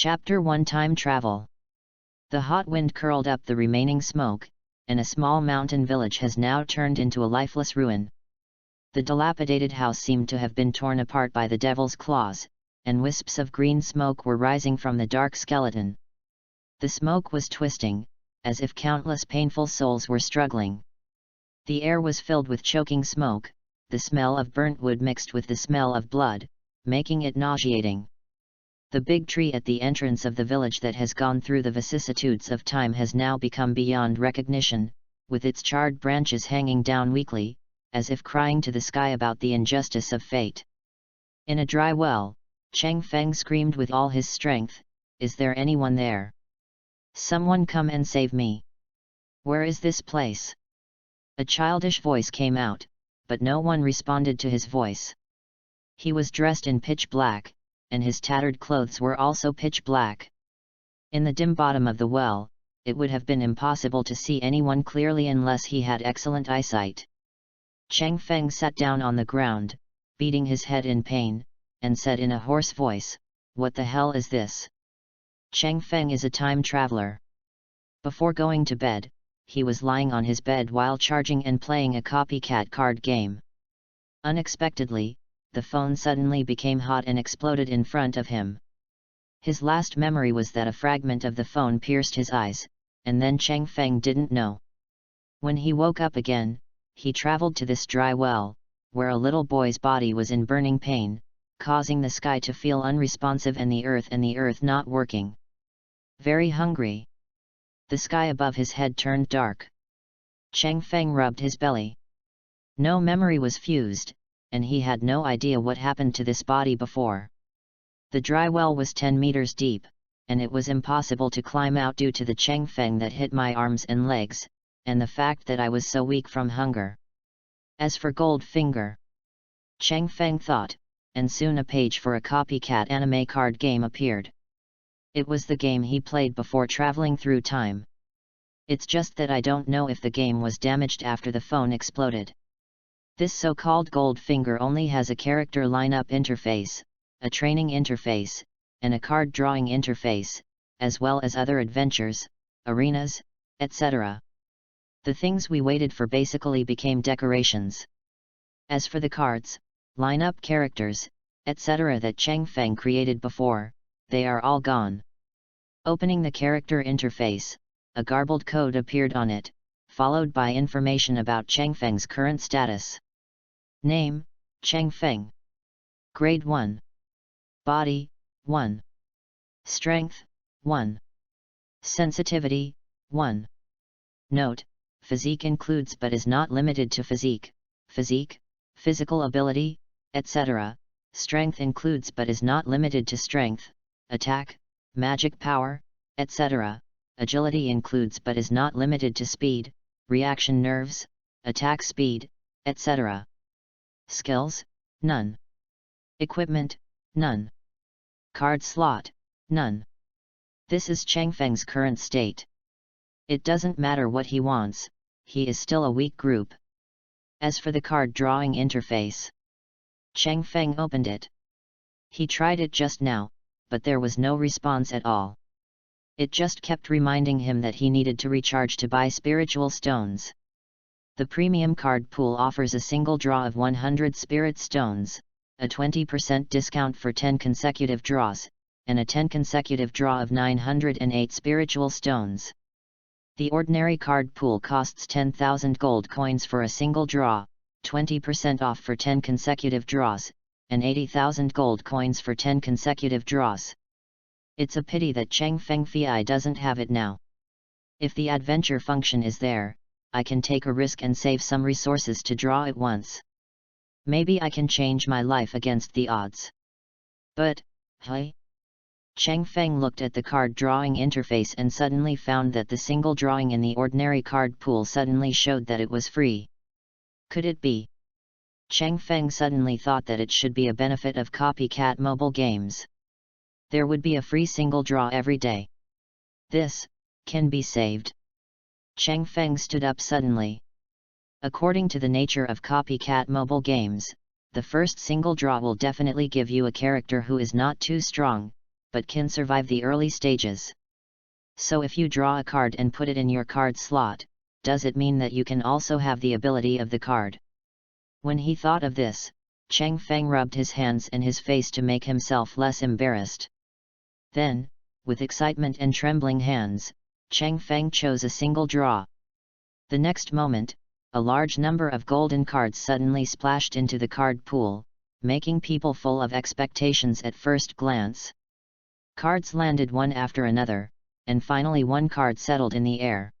Chapter 1 Time Travel. The hot wind curled up the remaining smoke, and a small mountain village has now turned into a lifeless ruin. The dilapidated house seemed to have been torn apart by the devil's claws, and wisps of green smoke were rising from the dark skeleton. The smoke was twisting, as if countless painful souls were struggling. The air was filled with choking smoke, the smell of burnt wood mixed with the smell of blood, making it nauseating. The big tree at the entrance of the village that has gone through the vicissitudes of time has now become beyond recognition, with its charred branches hanging down weakly, as if crying to the sky about the injustice of fate. In a dry well, Cheng Feng screamed with all his strength, "Is there anyone there? Someone come and save me! Where is this place?" A childish voice came out, but no one responded to his voice. He was dressed in pitch black, and his tattered clothes were also pitch black. In the dim bottom of the well, it would have been impossible to see anyone clearly unless he had excellent eyesight. Cheng Feng sat down on the ground, beating his head in pain, and said in a hoarse voice, "What the hell is this?" Cheng Feng is a time traveler. Before going to bed, he was lying on his bed while charging and playing a copycat card game. Unexpectedly, the phone suddenly became hot and exploded in front of him. His last memory was that a fragment of the phone pierced his eyes, and then Cheng Feng didn't know. When he woke up again, he traveled to this dry well, where a little boy's body was in burning pain, causing the sky to feel unresponsive and the earth not working. Very hungry. The sky above his head turned dark. Cheng Feng rubbed his belly. No memory was fused, and he had no idea what happened to this body before. The dry well was 10 meters deep, and it was impossible to climb out due to the Cheng Feng that hit my arms and legs, and the fact that I was so weak from hunger. As for Goldfinger, Cheng Feng thought, and soon a page for a copycat anime card game appeared. It was the game he played before traveling through time. It's just that I don't know if the game was damaged after the phone exploded. This so-called Goldfinger only has a character lineup interface, a training interface, and a card drawing interface, as well as other adventures, arenas, etc. The things we waited for basically became decorations. As for the cards, lineup characters, etc. that Cheng Feng created before, they are all gone. Opening the character interface, a garbled code appeared on it, followed by information about Cheng Feng's current status. Name, Cheng Feng. Grade 1. Body, 1. Strength, 1. Sensitivity, 1. Note, physique includes but is not limited to physique, physical ability, etc. Strength includes but is not limited to strength, attack, magic power, etc. Agility includes but is not limited to speed, reaction nerves, attack speed, etc. Skills, none. Equipment, none. Card slot, none. This is Cheng Feng's current state. It doesn't matter what he wants, he is still a weak group. As for the card drawing interface, Cheng Feng opened it. He tried it just now, but there was no response at all. It just kept reminding him that he needed to recharge to buy spiritual stones. The premium card pool offers a single draw of 100 spirit stones, a 20% discount for 10 consecutive draws, and a 10 consecutive draw of 908 spiritual stones. The ordinary card pool costs 10,000 gold coins for a single draw, 20% off for 10 consecutive draws, and 80,000 gold coins for 10 consecutive draws. It's a pity that Cheng Feng Fi doesn't have it now. If the adventure function is there, I can take a risk and save some resources to draw it once. Maybe I can change my life against the odds. But, hey? Cheng Feng looked at the card drawing interface and suddenly found that the single drawing in the ordinary card pool suddenly showed that it was free. Could it be? Cheng Feng suddenly thought that it should be a benefit of copycat mobile games. There would be a free single draw every day. This can be saved. Cheng Feng stood up suddenly. According to the nature of copycat mobile games, the first single draw will definitely give you a character who is not too strong, but can survive the early stages. So if you draw a card and put it in your card slot, does it mean that you can also have the ability of the card? When he thought of this, Cheng Feng rubbed his hands and his face to make himself less embarrassed. Then, with excitement and trembling hands, Cheng Feng chose a single draw. The next moment, a large number of golden cards suddenly splashed into the card pool, making people full of expectations at first glance. Cards landed one after another, and finally one card settled in the air.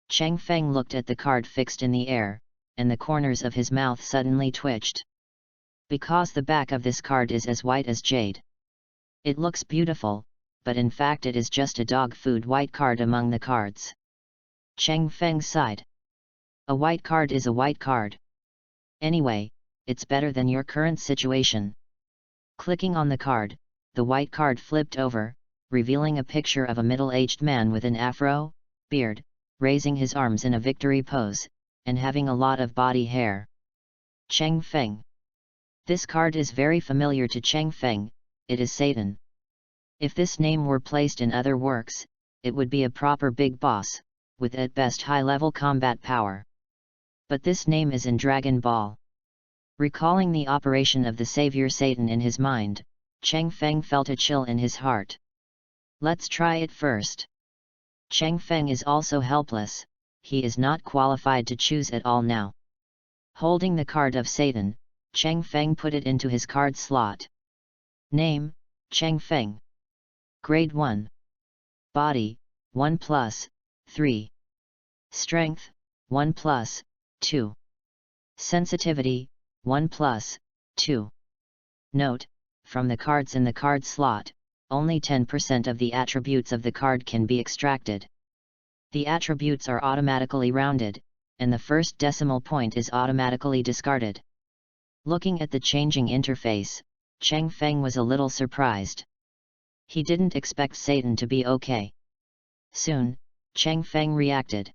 Cheng Feng looked at the card fixed in the air, and the corners of his mouth suddenly twitched. Because the back of this card is as white as jade. It looks beautiful, but in fact it is just a dog food white card among the cards. Cheng Feng sighed. A white card is a white card. Anyway, it's better than your current situation. Clicking on the card, the white card flipped over, revealing a picture of a middle-aged man with an afro, beard, raising his arms in a victory pose, and having a lot of body hair. Cheng Feng. This card is very familiar to Cheng Feng, it is Satan. If this name were placed in other works, it would be a proper big boss, with at best high-level combat power. But this name is in Dragon Ball. Recalling the operation of the savior Satan in his mind, Cheng Feng felt a chill in his heart. Let's try it first. Cheng Feng is also helpless, he is not qualified to choose at all now. Holding the card of Satan, Cheng Feng put it into his card slot. Name, Cheng Feng. Grade 1. Body, 1+3. Strength, 1+2. Sensitivity, 1+2. Note, from the cards in the card slot, only 10% of the attributes of the card can be extracted. The attributes are automatically rounded, and the first decimal point is automatically discarded. Looking at the changing interface, Cheng Feng was a little surprised. He didn't expect Satan to be okay. Soon, Cheng Feng reacted.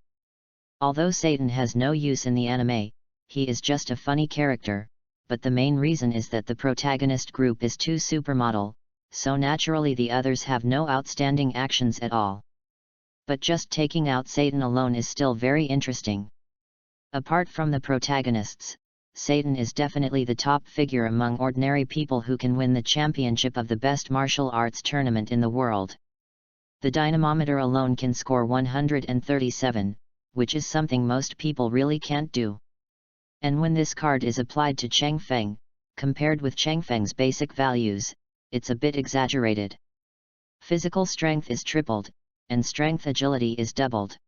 Although Satan has no use in the anime, he is just a funny character, but the main reason is that the protagonist group is too supermodel, so naturally the others have no outstanding actions at all. But just taking out Satan alone is still very interesting. Apart from the protagonists, Satan is definitely the top figure among ordinary people who can win the championship of the best martial arts tournament in the world. The dynamometer alone can score 137, which is something most people really can't do. And when this card is applied to Cheng Feng, compared with Cheng Feng's basic values, it's a bit exaggerated. Physical strength is tripled, and strength agility is doubled.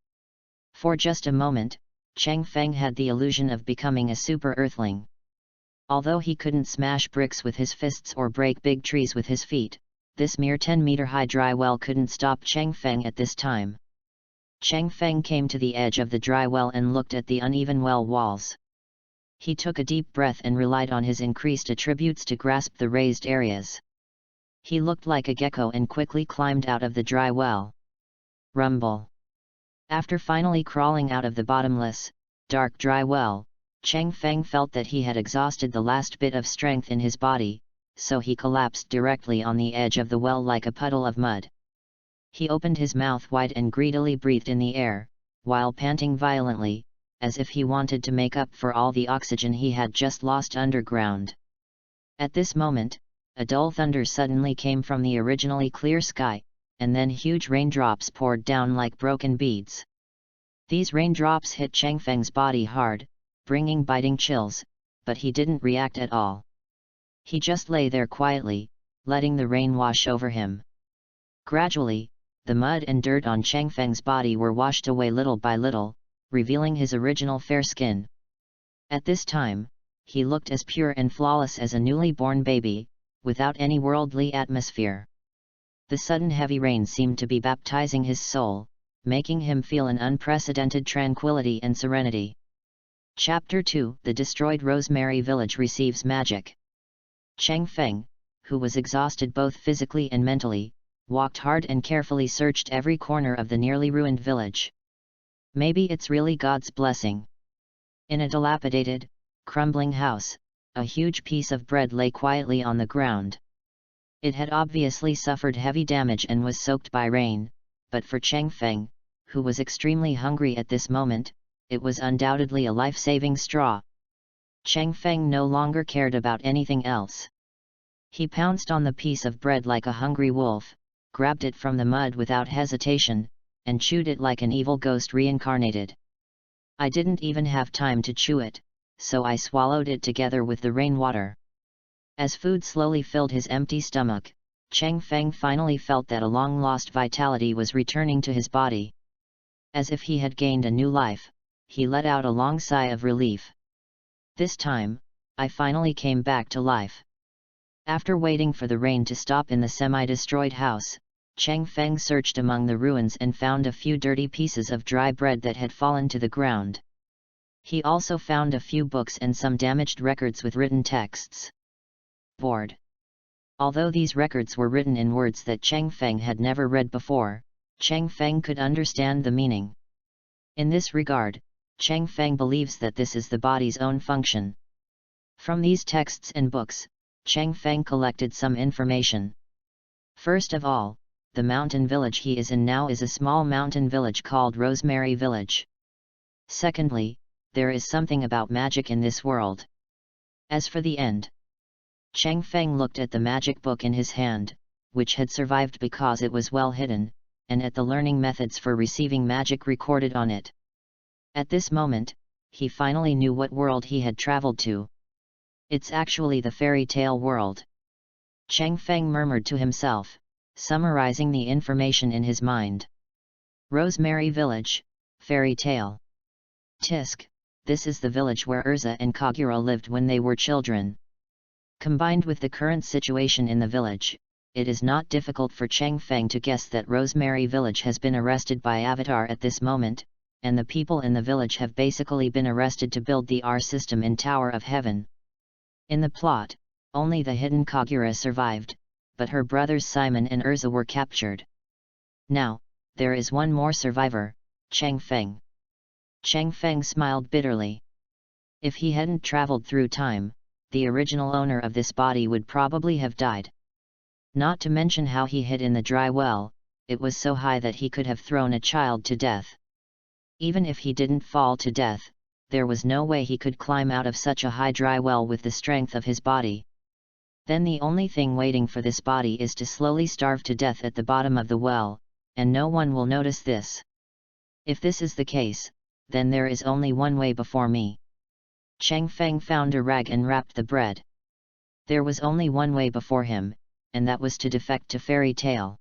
For just a moment, Cheng Feng had the illusion of becoming a super earthling. Although he couldn't smash bricks with his fists or break big trees with his feet, this mere 10-meter-high dry well couldn't stop Cheng Feng at this time. Cheng Feng came to the edge of the dry well and looked at the uneven well walls. He took a deep breath and relied on his increased attributes to grasp the raised areas. He looked like a gecko and quickly climbed out of the dry well. Rumble. After finally crawling out of the bottomless, dark dry well, Cheng Feng felt that he had exhausted the last bit of strength in his body, so he collapsed directly on the edge of the well like a puddle of mud. He opened his mouth wide and greedily breathed in the air, while panting violently, as if he wanted to make up for all the oxygen he had just lost underground. At this moment, a dull thunder suddenly came from the originally clear sky, and then huge raindrops poured down like broken beads. These raindrops hit Cheng Feng's body hard, bringing biting chills, but he didn't react at all. He just lay there quietly, letting the rain wash over him. Gradually, the mud and dirt on Cheng Feng's body were washed away little by little, revealing his original fair skin. At this time, he looked as pure and flawless as a newly born baby, without any worldly atmosphere. The sudden heavy rain seemed to be baptizing his soul, making him feel an unprecedented tranquility and serenity. Chapter 2: The Destroyed Rosemary Village Receives Magic. Cheng Feng, who was exhausted both physically and mentally, walked hard and carefully searched every corner of the nearly ruined village. Maybe it's really God's blessing. In a dilapidated, crumbling house, a huge piece of bread lay quietly on the ground. It had obviously suffered heavy damage and was soaked by rain, but for Cheng Feng, who was extremely hungry at this moment, it was undoubtedly a life-saving straw. Cheng Feng no longer cared about anything else. He pounced on the piece of bread like a hungry wolf, grabbed it from the mud without hesitation, and chewed it like an evil ghost reincarnated. I didn't even have time to chew it, so I swallowed it together with the rainwater. As food slowly filled his empty stomach, Cheng Feng finally felt that a long-lost vitality was returning to his body. As if he had gained a new life, he let out a long sigh of relief. This time, I finally came back to life. After waiting for the rain to stop in the semi-destroyed house, Cheng Feng searched among the ruins and found a few dirty pieces of dry bread that had fallen to the ground. He also found a few books and some damaged records with written texts. Bored. Although these records were written in words that Cheng Feng had never read before, Cheng Feng could understand the meaning. In this regard, Cheng Feng believes that this is the body's own function. From these texts and books, Cheng Feng collected some information. First of all, the mountain village he is in now is a small mountain village called Rosemary Village. Secondly, there is something about magic in this world. As for the end, Cheng Feng looked at the magic book in his hand, which had survived because it was well hidden, and at the learning methods for receiving magic recorded on it. At this moment, he finally knew what world he had traveled to. It's actually the fairy tale world. Cheng Feng murmured to himself, summarizing the information in his mind. Rosemary Village, fairy tale. Tisk, this is the village where Urza and Kagura lived when they were children. Combined with the current situation in the village, it is not difficult for Cheng Feng to guess that Rosemary Village has been arrested by Avatar at this moment, and the people in the village have basically been arrested to build the R system in Tower of Heaven. In the plot, only the hidden Kagura survived, but her brothers Simon and Urza were captured. Now, there is one more survivor, Cheng Feng. Cheng Feng smiled bitterly. If he hadn't traveled through time, the original owner of this body would probably have died. Not to mention how he hid in the dry well, it was so high that he could have thrown a child to death. Even if he didn't fall to death, there was no way he could climb out of such a high dry well with the strength of his body. Then the only thing waiting for this body is to slowly starve to death at the bottom of the well, and no one will notice this. If this is the case, then there is only one way before me. Cheng Feng found a rag and wrapped the bread. There was only one way before him, and that was to defect to Fairy Tale.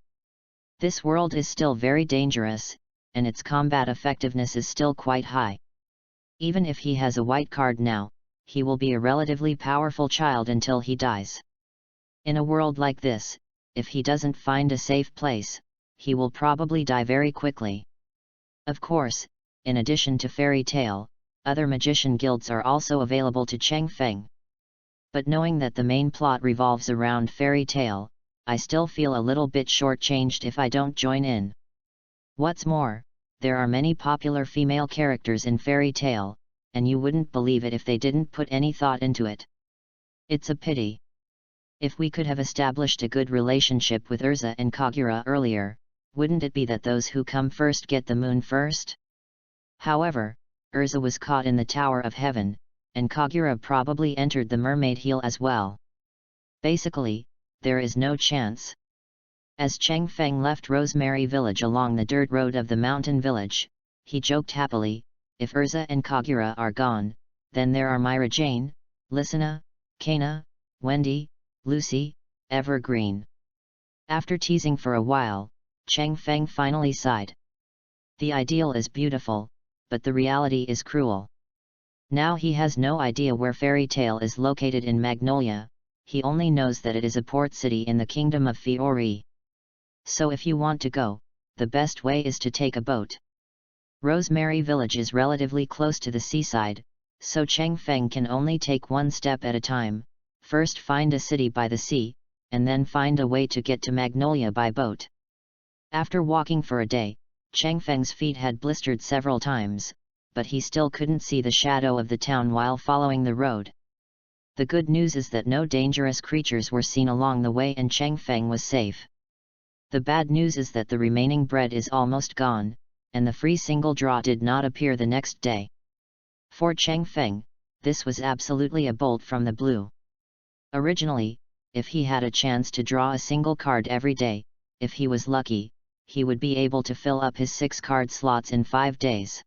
This world is still very dangerous, and its combat effectiveness is still quite high. Even if he has a white card now, he will be a relatively powerful child until he dies. In a world like this, if he doesn't find a safe place, he will probably die very quickly. Of course, in addition to Fairy Tale, other magician guilds are also available to Cheng Feng. But knowing that the main plot revolves around Fairy Tale, I still feel a little bit shortchanged if I don't join in. What's more, there are many popular female characters in Fairy Tale, and you wouldn't believe it if they didn't put any thought into it. It's a pity. If we could have established a good relationship with Urza and Kagura earlier, wouldn't it be that those who come first get the moon first? However, Urza was caught in the Tower of Heaven, and Kagura probably entered the mermaid heel as well. Basically, there is no chance. As Cheng Feng left Rosemary Village along the dirt road of the mountain village, he joked happily, if Urza and Kagura are gone, then there are Myra Jane, Lysina, Kana, Wendy, Lucy, Evergreen. After teasing for a while, Cheng Feng finally sighed. The ideal is beautiful, but the reality is cruel. Now he has no idea where Fairy Tale is located in Magnolia, he only knows that it is a port city in the Kingdom of Fiori. So if you want to go, the best way is to take a boat. Rosemary Village is relatively close to the seaside, so Cheng Feng can only take one step at a time, first find a city by the sea, and then find a way to get to Magnolia by boat. After walking for a day, Cheng Feng's feet had blistered several times, but he still couldn't see the shadow of the town while following the road. The good news is that no dangerous creatures were seen along the way and Cheng Feng was safe. The bad news is that the remaining bread is almost gone, and the free single draw did not appear the next day. For Cheng Feng, this was absolutely a bolt from the blue. Originally, if he had a chance to draw a single card every day, if he was lucky, he would be able to fill up his 6-card slots in 5 days.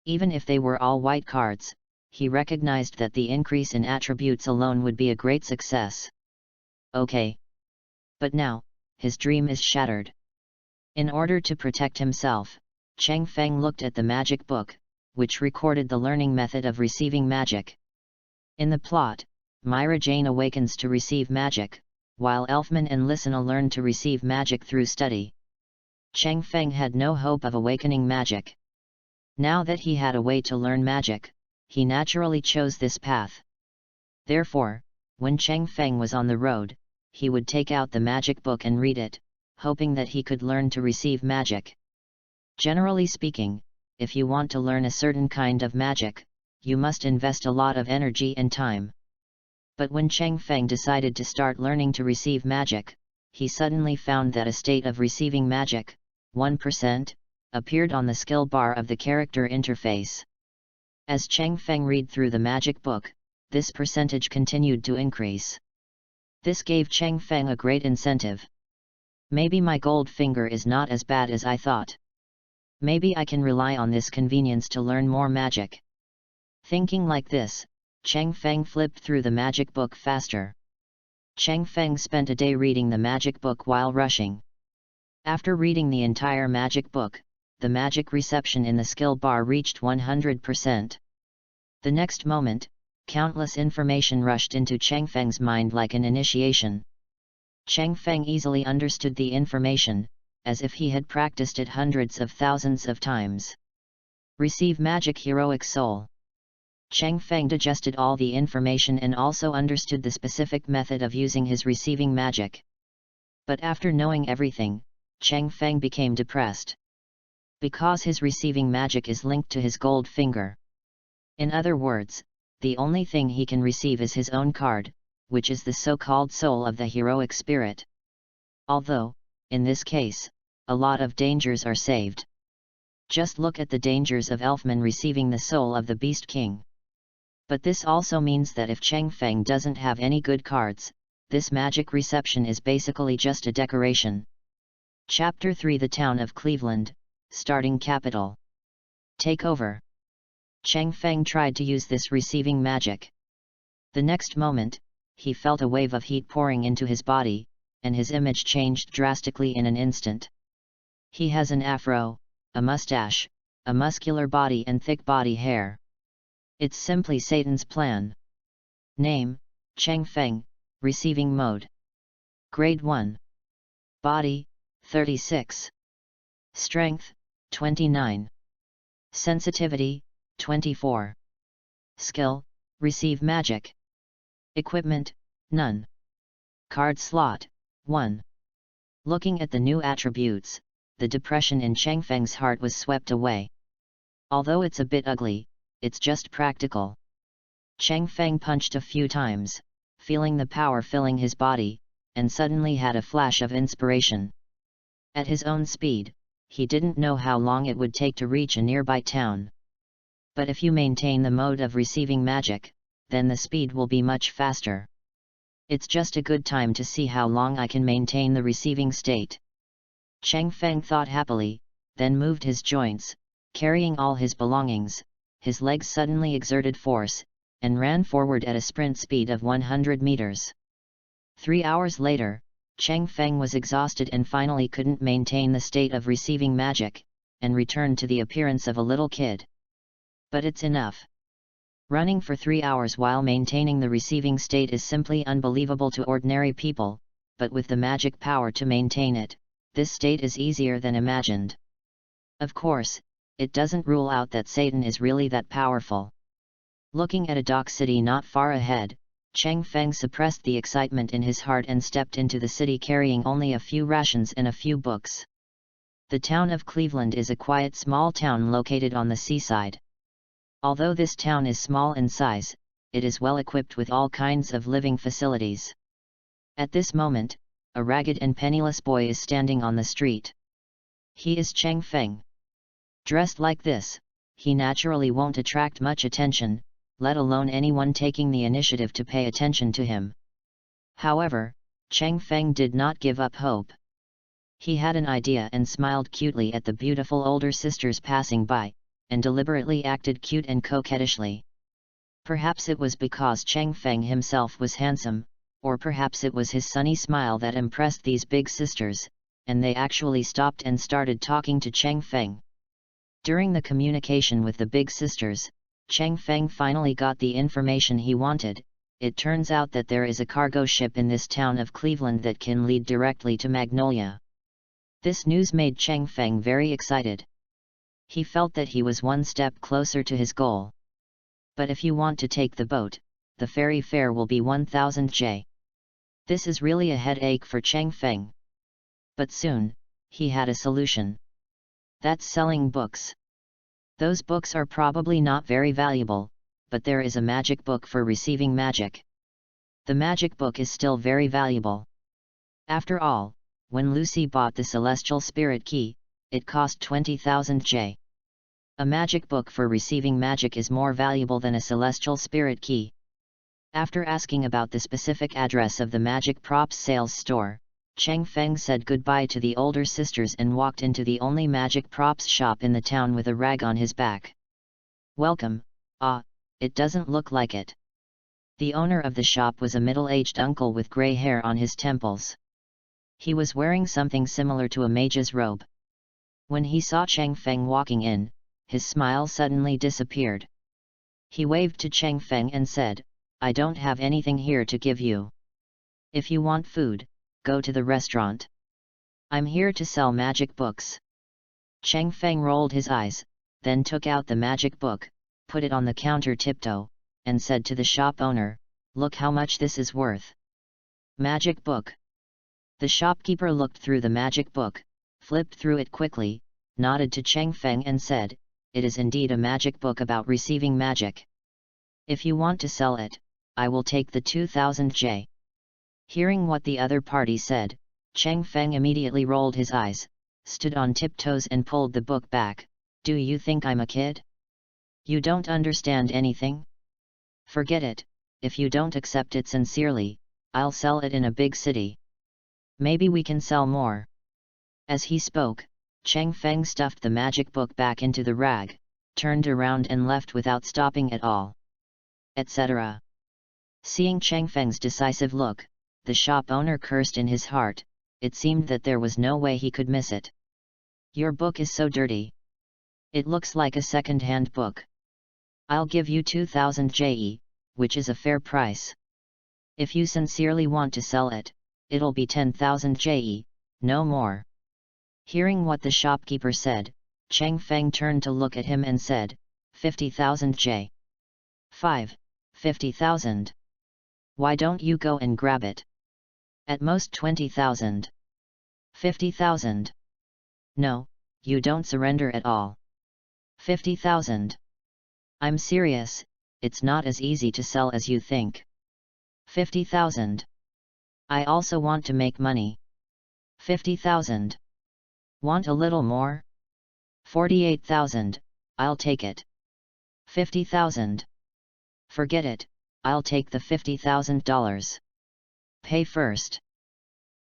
Even if they were all white cards, he recognized that the increase in attributes alone would be a great success. Okay. But now, his dream is shattered. In order to protect himself, Cheng Feng looked at the magic book, which recorded the learning method of receiving magic. In the plot, Myra Jane awakens to receive magic, while Elfman and Lysina learn to receive magic through study. Cheng Feng had no hope of awakening magic. Now that he had a way to learn magic, he naturally chose this path. Therefore, when Cheng Feng was on the road, he would take out the magic book and read it, hoping that he could learn to receive magic. Generally speaking, if you want to learn a certain kind of magic, you must invest a lot of energy and time. But when Cheng Feng decided to start learning to receive magic, he suddenly found that a state of receiving magic, 1%, appeared on the skill bar of the character interface. As Cheng Feng read through the magic book, this percentage continued to increase. This gave Cheng Feng a great incentive. Maybe my gold finger is not as bad as I thought. Maybe I can rely on this convenience to learn more magic. Thinking like this, Cheng Feng flipped through the magic book faster. Cheng Feng spent a day reading the magic book while rushing. After reading the entire magic book, the magic reception in the skill bar reached 100%. The next moment, countless information rushed into Cheng Feng's mind like an initiation. Cheng Feng easily understood the information, as if he had practiced it hundreds of thousands of times. Receive magic heroic soul. Cheng Feng digested all the information and also understood the specific method of using his receiving magic. But after knowing everything, Cheng Feng became depressed. Because his receiving magic is linked to his gold finger. In other words, the only thing he can receive is his own card, which is the so-called soul of the heroic spirit. Although, in this case, a lot of dangers are saved. Just look at the dangers of Elfman receiving the soul of the Beast King. But this also means that if Cheng Feng doesn't have any good cards, this magic reception is basically just a decoration. Chapter 3 The Town of Cleveland, Starting Capital. Take over. Cheng Feng tried to use this receiving magic. The next moment, he felt a wave of heat pouring into his body, and his image changed drastically in an instant. He has an afro, a mustache, a muscular body and thick body hair. It's simply Satan's plan. Name, Cheng Feng, Receiving Mode. Grade 1. Body, 36. Strength, 29. Sensitivity, 24. Skill, Receive Magic. Equipment, none. Card slot, 1. Looking at the new attributes, the depression in Cheng Feng's heart was swept away. Although it's a bit ugly, it's just practical. Cheng Feng punched a few times, feeling the power filling his body, and suddenly had a flash of inspiration. At his own speed, he didn't know how long it would take to reach a nearby town. But if you maintain the mode of receiving magic, then the speed will be much faster. It's just a good time to see how long I can maintain the receiving state. Cheng Feng thought happily, then moved his joints, carrying all his belongings. His legs suddenly exerted force, and ran forward at a sprint speed of 100 meters. 3 hours later, Cheng Feng was exhausted and finally couldn't maintain the state of receiving magic, and returned to the appearance of a little kid. But it's enough. Running for 3 hours while maintaining the receiving state is simply unbelievable to ordinary people, but with the magic power to maintain it, this state is easier than imagined. Of course, it doesn't rule out that Satan is really that powerful. Looking at a dock city not far ahead, Cheng Feng suppressed the excitement in his heart and stepped into the city carrying only a few rations and a few books. The town of Cleveland is a quiet small town located on the seaside. Although this town is small in size, it is well equipped with all kinds of living facilities. At this moment, a ragged and penniless boy is standing on the street. He is Cheng Feng. Dressed like this, he naturally won't attract much attention, let alone anyone taking the initiative to pay attention to him. However, Cheng Feng did not give up hope. He had an idea and smiled cutely at the beautiful older sisters passing by, and deliberately acted cute and coquettishly. Perhaps it was because Cheng Feng himself was handsome, or perhaps it was his sunny smile that impressed these big sisters, and they actually stopped and started talking to Cheng Feng. During the communication with the big sisters, Cheng Feng finally got the information he wanted. It turns out that there is a cargo ship in this town of Cleveland that can lead directly to Magnolia. This news made Cheng Feng very excited. He felt that he was one step closer to his goal. But if you want to take the boat, the ferry fare will be 1000 J. This is really a headache for Cheng Feng. But soon, he had a solution. That's selling books. Those books are probably not very valuable, but there is a magic book for receiving magic. The magic book is still very valuable. After all, when Lucy bought the Celestial Spirit Key, it cost 20,000 J. A magic book for receiving magic is more valuable than a Celestial Spirit Key. After asking about the specific address of the magic props sales store, Cheng Feng said goodbye to the older sisters and walked into the only magic props shop in the town with a rag on his back. "Welcome." "Ah, it doesn't look like it." The owner of the shop was a middle-aged uncle with grey hair on his temples. He was wearing something similar to a mage's robe. When he saw Cheng Feng walking in, his smile suddenly disappeared. He waved to Cheng Feng and said, "I don't have anything here to give you. If you want food, go to the restaurant. I'm here to sell magic books." Cheng Feng rolled his eyes, then took out the magic book, put it on the counter tiptoe, and said to the shop owner, "Look how much this is worth." Magic book. The shopkeeper looked through the magic book, flipped through it quickly, nodded to Cheng Feng and said, "It is indeed a magic book about receiving magic. If you want to sell it, I will take the 2000 J. Hearing what the other party said, Cheng Feng immediately rolled his eyes, stood on tiptoes and pulled the book back. "Do you think I'm a kid? You don't understand anything? Forget it. If you don't accept it sincerely, I'll sell it in a big city. Maybe we can sell more." As he spoke, Cheng Feng stuffed the magic book back into the rag, turned around and left without stopping at all. Etc. Seeing Cheng Feng's decisive look, the shop owner cursed in his heart. It seemed that there was no way he could miss it. "Your book is so dirty. It looks like a second-hand book. I'll give you 2000 JE, which is a fair price. If you sincerely want to sell it, it'll be 10,000 JE, no more." Hearing what the shopkeeper said, Cheng Feng turned to look at him and said, 50,000 J. 50,000. Why don't you go and grab it? At most 20,000. 50,000. No, you don't surrender at all. 50,000. I'm serious, it's not as easy to sell as you think. 50,000. I also want to make money. 50,000. Want a little more? 48,000, I'll take it. 50,000. Forget it, I'll take the $50,000. Pay first.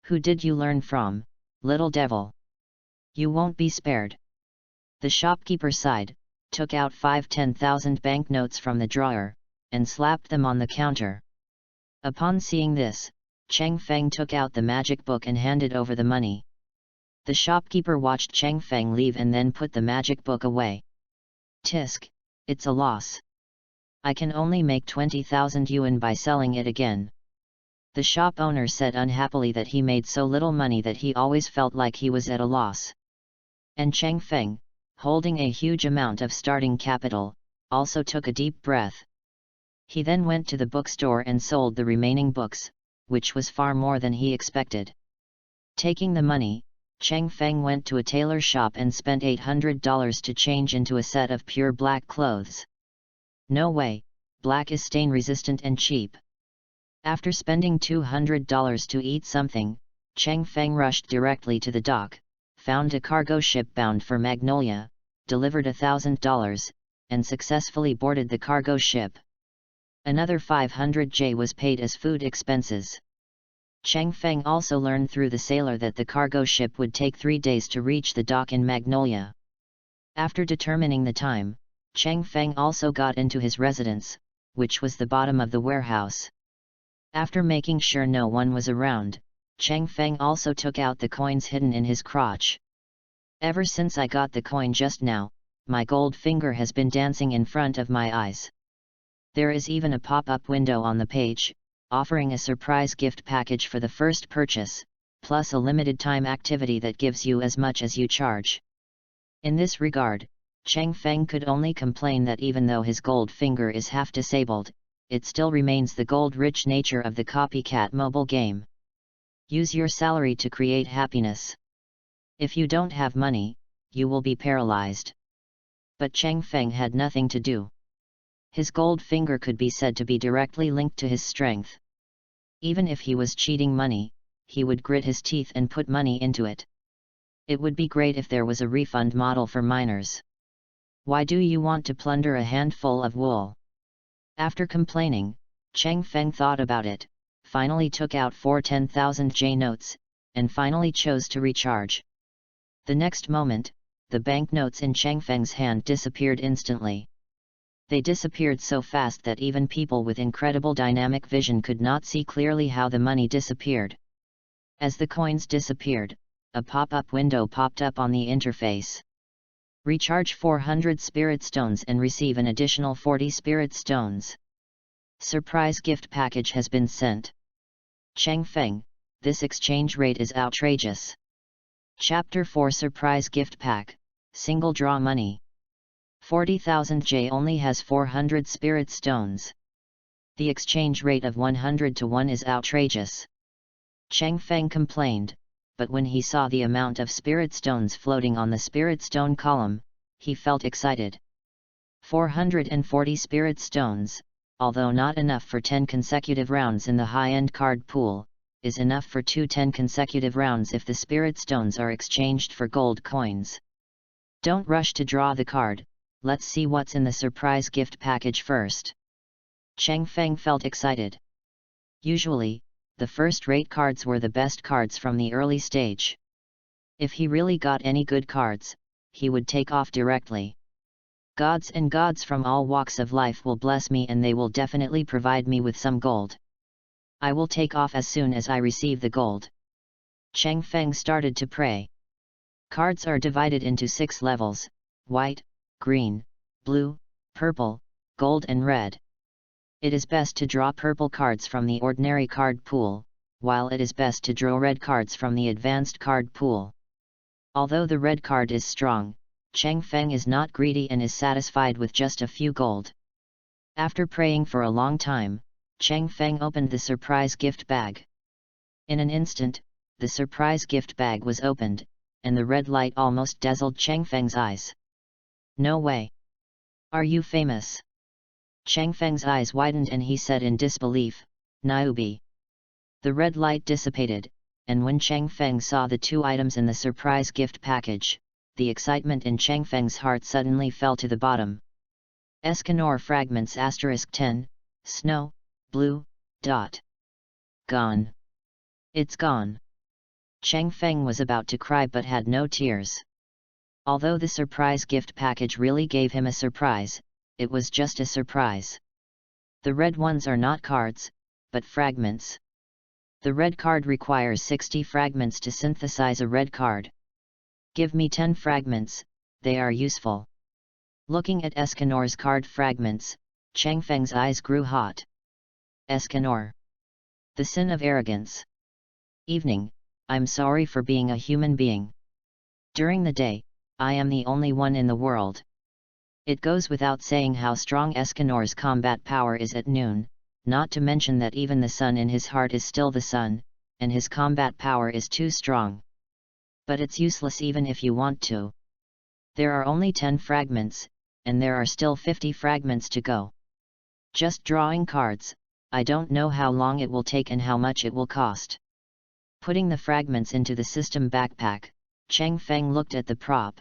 Who did you learn from, little devil? You won't be spared. The shopkeeper sighed, took out 5 10,000 banknotes from the drawer, and slapped them on the counter. Upon seeing this, Cheng Feng took out the magic book and handed over the money. The shopkeeper watched Cheng Feng leave and then put the magic book away. "Tisk, it's a loss. I can only make 20,000 yuan by selling it again." The shop owner said unhappily that he made so little money that he always felt like he was at a loss. And Cheng Feng, holding a huge amount of starting capital, also took a deep breath. He then went to the bookstore and sold the remaining books, which was far more than he expected. Taking the money, Cheng Feng went to a tailor shop and spent $800 to change into a set of pure black clothes. "No way, Black is stain-resistant and cheap. After spending $200 to eat something, Cheng Feng rushed directly to the dock, found a cargo ship bound for Magnolia, delivered $1,000, and successfully boarded the cargo ship. Another 500 J was paid as food expenses. Cheng Feng also learned through the sailor that the cargo ship would take 3 days to reach the dock in Magnolia. After determining the time, Cheng Feng also got into his residence, which was the bottom of the warehouse. After making sure no one was around, Cheng Feng also took out the coins hidden in his crotch. Ever since I got the coin just now, my gold finger has been dancing in front of my eyes. There is even a pop-up window on the page, offering a surprise gift package for the first purchase, plus a limited time activity that gives you as much as you charge. In this regard, Cheng Feng could only complain that even though his gold finger is half disabled, it still remains the gold-rich nature of the copycat mobile game. Use your salary to create happiness. If you don't have money, you will be paralyzed. But Cheng Feng had nothing to do. His gold finger could be said to be directly linked to his strength. Even if he was cheating money, he would grit his teeth and put money into it. It would be great if there was a refund model for minors. Why do you want to plunder a handful of wool? After complaining, Cheng Feng thought about it, finally took out 4 10,000 J notes, and finally chose to recharge. The next moment, the banknotes in Cheng Feng's hand disappeared instantly. They disappeared so fast that even people with incredible dynamic vision could not see clearly how the money disappeared. As the coins disappeared, a pop-up window popped up on the interface. Recharge 400 spirit stones and receive an additional 40 spirit stones. Surprise gift package has been sent. Cheng Feng, this exchange rate is outrageous. Chapter 4 Surprise Gift Pack, Single Draw Money. 40,000 J only has 400 spirit stones. The exchange rate of 100 to 1 is outrageous. Cheng Feng complained, but when he saw the amount of spirit stones floating on the spirit stone column, he felt excited. 440 spirit stones, although not enough for 10 consecutive rounds in the high-end card pool, is enough for 2 10 consecutive rounds if the spirit stones are exchanged for gold coins. Don't rush to draw the card, let's see what's in the surprise gift package first. Cheng Feng felt excited. Usually, the first-rate cards were the best cards from the early stage. If he really got any good cards, he would take off directly. Gods and gods from all walks of life will bless me and they will definitely provide me with some gold. I will take off as soon as I receive the gold. Cheng Feng started to pray. Cards are divided into 6 levels: white, green, blue, purple, gold and red. It is best to draw purple cards from the ordinary card pool, while it is best to draw red cards from the advanced card pool. Although the red card is strong, Cheng Feng is not greedy and is satisfied with just a few gold. After praying for a long time, Cheng Feng opened the surprise gift bag. In an instant, the surprise gift bag was opened, and the red light almost dazzled Cheng Feng's eyes. No way! Are you famous? Cheng Feng's eyes widened and he said in disbelief, Niubi. The red light dissipated, and when Cheng Feng saw the 2 items in the surprise gift package, the excitement in Cheng Feng's heart suddenly fell to the bottom. Escanor fragments *10, snow, blue, dot. Gone. It's gone. Cheng Feng was about to cry but had no tears. Although the surprise gift package really gave him a surprise, it was just a surprise. The red ones are not cards, but fragments. The red card requires 60 fragments to synthesize a red card. Give me 10 fragments, they are useful. Looking at Escanor's card fragments, Cheng Feng's eyes grew hot. Escanor. The sin of arrogance. Evening, I'm sorry for being a human being. During the day, I am the only one in the world. It goes without saying how strong Escanor's combat power is at noon, not to mention that even the sun in his heart is still the sun, and his combat power is too strong. But it's useless even if you want to. There are only 10 fragments, and there are still 50 fragments to go. Just drawing cards, I don't know how long it will take and how much it will cost. Putting the fragments into the system backpack, Cheng Feng looked at the prop.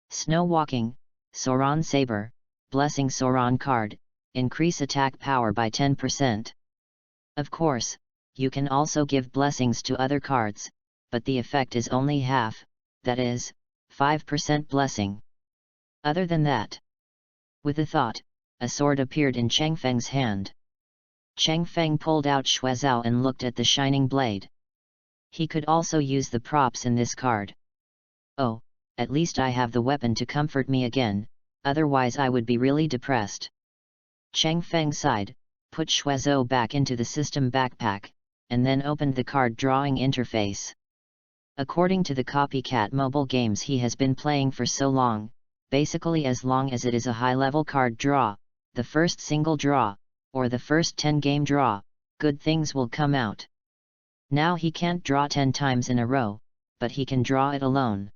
Snow Walking, Sauron Saber, Blessing Sauron card, increase attack power by 10%. Of course, you can also give blessings to other cards, but the effect is only half, that is, 5% blessing. Other than that. With a thought, a sword appeared in Cheng Feng's hand. Cheng Feng pulled out Shuezao and looked at the shining blade. He could also use the props in this card. Oh, at least I have the weapon to comfort me again, otherwise I would be really depressed. Cheng Feng sighed, put Shuezao back into the system backpack, and then opened the card drawing interface. According to the copycat mobile games he has been playing for so long, basically as long as it is a high-level card draw, the first single draw, or the first 10-game draw, good things will come out. Now he can't draw 10 times in a row, but he can draw it alone.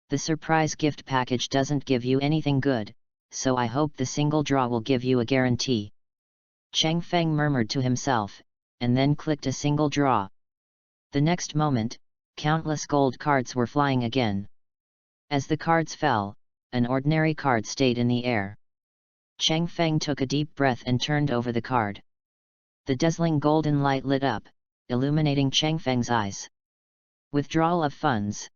The surprise gift package doesn't give you anything good, so I hope the single draw will give you a guarantee. Cheng Feng murmured to himself, and then clicked a single draw. The next moment, countless gold cards were flying again. As the cards fell, an ordinary card stayed in the air. Cheng Feng took a deep breath and turned over the card. The dazzling golden light lit up, illuminating Cheng Feng's eyes. Withdrawal of funds.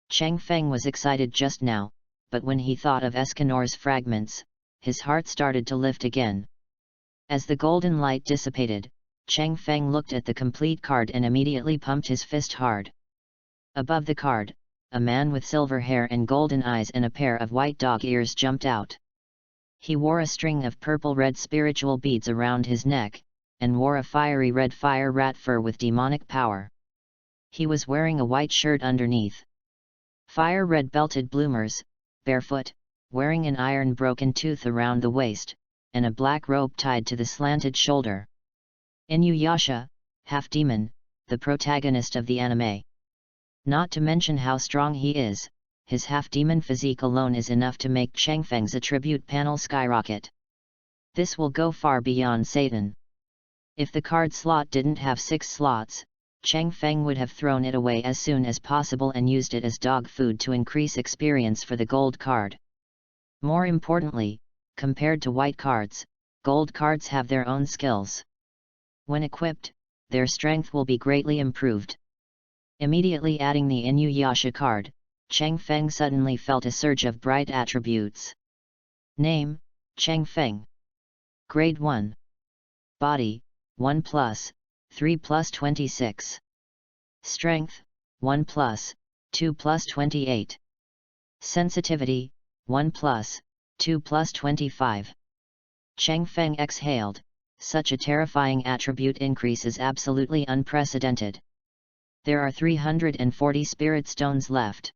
Cheng Feng was excited just now, but when he thought of Escanor's fragments, his heart started to lift again. As the golden light dissipated, Cheng Feng looked at the complete card and immediately pumped his fist hard. Above the card, a man with silver hair and golden eyes and a pair of white dog ears jumped out. He wore a string of purple-red spiritual beads around his neck, and wore a fiery red fire rat fur with demonic power. He was wearing a white shirt underneath. Fire red belted bloomers, barefoot, wearing an iron broken tooth around the waist, and a black rope tied to the slanted shoulder. Inuyasha, half-demon, the protagonist of the anime. Not to mention how strong he is, his half-demon physique alone is enough to make Cheng Feng's attribute panel skyrocket. This will go far beyond Satan. If the card slot didn't have 6 slots, Cheng Feng would have thrown it away as soon as possible and used it as dog food to increase experience for the gold card. More importantly, compared to white cards, gold cards have their own skills. When equipped, their strength will be greatly improved. Immediately adding the Inuyasha card, Cheng Feng suddenly felt a surge of bright attributes. Name, Cheng Feng. Grade 1. Body, 1+, 3+ 26. Strength, 1+, 2+ 28. Sensitivity, 1+, 2+ 25. Cheng Feng exhaled, such a terrifying attribute increase is absolutely unprecedented. There are 340 spirit stones left.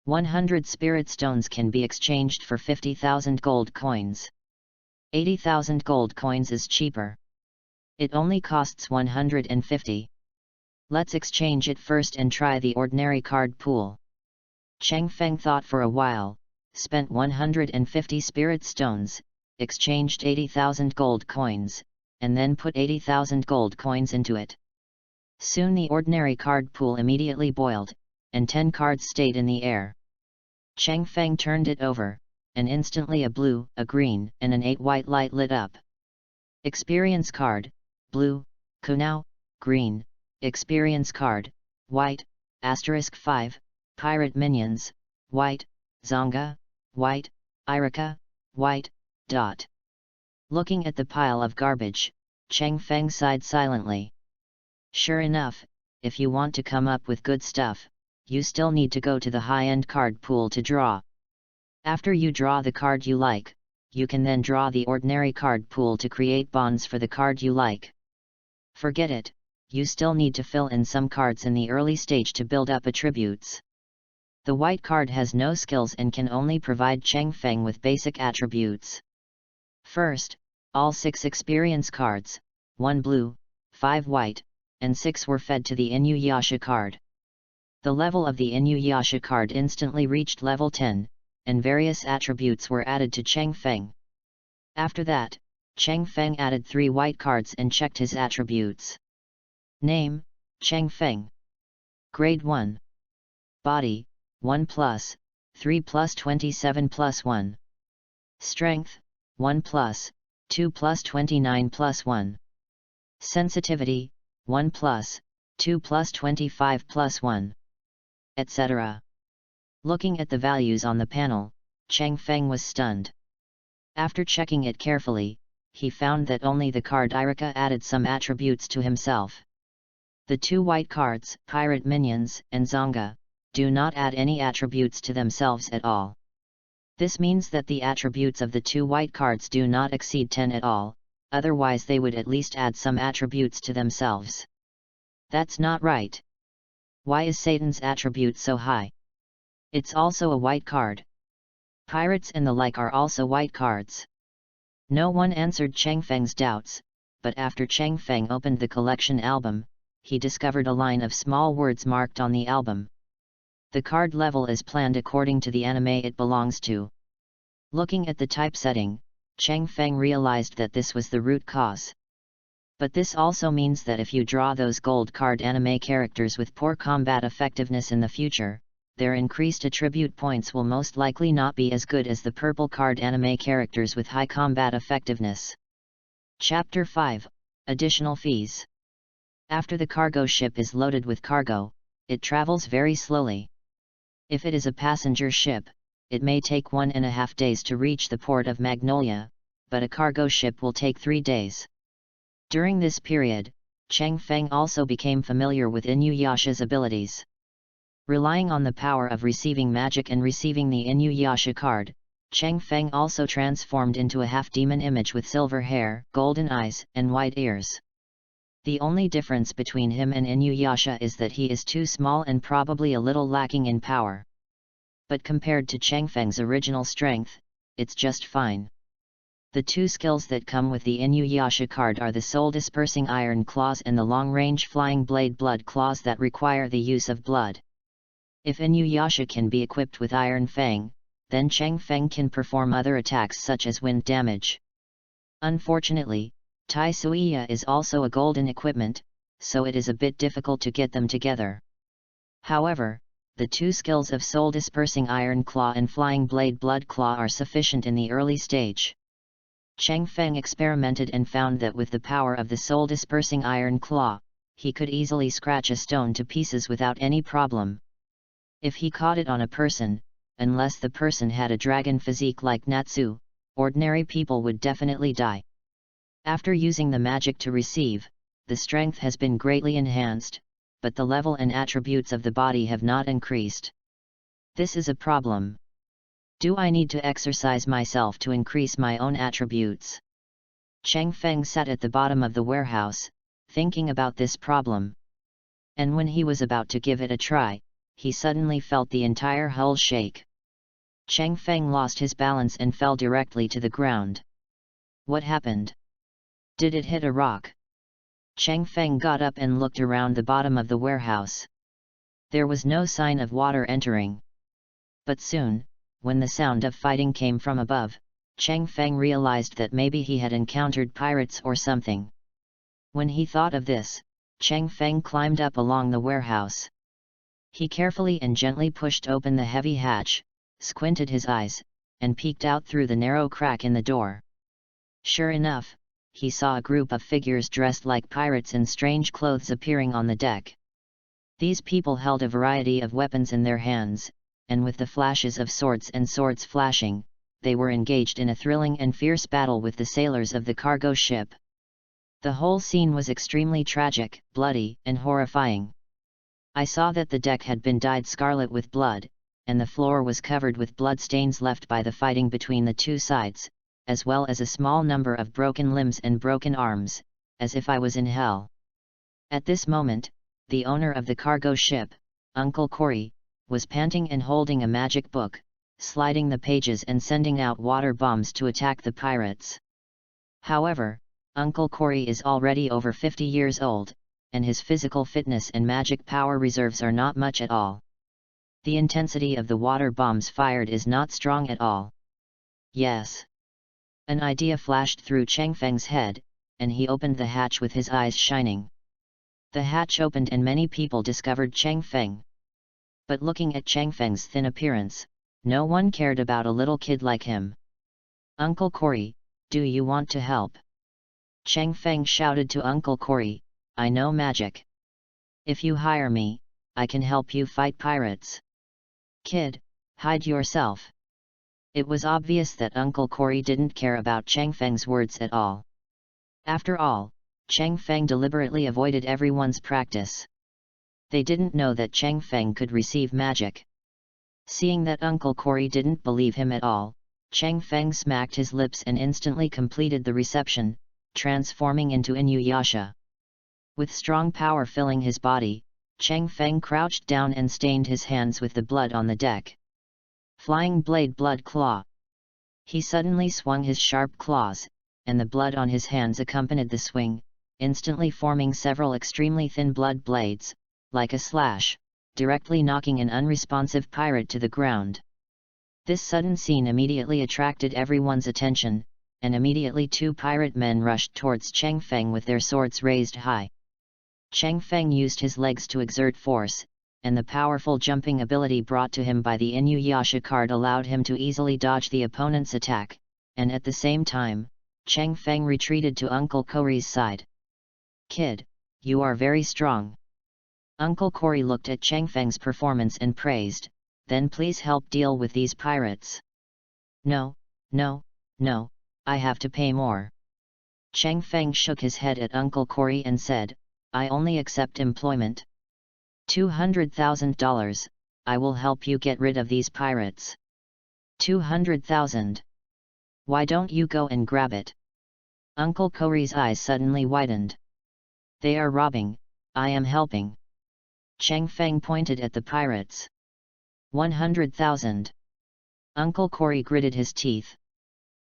100 spirit stones can be exchanged for 50,000 gold coins. 80,000 gold coins is cheaper. It only costs 150. Let's exchange it first and try the ordinary card pool. Cheng Feng thought for a while, spent 150 spirit stones, exchanged 80,000 gold coins, and then put 80,000 gold coins into it. Soon the ordinary card pool immediately boiled, and 10 cards stayed in the air. Cheng Feng turned it over, and instantly a blue, a green, and an 8 white light lit up. Experience card, blue, Kunao, green, experience card, white, *5, pirate minions, white, Zonga, white, Irika, white, dot. Looking at the pile of garbage, Cheng Feng sighed silently. Sure enough, if you want to come up with good stuff, you still need to go to the high-end card pool to draw. After you draw the card you like, you can then draw the ordinary card pool to create bonds for the card you like. Forget it, you still need to fill in some cards in the early stage to build up attributes. The white card has no skills and can only provide Cheng Feng with basic attributes. First, all 6 experience cards, 1 blue, 5 white, and 6 were fed to the Inuyasha card. The level of the Inuyasha card instantly reached level 10, and various attributes were added to Cheng Feng. After that, Cheng Feng added 3 white cards and checked his attributes. Name, Cheng Feng. Grade 1. Body, 1+, 3+, 27+1. Strength, 1+, 2+, 29+1. Sensitivity, 1+, 2+, 25+1. Etc. Looking at the values on the panel, Cheng Feng was stunned. After checking it carefully, he found that only the card Irika added some attributes to himself. The 2 white cards, Pirate Minions and Zonga, do not add any attributes to themselves at all. This means that the attributes of the 2 white cards do not exceed 10 at all, otherwise they would at least add some attributes to themselves. That's not right. Why is Satan's attribute so high? It's also a white card. Pirates and the like are also white cards. No one answered Cheng Feng's doubts, but after Cheng Feng opened the collection album, he discovered a line of small words marked on the album. The card level is planned according to the anime it belongs to. Looking at the typesetting, Cheng Feng realized that this was the root cause. But this also means that if you draw those gold card anime characters with poor combat effectiveness in the future, their increased attribute points will most likely not be as good as the purple card anime characters with high combat effectiveness. Chapter 5 – Additional Fees. After the cargo ship is loaded with cargo, it travels very slowly. If it is a passenger ship, it may take 1.5 days to reach the port of Magnolia, but a cargo ship will take 3 days. During this period, Cheng Feng also became familiar with Inuyasha's abilities. Relying on the power of receiving magic and receiving the Inuyasha card, Cheng Feng also transformed into a half-demon image with silver hair, golden eyes, and white ears. The only difference between him and Inuyasha is that he is too small and probably a little lacking in power. But compared to Cheng Feng's original strength, it's just fine. The 2 skills that come with the Inuyasha card are the soul-dispersing iron claws and the long-range flying blade blood claws that require the use of blood. If Inuyasha can be equipped with Iron Fang, then Cheng Feng can perform other attacks such as wind damage. Unfortunately, Tai Suiya is also a golden equipment, so it is a bit difficult to get them together. However, the 2 skills of Soul Dispersing Iron Claw and Flying Blade Blood Claw are sufficient in the early stage. Cheng Feng experimented and found that with the power of the Soul Dispersing Iron Claw, he could easily scratch a stone to pieces without any problem. If he caught it on a person, unless the person had a dragon physique like Natsu, ordinary people would definitely die. After using the magic to receive, the strength has been greatly enhanced, but the level and attributes of the body have not increased. This is a problem. Do I need to exercise myself to increase my own attributes? Cheng Feng sat at the bottom of the warehouse, thinking about this problem. And when he was about to give it a try, he suddenly felt the entire hull shake. Cheng Feng lost his balance and fell directly to the ground. What happened? Did it hit a rock? Cheng Feng got up and looked around the bottom of the warehouse. There was no sign of water entering. But soon, when the sound of fighting came from above, Cheng Feng realized that maybe he had encountered pirates or something. When he thought of this, Cheng Feng climbed up along the warehouse. He carefully and gently pushed open the heavy hatch, squinted his eyes, and peeked out through the narrow crack in the door. Sure enough, he saw a group of figures dressed like pirates in strange clothes appearing on the deck. These people held a variety of weapons in their hands, and with the flashes of swords and swords flashing, they were engaged in a thrilling and fierce battle with the sailors of the cargo ship. The whole scene was extremely tragic, bloody, and horrifying. I saw that the deck had been dyed scarlet with blood, and the floor was covered with blood stains left by the fighting between the 2 sides, as well as a small number of broken limbs and broken arms, as if I was in hell. At this moment, the owner of the cargo ship, Uncle Cory, was panting and holding a magic book, sliding the pages and sending out water bombs to attack the pirates. However, Uncle Cory is already over 50 years old, and his physical fitness and magic power reserves are not much at all. The intensity of the water bombs fired is not strong at all. Yes. An idea flashed through Chang Feng's head, and he opened the hatch with his eyes shining. The hatch opened and many people discovered Chang Feng. But looking at Chang Feng's thin appearance, no one cared about a little kid like him. "Uncle Corey, do you want to help?" Chang Feng shouted to Uncle Corey, "I know magic. If you hire me, I can help you fight pirates." "Kid, hide yourself." It was obvious that Uncle Corey didn't care about Chang Feng's words at all. After all, Chang Feng deliberately avoided everyone's practice. They didn't know that Chang Feng could receive magic. Seeing that Uncle Corey didn't believe him at all, Chang Feng smacked his lips and instantly completed the reception, transforming into Inuyasha. With strong power filling his body, Chang Feng crouched down and stained his hands with the blood on the deck. Flying blade blood claw. He suddenly swung his sharp claws, and the blood on his hands accompanied the swing, instantly forming several extremely thin blood blades, like a slash, directly knocking an unresponsive pirate to the ground. This sudden scene immediately attracted everyone's attention, and immediately two pirate men rushed towards Chang Feng with their swords raised high. Chang Feng used his legs to exert force, and the powerful jumping ability brought to him by the Inuyasha card allowed him to easily dodge the opponent's attack, and at the same time, Chang Feng retreated to Uncle Corey's side. "Kid, you are very strong." Uncle Corey looked at Chang Feng's performance and praised, "Then please help deal with these pirates." No, I have to pay more." Chang Feng shook his head at Uncle Corey and said, "I only accept employment. $200,000, I will help you get rid of these pirates." "200,000? Why don't you go and grab it?" Uncle Corey's eyes suddenly widened. "They are robbing, I am helping." Chang Feng pointed at the pirates. 100,000. Uncle Corey gritted his teeth.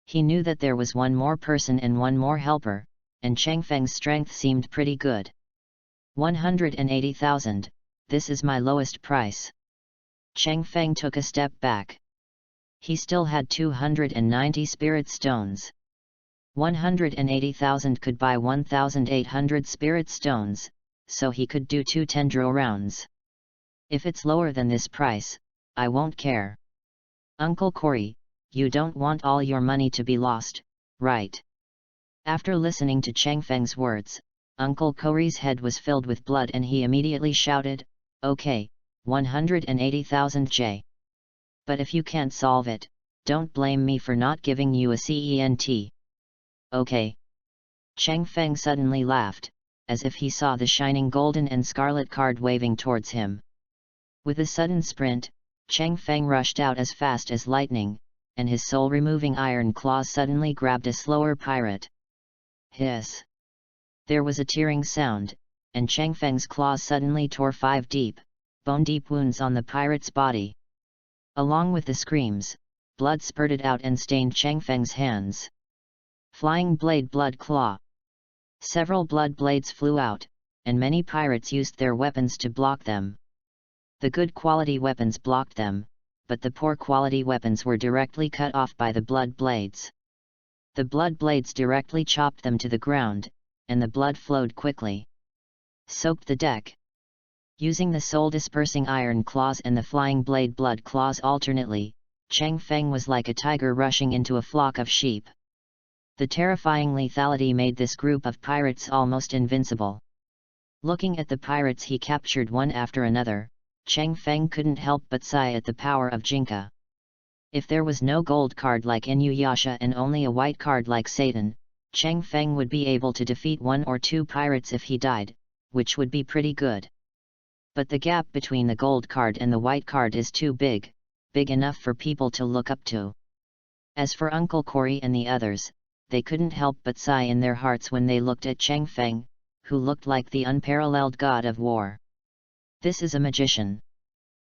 He knew that there was one more person and one more helper, and Chang Feng's strength seemed pretty good. 180,000, this is my lowest price. Chang Feng took a step back. He still had 290 spirit stones. 180,000 could buy 1,800 spirit stones, so he could do 2 10-draw rounds. If it's lower than this price, I won't care. Uncle Corey, you don't want all your money to be lost, right? After listening to Chang Feng's words, Uncle Corey's head was filled with blood and he immediately shouted, "Okay, 180,000 J. But if you can't solve it, don't blame me for not giving you a cent. Okay." Chang Feng suddenly laughed, as if he saw the shining golden and scarlet card waving towards him. With a sudden sprint, Chang Feng rushed out as fast as lightning, and his soul-removing iron claws suddenly grabbed a slower pirate. Hiss! There was a tearing sound, and Chang Feng's claws suddenly tore 5 deep, bone-deep wounds on the pirate's body. Along with the screams, blood spurted out and stained Chang Feng's hands. Flying blade blood claw. Several blood blades flew out, and many pirates used their weapons to block them. The good quality weapons blocked them, but the poor quality weapons were directly cut off by the blood blades. The blood blades directly chopped them to the ground, and the blood flowed quickly. Soaked the deck. Using the soul-dispersing iron claws and the flying blade blood claws alternately, Chang Feng was like a tiger rushing into a flock of sheep. The terrifying lethality made this group of pirates almost invincible. Looking at the pirates he captured one after another, Chang Feng couldn't help but sigh at the power of Jinka. If there was no gold card like Inuyasha and only a white card like Satan, Chang Feng would be able to defeat 1 or 2 pirates if he died, which would be pretty good. But the gap between the gold card and the white card is too big enough for people to look up to. As for Uncle Corey and the others, they couldn't help but sigh in their hearts when they looked at Chang Feng, who looked like the unparalleled god of war. This is a magician.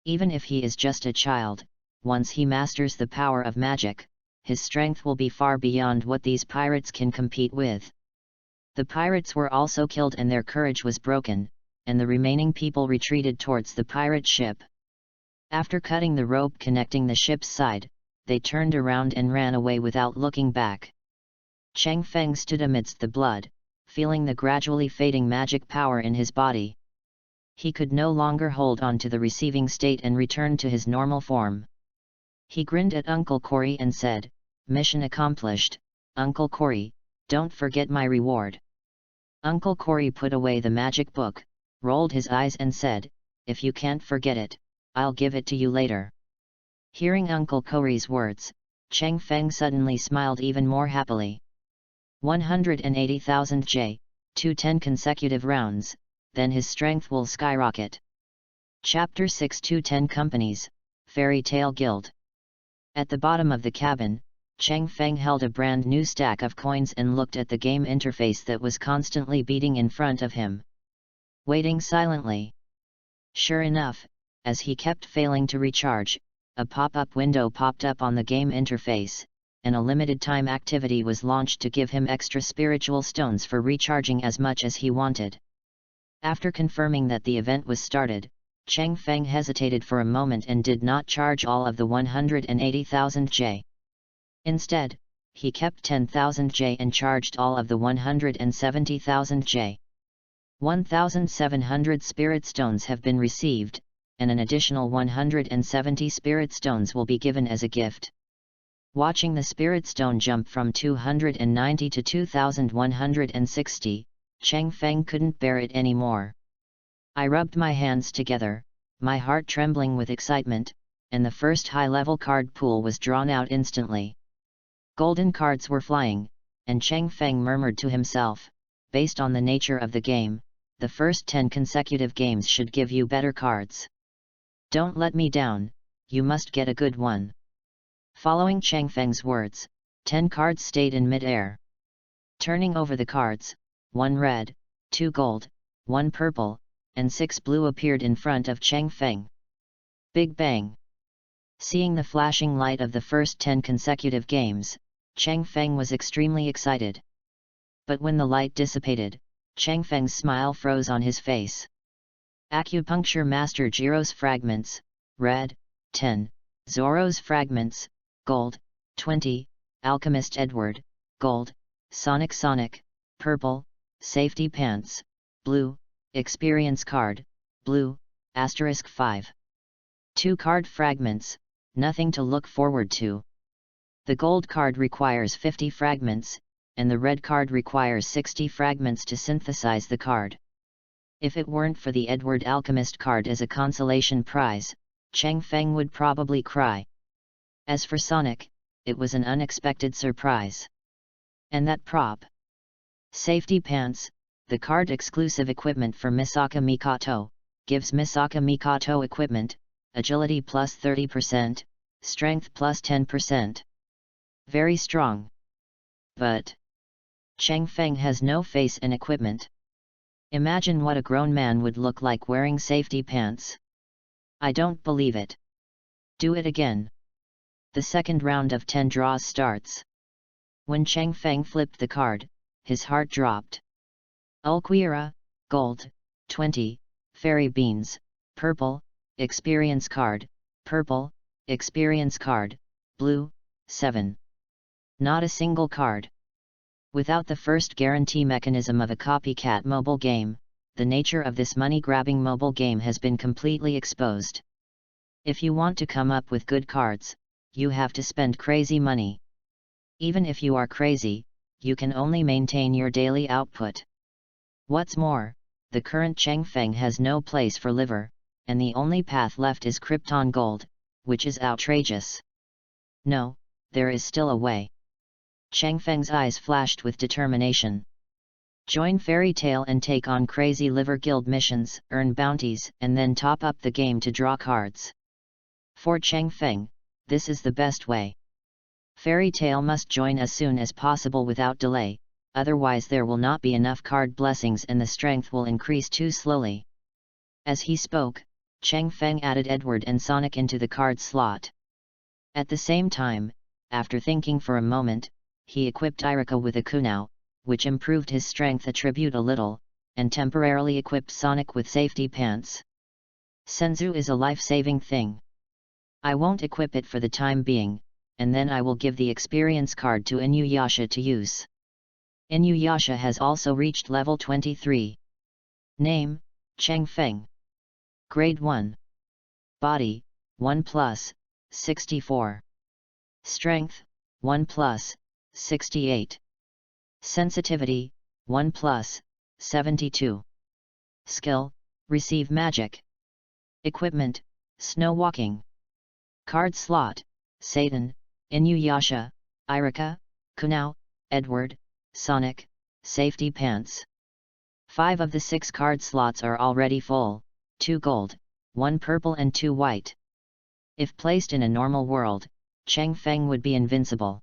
Even if he is just a child, once he masters the power of magic, his strength will be far beyond what these pirates can compete with. The pirates were also killed and their courage was broken, and the remaining people retreated towards the pirate ship. After cutting the rope connecting the ship's side, they turned around and ran away without looking back. Chang Feng stood amidst the blood, feeling the gradually fading magic power in his body. He could no longer hold on to the receiving state and returned to his normal form. He grinned at Uncle Corey and said, "Mission accomplished, Uncle Corey, don't forget my reward." Uncle Corey put away the magic book, rolled his eyes and said, "If you can't forget it, I'll give it to you later." Hearing Uncle Corey's words, Chang Feng suddenly smiled even more happily. 180,000 J, 210 consecutive rounds, then his strength will skyrocket. Chapter 6 210 Companies, Fairy Tale Guild. At the bottom of the cabin, Chang Feng held a brand new stack of coins and looked at the game interface that was constantly beating in front of him. Waiting silently. Sure enough, as he kept failing to recharge, a pop-up window popped up on the game interface, and a limited-time activity was launched to give him extra spiritual stones for recharging as much as he wanted. After confirming that the event was started, Chang Feng hesitated for a moment and did not charge all of the 180,000 J. Instead, he kept 10,000 J and charged all of the 170,000 J. 1,700 spirit stones have been received, and an additional 170 spirit stones will be given as a gift. Watching the spirit stone jump from 290 to 2,160, Chang Feng couldn't bear it anymore. I rubbed my hands together, my heart trembling with excitement, and the first high-level card pool was drawn out instantly. Golden cards were flying, and Chang Feng murmured to himself, based on the nature of the game, the first 10 consecutive games should give you better cards. Don't let me down, you must get a good one. Following Chang Feng's words, 10 cards stayed in mid-air. Turning over the cards, 1 red, 2 gold, 1 purple, and 6 blue appeared in front of Chang Feng. Big bang! Seeing the flashing light of the first 10 consecutive games, Chang Feng was extremely excited. But when the light dissipated, Chang Feng's smile froze on his face. Acupuncture Master Jiro's Fragments, red, 10, Zoro's Fragments, gold, 20, Alchemist Edward, gold, Sonic, purple, Safety Pants, blue, Experience Card, blue, *5. 2 card fragments, nothing to look forward to. The gold card requires 50 fragments, and the red card requires 60 fragments to synthesize the card. If it weren't for the Edward Alchemist card as a consolation prize, Chang Feng would probably cry. As for Sonic, it was an unexpected surprise. And that prop. Safety Pants, the card-exclusive equipment for Misaka Mikoto, gives Misaka Mikoto equipment, agility plus 30%, strength plus 10%. Very strong. But Chang Feng has no face and equipment. Imagine what a grown man would look like wearing safety pants. I don't believe it. Do it again. The second round of 10 draws starts. When Chang Feng flipped the card, his heart dropped. Ulquira, gold, 20, Fairy Beans, purple, Experience Card, purple, Experience Card, blue, 7. Not a single card. Without the first guarantee mechanism of a copycat mobile game, the nature of this money-grabbing mobile game has been completely exposed. If you want to come up with good cards, you have to spend crazy money. Even if you are crazy, you can only maintain your daily output. What's more, the current Chang Feng has no place for liver, and the only path left is Krypton Gold, which is outrageous. No, there is still a way. Chang Feng's eyes flashed with determination. Join Fairy Tale and take on Crazy Liver Guild missions, earn bounties, and then top up the game to draw cards. For Chang Feng, this is the best way. Fairy Tale must join as soon as possible without delay, otherwise there will not be enough card blessings and the strength will increase too slowly. As he spoke, Chang Feng added Edward and Sonic into the card slot. At the same time, after thinking for a moment, he equipped Irika with a Kunao, which improved his strength attribute a little, and temporarily equipped Sonic with safety pants. Senzu is a life-saving thing. I won't equip it for the time being, and then I will give the experience card to Inuyasha to use. Inuyasha has also reached level 23. Name, Cheng Feng. Grade 1. Body, 1+, 64. Strength, 1+, 68. Sensitivity, 1+, 72. Skill, Receive Magic. Equipment, Snow Walking. Card Slot, Satan, Inuyasha, Irika, Kunao, Edward, Sonic, Safety Pants. 5 of the 6 card slots are already full, 2 gold, 1 purple and 2 white. If placed in a normal world, Cheng Feng would be invincible.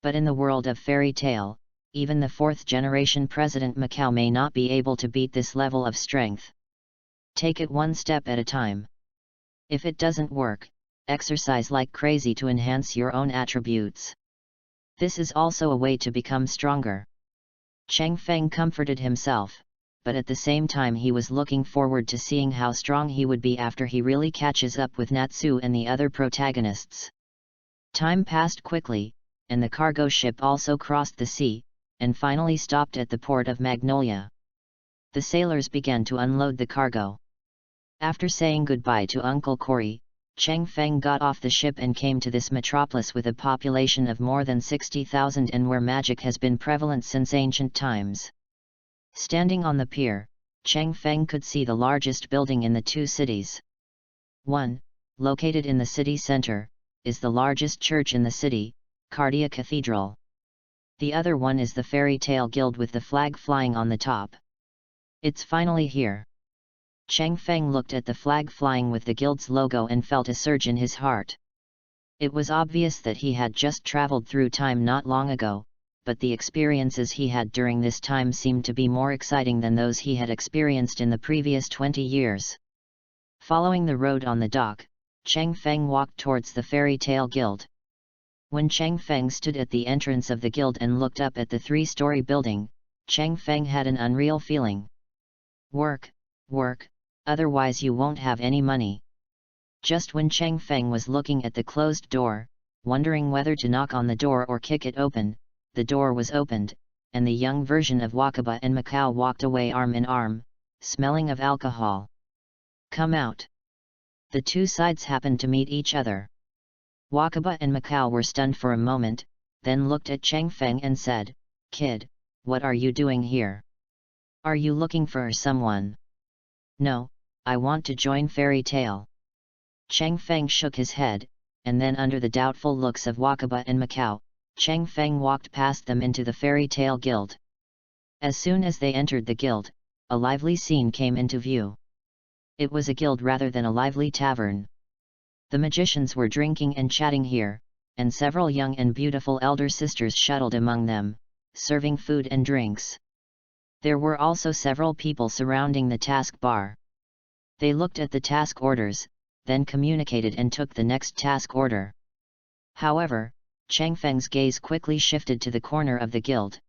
But in the world of fairy tale, even the 4th generation President Macau may not be able to beat this level of strength. Take it one step at a time. If it doesn't work, exercise like crazy to enhance your own attributes. This is also a way to become stronger. Cheng Feng comforted himself, but at the same time he was looking forward to seeing how strong he would be after he really catches up with Natsu and the other protagonists. Time passed quickly, and the cargo ship also crossed the sea, and finally stopped at the port of Magnolia. The sailors began to unload the cargo. After saying goodbye to Uncle Cory, Cheng Feng got off the ship and came to this metropolis with a population of more than 60,000 and where magic has been prevalent since ancient times. Standing on the pier, Cheng Feng could see the largest building in the 2 cities. One, located in the city center, is the largest church in the city, Cardia Cathedral. The other one is the Fairy Tale Guild with the flag flying on the top. It's finally here. Cheng Feng looked at the flag flying with the guild's logo and felt a surge in his heart. It was obvious that he had just traveled through time not long ago, but the experiences he had during this time seemed to be more exciting than those he had experienced in the previous 20 years. Following the road on the dock, Cheng Feng walked towards the Fairy Tale Guild. When Cheng Feng stood at the entrance of the guild and looked up at the 3-story building, Cheng Feng had an unreal feeling. Work, work, otherwise you won't have any money. Just when Cheng Feng was looking at the closed door, wondering whether to knock on the door or kick it open, the door was opened, and the young version of Wakaba and Macau walked away arm in arm, smelling of alcohol. Come out. The 2 sides happened to meet each other. Wakaba and Macau were stunned for a moment, then looked at Cheng Feng and said, "Kid, what are you doing here? Are you looking for someone?" "No, I want to join Fairy Tale." Cheng Feng shook his head, and then under the doubtful looks of Wakaba and Macau, Cheng Feng walked past them into the Fairy Tale Guild. As soon as they entered the guild, a lively scene came into view. It was a guild rather than a lively tavern. The magicians were drinking and chatting here, and several young and beautiful elder sisters shuttled among them, serving food and drinks. There were also several people surrounding the task bar. They looked at the task orders, then communicated and took the next task order. However, Cheng Feng's gaze quickly shifted to the corner of the guild.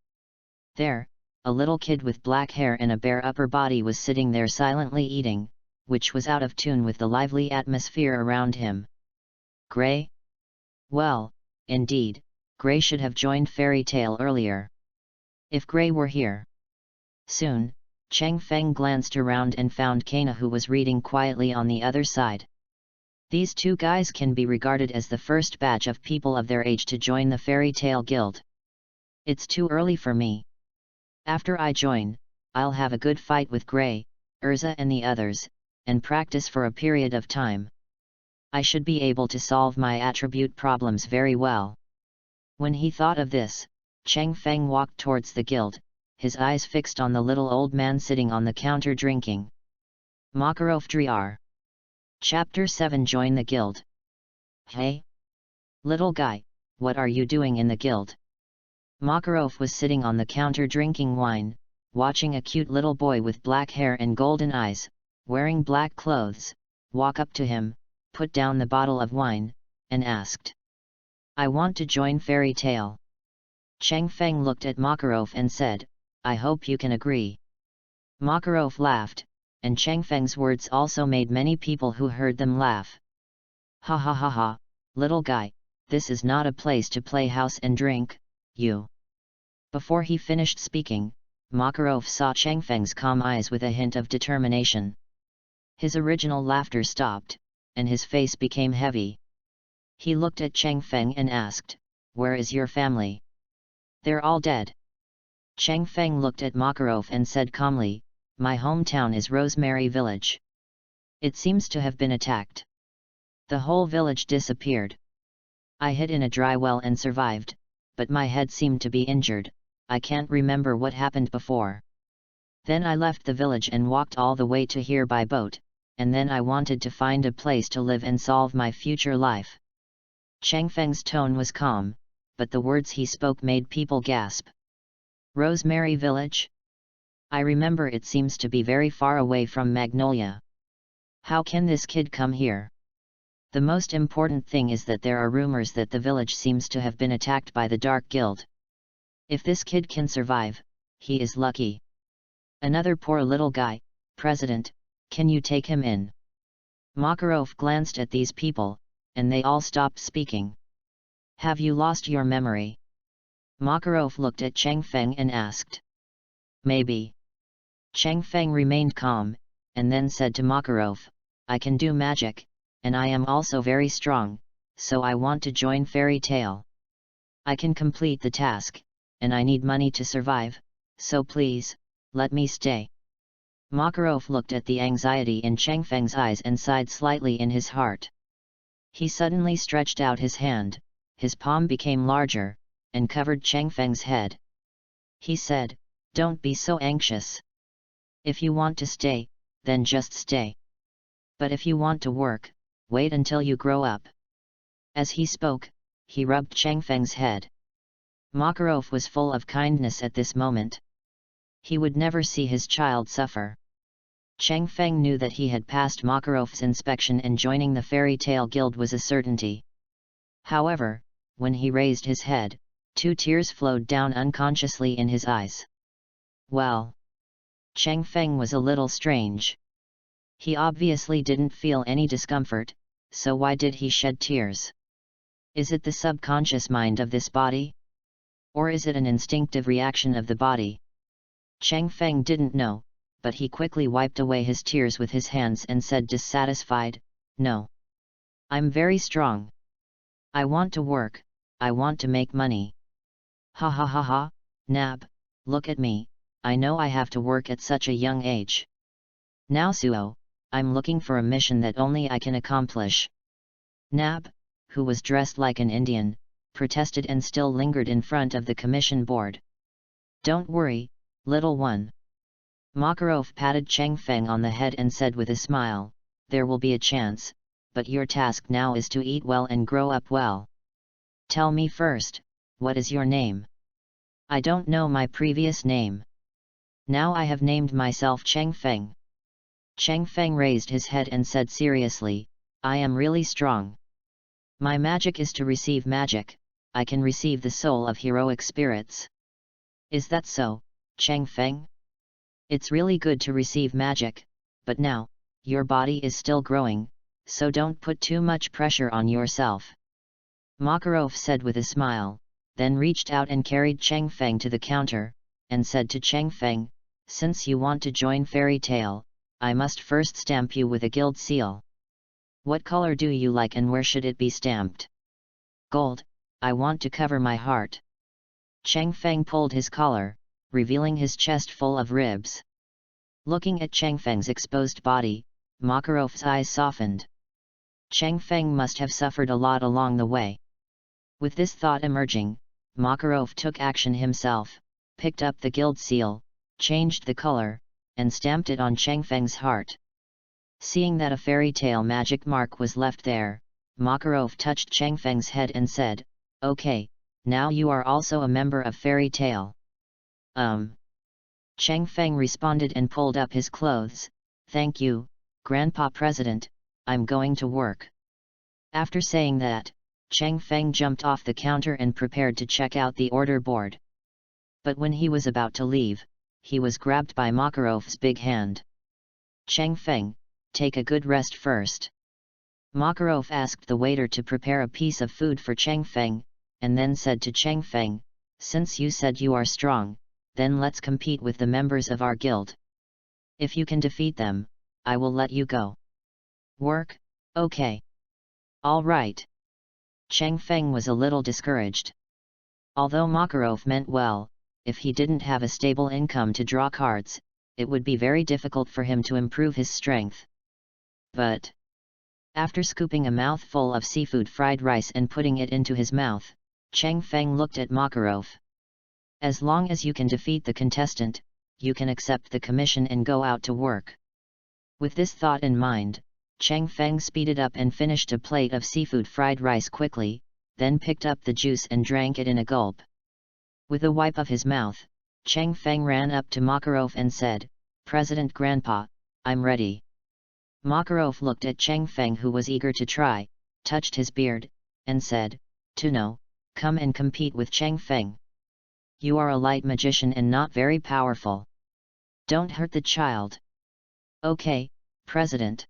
There, a little kid with black hair and a bare upper body was sitting there silently eating, which was out of tune with the lively atmosphere around him. Gray? Well, indeed, Gray should have joined Fairy Tale earlier. If Gray were here. Soon, Cheng Feng glanced around and found Kana, who was reading quietly on the other side. These 2 guys can be regarded as the first batch of people of their age to join the Fairy Tale Guild. It's too early for me. After I join, I'll have a good fight with Gray, Urza and the others, and practice for a period of time. I should be able to solve my attribute problems very well. When he thought of this, Cheng Feng walked towards the guild, his eyes fixed on the little old man sitting on the counter drinking. Makarov Driar. Chapter 7 Join the Guild. Hey! Little guy, what are you doing in the guild? Makarov was sitting on the counter drinking wine, watching a cute little boy with black hair and golden eyes, wearing black clothes, walk up to him, put down the bottle of wine, and asked, "I want to join Fairy Tale." Cheng Feng looked at Makarov and said, "I hope you can agree." Makarov laughed, and Cheng Feng's words also made many people who heard them laugh. "Ha ha ha ha, little guy, this is not a place to play house and drink, you Before he finished speaking, Makarov saw Changfeng's calm eyes with a hint of determination. His original laughter stopped, and his face became heavy. He looked at Changfeng and asked, "Where is your family?" "They're all dead." Changfeng looked at Makarov and said calmly, "My hometown is Rosemary Village. It seems to have been attacked. The whole village disappeared. I hid in a dry well and survived, but my head seemed to be injured. I can't remember what happened before. Then I left the village and walked all the way to here by boat, and then I wanted to find a place to live and solve my future life." Changfeng's tone was calm, but the words he spoke made people gasp. "Rosemary Village? I remember it seems to be very far away from Magnolia. How can this kid come here? The most important thing is that there are rumors that the village seems to have been attacked by the Dark Guild. If this kid can survive, he is lucky. Another poor little guy, President, can you take him in?" Makarov glanced at these people, and they all stopped speaking. "Have you lost your memory?" Makarov looked at Changfeng and asked. "Maybe." Changfeng remained calm, and then said to Makarov, "I can do magic, and I am also very strong, so I want to join Fairy Tale. I can complete the task, and I need money to survive, so please, let me stay." Makarov looked at the anxiety in Changfeng's eyes and sighed slightly in his heart. He suddenly stretched out his hand, his palm became larger, and covered Changfeng's head. He said, "Don't be so anxious. If you want to stay, then just stay. But if you want to work, wait until you grow up." As he spoke, he rubbed Changfeng's head. Makarov was full of kindness at this moment. He would never see his child suffer. Changfeng knew that he had passed Makarov's inspection and joining the Fairy Tale Guild was a certainty. However, when he raised his head, 2 tears flowed down unconsciously in his eyes. Well, Changfeng was a little strange. He obviously didn't feel any discomfort, so why did he shed tears? Is it the subconscious mind of this body? Or is it an instinctive reaction of the body? Changfeng didn't know, but he quickly wiped away his tears with his hands and said dissatisfied, "No. I'm very strong. I want to work, I want to make money. Ha ha ha ha, Nab, look at me, I know I have to work at such a young age. Now Suo, I'm looking for a mission that only I can accomplish." Nab, who was dressed like an Indian, protested and still lingered in front of the commission board. "Don't worry, little one." Makarov patted Changfeng on the head and said with a smile, "There will be a chance, but your task now is to eat well and grow up well. Tell me first, what is your name?" "I don't know my previous name. Now I have named myself Changfeng." Changfeng raised his head and said seriously, "I am really strong. My magic is to receive magic, I can receive the soul of heroic spirits." "Is that so, Changfeng? It's really good to receive magic, but now, your body is still growing, so don't put too much pressure on yourself." Makarov said with a smile, then reached out and carried Changfeng to the counter, and said to Changfeng, "Since you want to join Fairy Tale, I must first stamp you with a guild seal. What color do you like and where should it be stamped?" "Gold, I want to cover my heart." Changfeng pulled his collar, revealing his chest full of ribs. Looking at Changfeng's exposed body, Makarov's eyes softened. Changfeng must have suffered a lot along the way. With this thought emerging, Makarov took action himself, picked up the guild seal, changed the color, and stamped it on Changfeng's heart. Seeing that a fairy tale magic mark was left there, Makarov touched Changfeng's head and said, "Okay, now you are also a member of Fairy Tale." Changfeng responded and pulled up his clothes. "Thank you, Grandpa President, I'm going to work." After saying that, Changfeng jumped off the counter and prepared to check out the order board. But when he was about to leave, he was grabbed by Makarov's big hand. "Changfeng, take a good rest first." Makarov asked the waiter to prepare a piece of food for Changfeng, and then said to Changfeng, since you said you are strong, then let's compete with the members of our guild. If you can defeat them, I will let you go. Work? Okay. All right. Cheng Feng was a little discouraged. Although Makarov meant well, if he didn't have a stable income to draw cards, it would be very difficult for him to improve his strength. But after scooping a mouthful of seafood fried rice and putting it into his mouth, Cheng Feng looked at Makarov. As long as you can defeat the contestant, you can accept the commission and go out to work. With this thought in mind, Cheng Feng speeded up and finished a plate of seafood fried rice quickly, then picked up the juice and drank it in a gulp. With a wipe of his mouth, Cheng Feng ran up to Makarov and said, "President Grandpa, I'm ready." Makarov looked at Cheng Feng, who was eager to try, touched his beard, and said, "Tuno, come and compete with Cheng Feng. You are a light magician and not very powerful. Don't hurt the child." "Okay, President."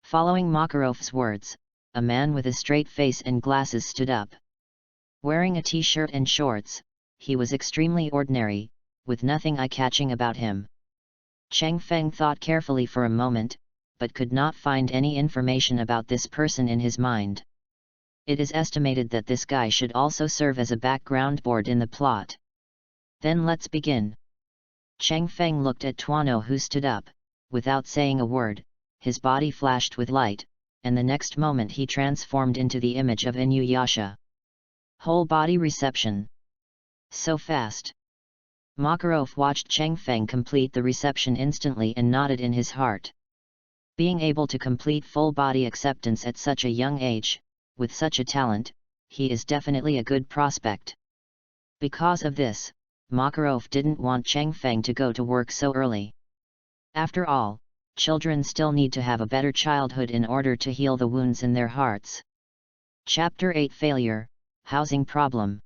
Following Makarov's words, a man with a straight face and glasses stood up. Wearing a t-shirt and shorts, he was extremely ordinary, with nothing eye-catching about him. Cheng Feng thought carefully for a moment, but could not find any information about this person in his mind. It is estimated that this guy should also serve as a background board in the plot. Then let's begin. Cheng Feng looked at Tuano, who stood up. Without saying a word, his body flashed with light, and the next moment he transformed into the image of Inuyasha. Whole body reception. So fast. Makarov watched Cheng Feng complete the reception instantly and nodded in his heart. Being able to complete full body acceptance at such a young age, with such a talent, he is definitely a good prospect. Because of this, Makarov didn't want Cheng Feng to go to work so early. After all, children still need to have a better childhood in order to heal the wounds in their hearts. Chapter 8 Failure, Housing Problem.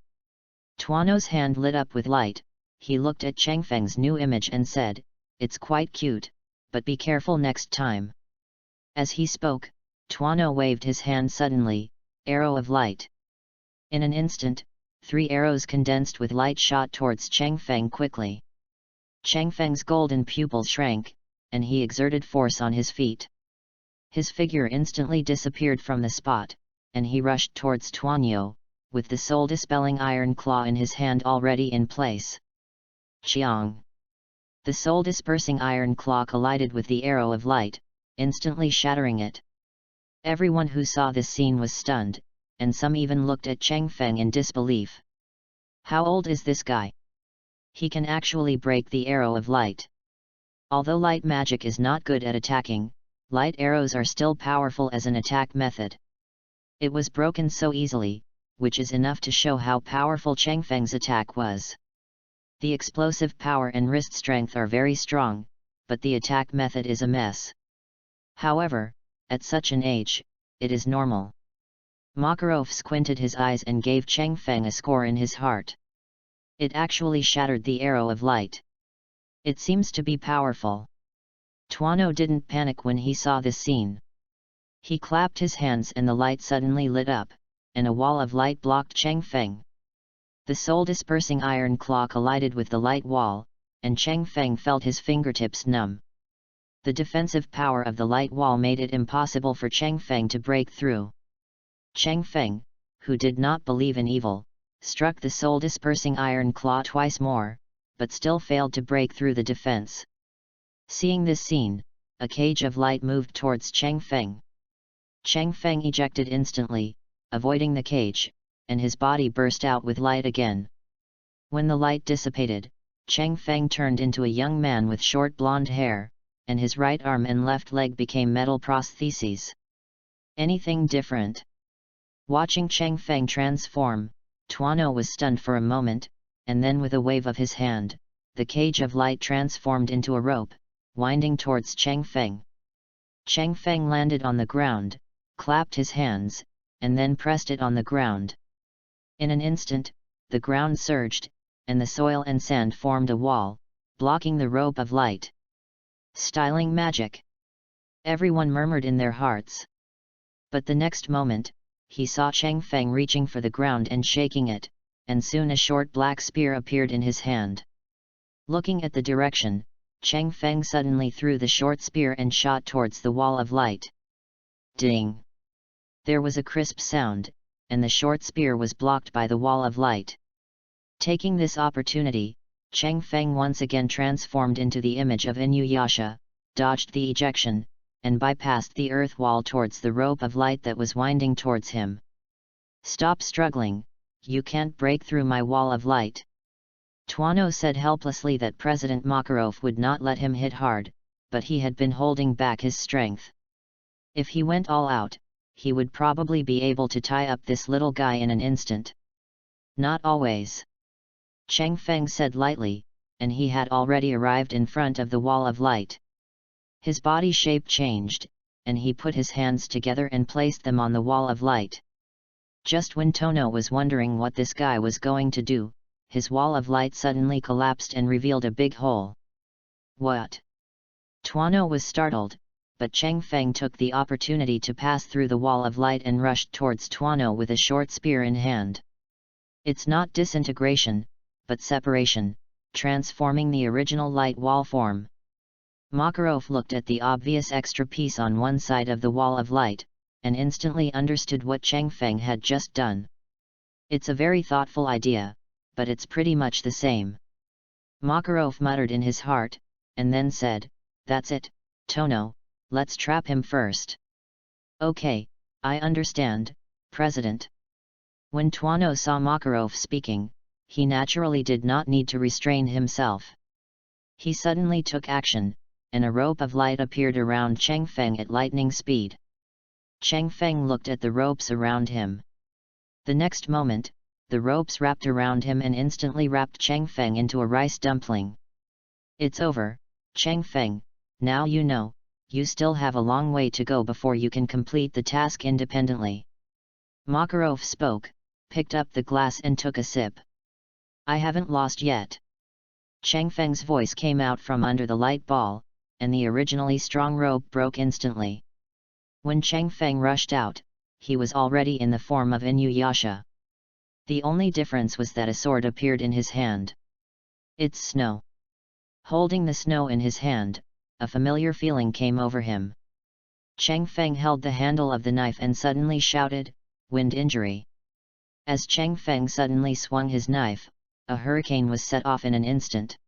Tuano's hand lit up with light. He looked at Cheng Feng's new image and said, "It's quite cute, but be careful next time." As he spoke, Tuano waved his hand suddenly, arrow of light. In an instant, 3 arrows condensed with light shot towards Cheng Feng quickly. Cheng Feng's golden pupil shrank, and he exerted force on his feet. His figure instantly disappeared from the spot, and he rushed towards Tuano, with the soul-dispelling iron claw in his hand already in place. Chiang! The soul-dispersing iron claw collided with the arrow of light, instantly shattering it. Everyone who saw this scene was stunned, and some even looked at Cheng Feng in disbelief. How old is this guy? He can actually break the arrow of light. Although light magic is not good at attacking, light arrows are still powerful as an attack method. It was broken so easily, which is enough to show how powerful Cheng Feng's attack was. The explosive power and wrist strength are very strong, but the attack method is a mess. However, at such an age, it is normal. Makarov squinted his eyes and gave Cheng Feng a score in his heart. It actually shattered the arrow of light. It seems to be powerful. Tuano didn't panic when he saw this scene. He clapped his hands and the light suddenly lit up, and a wall of light blocked Cheng Feng. The soul-dispersing iron claw collided with the light wall, and Cheng Feng felt his fingertips numb. The defensive power of the light wall made it impossible for Cheng Feng to break through. Cheng Feng, who did not believe in evil, struck the soul-dispersing iron claw twice more, but still failed to break through the defense. Seeing this scene, a cage of light moved towards Cheng Feng. Cheng Feng ejected instantly, avoiding the cage, and his body burst out with light again. When the light dissipated, Cheng Feng turned into a young man with short blonde hair, and his right arm and left leg became metal prostheses. Anything different? Watching Cheng Feng transform, Tuano was stunned for a moment, and then with a wave of his hand, the cage of light transformed into a rope, winding towards Cheng Feng. Cheng Feng landed on the ground, clapped his hands, and then pressed it on the ground. In an instant, the ground surged, and the soil and sand formed a wall, blocking the rope of light. Styling magic! Everyone murmured in their hearts. But the next moment, he saw Cheng Feng reaching for the ground and shaking it, and soon a short black spear appeared in his hand. Looking at the direction, Cheng Feng suddenly threw the short spear and shot towards the wall of light. Ding! There was a crisp sound, and the short spear was blocked by the wall of light. Taking this opportunity, Cheng Feng once again transformed into the image of Inuyasha, dodged the ejection, and bypassed the earth wall towards the rope of light that was winding towards him. "Stop struggling, you can't break through my wall of light." Tuano said helplessly that President Makarov would not let him hit hard, but he had been holding back his strength. If he went all out, he would probably be able to tie up this little guy in an instant. Not always. Cheng Feng said lightly, and he had already arrived in front of the wall of light. His body shape changed, and he put his hands together and placed them on the wall of light. Just when Tono was wondering what this guy was going to do, his wall of light suddenly collapsed and revealed a big hole. "What?" Tuano was startled, but Cheng Feng took the opportunity to pass through the wall of light and rushed towards Tuano with a short spear in hand. It's not disintegration, but separation, transforming the original light wall form. Makarov looked at the obvious extra piece on one side of the wall of light, and instantly understood what Cheng Feng had just done. It's a very thoughtful idea, but it's pretty much the same. Makarov muttered in his heart, and then said, "That's it, Tono, let's trap him first." "Okay, I understand, President." When Tuano saw Makarov speaking, he naturally did not need to restrain himself. He suddenly took action, and a rope of light appeared around Cheng Feng at lightning speed. Cheng Feng looked at the ropes around him. The next moment, the ropes wrapped around him and instantly wrapped Cheng Feng into a rice dumpling. "It's over, Cheng Feng, now you know, you still have a long way to go before you can complete the task independently." Makarov spoke, picked up the glass and took a sip. "I haven't lost yet." Cheng Feng's voice came out from under the light ball, and the originally strong rope broke instantly. When Cheng Feng rushed out, he was already in the form of Inuyasha. The only difference was that a sword appeared in his hand. "It's snow." Holding the snow in his hand, a familiar feeling came over him. Cheng Feng held the handle of the knife and suddenly shouted, "Wind injury." As Cheng Feng suddenly swung his knife, a hurricane was set off in an instant.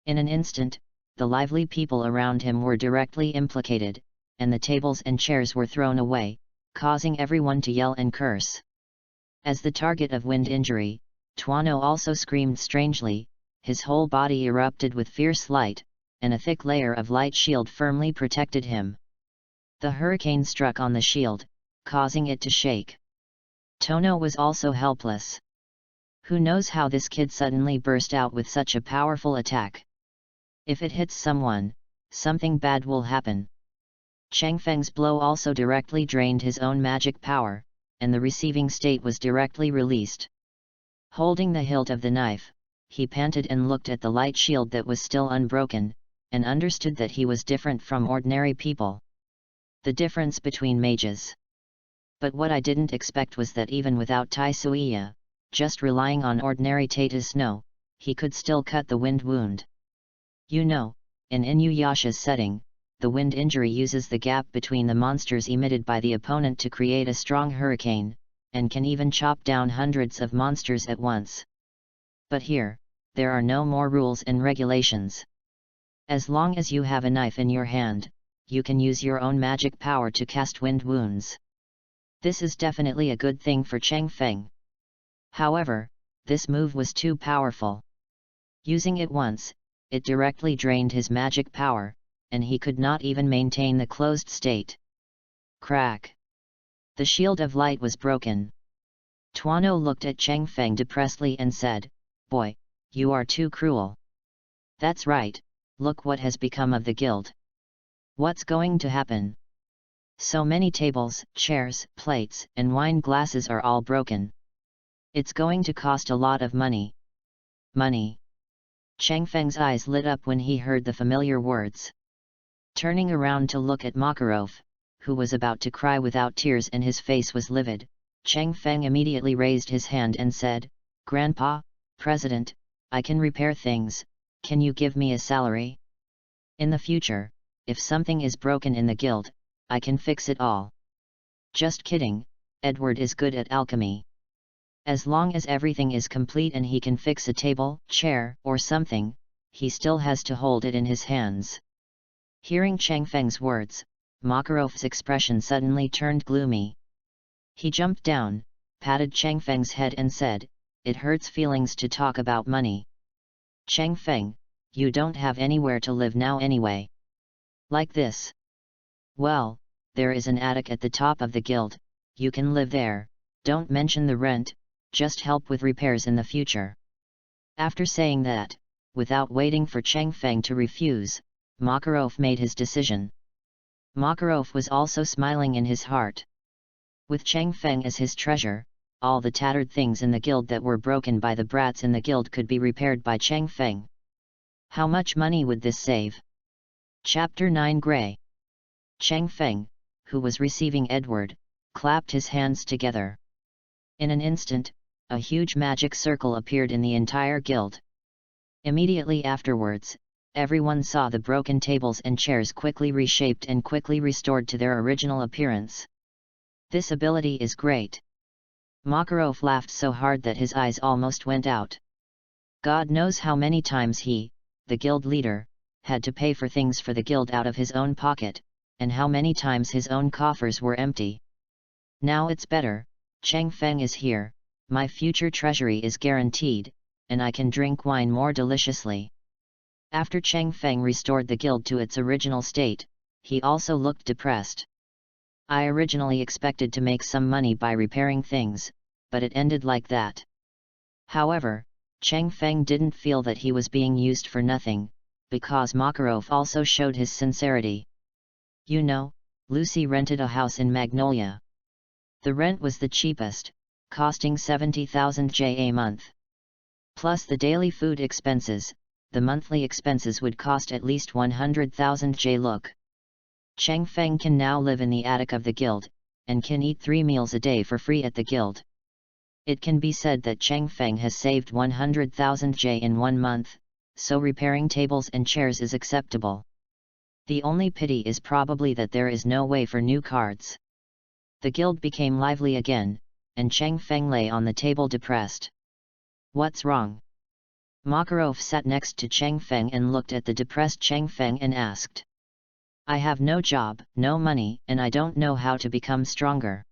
In an instant, the lively people around him were directly implicated, and the tables and chairs were thrown away, causing everyone to yell and curse. As the target of wind injury, Tuano also screamed strangely, his whole body erupted with fierce light, and a thick layer of light shield firmly protected him. The hurricane struck on the shield, causing it to shake. Tono was also helpless. Who knows how this kid suddenly burst out with such a powerful attack? If it hits someone, something bad will happen. Cheng Feng's blow also directly drained his own magic power, and the receiving state was directly released. Holding the hilt of the knife, he panted and looked at the light shield that was still unbroken, and understood that he was different from ordinary people. The difference between mages. But what I didn't expect was that even without Tai Suiya, just relying on ordinary Tata Snow, he could still cut the wind wound. You know, in Inuyasha's setting, the wind injury uses the gap between the monsters emitted by the opponent to create a strong hurricane, and can even chop down hundreds of monsters at once. But here, there are no more rules and regulations. As long as you have a knife in your hand, you can use your own magic power to cast wind wounds. This is definitely a good thing for Cheng Feng. However, this move was too powerful. Using it once, it directly drained his magic power, and he could not even maintain the closed state. Crack! The shield of light was broken. Tuano looked at Cheng Feng depressedly and said, "Boy, you are too cruel." "That's right, look what has become of the guild. What's going to happen? So many tables, chairs, plates, and wine glasses are all broken. It's going to cost a lot of money." Money. Cheng Feng's eyes lit up when he heard the familiar words. Turning around to look at Makarov, who was about to cry without tears and his face was livid, Cheng Feng immediately raised his hand and said, "Grandpa, President, I can repair things, can you give me a salary? In the future, if something is broken in the guild, I can fix it all." "Just kidding, Edward is good at alchemy. As long as everything is complete and he can fix a table, chair, or something, he still has to hold it in his hands." Hearing Chang Feng's words, Makarov's expression suddenly turned gloomy. He jumped down, patted Chang Feng's head and said, "It hurts feelings to talk about money. Chang Feng, you don't have anywhere to live now anyway. Like this. Well, there is an attic at the top of the guild, you can live there, don't mention the rent, just help with repairs in the future." After saying that, without waiting for Chang Feng to refuse, Makarov made his decision. Makarov was also smiling in his heart. With Chang Feng as his treasure, all the tattered things in the guild that were broken by the brats in the guild could be repaired by Chang Feng. How much money would this save? Chapter 9 Gray. Chang Feng, who was receiving Edward, clapped his hands together. In an instant, a huge magic circle appeared in the entire guild. Immediately afterwards, everyone saw the broken tables and chairs quickly reshaped and quickly restored to their original appearance. "This ability is great." Makarov laughed so hard that his eyes almost went out. God knows how many times he, the guild leader, had to pay for things for the guild out of his own pocket, and how many times his own coffers were empty. Now it's better, Chang Feng is here, my future treasury is guaranteed, and I can drink wine more deliciously. After Chang Feng restored the guild to its original state, he also looked depressed. "I originally expected to make some money by repairing things, but it ended like that." However, Chang Feng didn't feel that he was being used for nothing, because Makarov also showed his sincerity. "You know, Lucy rented a house in Magnolia. The rent was the cheapest, costing 70,000 J a month. Plus the daily food expenses, the monthly expenses would cost at least 100,000 J. Look. Chang Feng can now live in the attic of the guild, and can eat 3 meals a day for free at the guild. It can be said that Chang Feng has saved 100,000 J in 1 month, so repairing tables and chairs is acceptable. The only pity is probably that there is no way for new cards." The guild became lively again, and Chang Feng lay on the table depressed. "What's wrong?" Makarov sat next to Chang Feng and looked at the depressed Chang Feng and asked. "I have no job, no money, and I don't know how to become stronger,"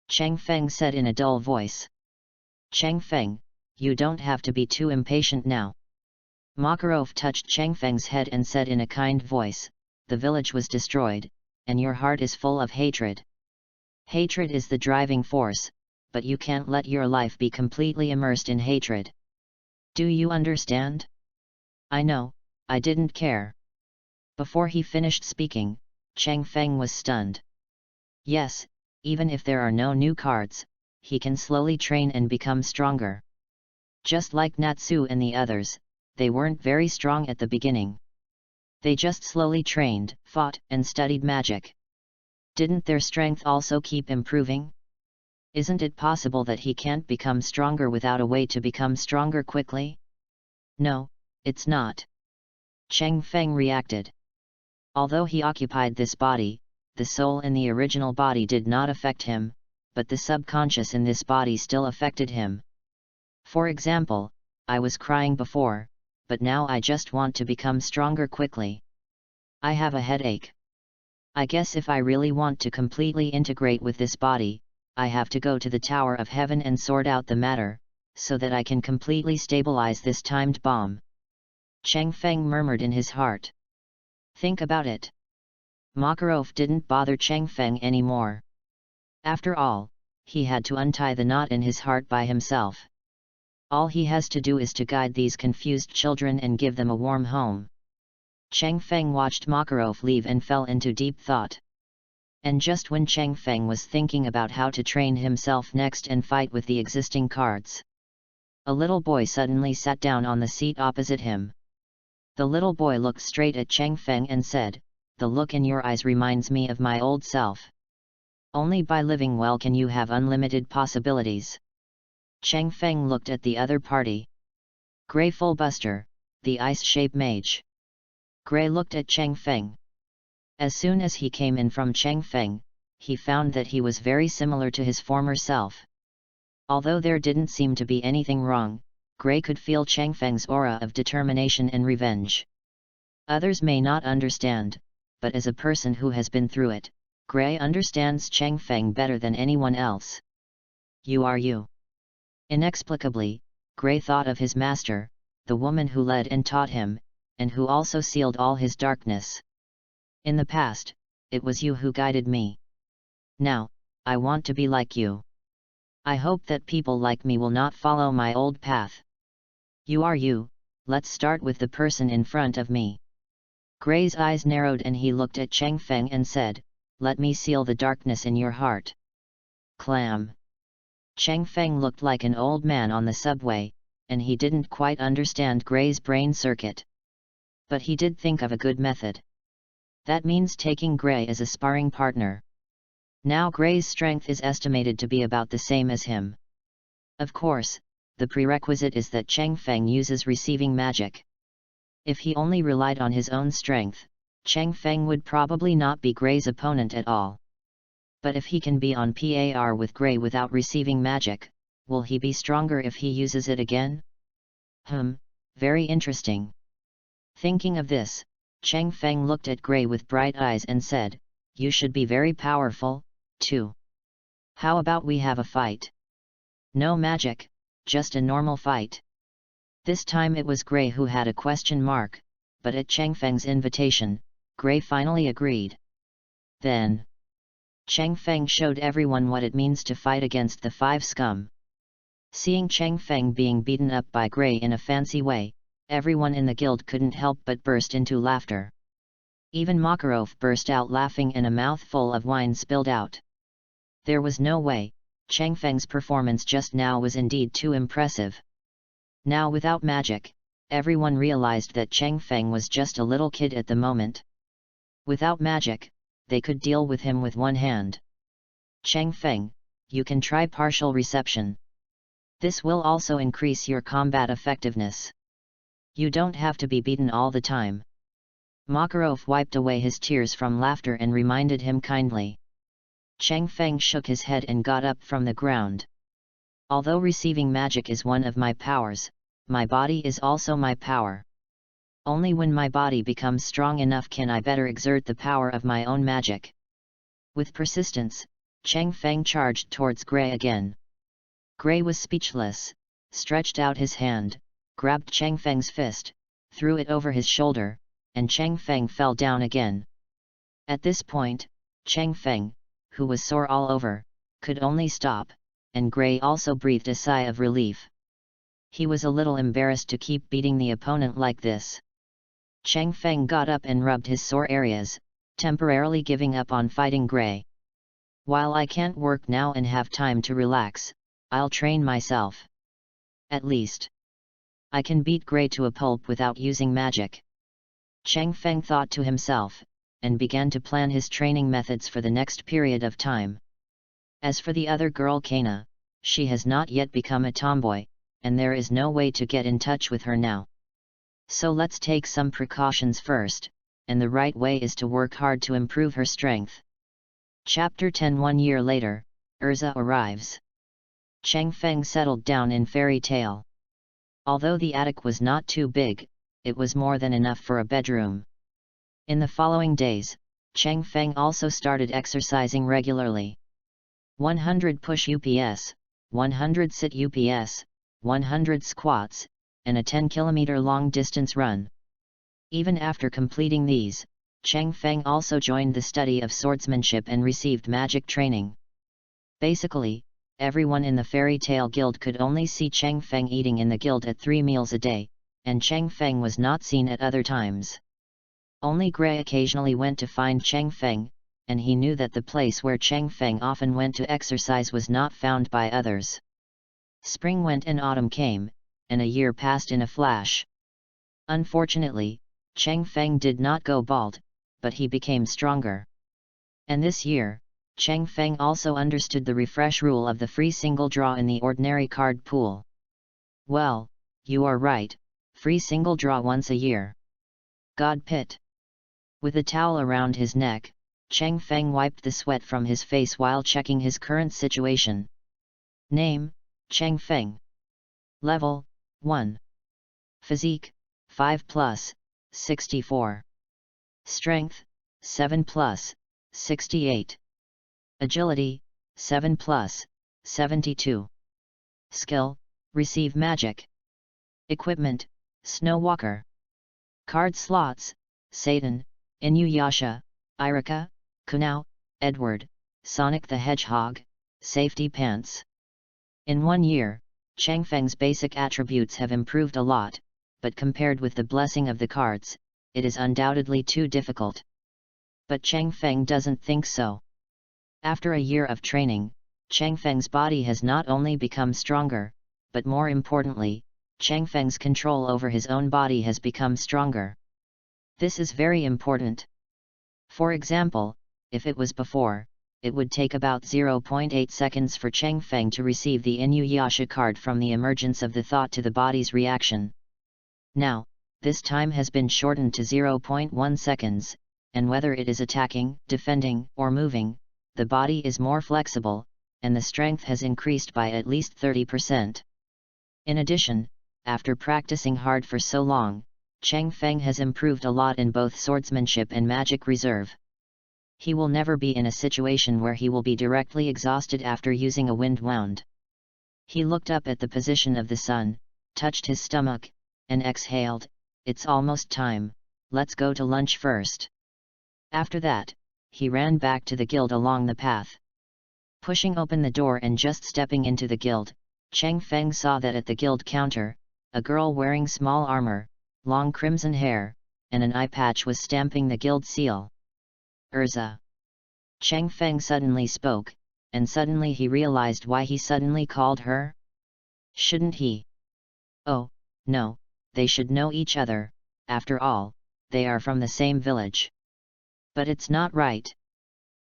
Chang Feng said in a dull voice. "Chang Feng, you don't have to be too impatient now." Makarov touched Chang Feng's head and said in a kind voice, "The village was destroyed, and your heart is full of hatred. Hatred is the driving force, but you can't let your life be completely immersed in hatred. Do you understand?" "I know, I didn't care." Before he finished speaking, Chang Feng was stunned. Yes, even if there are no new cards, he can slowly train and become stronger. Just like Natsu and the others, they weren't very strong at the beginning. They just slowly trained, fought, and studied magic. Didn't their strength also keep improving? Isn't it possible that he can't become stronger without a way to become stronger quickly? No, it's not. Chang Feng reacted. Although he occupied this body, the soul in the original body did not affect him, but the subconscious in this body still affected him. For example, I was crying before, but now I just want to become stronger quickly. I have a headache. I guess if I really want to completely integrate with this body, I have to go to the Tower of Heaven and sort out the matter, so that I can completely stabilize this timed bomb. Chang Feng murmured in his heart. Think about it. Makarov didn't bother Chang Feng anymore. After all, he had to untie the knot in his heart by himself. All he has to do is to guide these confused children and give them a warm home. Chang Feng watched Makarov leave and fell into deep thought. And just when Chang Feng was thinking about how to train himself next and fight with the existing cards, a little boy suddenly sat down on the seat opposite him. The little boy looked straight at Chang Feng and said, "The look in your eyes reminds me of my old self. Only by living well can you have unlimited possibilities. Cheng Feng looked at the other party. Grey Fullbuster, the ice-shape mage. Grey looked at Cheng Feng. As soon as he came in from Cheng Feng, he found that he was very similar to his former self. Although there didn't seem to be anything wrong, Grey could feel Cheng Feng's aura of determination and revenge. Others may not understand, but as a person who has been through it, Grey understands Cheng Feng better than anyone else. You are you. Inexplicably, Grey thought of his master, the woman who led and taught him, and who also sealed all his darkness. In the past, it was you who guided me. Now, I want to be like you. I hope that people like me will not follow my old path. You are you, let's start with the person in front of me. Grey's eyes narrowed and he looked at Cheng Feng and said, let me seal the darkness in your heart. Clam. Cheng Feng looked like an old man on the subway, and he didn't quite understand Grey's brain circuit. But he did think of a good method. That means taking Grey as a sparring partner. Now Grey's strength is estimated to be about the same as him. Of course, the prerequisite is that Cheng Feng uses receiving magic. If he only relied on his own strength, Cheng Feng would probably not be Grey's opponent at all. But if he can be on par with Grey without receiving magic, will he be stronger if he uses it again? Very interesting. Thinking of this, Cheng Feng looked at Grey with bright eyes and said, you should be very powerful, too. How about we have a fight? No magic, just a normal fight. This time it was Grey who had a question mark, but at Cheng Feng's invitation, Grey finally agreed. Then, Cheng Feng showed everyone what it means to fight against the five scum. Seeing Cheng Feng being beaten up by Grey in a fancy way, everyone in the guild couldn't help but burst into laughter. Even Makarov burst out laughing and a mouthful of wine spilled out. There was no way, Cheng Feng's performance just now was indeed too impressive. Now without magic, everyone realized that Cheng Feng was just a little kid at the moment. Without magic, they could deal with him with one hand. Cheng Feng, you can try partial reception. This will also increase your combat effectiveness. You don't have to be beaten all the time. Makarov wiped away his tears from laughter and reminded him kindly. Cheng Feng shook his head and got up from the ground. Although receiving magic is one of my powers, my body is also my power. Only when my body becomes strong enough can I better exert the power of my own magic. With persistence, Cheng Feng charged towards Grey again. Grey was speechless, stretched out his hand, grabbed Cheng Feng's fist, threw it over his shoulder, and Cheng Feng fell down again. At this point, Cheng Feng, who was sore all over, could only stop, and Grey also breathed a sigh of relief. He was a little embarrassed to keep beating the opponent like this. Cheng Feng got up and rubbed his sore areas, temporarily giving up on fighting Grey. While I can't work now and have time to relax, I'll train myself. At least, I can beat Grey to a pulp without using magic. Cheng Feng thought to himself, and began to plan his training methods for the next period of time. As for the other girl Kana, she has not yet become a tomboy, and there is no way to get in touch with her now. So let's take some precautions first, and the right way is to work hard to improve her strength. Chapter 10. 1 year later, Urza arrives. Cheng Feng settled down in Fairy Tale. Although the attic was not too big, it was more than enough for a bedroom. In the following days, Cheng Feng also started exercising regularly. 100 push UPS, 100 sit UPS, 100 squats, and a 10-kilometer long distance run. Even after completing these, Cheng Feng also joined the study of swordsmanship and received magic training. Basically, everyone in the Fairy Tale Guild could only see Cheng Feng eating in the guild at 3 meals a day, and Cheng Feng was not seen at other times. Only Grey occasionally went to find Cheng Feng, and he knew that the place where Cheng Feng often went to exercise was not found by others. Spring went and autumn came, and a year passed in a flash. Unfortunately, Cheng Feng did not go bald, but he became stronger. And this year, Cheng Feng also understood the refresh rule of the free single draw in the ordinary card pool. Well, you are right, free single draw once a year. God Pit. With a towel around his neck, Cheng Feng wiped the sweat from his face while checking his current situation. Name, Cheng Feng. Level, 1. Physique, 5+, 64. Strength, 7+, 68. Agility, 7+, 72. Skill, Receive Magic. Equipment, Snow Walker. Card slots, Satan, Inuyasha, Irika, Kunao, Edward, Sonic the Hedgehog, Safety Pants. In 1 year, Cheng Feng's basic attributes have improved a lot, but compared with the blessing of the cards, it is undoubtedly too difficult. But Cheng Feng doesn't think so. After a year of training, Cheng Feng's body has not only become stronger, but more importantly, Cheng Feng's control over his own body has become stronger. This is very important. For example, if it was before, it would take about 0.8 seconds for Cheng Feng to receive the Inuyasha card from the emergence of the thought to the body's reaction. Now, this time has been shortened to 0.1 seconds, and whether it is attacking, defending, or moving, the body is more flexible, and the strength has increased by at least 30%. In addition, after practicing hard for so long, Cheng Feng has improved a lot in both swordsmanship and magic reserve. He will never be in a situation where he will be directly exhausted after using a wind wound. He looked up at the position of the sun, touched his stomach, and exhaled, "It's almost time, let's go to lunch first." After that, he ran back to the guild along the path. Pushing open the door and just stepping into the guild, Cheng Feng saw that at the guild counter, a girl wearing small armor, long crimson hair, and an eye patch was stamping the guild seal. Urza. Cheng Feng suddenly spoke, and suddenly he realized why he suddenly called her. Shouldn't he? Oh, no, they should know each other, after all, they are from the same village. But it's not right.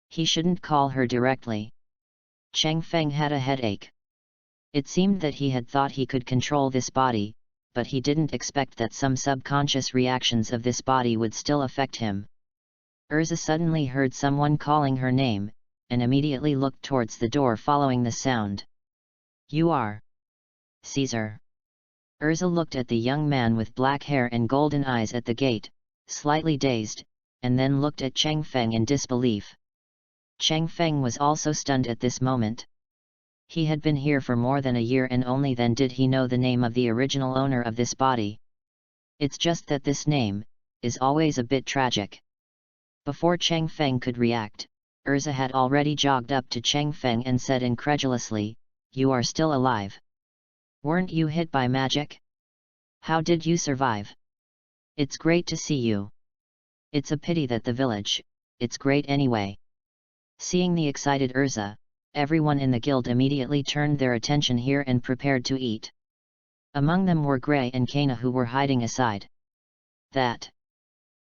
He shouldn't call her directly. Cheng Feng had a headache. It seemed that he had thought he could control this body, but he didn't expect that some subconscious reactions of this body would still affect him. Urza suddenly heard someone calling her name, and immediately looked towards the door following the sound. "You are Caesar." Urza looked at the young man with black hair and golden eyes at the gate, slightly dazed, and then looked at Cheng Feng in disbelief. Cheng Feng was also stunned at this moment. He had been here for more than a year and only then did he know the name of the original owner of this body. It's just that this name is always a bit tragic. Before Cheng Feng could react, Urza had already jogged up to Cheng Feng and said incredulously, "You are still alive. Weren't you hit by magic? How did you survive? It's great to see you. It's a pity that the village, it's great anyway." Seeing the excited Urza, everyone in the guild immediately turned their attention here and prepared to eat. Among them were Gray and Kana, who were hiding aside. "That."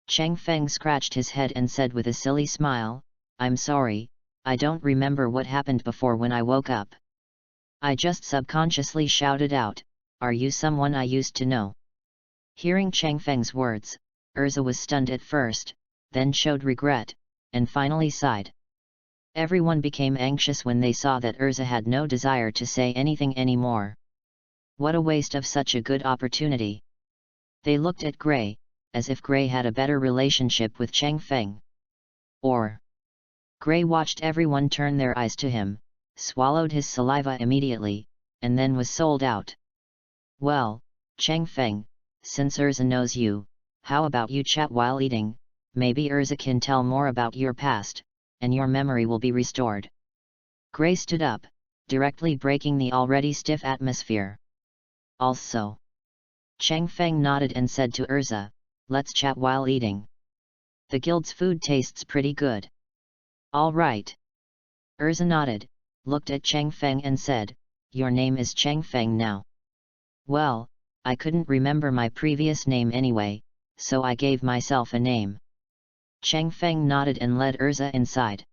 Cheng Feng scratched his head and said with a silly smile, "I'm sorry, I don't remember what happened before when I woke up. I just subconsciously shouted out, 'Are you someone I used to know?'" Hearing Cheng Feng's words, Urza was stunned at first, then showed regret, and finally sighed. Everyone became anxious when they saw that Urza had no desire to say anything anymore. What a waste of such a good opportunity. They looked at Gray, as if Gray had a better relationship with Cheng Feng. Or Gray watched everyone turn their eyes to him, swallowed his saliva immediately, and then was sold out. "Well, Cheng Feng, since Urza knows you, how about you chat while eating? Maybe Urza can tell more about your past, and your memory will be restored." Gray stood up, directly breaking the already stiff atmosphere. "Also." Cheng Feng nodded and said to Urza, "Let's chat while eating. The guild's food tastes pretty good." "All right." Urza nodded, looked at Cheng Feng and said, "Your name is Cheng Feng now." "Well, I couldn't remember my previous name anyway, so I gave myself a name." Cheng Feng nodded and led Urza inside.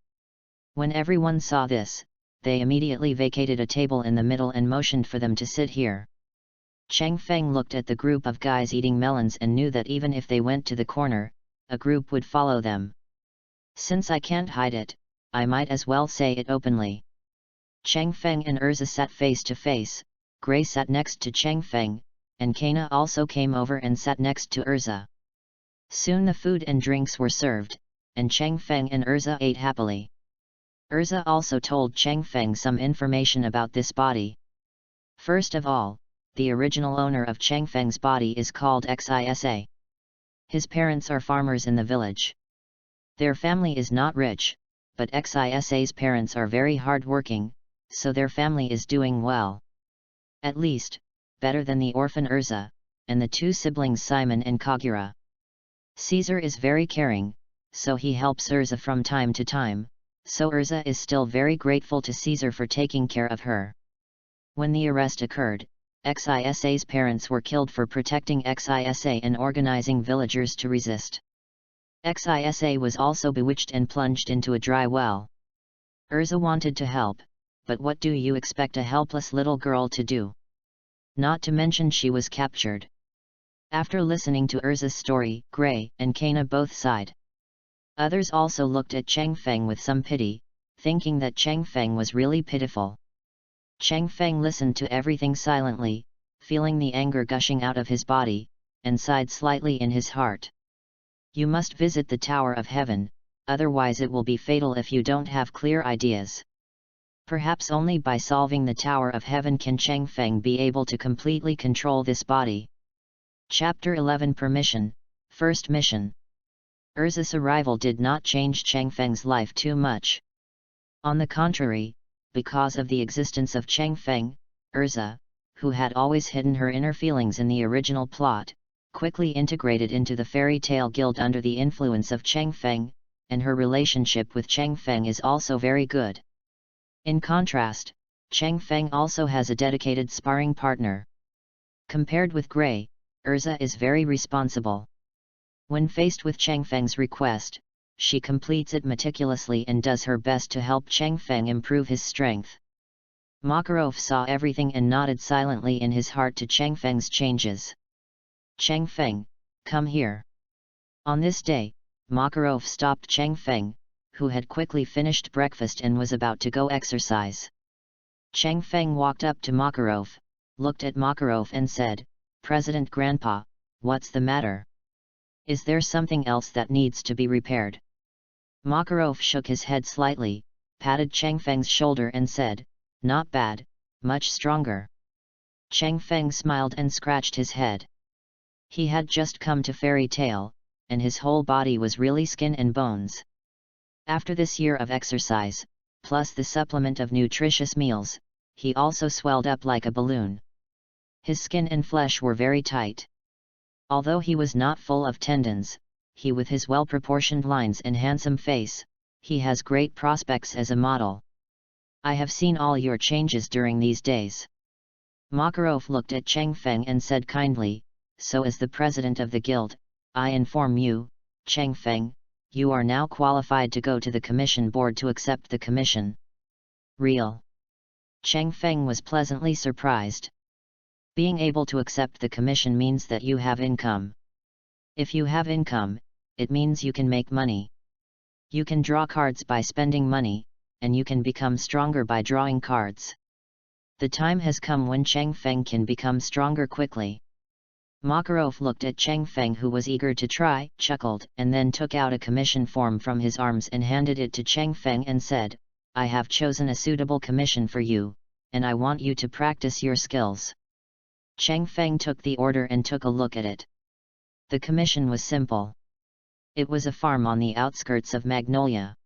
When everyone saw this, they immediately vacated a table in the middle and motioned for them to sit here. Chang Feng looked at the group of guys eating melons and knew that even if they went to the corner, a group would follow them. Since I can't hide it, I might as well say it openly. Chang Feng and Erza sat face to face. Gray sat next to Chang Feng, and Kana also came over and sat next to Erza. Soon the food and drinks were served, and Chang Feng and Erza ate happily. Erza also told Chang Feng some information about this body. First of all, the original owner of Chang Feng's body is called Xisa. His parents are farmers in the village. Their family is not rich, but Xisa's parents are very hard-working, so their family is doing well. At least, better than the orphan Erza, and the two siblings Simon and Kagura. Caesar is very caring, so he helps Erza from time to time, so Erza is still very grateful to Caesar for taking care of her. When the arrest occurred, Xisa's parents were killed for protecting Xisa and organizing villagers to resist. Xisa was also bewitched and plunged into a dry well. Erza wanted to help, but what do you expect a helpless little girl to do? Not to mention she was captured. After listening to Erza's story, Gray and Kana both sighed. Others also looked at Chang Feng with some pity, thinking that Chang Feng was really pitiful. Chang Feng listened to everything silently, feeling the anger gushing out of his body, and sighed slightly in his heart. You must visit the Tower of Heaven, otherwise it will be fatal if you don't have clear ideas. Perhaps only by solving the Tower of Heaven can Chang Feng be able to completely control this body. Chapter 11 Permission, First Mission. Erza's arrival did not change Chang Feng's life too much. On the contrary, because of the existence of Chang Feng, Erza, who had always hidden her inner feelings in the original plot, quickly integrated into the fairy tale guild under the influence of Chang Feng, and her relationship with Chang Feng is also very good. In contrast, Chang Feng also has a dedicated sparring partner. Compared with Gray, Erza is very responsible. When faced with Chang Feng's request, she completes it meticulously and does her best to help Chang Feng improve his strength. Makarov saw everything and nodded silently in his heart to Chang Feng's changes. Chang Feng, come here. On this day, Makarov stopped Chang Feng, who had quickly finished breakfast and was about to go exercise. Chang Feng walked up to Makarov, looked at Makarov and said, "President Grandpa, what's the matter? Is there something else that needs to be repaired?" Makarov shook his head slightly, patted Chang Feng's shoulder and said, "Not bad, much stronger." Chang Feng smiled and scratched his head. He had just come to Fairy Tale, and his whole body was really skin and bones. After this year of exercise, plus the supplement of nutritious meals, he also swelled up like a balloon. His skin and flesh were very tight. Although he was not full of tendons, he with his well-proportioned lines and handsome face, he has great prospects as a model. I have seen all your changes during these days. Makarov looked at Chang Feng and said kindly, "So as the president of the guild, I inform you, Chang Feng, you are now qualified to go to the commission board to accept the commission." Real. Chang Feng was pleasantly surprised. Being able to accept the commission means that you have income. If you have income, it means you can make money. You can draw cards by spending money, and you can become stronger by drawing cards. The time has come when Chang Feng can become stronger quickly. Makarov looked at Chang Feng, who was eager to try, chuckled, and then took out a commission form from his arms and handed it to Chang Feng and said, "I have chosen a suitable commission for you, and I want you to practice your skills." Chang Feng took the order and took a look at it. The commission was simple. It was a farm on the outskirts of Magnolia.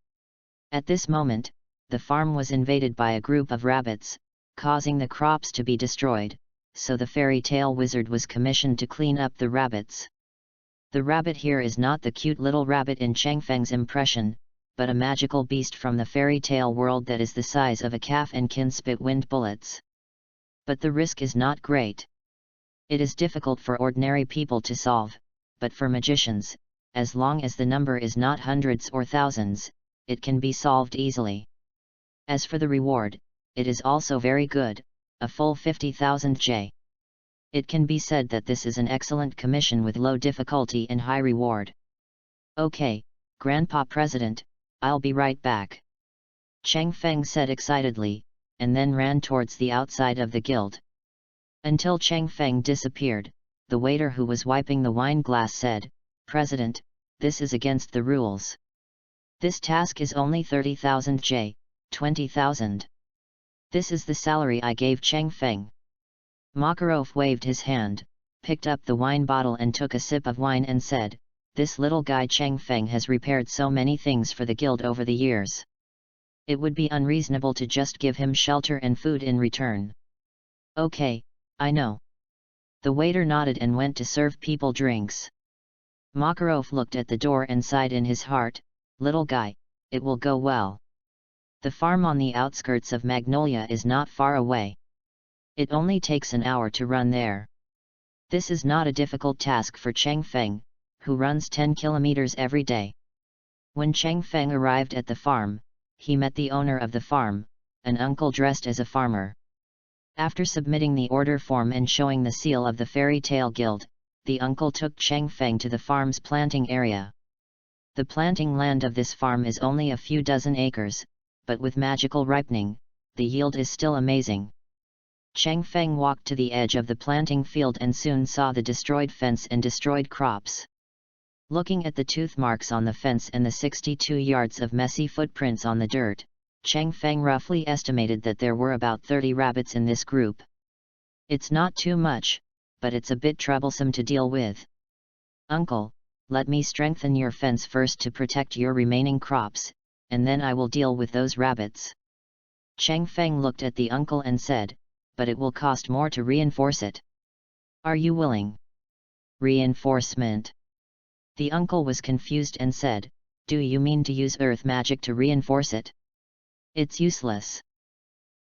At this moment, the farm was invaded by a group of rabbits, causing the crops to be destroyed, so the fairy tale wizard was commissioned to clean up the rabbits. The rabbit here is not the cute little rabbit in Chang Feng's impression, but a magical beast from the fairy tale world that is the size of a calf and can spit wind bullets. But the risk is not great. It is difficult for ordinary people to solve, but for magicians, as long as the number is not hundreds or thousands, it can be solved easily. As for the reward, it is also very good, a full 50,000 J. It can be said that this is an excellent commission with low difficulty and high reward. Okay, Grandpa President, I'll be right back. Cheng Feng said excitedly, and then ran towards the outside of the guild. Until Cheng Feng disappeared, the waiter who was wiping the wine glass said, "President, this is against the rules. This task is only 30,000 J, 20,000. This is the salary I gave Cheng Feng." Makarov waved his hand, picked up the wine bottle and took a sip of wine and said, "This little guy Cheng Feng has repaired so many things for the guild over the years. It would be unreasonable to just give him shelter and food in return." "Okay, I know." The waiter nodded and went to serve people drinks. Makarov looked at the door and sighed in his heart, "Little guy, it will go well. The farm on the outskirts of Magnolia is not far away. It only takes an hour to run there. This is not a difficult task for Cheng Feng, who runs 10 kilometers every day." When Cheng Feng arrived at the farm, he met the owner of the farm, an uncle dressed as a farmer. After submitting the order form and showing the seal of the Fairy Tale Guild, the uncle took Cheng Feng to the farm's planting area. The planting land of this farm is only a few dozen acres, but with magical ripening, the yield is still amazing. Cheng Feng walked to the edge of the planting field and soon saw the destroyed fence and destroyed crops. Looking at the tooth marks on the fence and the 62 yards of messy footprints on the dirt, Cheng Feng roughly estimated that there were about 30 rabbits in this group. "It's not too much, but it's a bit troublesome to deal with. Uncle, let me strengthen your fence first to protect your remaining crops, and then I will deal with those rabbits." Cheng Feng looked at the uncle and said, "But it will cost more to reinforce it. Are you willing?" "Reinforcement?" The uncle was confused and said, "Do you mean to use earth magic to reinforce it? It's useless.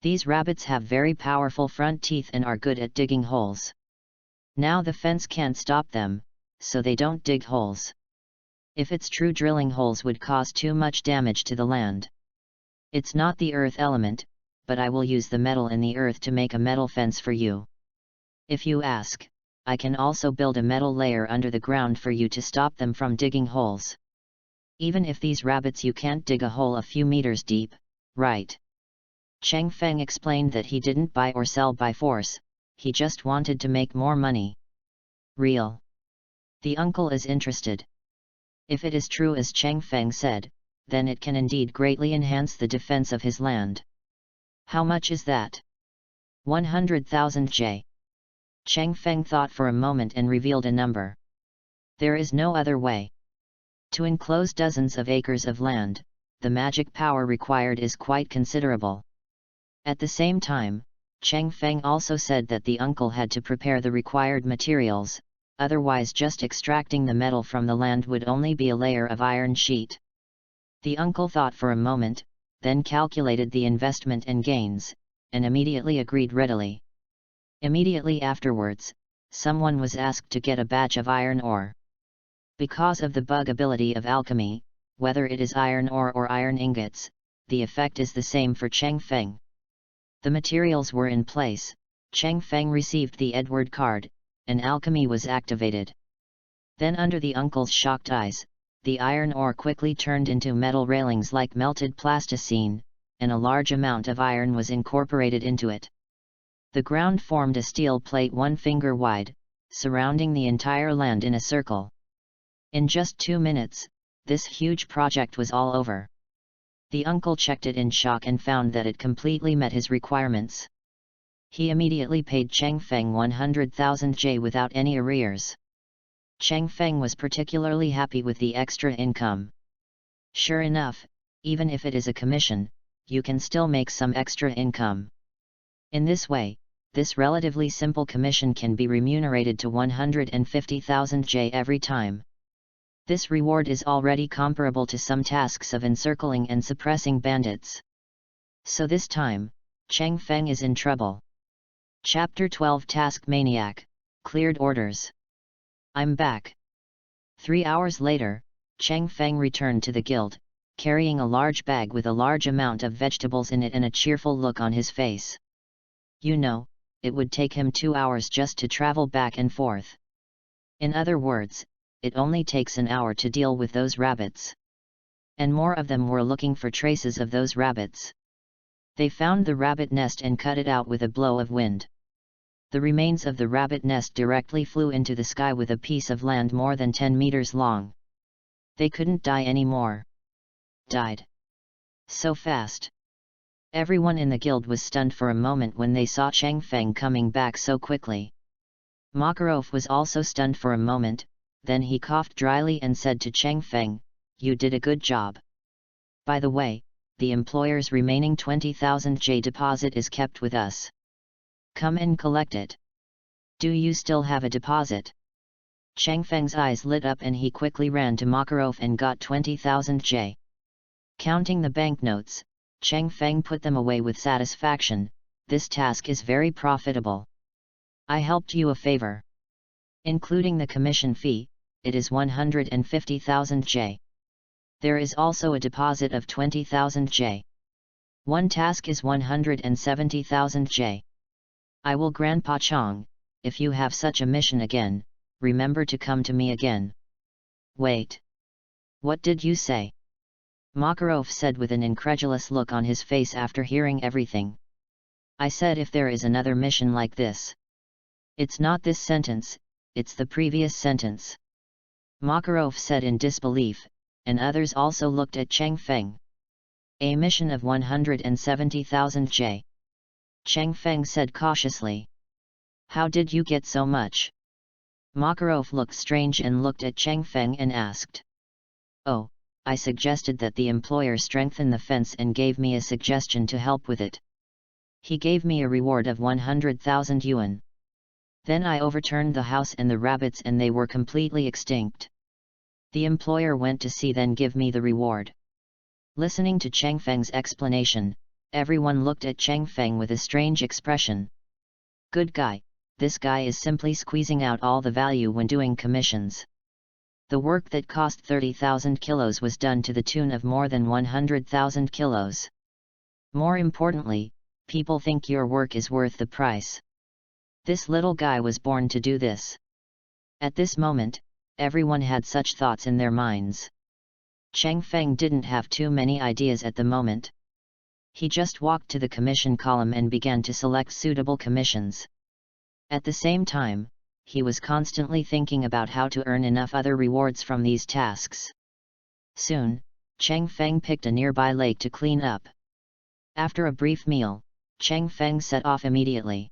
These rabbits have very powerful front teeth and are good at digging holes. Now the fence can't stop them, so they don't dig holes. If it's true, drilling holes would cause too much damage to the land. It's not the earth element, but I will use the metal in the earth to make a metal fence for you. If you ask, I can also build a metal layer under the ground for you to stop them from digging holes. Even if these rabbits you can't dig a hole a few meters deep, right?" Cheng Feng explained that he didn't buy or sell by force, he just wanted to make more money. "Real?" The uncle is interested. If it is true as Cheng Feng said, then it can indeed greatly enhance the defense of his land. "How much is that?" 100,000 J. Cheng Feng thought for a moment and revealed a number. "There is no other way. To enclose dozens of acres of land, the magic power required is quite considerable." At the same time, Cheng Feng also said that the uncle had to prepare the required materials, otherwise just extracting the metal from the land would only be a layer of iron sheet. The uncle thought for a moment, then calculated the investment and gains, and immediately agreed readily. Immediately afterwards, someone was asked to get a batch of iron ore. Because of the bug ability of alchemy, whether it is iron ore or iron ingots, the effect is the same for Cheng Feng. The materials were in place, Cheng Feng received the Edward card, and alchemy was activated. Then under the uncle's shocked eyes, the iron ore quickly turned into metal railings like melted plasticine, and a large amount of iron was incorporated into it. The ground formed a steel plate 1 finger wide, surrounding the entire land in a circle. In just 2 minutes, this huge project was all over. The uncle checked it in shock and found that it completely met his requirements. He immediately paid Cheng Feng 100,000 J without any arrears. Cheng Feng was particularly happy with the extra income. Sure enough, even if it is a commission, you can still make some extra income. In this way, this relatively simple commission can be remunerated to 150,000 J every time. This reward is already comparable to some tasks of encircling and suppressing bandits. So this time, Cheng Feng is in trouble. Chapter 12 Task Maniac, Cleared Orders. I'm back. 3 hours later, Cheng Feng returned to the guild, carrying a large bag with a large amount of vegetables in it and a cheerful look on his face. You know, it would take him 2 hours just to travel back and forth. In other words, it only takes an hour to deal with those rabbits. And more of them were looking for traces of those rabbits. They found the rabbit nest and cut it out with a blow of wind. The remains of the rabbit nest directly flew into the sky with a piece of land more than 10 meters long. They couldn't die anymore. Died. So fast. Everyone in the guild was stunned for a moment when they saw Chang Feng coming back so quickly. Makarov was also stunned for a moment, then he coughed dryly and said to Chang Feng, "You did a good job. By the way, the employer's remaining 20,000 J deposit is kept with us. Come and collect it. Do you still have a deposit?" Chang Feng's eyes lit up and he quickly ran to Makarov and got 20,000 J. Counting the banknotes, Chang Feng put them away with satisfaction. "This task is very profitable. I helped you a favor. Including the commission fee, it is 150,000 J. There is also a deposit of 20,000 J. One task is 170,000 J. I will Grandpa Chong, if you have such a mission again, remember to come to me again." "Wait. What did you say?" Makarov said with an incredulous look on his face after hearing everything. "I said if there is another mission like this." "It's not this sentence, it's the previous sentence," Makarov said in disbelief, and others also looked at Chang Feng. "A mission of 170,000 J. Chang Feng said cautiously. "How did you get so much?" Makarov looked strange and looked at Chang Feng and asked. "Oh, I suggested that the employer strengthen the fence and gave me a suggestion to help with it. He gave me a reward of 100,000 yuan. Then I overturned the house and the rabbits and they were completely extinct. The employer went to see then give me the reward." Listening to Chang Feng's explanation, everyone looked at Chang Feng with a strange expression. Good guy, this guy is simply squeezing out all the value when doing commissions. The work that cost 30,000 kilos was done to the tune of more than 100,000 kilos. More importantly, people think your work is worth the price. This little guy was born to do this. At this moment, everyone had such thoughts in their minds. Chang Feng didn't have too many ideas at the moment. He just walked to the commission column and began to select suitable commissions. At the same time, he was constantly thinking about how to earn enough other rewards from these tasks. Soon, Chang Feng picked a nearby lake to clean up. After a brief meal, Chang Feng set off immediately.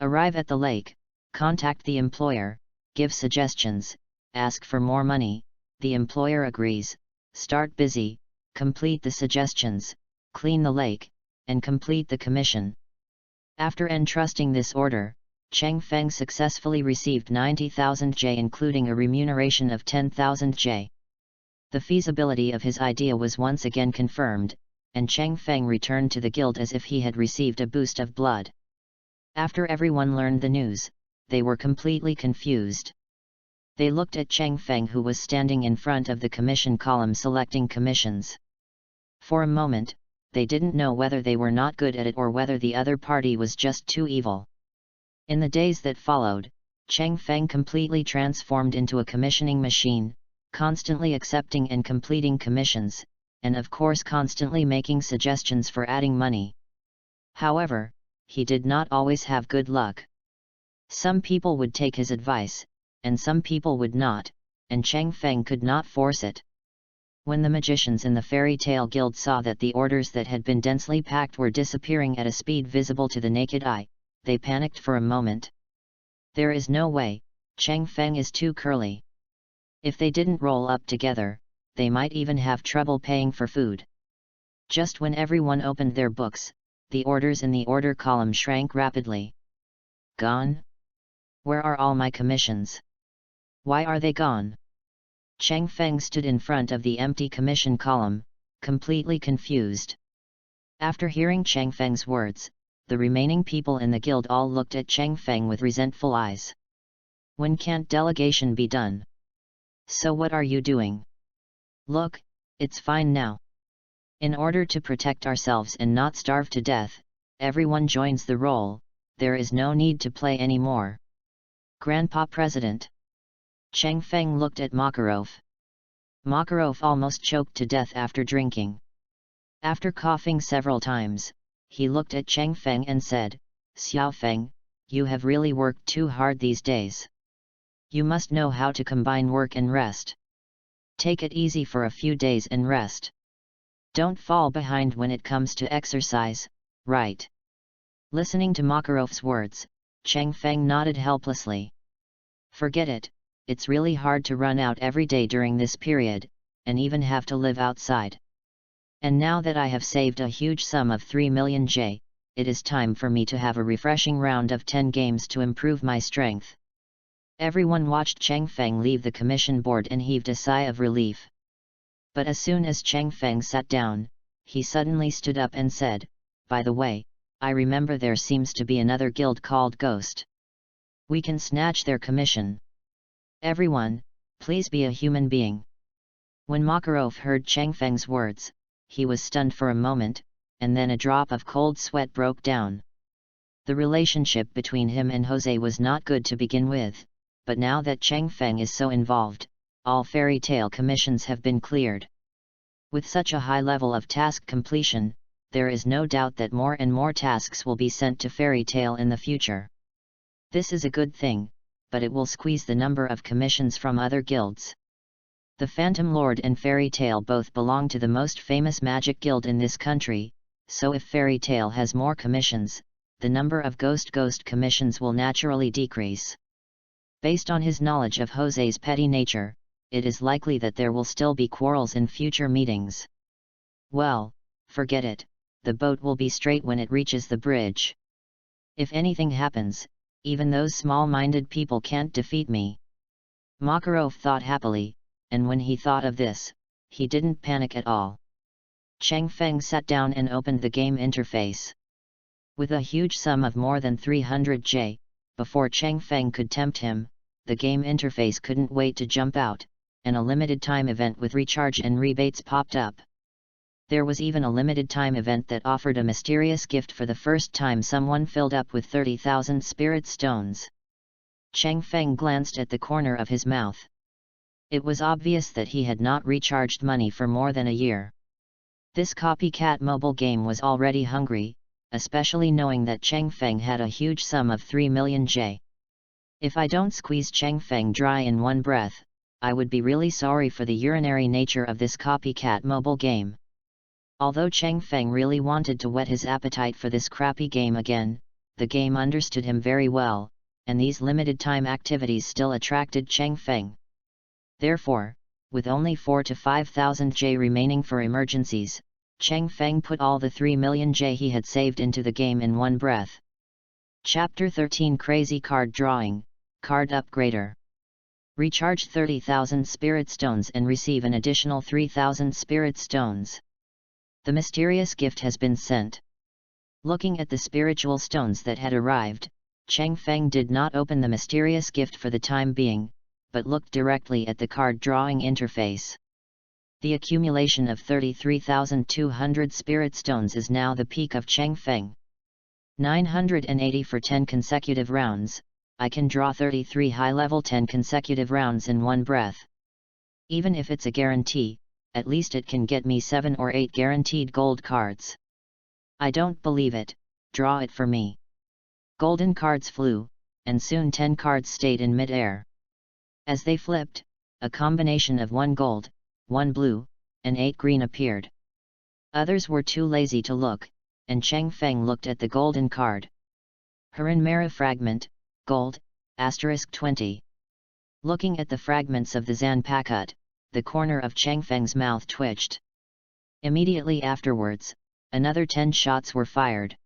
Arrive at the lake, contact the employer, give suggestions, ask for more money, the employer agrees, start busy, complete the suggestions, clean the lake, and complete the commission. After entrusting this order, Chang Feng successfully received 90,000 J including a remuneration of 10,000 J. The feasibility of his idea was once again confirmed, and Chang Feng returned to the guild as if he had received a boost of blood. After everyone learned the news, they were completely confused. They looked at Chang Feng who was standing in front of the commission column selecting commissions. For a moment, they didn't know whether they were not good at it or whether the other party was just too evil. In the days that followed, Chang Feng completely transformed into a commissioning machine, constantly accepting and completing commissions, and of course constantly making suggestions for adding money. However, he did not always have good luck. Some people would take his advice, and some people would not, and Chang Feng could not force it. When the magicians in the fairy tale guild saw that the orders that had been densely packed were disappearing at a speed visible to the naked eye, they panicked for a moment. There is no way, Chang Feng is too curly. If they didn't roll up together, they might even have trouble paying for food. Just when everyone opened their books, the orders in the order column shrank rapidly. Gone? Where are all my commissions? Why are they gone? Chang Feng stood in front of the empty commission column, completely confused. After hearing Chang Feng's words, the remaining people in the guild all looked at Chang Feng with resentful eyes. When can't delegation be done? So what are you doing? Look, It's fine now. In order to protect ourselves and not starve to death, everyone joins the role, there is no need to play anymore. Grandpa President. Cheng Feng looked at Makarov. Makarov almost choked to death after drinking. After coughing several times, he looked at Cheng Feng and said, Xiao Feng, you have really worked too hard these days. You must know how to combine work and rest. Take it easy for a few days and rest. Don't fall behind when it comes to exercise, right? Listening to Makarov's words, Cheng Feng nodded helplessly. Forget it, it's really hard to run out every day during this period, and even have to live outside. And now that I have saved a huge sum of 3 million J, it is time for me to have a refreshing round of 10 games to improve my strength. Everyone watched Cheng Feng leave the commission board and heaved a sigh of relief. But as soon as Cheng Feng sat down, he suddenly stood up and said, by the way, I remember there seems to be another guild called Ghost. We can snatch their commission. Everyone, please be a human being. When Makarov heard Cheng Feng's words, he was stunned for a moment, and then a drop of cold sweat broke down. The relationship between him and Jose was not good to begin with, but now that Cheng Feng is so involved, all fairy tale commissions have been cleared. With such a high level of task completion, there is no doubt that more and more tasks will be sent to fairy tale in the future. This is a good thing, but it will squeeze the number of commissions from other guilds. The Phantom Lord and Fairy Tale both belong to the most famous magic guild in this country, so if Fairy Tale has more commissions, the number of Ghost commissions will naturally decrease. Based on his knowledge of Jose's petty nature, it is likely that there will still be quarrels in future meetings. Well, forget it, the boat will be straight when it reaches the bridge. If anything happens, even those small-minded people can't defeat me. Makarov thought happily, and when he thought of this, he didn't panic at all. Cheng Feng sat down and opened the game interface. With a huge sum of more than 300 J, before Cheng Feng could tempt him, the game interface couldn't wait to jump out, and a limited time event with recharge and rebates popped up. There was even a limited time event that offered a mysterious gift for the first time someone filled up with 30,000 spirit stones. Cheng Feng glanced at the corner of his mouth. It was obvious that he had not recharged money for more than a year. This copycat mobile game was already hungry, especially knowing that Cheng Feng had a huge sum of 3 million J. If I don't squeeze Cheng Feng dry in one breath, I would be really sorry for the urinary nature of this copycat mobile game. Although Cheng Feng really wanted to whet his appetite for this crappy game again, the game understood him very well, and these limited time activities still attracted Cheng Feng. Therefore, with only 4,000 to 5,000 J remaining for emergencies, Cheng Feng put all the 3 million J he had saved into the game in one breath. Chapter 13 Crazy Card Drawing, Card Upgrader. Recharge 30,000 Spirit Stones and receive an additional 3,000 Spirit Stones. The mysterious gift has been sent. Looking at the spiritual stones that had arrived, Cheng Feng did not open the mysterious gift for the time being, but looked directly at the card drawing interface. The accumulation of 33,200 spirit stones is now the peak of Cheng Feng. 980 for 10 consecutive rounds, I can draw 33 high-level 10 consecutive rounds in one breath. Even if it's a guarantee, at least it can get me 7 or 8 guaranteed gold cards. I don't believe it, draw it for me. Golden cards flew, and soon 10 cards stayed in mid-air. As they flipped, a combination of 1 gold, 1 blue, and 8 green appeared. Others were too lazy to look, and Cheng Feng looked at the golden card. Haran Mara Fragment, Gold, *20. Looking at the fragments of the Zanpakut, the corner of Cheng Feng's mouth twitched. Immediately afterwards, another 10 shots were fired.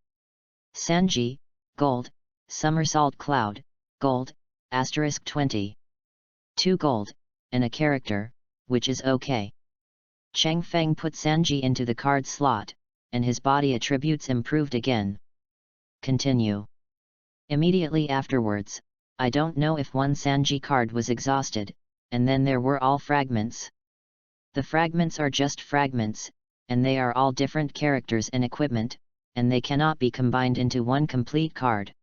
Sanji, Gold, Somersault Cloud, Gold, *20. 2 gold, and a character, which is okay. Cheng Feng put Sanji into the card slot, and his body attributes improved again. Continue. Immediately afterwards, I don't know if one Sanji card was exhausted, and then there were all fragments. The fragments are just fragments, and they are all different characters and equipment, and they cannot be combined into one complete card.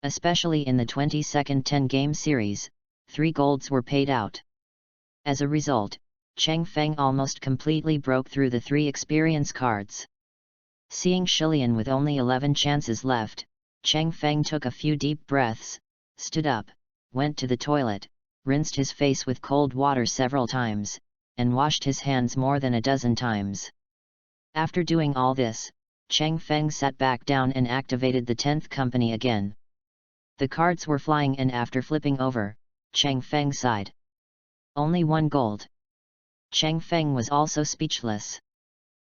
Especially in the 20-second 10-game series, 3 golds were paid out. As a result, Cheng Feng almost completely broke through the 3 experience cards. Seeing Shilian with only 11 chances left, Cheng Feng took a few deep breaths, stood up, went to the toilet, rinsed his face with cold water several times, and washed his hands more than a dozen times. After doing all this, Cheng Feng sat back down and activated the 10th company again. The cards were flying, and after flipping over, Cheng Feng sighed. Only 1 gold. Cheng Feng was also speechless.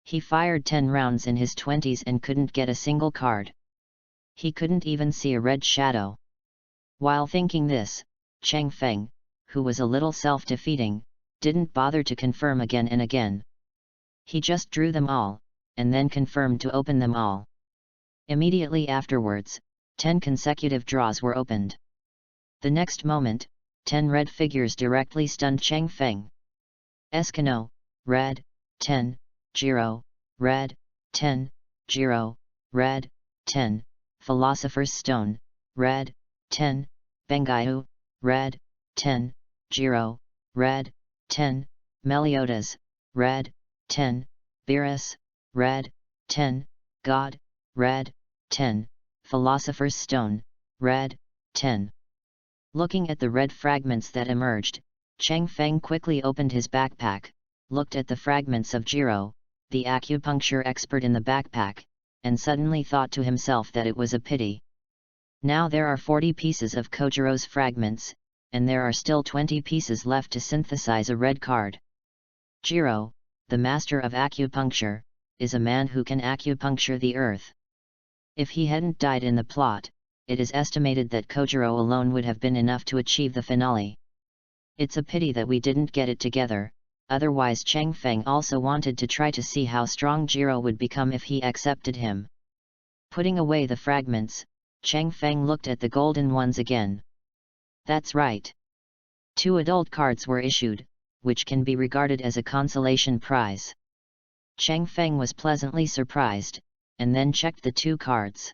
He fired 10 rounds in his 20s and couldn't get a single card. He couldn't even see a red shadow. While thinking this, Cheng Feng, who was a little self-defeating, didn't bother to confirm again and again. He just drew them all, and then confirmed to open them all. Immediately afterwards, 10 consecutive draws were opened. The next moment, 10 red figures directly stunned Cheng Feng. Eskimo, red, 10, Jiro, red, 10, Jiro, red, 10, Philosopher's Stone, red, 10, Bengayu, red, 10, Jiro, red, 10, Meliodas, red, 10, Beerus, red, 10, God, red, 10, Philosopher's Stone, red, 10. Looking at the red fragments that emerged, Cheng Feng quickly opened his backpack, looked at the fragments of Jiro, the acupuncture expert in the backpack, and suddenly thought to himself that it was a pity. Now there are 40 pieces of Kojiro's fragments, and there are still 20 pieces left to synthesize a red card. Jiro, the master of acupuncture, is a man who can acupuncture the earth. If he hadn't died in the plot, it is estimated that Kojiro alone would have been enough to achieve the finale. It's a pity that we didn't get it together, otherwise Cheng Feng also wanted to try to see how strong Jiro would become if he accepted him. Putting away the fragments, Cheng Feng looked at the golden ones again. That's right. 2 adult cards were issued, which can be regarded as a consolation prize. Cheng Feng was pleasantly surprised, and then checked the 2 cards.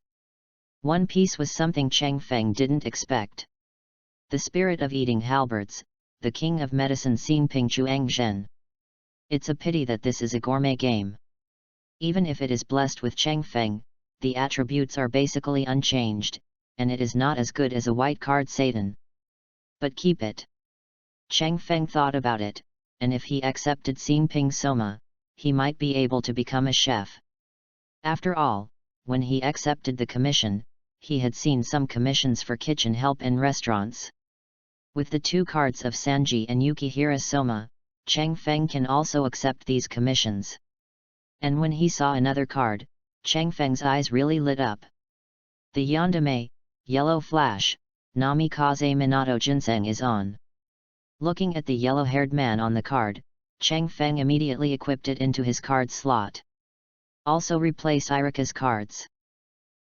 One piece was something Cheng Feng didn't expect. The Spirit of Eating Halberds, the King of Medicine Xin Ping Chuang Zhen. It's a pity that this is a gourmet game. Even if it is blessed with Cheng Feng, the attributes are basically unchanged, and it is not as good as a white card Satan. But keep it. Cheng Feng thought about it, and if he accepted Xin Ping Soma, he might be able to become a chef. After all, when he accepted the commission, he had seen some commissions for kitchen help in restaurants. With the 2 cards of Sanji and Yukihira Soma, Cheng Feng can also accept these commissions. And when he saw another card, Cheng Feng's eyes really lit up. The Yandame, Yellow Flash, Namikaze Minato Ginseng is on. Looking at the yellow-haired man on the card, Cheng Feng immediately equipped it into his card slot. Also replace Irika's cards.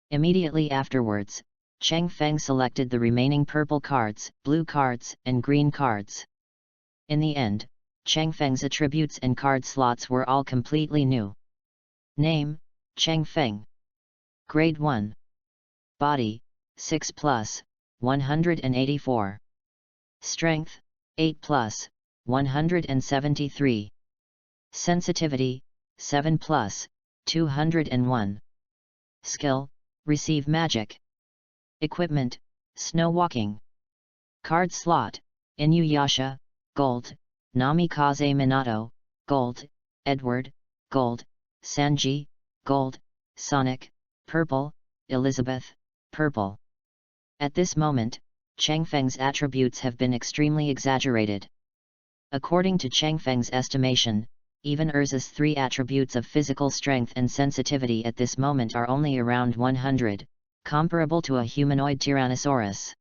Immediately afterwards, Cheng Feng selected the remaining purple cards, blue cards, and green cards. In the end, Cheng Feng's attributes and card slots were all completely new. Name, Cheng Feng. Grade 1. Body, 6+, 184. Strength, 8+, 173. Sensitivity, 7+, 201. Skill, Receive Magic. Equipment, Snow Walking. Card Slot, Inuyasha, Gold, Namikaze Minato, Gold, Edward, Gold, Sanji, Gold, Sonic, Purple, Elizabeth, Purple. At this moment, Cheng Feng's attributes have been extremely exaggerated. According to Cheng Feng's estimation, even Urza's 3 attributes of physical strength and sensitivity at this moment are only around 100, comparable to a humanoid Tyrannosaurus.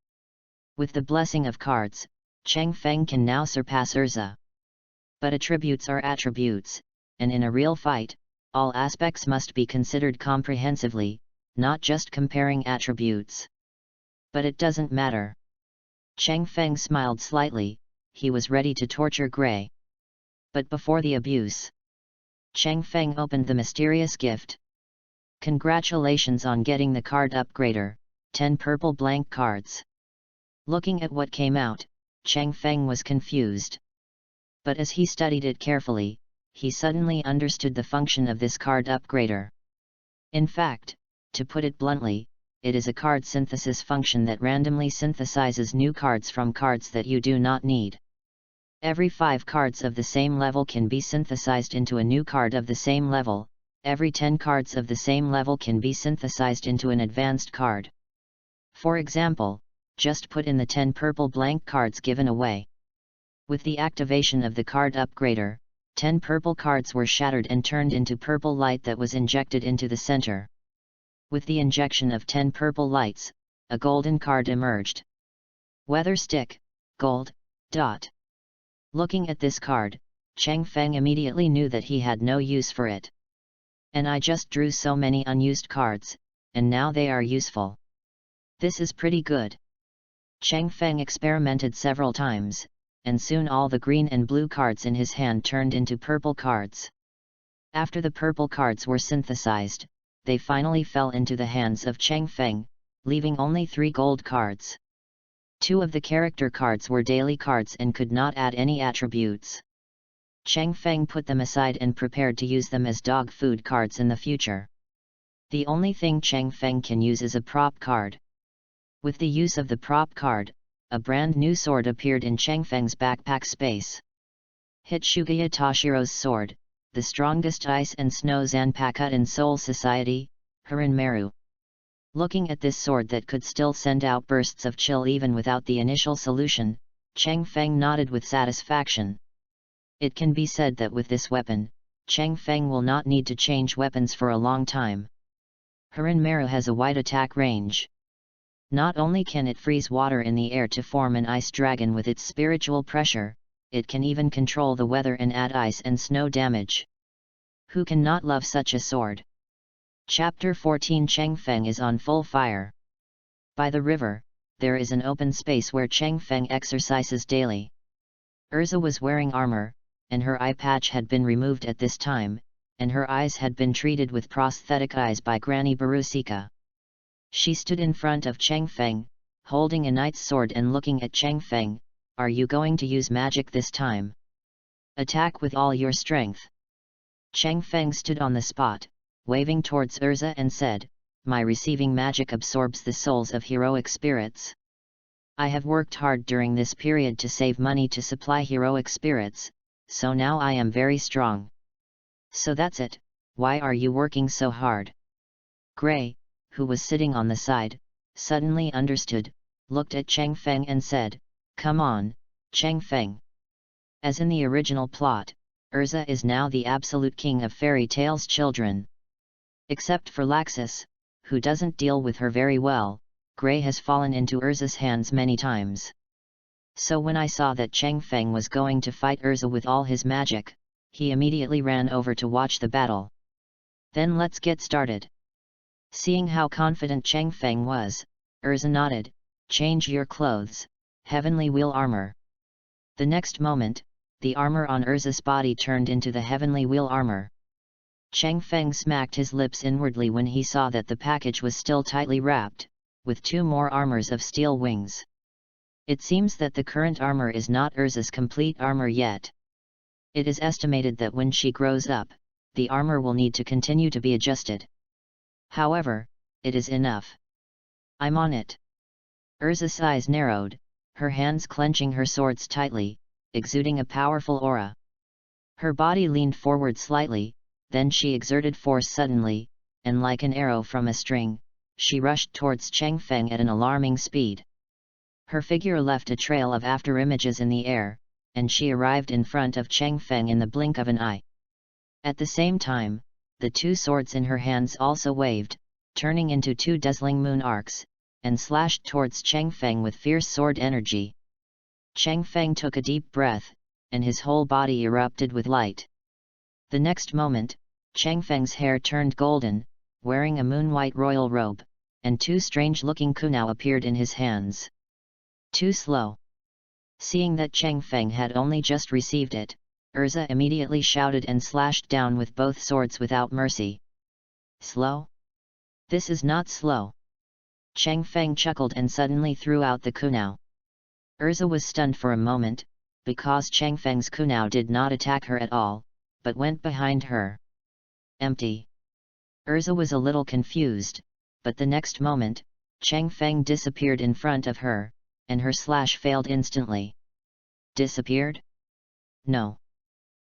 With the blessing of cards, Cheng Feng can now surpass Urza. But attributes are attributes, and in a real fight, all aspects must be considered comprehensively, not just comparing attributes. But it doesn't matter. Cheng Feng smiled slightly, he was ready to torture Gray. But before the abuse, Cheng Feng opened the mysterious gift. Congratulations on getting the card upgrader, 10 purple blank cards. Looking at what came out, Cheng Feng was confused. But as he studied it carefully, he suddenly understood the function of this card upgrader. In fact, to put it bluntly, it is a card synthesis function that randomly synthesizes new cards from cards that you do not need. Every 5 cards of the same level can be synthesized into a new card of the same level, every 10 cards of the same level can be synthesized into an advanced card. For example, just put in the 10 purple blank cards given away. With the activation of the card upgrader, 10 purple cards were shattered and turned into purple light that was injected into the center. With the injection of 10 purple lights, a golden card emerged. Weather stick, gold, dot. Looking at this card, Cheng Feng immediately knew that he had no use for it. And I just drew so many unused cards, and now they are useful. This is pretty good. Cheng Feng experimented several times, and soon all the green and blue cards in his hand turned into purple cards. After the purple cards were synthesized, they finally fell into the hands of Cheng Feng, leaving only 3 gold cards. 2 of the character cards were daily cards and could not add any attributes. Cheng Feng put them aside and prepared to use them as dog food cards in the future. The only thing Cheng Feng can use is a prop card. With the use of the prop card, a brand new sword appeared in Cheng Feng's backpack space. Hitsugaya Tashiro's sword, the strongest ice and snow Zanpakuto in Seoul society, Harinmaru. Looking at this sword that could still send out bursts of chill even without the initial solution, Cheng Feng nodded with satisfaction. It can be said that with this weapon, Cheng Feng will not need to change weapons for a long time. Harinmaru has a wide attack range. Not only can it freeze water in the air to form an ice dragon with its spiritual pressure, it can even control the weather and add ice and snow damage. Who can not love such a sword? Chapter 14 Cheng Feng is on full fire. By the river, there is an open space where Cheng Feng exercises daily. Urza was wearing armor, and her eye patch had been removed at this time, and her eyes had been treated with prosthetic eyes by Granny Barusika. She stood in front of Cheng Feng, holding a knight's sword and looking at Cheng Feng. Are you going to use magic this time? Attack with all your strength. Cheng Feng stood on the spot, waving towards Urza and said, My receiving magic absorbs the souls of heroic spirits. I have worked hard during this period to save money to supply heroic spirits, so now I am very strong. So that's it, why are you working so hard? Gray, who was sitting on the side, suddenly understood, looked at Cheng Feng and said, Come on, Cheng Feng. As in the original plot, Urza is now the absolute king of fairy tales children. Except for Laxus, who doesn't deal with her very well, Gray has fallen into Urza's hands many times. So when I saw that Cheng Feng was going to fight Urza with all his magic, he immediately ran over to watch the battle. Then let's get started. Seeing how confident Cheng Feng was, Urza nodded, Change your clothes, heavenly wheel armor. The next moment, the armor on Urza's body turned into the heavenly wheel armor. Cheng Feng smacked his lips inwardly when he saw that the package was still tightly wrapped, with 2 more armors of steel wings. It seems that the current armor is not Urza's complete armor yet. It is estimated that when she grows up, the armor will need to continue to be adjusted. However, it is enough. I'm on it. Urza's eyes narrowed, her hands clenching her swords tightly, exuding a powerful aura. Her body leaned forward slightly, then she exerted force suddenly, and like an arrow from a string, she rushed towards Cheng Feng at an alarming speed. Her figure left a trail of afterimages in the air, and she arrived in front of Cheng Feng in the blink of an eye. At the same time, the 2 swords in her hands also waved, turning into 2 dazzling moon arcs, and slashed towards Cheng Feng with fierce sword energy. Cheng Feng took a deep breath, and his whole body erupted with light. The next moment, Cheng Feng's hair turned golden, wearing a moon-white royal robe, and 2 strange-looking kunao appeared in his hands. Too slow. Seeing that Cheng Feng had only just received it, Urza immediately shouted and slashed down with both swords without mercy. Slow? This is not slow. Cheng Feng chuckled and suddenly threw out the kunao. Urza was stunned for a moment, because Cheng Feng's kunao did not attack her at all, but went behind her. Empty. Urza was a little confused, but the next moment, Cheng Feng disappeared in front of her, and her slash failed instantly. Disappeared? No.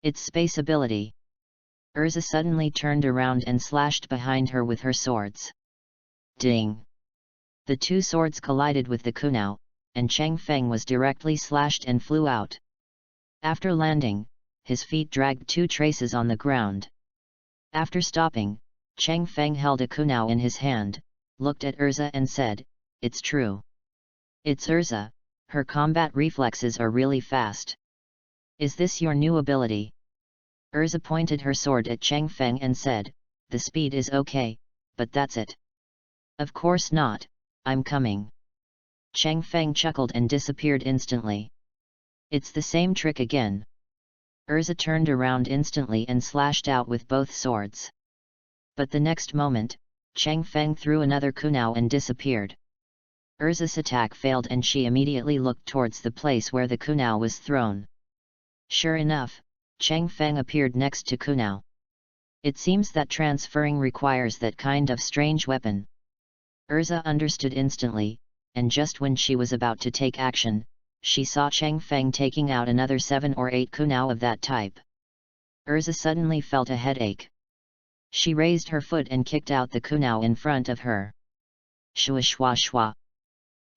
It's space ability. Urza suddenly turned around and slashed behind her with her swords. Ding! The two swords collided with the kunao, and Cheng Feng was directly slashed and flew out. After landing, his feet dragged two traces on the ground. After stopping, Cheng Feng held a kunao in his hand, looked at Urza and said, "It's true. It's Urza, her combat reflexes are really fast. Is this your new ability?" Urza pointed her sword at Cheng Feng and said, "The speed is okay, but that's it." "Of course not, I'm coming." Cheng Feng chuckled and disappeared instantly. "It's the same trick again." Urza turned around instantly and slashed out with both swords. But the next moment, Cheng Feng threw another kunao and disappeared. Urza's attack failed and she immediately looked towards the place where the kunao was thrown. Sure enough, Cheng Feng appeared next to kunao. It seems that transferring requires that kind of strange weapon. Urza understood instantly, and just when she was about to take action, she saw Cheng Feng taking out another 7 or 8 kunao of that type. Urza suddenly felt a headache. She raised her foot and kicked out the kunao in front of her. Shwa shwa shwa.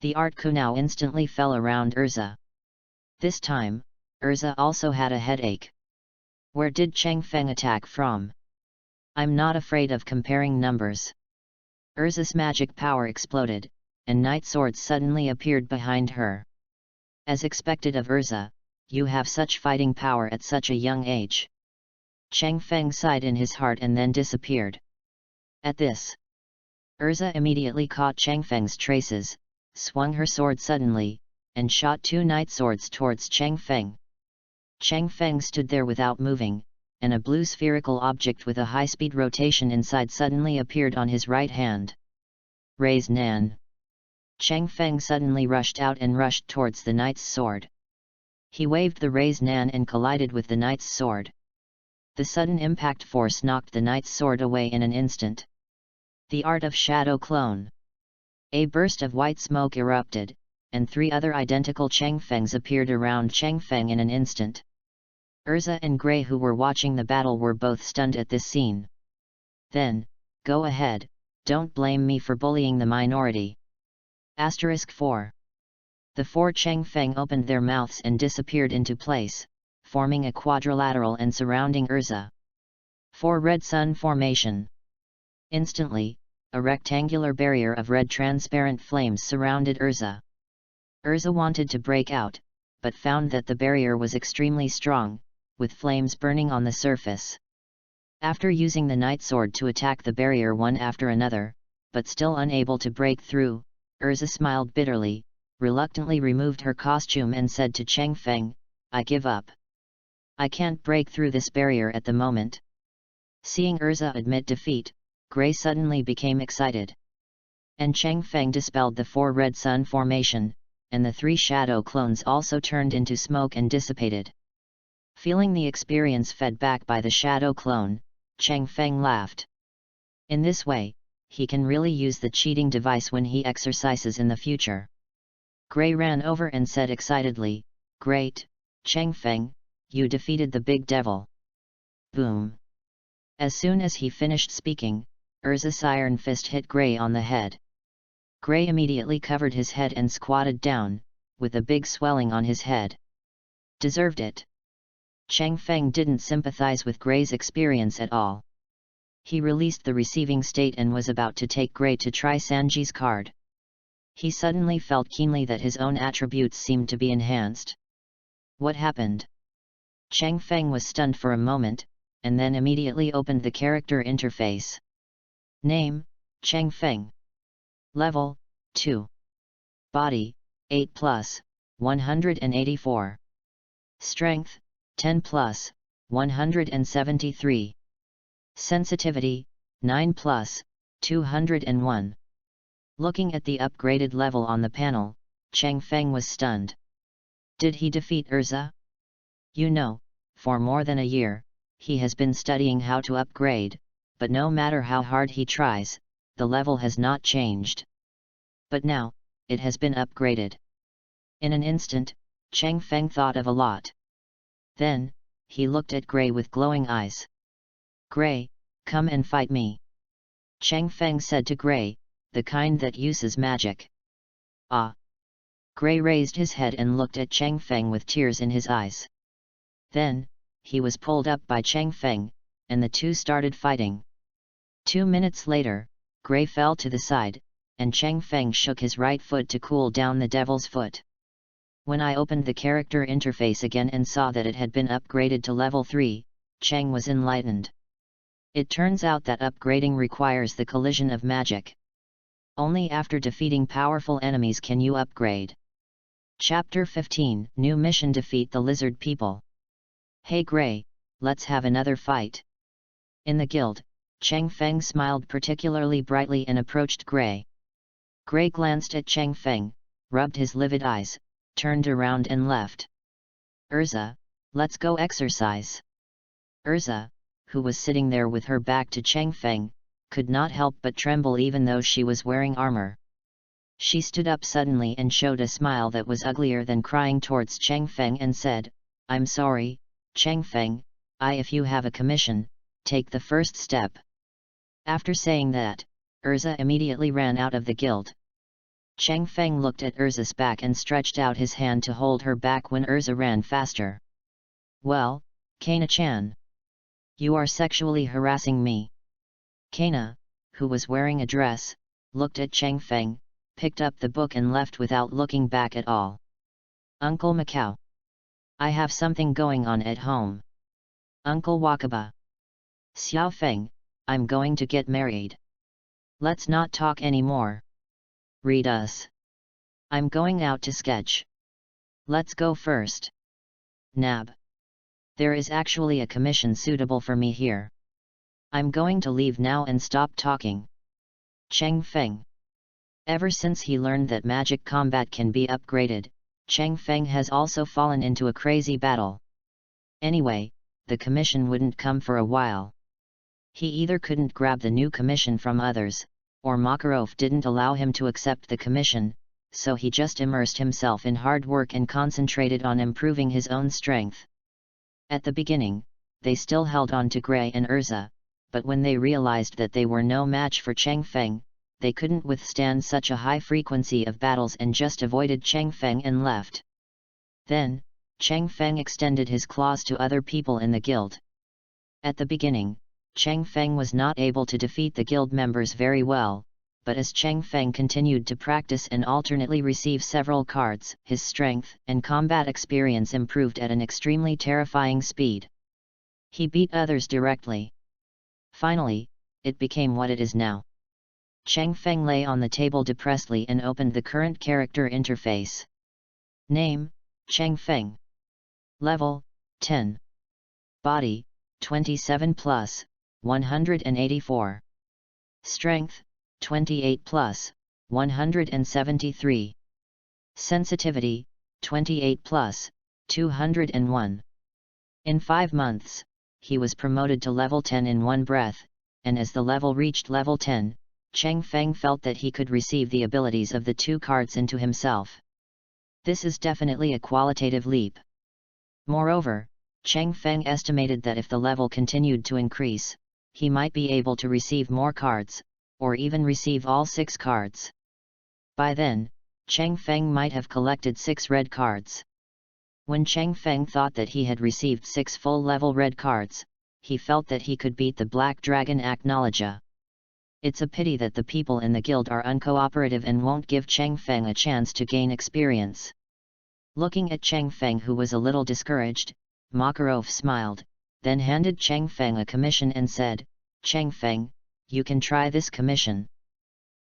The art kunao instantly fell around Urza. This time, Urza also had a headache. Where did Cheng Feng attack from? I'm not afraid of comparing numbers. Urza's magic power exploded, and night swords suddenly appeared behind her. As expected of Urza, you have such fighting power at such a young age. Cheng Feng sighed in his heart and then disappeared. At this, Urza immediately caught Cheng Feng's traces, swung her sword suddenly, and shot 2 night swords towards Cheng Feng. Cheng Feng stood there without moving, and a blue spherical object with a high-speed rotation inside suddenly appeared on his right hand. Raise Nan. Cheng Feng suddenly rushed out and rushed towards the knight's sword. He waved the raise Nan and collided with the knight's sword. The sudden impact force knocked the knight's sword away in an instant. The art of shadow clone. A burst of white smoke erupted, and 3 other identical Cheng Fengs appeared around Cheng Feng in an instant. Urza and Gray, who were watching the battle, were both stunned at this scene. Then, go ahead, don't blame me for bullying the minority. *4. The 4 Cheng Feng opened their mouths and disappeared into place, forming a quadrilateral and surrounding Urza. 4 Red Sun Formation. Instantly, a rectangular barrier of red transparent flames surrounded Urza. Urza wanted to break out, but found that the barrier was extremely strong, with flames burning on the surface. After using the night sword to attack the barrier one after another, but still unable to break through, Urza smiled bitterly, reluctantly removed her costume and said to Cheng Feng, "I give up. I can't break through this barrier at the moment." Seeing Urza admit defeat, Gray suddenly became excited. And Cheng Feng dispelled the 4 Red Sun Formation, and the 3 shadow clones also turned into smoke and dissipated. Feeling the experience fed back by the shadow clone, Cheng Feng laughed. In this way, he can really use the cheating device when he exercises in the future. Gray ran over and said excitedly, "Great, Cheng Feng, you defeated the big devil." Boom! As soon as he finished speaking, Urza's iron fist hit Gray on the head. Gray immediately covered his head and squatted down, with a big swelling on his head. Deserved it. Cheng Feng didn't sympathize with Gray's experience at all. He released the receiving state and was about to take Gray to try Sanji's card. He suddenly felt keenly that his own attributes seemed to be enhanced. What happened? Cheng Feng was stunned for a moment, and then immediately opened the character interface. Name, Cheng Feng. Level, 2. Body, 8+, 184. Strength, 10 plus, 173. Sensitivity, 9 plus, 201. Looking at the upgraded level on the panel, Cheng Feng was stunned. Did he defeat Urza? You know, for more than a year, he has been studying how to upgrade, but no matter how hard he tries, the level has not changed. But now, it has been upgraded. In an instant, Cheng Feng thought of a lot. Then, he looked at Gray with glowing eyes. Gray, come and fight me. Cheng Feng said to Gray, the kind that uses magic. Ah! Gray raised his head and looked at Cheng Feng with tears in his eyes. Then, he was pulled up by Cheng Feng, and the two started fighting. 2 minutes later, Gray fell to the side, and Cheng Feng shook his right foot to cool down the devil's foot. When I opened the character interface again and saw that it had been upgraded to level 3, Cheng was enlightened. It turns out that upgrading requires the collision of magic. Only after defeating powerful enemies can you upgrade. Chapter 15, New Mission: Defeat the Lizard People. Hey Gray, let's have another fight. In the guild, Cheng Feng smiled particularly brightly and approached Gray. Gray glanced at Cheng Feng, rubbed his livid eyes, turned around and left. Urza, let's go exercise. Urza, who was sitting there with her back to Cheng Feng, could not help but tremble even though she was wearing armor. She stood up suddenly and showed a smile that was uglier than crying towards Cheng Feng and said, I'm sorry, Cheng Feng, if you have a commission, take the first step. After saying that, Urza immediately ran out of the guild. Cheng Feng looked at Urza's back and stretched out his hand to hold her back when Urza ran faster. Well, Kana-chan. You are sexually harassing me. Kana, who was wearing a dress, looked at Cheng Feng, picked up the book and left without looking back at all. Uncle Macau. I have something going on at home. Uncle Wakaba. Xiao Feng, I'm going to get married. Let's not talk anymore. Read us. I'm going out to sketch. Let's go first. Nab. There is actually a commission suitable for me here. I'm going to leave now and stop talking. Cheng Feng. Ever since he learned that magic combat can be upgraded, Cheng Feng has also fallen into a crazy battle. Anyway, the commission wouldn't come for a while. He either couldn't grab the new commission from others, or Makarov didn't allow him to accept the commission, so he just immersed himself in hard work and concentrated on improving his own strength. At the beginning, they still held on to Gray and Urza, but when they realized that they were no match for Cheng Feng, they couldn't withstand such a high frequency of battles and just avoided Cheng Feng and left. Then, Cheng Feng extended his claws to other people in the guild. At the beginning, Cheng Feng was not able to defeat the guild members very well, but as Cheng Feng continued to practice and alternately receive several cards, his strength and combat experience improved at an extremely terrifying speed. He beat others directly. Finally, it became what it is now. Cheng Feng lay on the table depressedly and opened the current character interface. Name, Cheng Feng. Level, 10. Body, 27 plus, 184. Strength, 28 plus, 173. Sensitivity, 28 plus, 201. In 5 months, he was promoted to level 10 in one breath, and as the level reached level 10, Cheng Feng felt that he could receive the abilities of the 2 cards into himself. This is definitely a qualitative leap. Moreover, Cheng Feng estimated that if the level continued to increase, he might be able to receive more cards, or even receive all 6 cards. By then, Cheng Feng might have collected 6 red cards. When Cheng Feng thought that he had received 6 full-level red cards, he felt that he could beat the Black Dragon Acknowledger. It's a pity that the people in the guild are uncooperative and won't give Cheng Feng a chance to gain experience. Looking at Cheng Feng, who was a little discouraged, Makarov smiled, then handed Cheng Feng a commission and said, Cheng Feng, you can try this commission.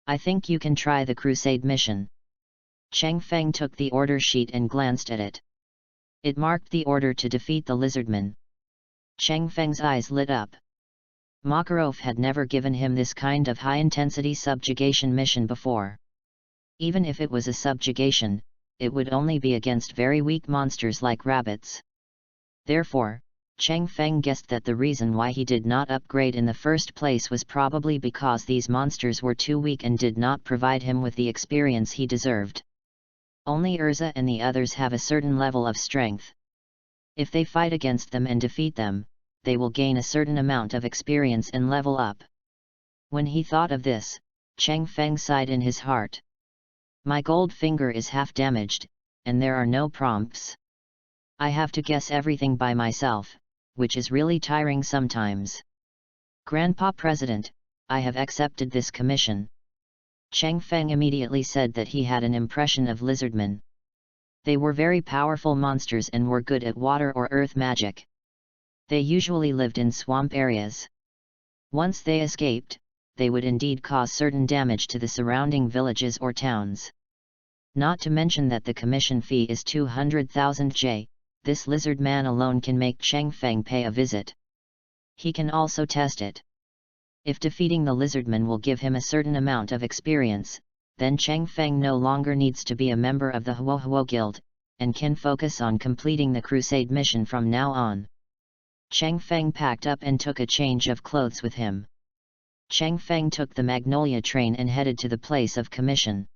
I think you can try the Crusade mission. Cheng Feng took the order sheet and glanced at it. It marked the order to defeat the lizardmen. Cheng Feng's eyes lit up. Makarov had never given him this kind of high-intensity subjugation mission before. Even if it was a subjugation, it would only be against very weak monsters like rabbits. Therefore, Cheng Feng guessed that the reason why he did not upgrade in the first place was probably because these monsters were too weak and did not provide him with the experience he deserved. Only Urza and the others have a certain level of strength. If they fight against them and defeat them, they will gain a certain amount of experience and level up. When he thought of this, Cheng Feng sighed in his heart. My gold finger is half damaged, and there are no prompts. I have to guess everything by myself, which is really tiring sometimes. Grandpa President, I have accepted this commission. Cheng Feng immediately said that he had an impression of lizardmen. They were very powerful monsters and were good at water or earth magic. They usually lived in swamp areas. Once they escaped, they would indeed cause certain damage to the surrounding villages or towns. Not to mention that the commission fee is 200,000 J, this lizard man alone can make Cheng Feng pay a visit. He can also test it. If defeating the lizardman will give him a certain amount of experience, then Cheng Feng no longer needs to be a member of the Huo Huo Guild, and can focus on completing the crusade mission from now on. Cheng Feng packed up and took a change of clothes with him. Cheng Feng took the Magnolia train and headed to the place of commission.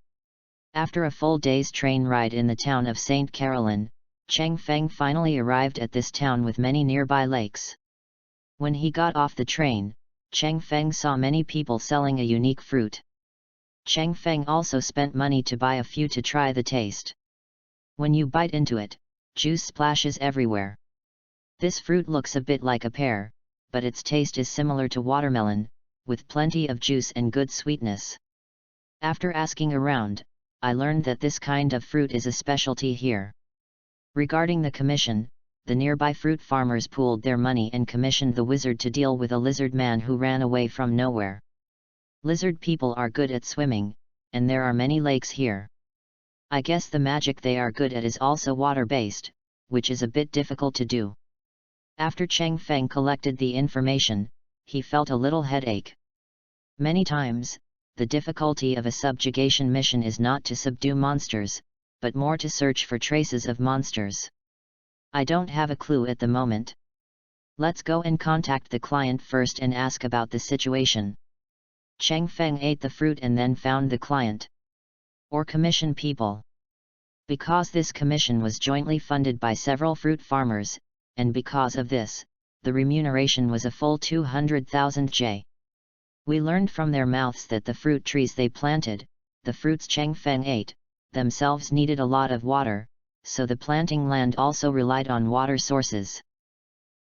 After a full day's train ride in the town of St. Caroline, Cheng Feng finally arrived at this town with many nearby lakes. When he got off the train, Cheng Feng saw many people selling a unique fruit. Cheng Feng also spent money to buy a few to try the taste. When you bite into it, juice splashes everywhere. This fruit looks a bit like a pear, but its taste is similar to watermelon, with plenty of juice and good sweetness. After asking around, I learned that this kind of fruit is a specialty here. Regarding the commission, the nearby fruit farmers pooled their money and commissioned the wizard to deal with a lizard man who ran away from nowhere. Lizard people are good at swimming, and there are many lakes here. I guess the magic they are good at is also water-based, which is a bit difficult to do. After Cheng Feng collected the information, he felt a little headache. Many times, the difficulty of a subjugation mission is not to subdue monsters, but more to search for traces of monsters. I don't have a clue at the moment. Let's go and contact the client first and ask about the situation. Cheng Feng ate the fruit and then found the client. Or commission people. Because this commission was jointly funded by several fruit farmers, and because of this, the remuneration was a full 200,000 J. We learned from their mouths that the fruit trees they planted, the fruits Cheng Feng ate, themselves needed a lot of water, so the planting land also relied on water sources.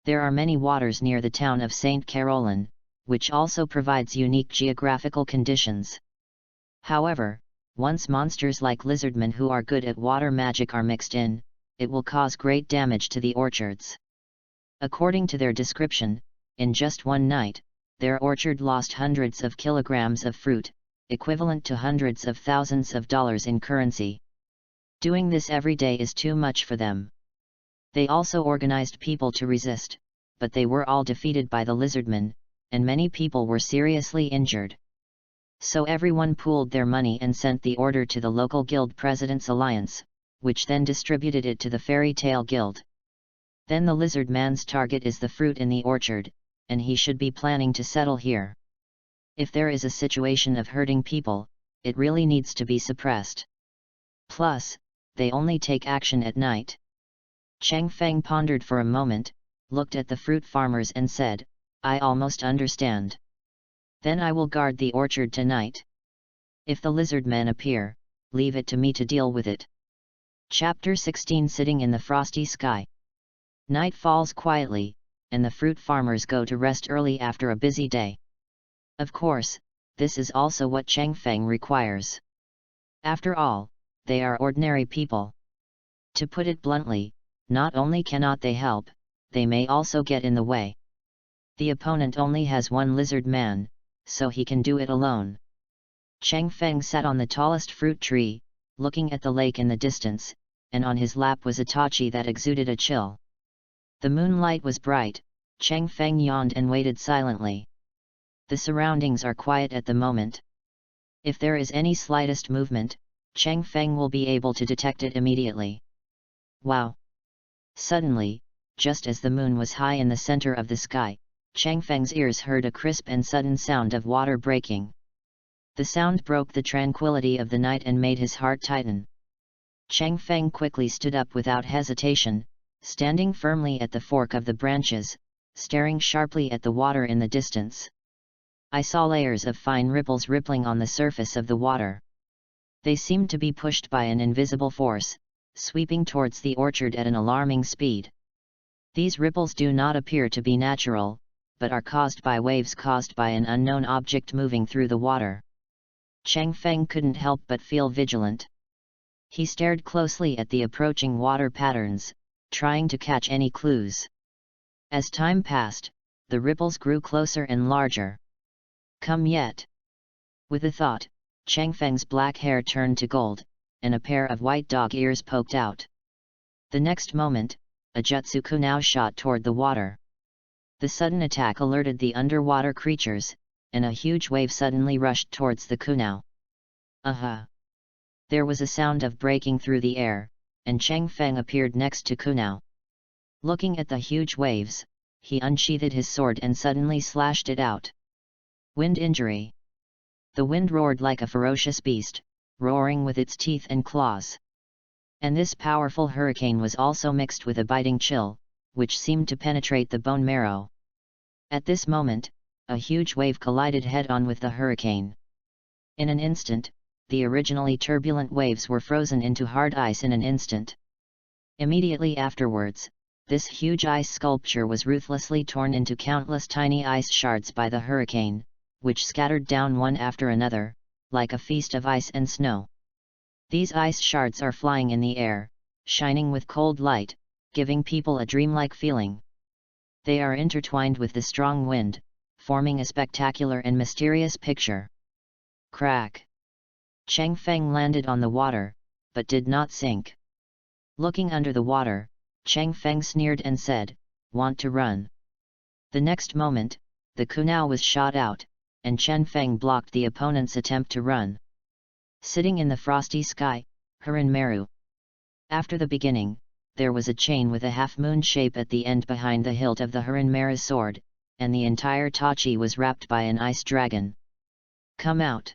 There are many waters near the town of St. Caroline, which also provides unique geographical conditions. However, once monsters like lizardmen who are good at water magic are mixed in, it will cause great damage to the orchards. According to their description, in just one night, their orchard lost hundreds of kilograms of fruit, equivalent to hundreds of thousands of dollars in currency. Doing this every day is too much for them. They also organized people to resist, but they were all defeated by the lizardmen, and many people were seriously injured. So everyone pooled their money and sent the order to the local guild president's alliance, which then distributed it to the fairy tale guild. Then the lizard man's target is the fruit in the orchard, and he should be planning to settle here. If there is a situation of hurting people, it really needs to be suppressed. Plus, they only take action at night. Cheng Feng pondered for a moment, looked at the fruit farmers and said, I almost understand. Then I will guard the orchard tonight. If the lizard men appear, leave it to me to deal with it. Chapter 16 Sitting in the frosty sky. Night falls quietly, and the fruit farmers go to rest early after a busy day. Of course, this is also what Cheng Feng requires. After all, they are ordinary people. To put it bluntly, not only cannot they help, they may also get in the way. The opponent only has one lizard man, so he can do it alone. Cheng Feng sat on the tallest fruit tree, looking at the lake in the distance, and on his lap was a tachi that exuded a chill. The moonlight was bright. Chang Feng yawned and waited silently. The surroundings are quiet at the moment. If there is any slightest movement, Chang Feng will be able to detect it immediately. Wow! Suddenly, just as the moon was high in the center of the sky, Chang Feng's ears heard a crisp and sudden sound of water breaking. The sound broke the tranquility of the night and made his heart tighten. Chang Feng quickly stood up without hesitation, standing firmly at the fork of the branches, staring sharply at the water in the distance. I saw layers of fine ripples rippling on the surface of the water. They seemed to be pushed by an invisible force, sweeping towards the orchard at an alarming speed. These ripples do not appear to be natural, but are caused by waves caused by an unknown object moving through the water. Chang Feng couldn't help but feel vigilant. He stared closely at the approaching water patterns, trying to catch any clues. As time passed, the ripples grew closer and larger. Come yet! With a thought, Chang Feng's black hair turned to gold, and a pair of white dog ears poked out. The next moment, a jutsu kunao shot toward the water. The sudden attack alerted the underwater creatures, and a huge wave suddenly rushed towards the kunao. Aha! There was a sound of breaking through the air, and Chang Feng appeared next to kunao. Looking at the huge waves, he unsheathed his sword and suddenly slashed it out. Wind injury. The wind roared like a ferocious beast, roaring with its teeth and claws. And this powerful hurricane was also mixed with a biting chill, which seemed to penetrate the bone marrow. At this moment, a huge wave collided head-on with the hurricane. In an instant, the originally turbulent waves were frozen into hard ice in an instant. Immediately afterwards, this huge ice sculpture was ruthlessly torn into countless tiny ice shards by the hurricane, which scattered down one after another, like a feast of ice and snow. These ice shards are flying in the air, shining with cold light, giving people a dreamlike feeling. They are intertwined with the strong wind, forming a spectacular and mysterious picture. Crack! Chang Feng landed on the water, but did not sink. Looking under the water, Chang Feng sneered and said, "Want to run?" The next moment, the kunao was shot out, and Chang Feng blocked the opponent's attempt to run. Sitting in the frosty sky, Harin Meru. After the beginning, there was a chain with a half-moon shape at the end behind the hilt of the Harin Meru's sword, and the entire tachi was wrapped by an ice dragon. Come out!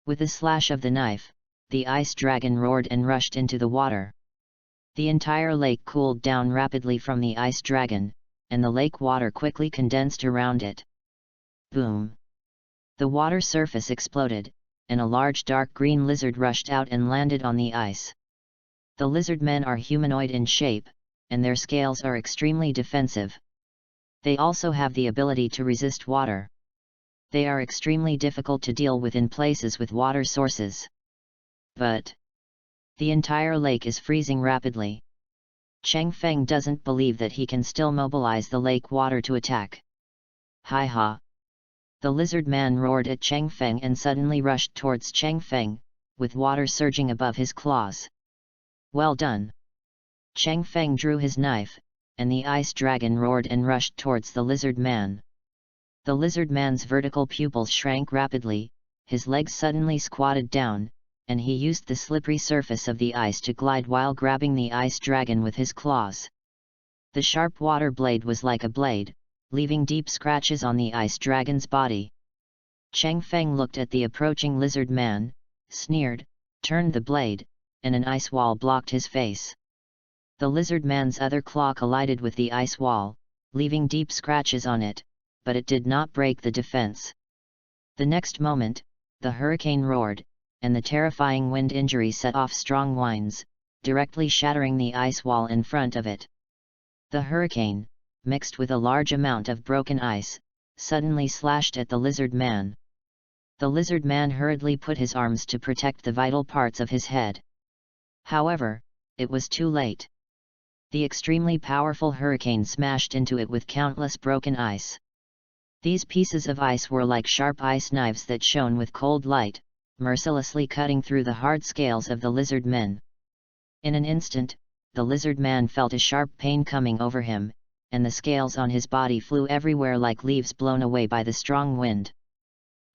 With a slash of the knife, the ice dragon roared and rushed into the water. The entire lake cooled down rapidly from the ice dragon, and the lake water quickly condensed around it. Boom! The water surface exploded, and a large dark green lizard rushed out and landed on the ice. The lizard men are humanoid in shape, and their scales are extremely defensive. They also have the ability to resist water. They are extremely difficult to deal with in places with water sources. But the entire lake is freezing rapidly. Chang Feng doesn't believe that he can still mobilize the lake water to attack. Hi ha! The lizard man roared at Chang Feng and suddenly rushed towards Chang Feng, with water surging above his claws. Well done! Chang Feng drew his knife, and the ice dragon roared and rushed towards the lizard man. The lizard man's vertical pupils shrank rapidly, his legs suddenly squatted down, and he used the slippery surface of the ice to glide while grabbing the ice dragon with his claws. The sharp water blade was like a blade, leaving deep scratches on the ice dragon's body. Chang Feng looked at the approaching lizard man, sneered, turned the blade, and an ice wall blocked his face. The lizard man's other claw collided with the ice wall, leaving deep scratches on it, but it did not break the defense. The next moment, the hurricane roared, and the terrifying wind injury set off strong winds, directly shattering the ice wall in front of it. The hurricane, mixed with a large amount of broken ice, suddenly slashed at the lizard man. The lizard man hurriedly put his arms to protect the vital parts of his head. However, it was too late. The extremely powerful hurricane smashed into it with countless broken ice. These pieces of ice were like sharp ice knives that shone with cold light, mercilessly cutting through the hard scales of the lizard men. In an instant, the lizard man felt a sharp pain coming over him, and the scales on his body flew everywhere like leaves blown away by the strong wind.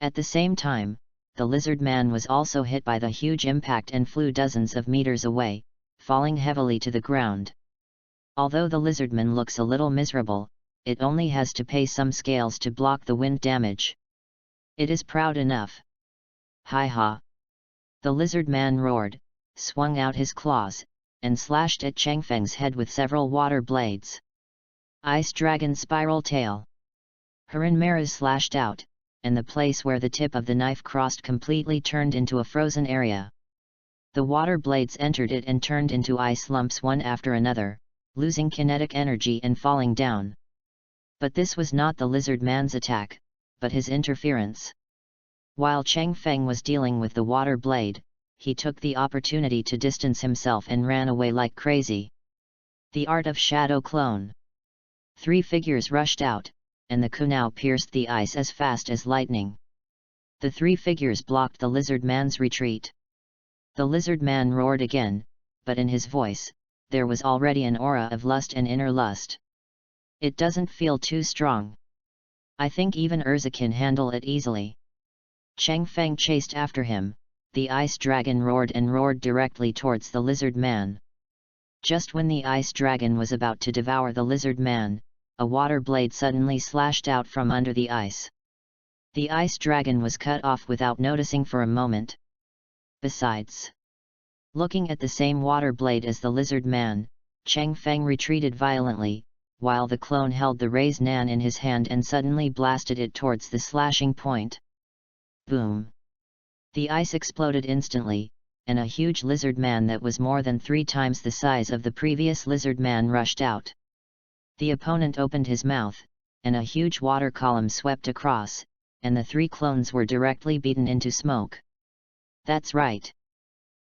At the same time, the lizard man was also hit by the huge impact and flew dozens of meters away, falling heavily to the ground. Although the lizardman looks a little miserable, it only has to pay some scales to block the wind damage. It is proud enough. Hi ha! The lizard man roared, swung out his claws, and slashed at Changfeng's head with several water blades. Ice Dragon Spiral Tail. Harinmara slashed out, and the place where the tip of the knife crossed completely turned into a frozen area. The water blades entered it and turned into ice lumps one after another, losing kinetic energy and falling down. But this was not the lizard man's attack, but his interference. While Changfeng was dealing with the water blade, he took the opportunity to distance himself and ran away like crazy. The art of shadow clone. 3 figures rushed out, and the kunao pierced the ice as fast as lightning. The 3 figures blocked the lizard man's retreat. The lizard man roared again, but in his voice, there was already an aura of lust and inner lust. It doesn't feel too strong. I think even Urza can handle it easily. Changfeng chased after him. The ice dragon roared and roared directly towards the lizard man. Just when the ice dragon was about to devour the lizard man, a water blade suddenly slashed out from under the ice. The ice dragon was cut off without noticing for a moment. Besides, looking at the same water blade as the lizard man, Changfeng retreated violently, while the clone held the raised nan in his hand and suddenly blasted it towards the slashing point. Boom! The ice exploded instantly, and a huge lizard man that was more than 3 times the size of the previous lizard man rushed out. The opponent opened his mouth, and a huge water column swept across, and the 3 clones were directly beaten into smoke. That's right.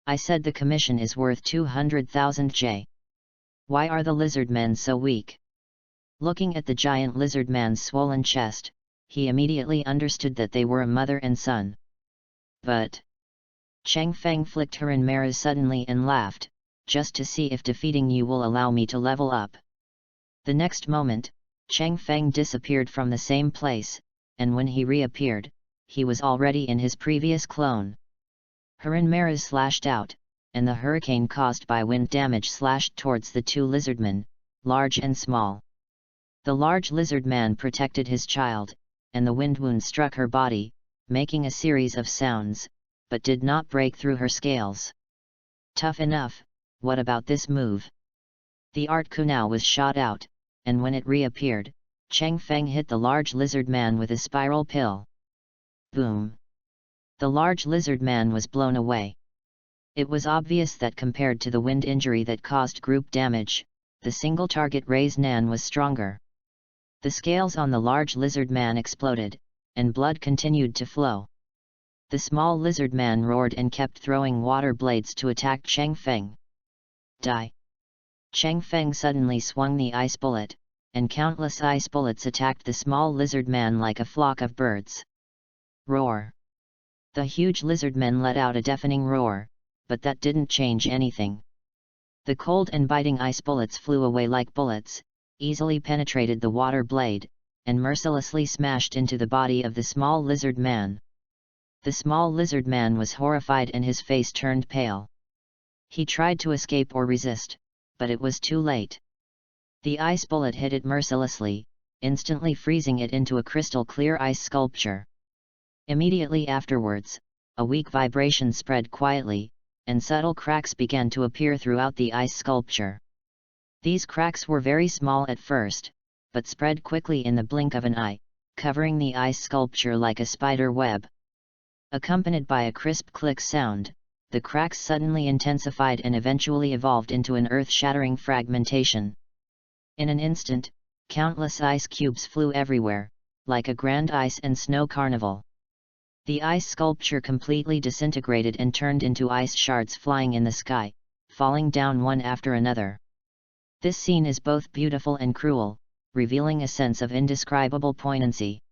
I said the commission is worth 200,000 J. Why are the lizard men so weak? Looking at the giant lizard man's swollen chest, he immediately understood that they were a mother and son. But Changfeng flicked Harinmara suddenly and laughed, just to see if defeating you will allow me to level up. The next moment, Changfeng disappeared from the same place, and when he reappeared, he was already in his previous clone. Harinmara slashed out, and the hurricane caused by wind damage slashed towards the 2 lizardmen, large and small. The large lizard man protected his child, and the wind wound struck her body, making a series of sounds, but did not break through her scales. Tough enough. What about this move? The art kunao was shot out, and when it reappeared, Changfeng hit the large lizard man with a spiral pill. Boom! The large lizard man was blown away. It was obvious that compared to the wind injury that caused group damage, the single target raised nan was stronger. The scales on the large lizard man exploded, and blood continued to flow. The small lizard man roared and kept throwing water blades to attack Changfeng. Die! Changfeng suddenly swung the ice bullet, and countless ice bullets attacked the small lizard man like a flock of birds. Roar! The huge lizard men let out a deafening roar, but that didn't change anything. The cold and biting ice bullets flew away like bullets, easily penetrated the water blade, and mercilessly smashed into the body of the small lizard man. The small lizard man was horrified and his face turned pale. He tried to escape or resist, but it was too late. The ice bullet hit it mercilessly, instantly freezing it into a crystal-clear ice sculpture. Immediately afterwards, a weak vibration spread quietly, and subtle cracks began to appear throughout the ice sculpture. These cracks were very small at first, but spread quickly in the blink of an eye, covering the ice sculpture like a spider web. Accompanied by a crisp click sound, the cracks suddenly intensified and eventually evolved into an earth-shattering fragmentation. In an instant, countless ice cubes flew everywhere, like a grand ice and snow carnival. The ice sculpture completely disintegrated and turned into ice shards flying in the sky, falling down one after another. This scene is both beautiful and cruel, revealing a sense of indescribable poignancy.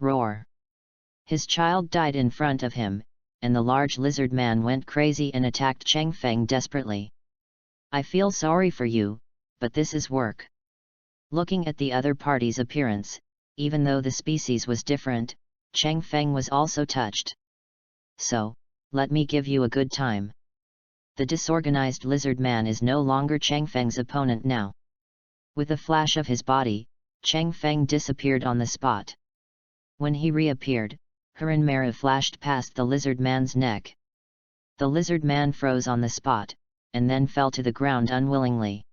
Roar! His child died in front of him, and the large lizard man went crazy and attacked Changfeng desperately. I feel sorry for you, but this is work. Looking at the other party's appearance, even though the species was different, Cheng Feng was also touched. So, let me give you a good time. The disorganized lizard man is no longer Cheng Feng's opponent now. With a flash of his body, Cheng Feng disappeared on the spot. When he reappeared, Hurinmera flashed past the lizard man's neck. The lizard man froze on the spot, and then fell to the ground unwillingly.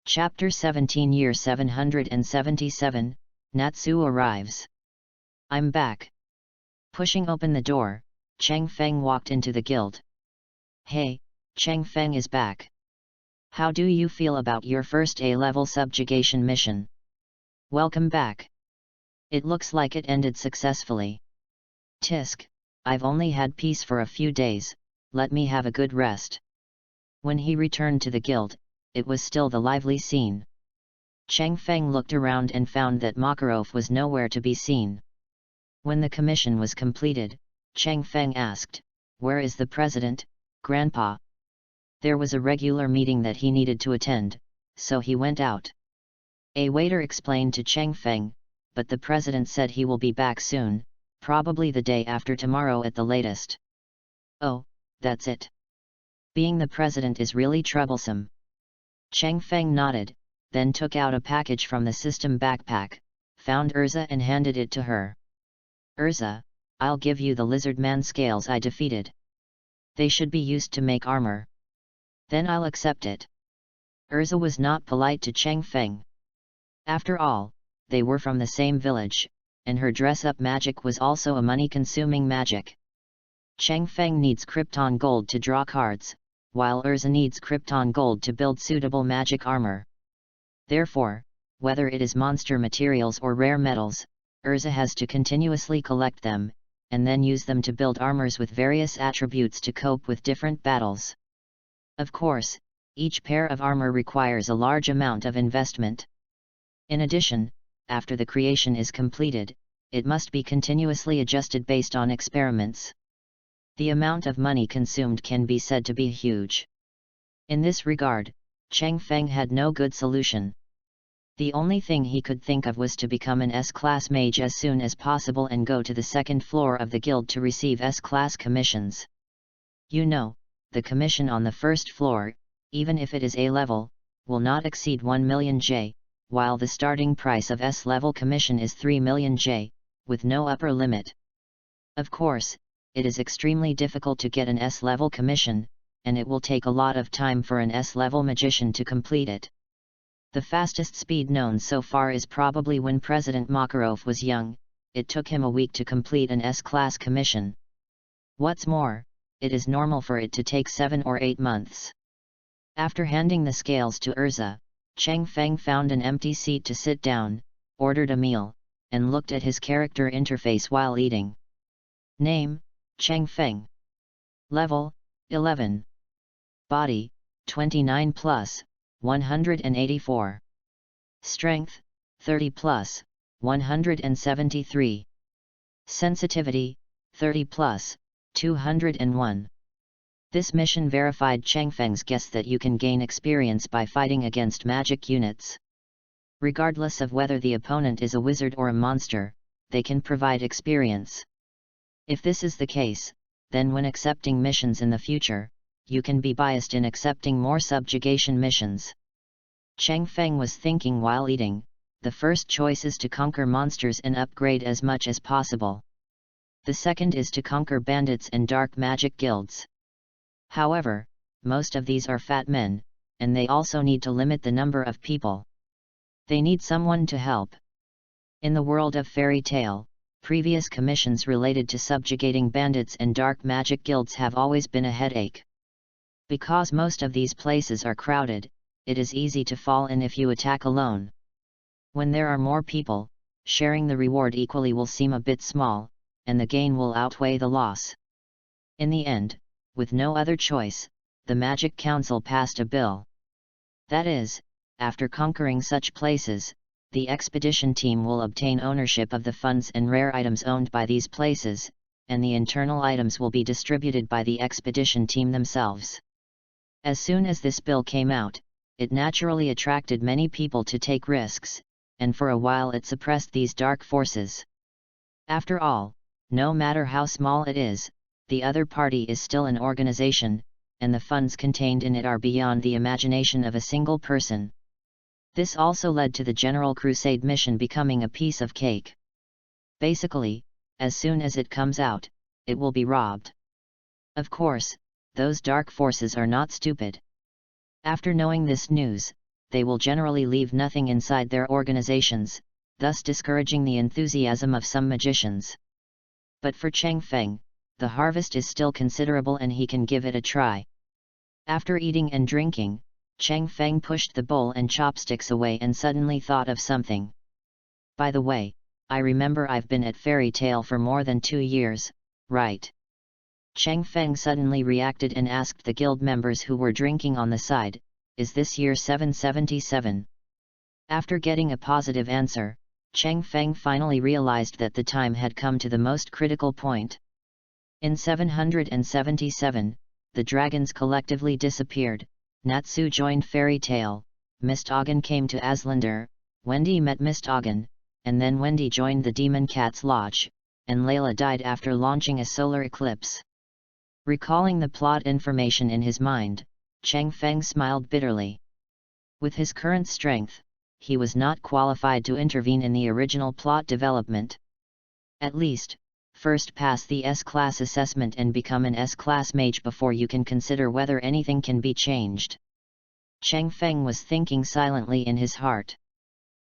Chapter 17 Year 777, Natsu arrives. I'm back. Pushing open the door, Cheng Feng walked into the guild. Hey, Cheng Feng is back. How do you feel about your first A-level subjugation mission? Welcome back. It looks like it ended successfully. Tisk, I've only had peace for a few days, let me have a good rest. When he returned to the guild, it was still the lively scene. Cheng Feng looked around and found that Makarov was nowhere to be seen. When the commission was completed, Cheng Feng asked, "Where is the president, Grandpa?" There was a regular meeting that he needed to attend, so he went out. A waiter explained to Cheng Feng, but the president said he will be back soon, probably the day after tomorrow at the latest. Oh, that's it. Being the president is really troublesome. Cheng Feng nodded, then took out a package from the system backpack, found Urza and handed it to her. Urza, I'll give you the lizard man scales I defeated. They should be used to make armor. Then I'll accept it. Urza was not polite to Cheng Feng. After all, they were from the same village, and her dress-up magic was also a money-consuming magic. Cheng Feng needs Krypton gold to draw cards, while Urza needs Krypton gold to build suitable magic armor. Therefore, whether it is monster materials or rare metals, Urza has to continuously collect them, and then use them to build armors with various attributes to cope with different battles. Of course, each pair of armor requires a large amount of investment. In addition, after the creation is completed, it must be continuously adjusted based on experiments. The amount of money consumed can be said to be huge. In this regard, Cheng Feng had no good solution. The only thing he could think of was to become an S-class mage as soon as possible and go to the second floor of the guild to receive S-class commissions. You know, the commission on the first floor, even if it is A-level, will not exceed 1 million J, while the starting price of S-level commission is 3 million J, with no upper limit. Of course, it is extremely difficult to get an S-level commission, and it will take a lot of time for an S-level magician to complete it. The fastest speed known so far is probably when President Makarov was young, it took him a week to complete an S-class commission. What's more, it is normal for it to take 7 or 8 months. After handing the scales to Urza, Cheng Feng found an empty seat to sit down, ordered a meal, and looked at his character interface while eating. Name, Cheng Feng. Level, 11. Body, 29 plus, 184. Strength, 30 plus, 173. Sensitivity, 30 plus, 201. This mission verified Cheng Feng's guess that you can gain experience by fighting against magic units. Regardless of whether the opponent is a wizard or a monster, they can provide experience. If this is the case, then when accepting missions in the future, you can be biased in accepting more subjugation missions. Cheng Feng was thinking while eating, the first choice is to conquer monsters and upgrade as much as possible. The second is to conquer bandits and dark magic guilds. However, most of these are fat men, and they also need to limit the number of people. They need someone to help. In the world of fairy tale, previous commissions related to subjugating bandits and dark magic guilds have always been a headache. Because most of these places are crowded, it is easy to fall in if you attack alone. When there are more people, sharing the reward equally will seem a bit small, and the gain will outweigh the loss. In the end, with no other choice, the Magic Council passed a bill. That is, after conquering such places, the expedition team will obtain ownership of the funds and rare items owned by these places, and the internal items will be distributed by the expedition team themselves. As soon as this bill came out, it naturally attracted many people to take risks, and for a while it suppressed these dark forces. After all, no matter how small it is, the other party is still an organization, and the funds contained in it are beyond the imagination of a single person. This also led to the General Crusade mission becoming a piece of cake. Basically, as soon as it comes out, it will be robbed. Of course, those dark forces are not stupid. After knowing this news, they will generally leave nothing inside their organizations, thus discouraging the enthusiasm of some magicians. But for Cheng Feng, the harvest is still considerable and he can give it a try. After eating and drinking, Cheng Feng pushed the bowl and chopsticks away and suddenly thought of something. By the way, I remember I've been at Fairy Tale for more than 2 years, right? Cheng Feng suddenly reacted and asked the guild members who were drinking on the side, is this year 777? After getting a positive answer, Cheng Feng finally realized that the time had come to the most critical point. In 777, the dragons collectively disappeared, Natsu joined Fairy Tale, Mistoggen came to Aslander, Wendy met Mistoggen, and then Wendy joined the Demon Cat's Lodge, and Layla died after launching a solar eclipse. Recalling the plot information in his mind, Cheng Feng smiled bitterly. With his current strength, he was not qualified to intervene in the original plot development. At least, first pass the S-Class assessment and become an S-Class mage before you can consider whether anything can be changed. Cheng Feng was thinking silently in his heart.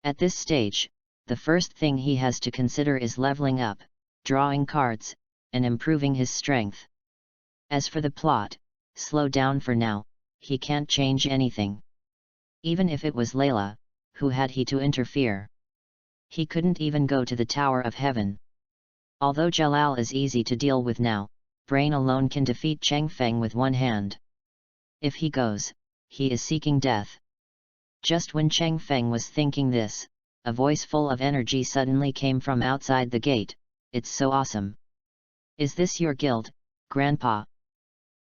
At this stage, the first thing he has to consider is leveling up, drawing cards, and improving his strength. As for the plot, slow down for now, he can't change anything. Even if it was Layla, who had he to interfere? He couldn't even go to the Tower of Heaven. Although Jalal is easy to deal with now, Brain alone can defeat Cheng Feng with one hand. If he goes, he is seeking death. Just when Cheng Feng was thinking this, a voice full of energy suddenly came from outside the gate. It's so awesome. Is this your guild, Grandpa?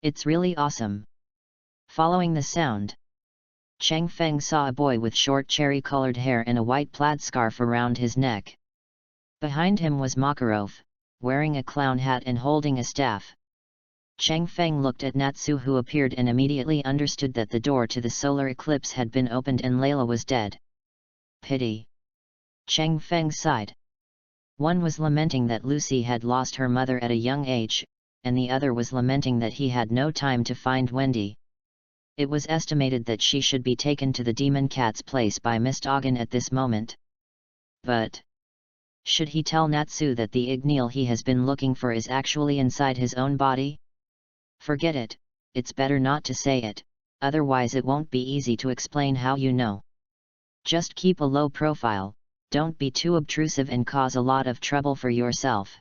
It's really awesome. Following the sound, Cheng Feng saw a boy with short cherry-colored hair and a white plaid scarf around his neck. Behind him was Makarov, wearing a clown hat and holding a staff. Cheng Feng looked at Natsu, who appeared, and immediately understood that the door to the solar eclipse had been opened and Layla was dead. Pity. Cheng Feng sighed. One was lamenting that Lucy had lost her mother at a young age, and the other was lamenting that he had no time to find Wendy. It was estimated that she should be taken to the Demon Cat's place by Mistoggen at this moment. But should he tell Natsu that the Igneel he has been looking for is actually inside his own body? Forget it, it's better not to say it, otherwise it won't be easy to explain how you know. Just keep a low profile, don't be too obtrusive and cause a lot of trouble for yourself.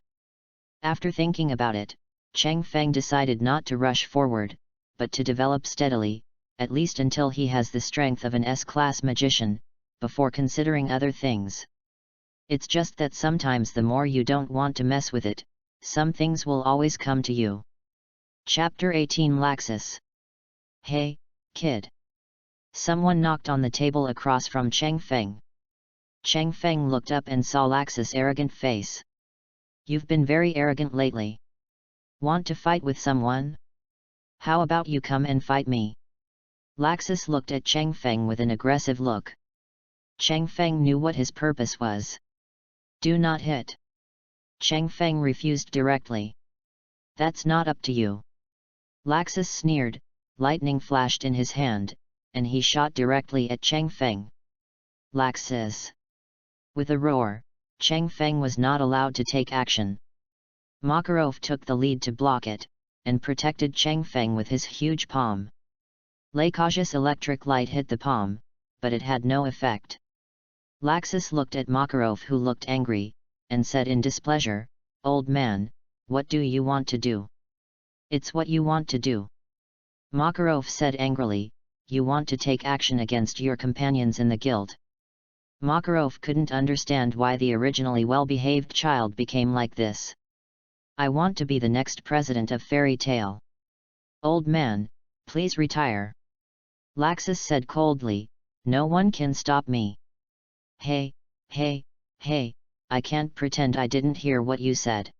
After thinking about it, Cheng Feng decided not to rush forward, but to develop steadily, at least until he has the strength of an S-Class magician, before considering other things. It's just that sometimes the more you don't want to mess with it, some things will always come to you. Chapter 18 Laxus. Hey, kid. Someone knocked on the table across from Cheng Feng. Cheng Feng looked up and saw Laxus' arrogant face. You've been very arrogant lately. Want to fight with someone? How about you come and fight me? Laxus looked at Cheng Feng with an aggressive look. Cheng Feng knew what his purpose was. Do not hit. Cheng Feng refused directly. That's not up to you. Laxus sneered, lightning flashed in his hand, and he shot directly at Cheng Feng. Laxus. With a roar, Cheng Feng was not allowed to take action. Makarov took the lead to block it, and protected Cheng Feng with his huge palm. Lacage's electric light hit the palm, but it had no effect. Laxus looked at Makarov, who looked angry, and said in displeasure, "Old man, what do you want to do?" "It's what you want to do." Makarov said angrily, "You want to take action against your companions in the guild." Makarov couldn't understand why the originally well-behaved child became like this. "I want to be the next president of Fairy Tale." "Old man, Please retire. Laxus said coldly, no one can stop me. Hey, I can't pretend I didn't hear what you said.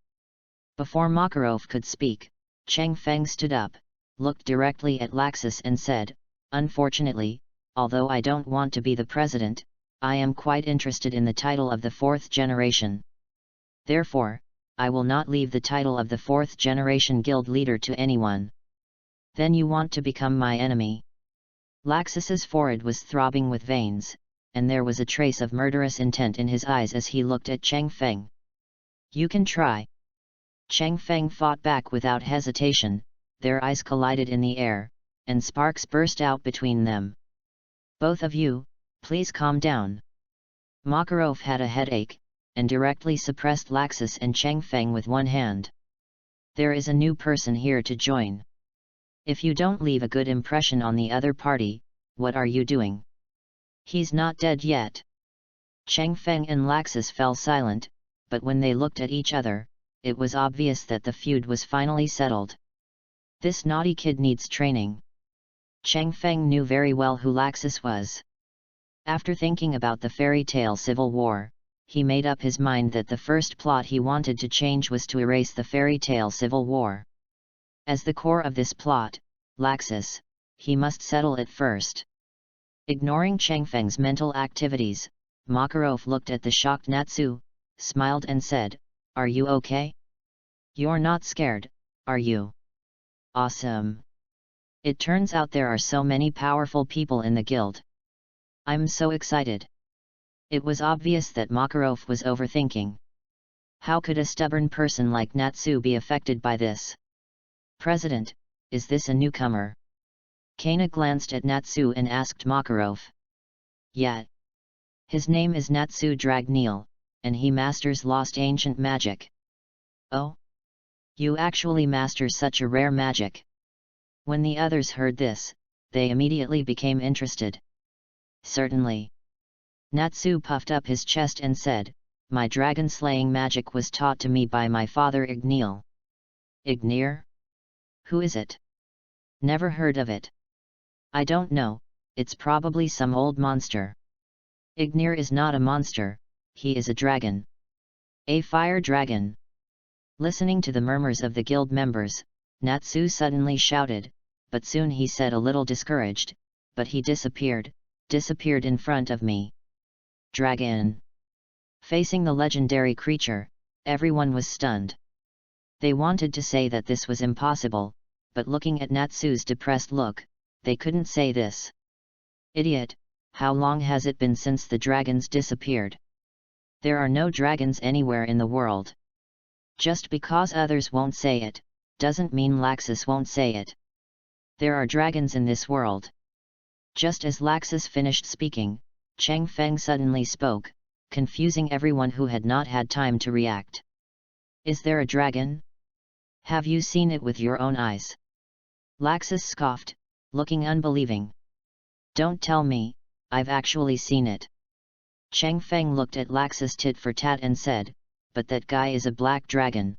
Before Makarov could speak, Cheng Feng stood up, looked directly at Laxus and said, unfortunately, although I don't want to be the president, I am quite interested in the title of the fourth generation. Therefore, I will not leave the title of the fourth generation guild leader to anyone. Then you want to become my enemy? Laxus's forehead was throbbing with veins, and there was a trace of murderous intent in his eyes as he looked at Cheng Feng. You can try. Cheng Feng fought back without hesitation, their eyes collided in the air, and sparks burst out between them. Both of you, please calm down. Makarov had a headache, and directly suppressed Laxus and Cheng Feng with one hand. There is a new person here to join. If you don't leave a good impression on the other party, what are you doing? He's not dead yet. Cheng Feng and Laxus fell silent, but when they looked at each other, it was obvious that the feud was finally settled. This naughty kid needs training. Cheng Feng knew very well who Laxus was. After thinking about the fairy tale civil war, he made up his mind that the first plot he wanted to change was to erase the fairy tale civil war. As the core of this plot, Laxus, he must settle it first. Ignoring Cheng Feng's mental activities, Makarov looked at the shocked Natsu, smiled and said, are you okay? You're not scared, are you? Awesome. It turns out there are so many powerful people in the guild. I'm so excited. It was obvious that Makarov was overthinking. How could a stubborn person like Natsu be affected by this? President, is this a newcomer? Kana glanced at Natsu and asked Makarov. Yeah. His name is Natsu Dragneel, and he masters lost ancient magic. Oh? You actually master such a rare magic. When the others heard this, they immediately became interested. Certainly. Natsu puffed up his chest and said, my dragon-slaying magic was taught to me by my father Igneel. Ignir? Who is it? Never heard of it. I don't know, it's probably some old monster. Ignir is not a monster, he is a dragon. A fire dragon. Listening to the murmurs of the guild members, Natsu suddenly shouted, but soon he said a little discouraged, but he disappeared in front of me. Dragon. Facing the legendary creature, everyone was stunned. They wanted to say that this was impossible, but looking at Natsu's depressed look, they couldn't say this. Idiot, how long has it been since the dragons disappeared? There are no dragons anywhere in the world. Just because others won't say it, doesn't mean Laxus won't say it. There are dragons in this world. Just as Laxus finished speaking, Cheng Feng suddenly spoke, confusing everyone who had not had time to react. Is there a dragon? Have you seen it with your own eyes? Laxus scoffed, looking unbelieving. Don't tell me, I've actually seen it. Cheng Feng looked at Laxus tit for tat and said, but that guy is a black dragon.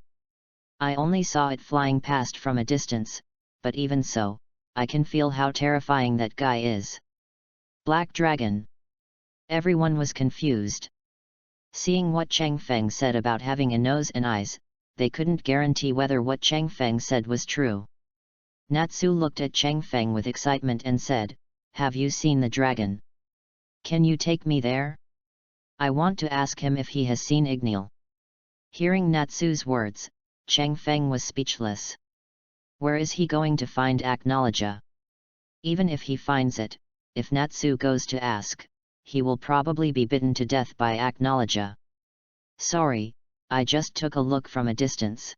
I only saw it flying past from a distance, but even so, I can feel how terrifying that guy is. Black dragon. Everyone was confused. Seeing what Cheng Feng said about having a nose and eyes, they couldn't guarantee whether what Cheng Feng said was true. Natsu looked at Cheng Feng with excitement and said, have you seen the dragon? Can you take me there? I want to ask him if he has seen Igneel. Hearing Natsu's words, Cheng Feng was speechless. Where is he going to find Acknowledge? Even if he finds it, if Natsu goes to ask, he will probably be bitten to death by Acknowledge. Sorry, I just took a look from a distance.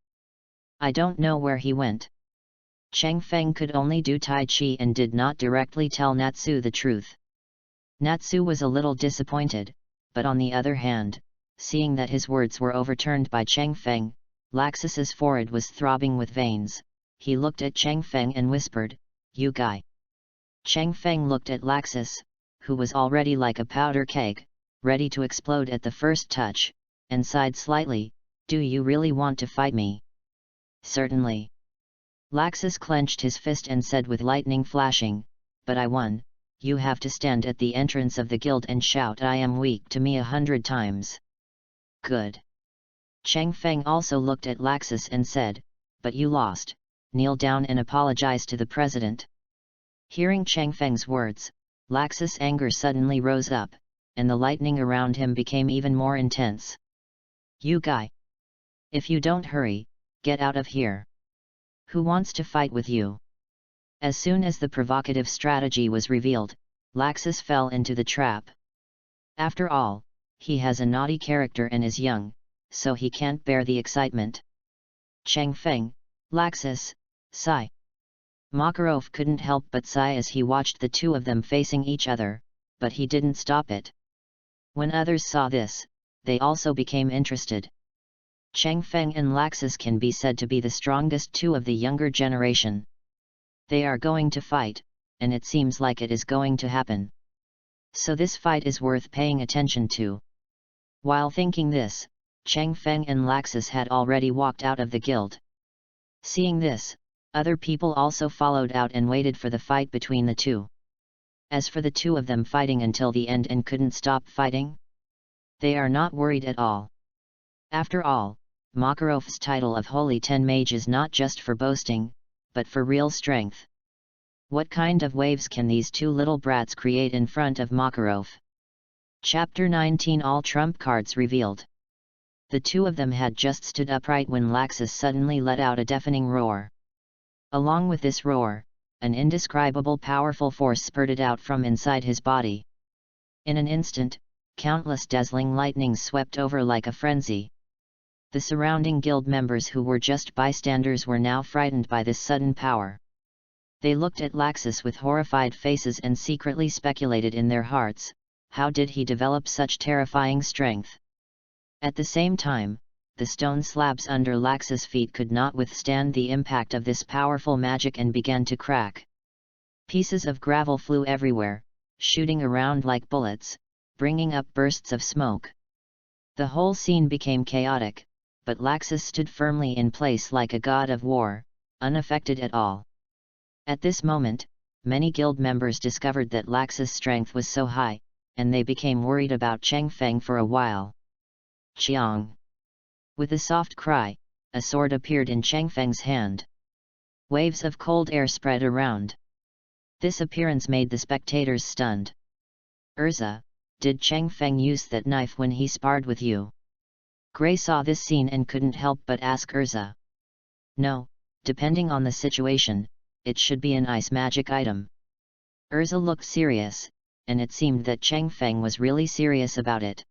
I don't know where he went. Cheng Feng could only do Tai Chi and did not directly tell Natsu the truth. Natsu was a little disappointed, but on the other hand, seeing that his words were overturned by Cheng Feng, Laxus's forehead was throbbing with veins. He looked at Cheng Feng and whispered, you guy. Cheng Feng looked at Laxus, who was already like a powder keg, ready to explode at the first touch, and sighed slightly, do you really want to fight me? Certainly. Laxus clenched his fist and said with lightning flashing, "But I won, you have to stand at the entrance of the guild and shout 'I am weak' to me 100 times. Good." Cheng Feng also looked at Laxus and said, "But you lost, kneel down and apologize to the president." Hearing Cheng Feng's words, Laxus' anger suddenly rose up, and the lightning around him became even more intense. "You guy! If you don't hurry, get out of here. Who wants to fight with you?" As soon as the provocative strategy was revealed, Laxus fell into the trap. After all, he has a naughty character and is young, so he can't bear the excitement. Cheng Feng, Laxus, sigh. Makarov couldn't help but sigh as he watched the two of them facing each other, but he didn't stop it. When others saw this, they also became interested. Cheng Feng and Laxus can be said to be the strongest two of the younger generation. They are going to fight, and it seems like it is going to happen. So this fight is worth paying attention to. While thinking this, Cheng Feng and Laxus had already walked out of the guild. Seeing this, other people also followed out and waited for the fight between the two. As for the two of them fighting until the end and couldn't stop fighting, they are not worried at all. After all, Makarov's title of Holy Ten Mage is not just for boasting, but for real strength. What kind of waves can these two little brats create in front of Makarov? Chapter 19 All Trump Cards Revealed. The two of them had just stood upright when Laxus suddenly let out a deafening roar. Along with this roar, an indescribable powerful force spurted out from inside his body. In an instant, countless dazzling lightnings swept over like a frenzy. The surrounding guild members who were just bystanders were now frightened by this sudden power. They looked at Laxus with horrified faces and secretly speculated in their hearts, how did he develop such terrifying strength? At the same time, the stone slabs under Laxus' feet could not withstand the impact of this powerful magic and began to crack. Pieces of gravel flew everywhere, shooting around like bullets, bringing up bursts of smoke. The whole scene became chaotic, but Laxus stood firmly in place like a god of war, unaffected at all. At this moment, many guild members discovered that Laxus' strength was so high, and they became worried about Cheng Feng for a while. Chiang! With a soft cry, a sword appeared in Cheng Feng's hand. Waves of cold air spread around. This appearance made the spectators stunned. "Urza, did Cheng Feng use that knife when he sparred with you?" Gray saw this scene and couldn't help but ask Urza. "No, depending on the situation, it should be an ice magic item." Urza looked serious, and it seemed that Cheng Feng was really serious about it.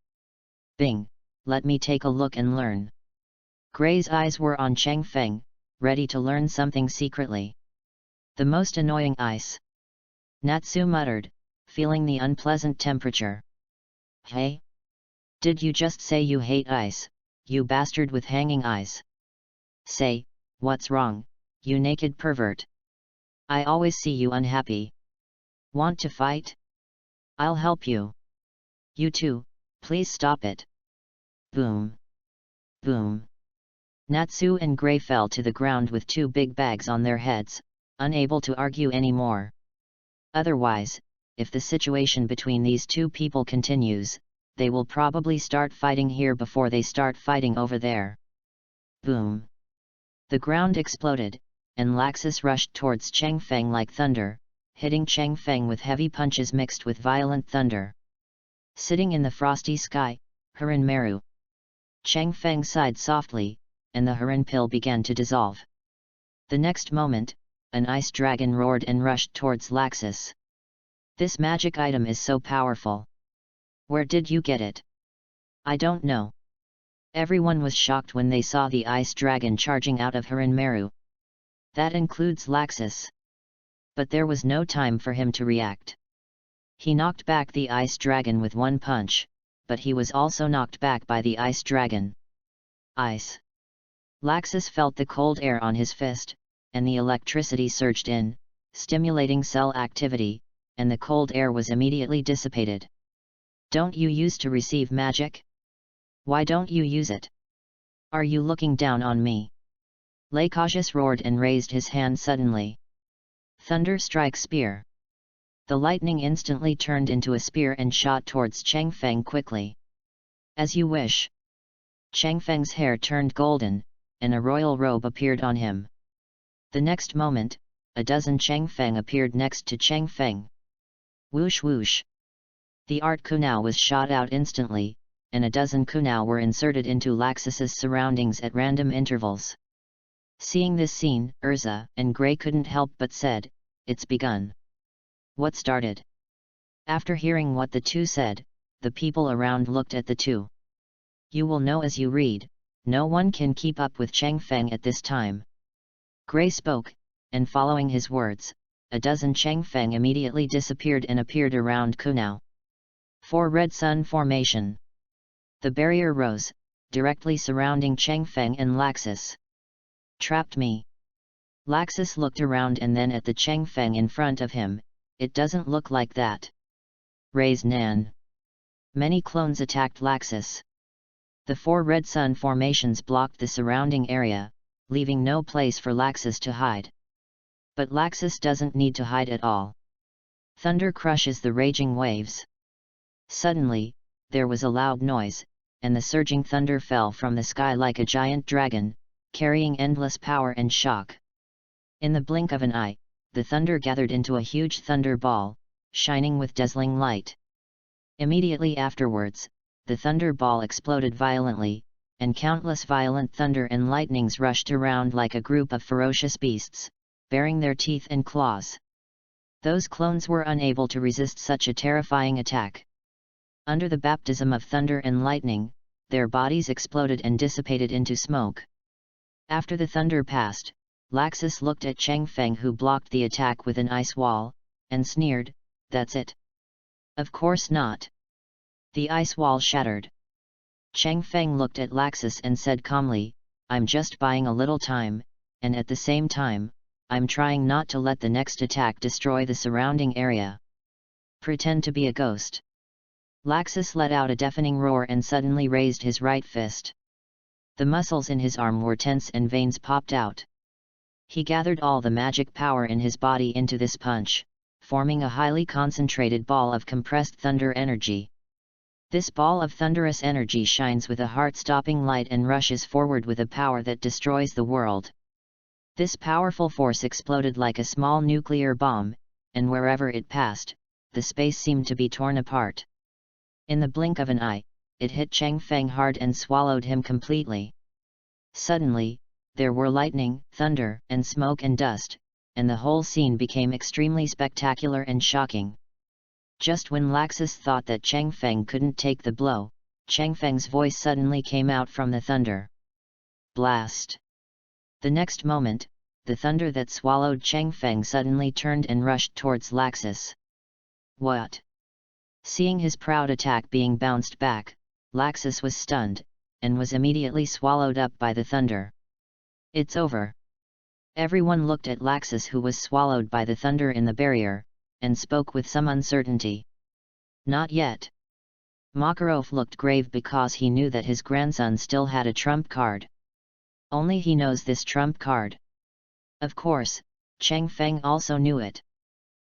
"Bing, let me take a look and learn." Gray's eyes were on Cheng Feng, ready to learn something secretly. "The most annoying ice," Natsu muttered, feeling the unpleasant temperature. "Hey? Did you just say you hate ice, you bastard with hanging eyes? Say, what's wrong, you naked pervert? I always see you unhappy. Want to fight? I'll help you. You too, please stop it." Boom! Boom! Natsu and Gray fell to the ground with two big bags on their heads, unable to argue anymore. Otherwise, if the situation between these two people continues, they will probably start fighting here before they start fighting over there. Boom! The ground exploded, and Laxus rushed towards Cheng Feng like thunder, hitting Cheng Feng with heavy punches mixed with violent thunder. Sitting in the frosty sky, Haran Meru. Cheng Feng sighed softly, and the Haran pill began to dissolve. The next moment, an ice dragon roared and rushed towards Laxus. "This magic item is so powerful. Where did you get it?" "I don't know." Everyone was shocked when they saw the ice dragon charging out of Haran Meru. That includes Laxus. But there was no time for him to react. He knocked back the ice dragon with one punch, but he was also knocked back by the ice dragon. Ice! Laxus felt the cold air on his fist, and the electricity surged in, stimulating cell activity, and the cold air was immediately dissipated. "Don't you use to receive magic? Why don't you use it? Are you looking down on me?" Lacautius roared and raised his hand suddenly. Thunder strike spear. The lightning instantly turned into a spear and shot towards Changfeng quickly. As you wish. Changfeng's hair turned golden, and a royal robe appeared on him. The next moment, a dozen Changfeng appeared next to Changfeng. Whoosh whoosh. The art kunao was shot out instantly, and a dozen kunao were inserted into Laxus's surroundings at random intervals. Seeing this scene, Urza and Gray couldn't help but said, "It's begun." What started? After hearing what the two said, the people around looked at the two. You will know as you read, no one can keep up with Changfeng at this time. Gray spoke, and following his words, a dozen Changfeng immediately disappeared and appeared around Kunao. 4 Red Sun Formation. The barrier rose, directly surrounding Changfeng and Laxus. Trapped me. Laxus looked around and then at the Changfeng in front of him. It doesn't look like that. Raise Nan. Many clones attacked Laxus. The 4 Red Sun formations blocked the surrounding area, leaving no place for Laxus to hide. But Laxus doesn't need to hide at all. Thunder crushes the raging waves. Suddenly, there was a loud noise, and the surging thunder fell from the sky like a giant dragon, carrying endless power and shock. In the blink of an eye, the thunder gathered into a huge thunder ball, shining with dazzling light. Immediately afterwards, the thunder ball exploded violently, and countless violent thunder and lightnings rushed around like a group of ferocious beasts, baring their teeth and claws. Those clones were unable to resist such a terrifying attack. Under the baptism of thunder and lightning, their bodies exploded and dissipated into smoke. After the thunder passed, Laxus looked at Changfeng, who blocked the attack with an ice wall, and sneered, "That's it." Of course not. The ice wall shattered. Changfeng looked at Laxus and said calmly, "I'm just buying a little time, and at the same time, I'm trying not to let the next attack destroy the surrounding area. Pretend to be a ghost." Laxus let out a deafening roar and suddenly raised his right fist. The muscles in his arm were tense and veins popped out. He gathered all the magic power in his body into this punch, forming a highly concentrated ball of compressed thunder energy. This ball of thunderous energy shines with a heart-stopping light and rushes forward with a power that destroys the world. This powerful force exploded like a small nuclear bomb, and wherever it passed, the space seemed to be torn apart. In the blink of an eye, it hit Changfeng hard and swallowed him completely. Suddenly, there were lightning, thunder, and smoke and dust, and the whole scene became extremely spectacular and shocking. Just when Laxus thought that Changfeng couldn't take the blow, Changfeng's voice suddenly came out from the thunder. Blast! The next moment, the thunder that swallowed Changfeng suddenly turned and rushed towards Laxus. What? Seeing his proud attack being bounced back, Laxus was stunned, and was immediately swallowed up by the thunder. It's over. Everyone looked at Laxus, who was swallowed by the thunder in the barrier, and spoke with some uncertainty. Not yet. Makarov looked grave because he knew that his grandson still had a trump card. Only he knows this trump card. Of course, Changfeng also knew it.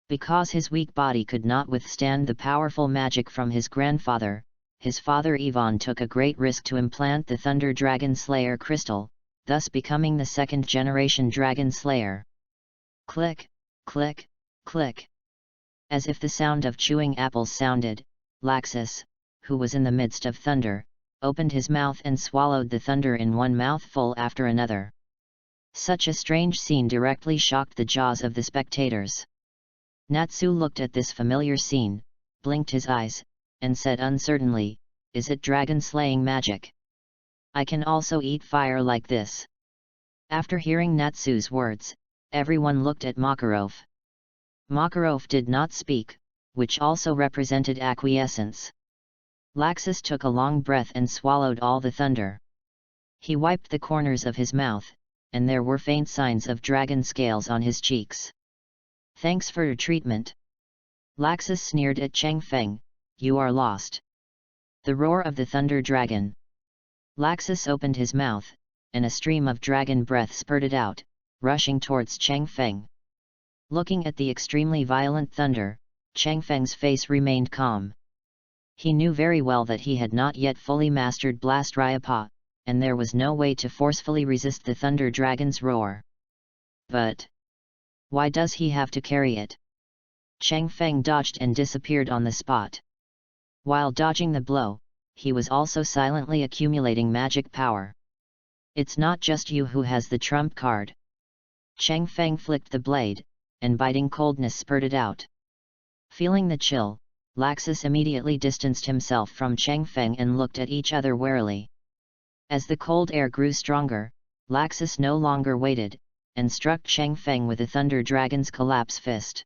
Because his weak body could not withstand the powerful magic from his grandfather, his father Ivan took a great risk to implant the Thunder Dragon Slayer crystal, thus becoming the second-generation Dragon Slayer. Click, click, click. As if the sound of chewing apples sounded, Laxus, who was in the midst of thunder, opened his mouth and swallowed the thunder in one mouthful after another. Such a strange scene directly shocked the jaws of the spectators. Natsu looked at this familiar scene, blinked his eyes, and said uncertainly, "Is it dragon-slaying magic? I can also eat fire like this." After hearing Natsu's words, everyone looked at Makarov. Makarov did not speak, which also represented acquiescence. Laxus took a long breath and swallowed all the thunder. He wiped the corners of his mouth, and there were faint signs of dragon scales on his cheeks. "Thanks for your treatment." Laxus sneered at Changfeng, "You are lost." The roar of the thunder dragon. Laxus opened his mouth, and a stream of dragon breath spurted out, rushing towards Chang Feng. Looking at the extremely violent thunder, Chang Feng's face remained calm. He knew very well that he had not yet fully mastered Blast Ryapa, and there was no way to forcefully resist the Thunder Dragon's roar. But why does he have to carry it? Chang Feng dodged and disappeared on the spot. While dodging the blow, he was also silently accumulating magic power. It's not just you who has the trump card. Chang Feng flicked the blade, and biting coldness spurted out. Feeling the chill, Laxus immediately distanced himself from Chang Feng and looked at each other warily. As the cold air grew stronger, Laxus no longer waited, and struck Chang Feng with the Thunder Dragon's collapse fist.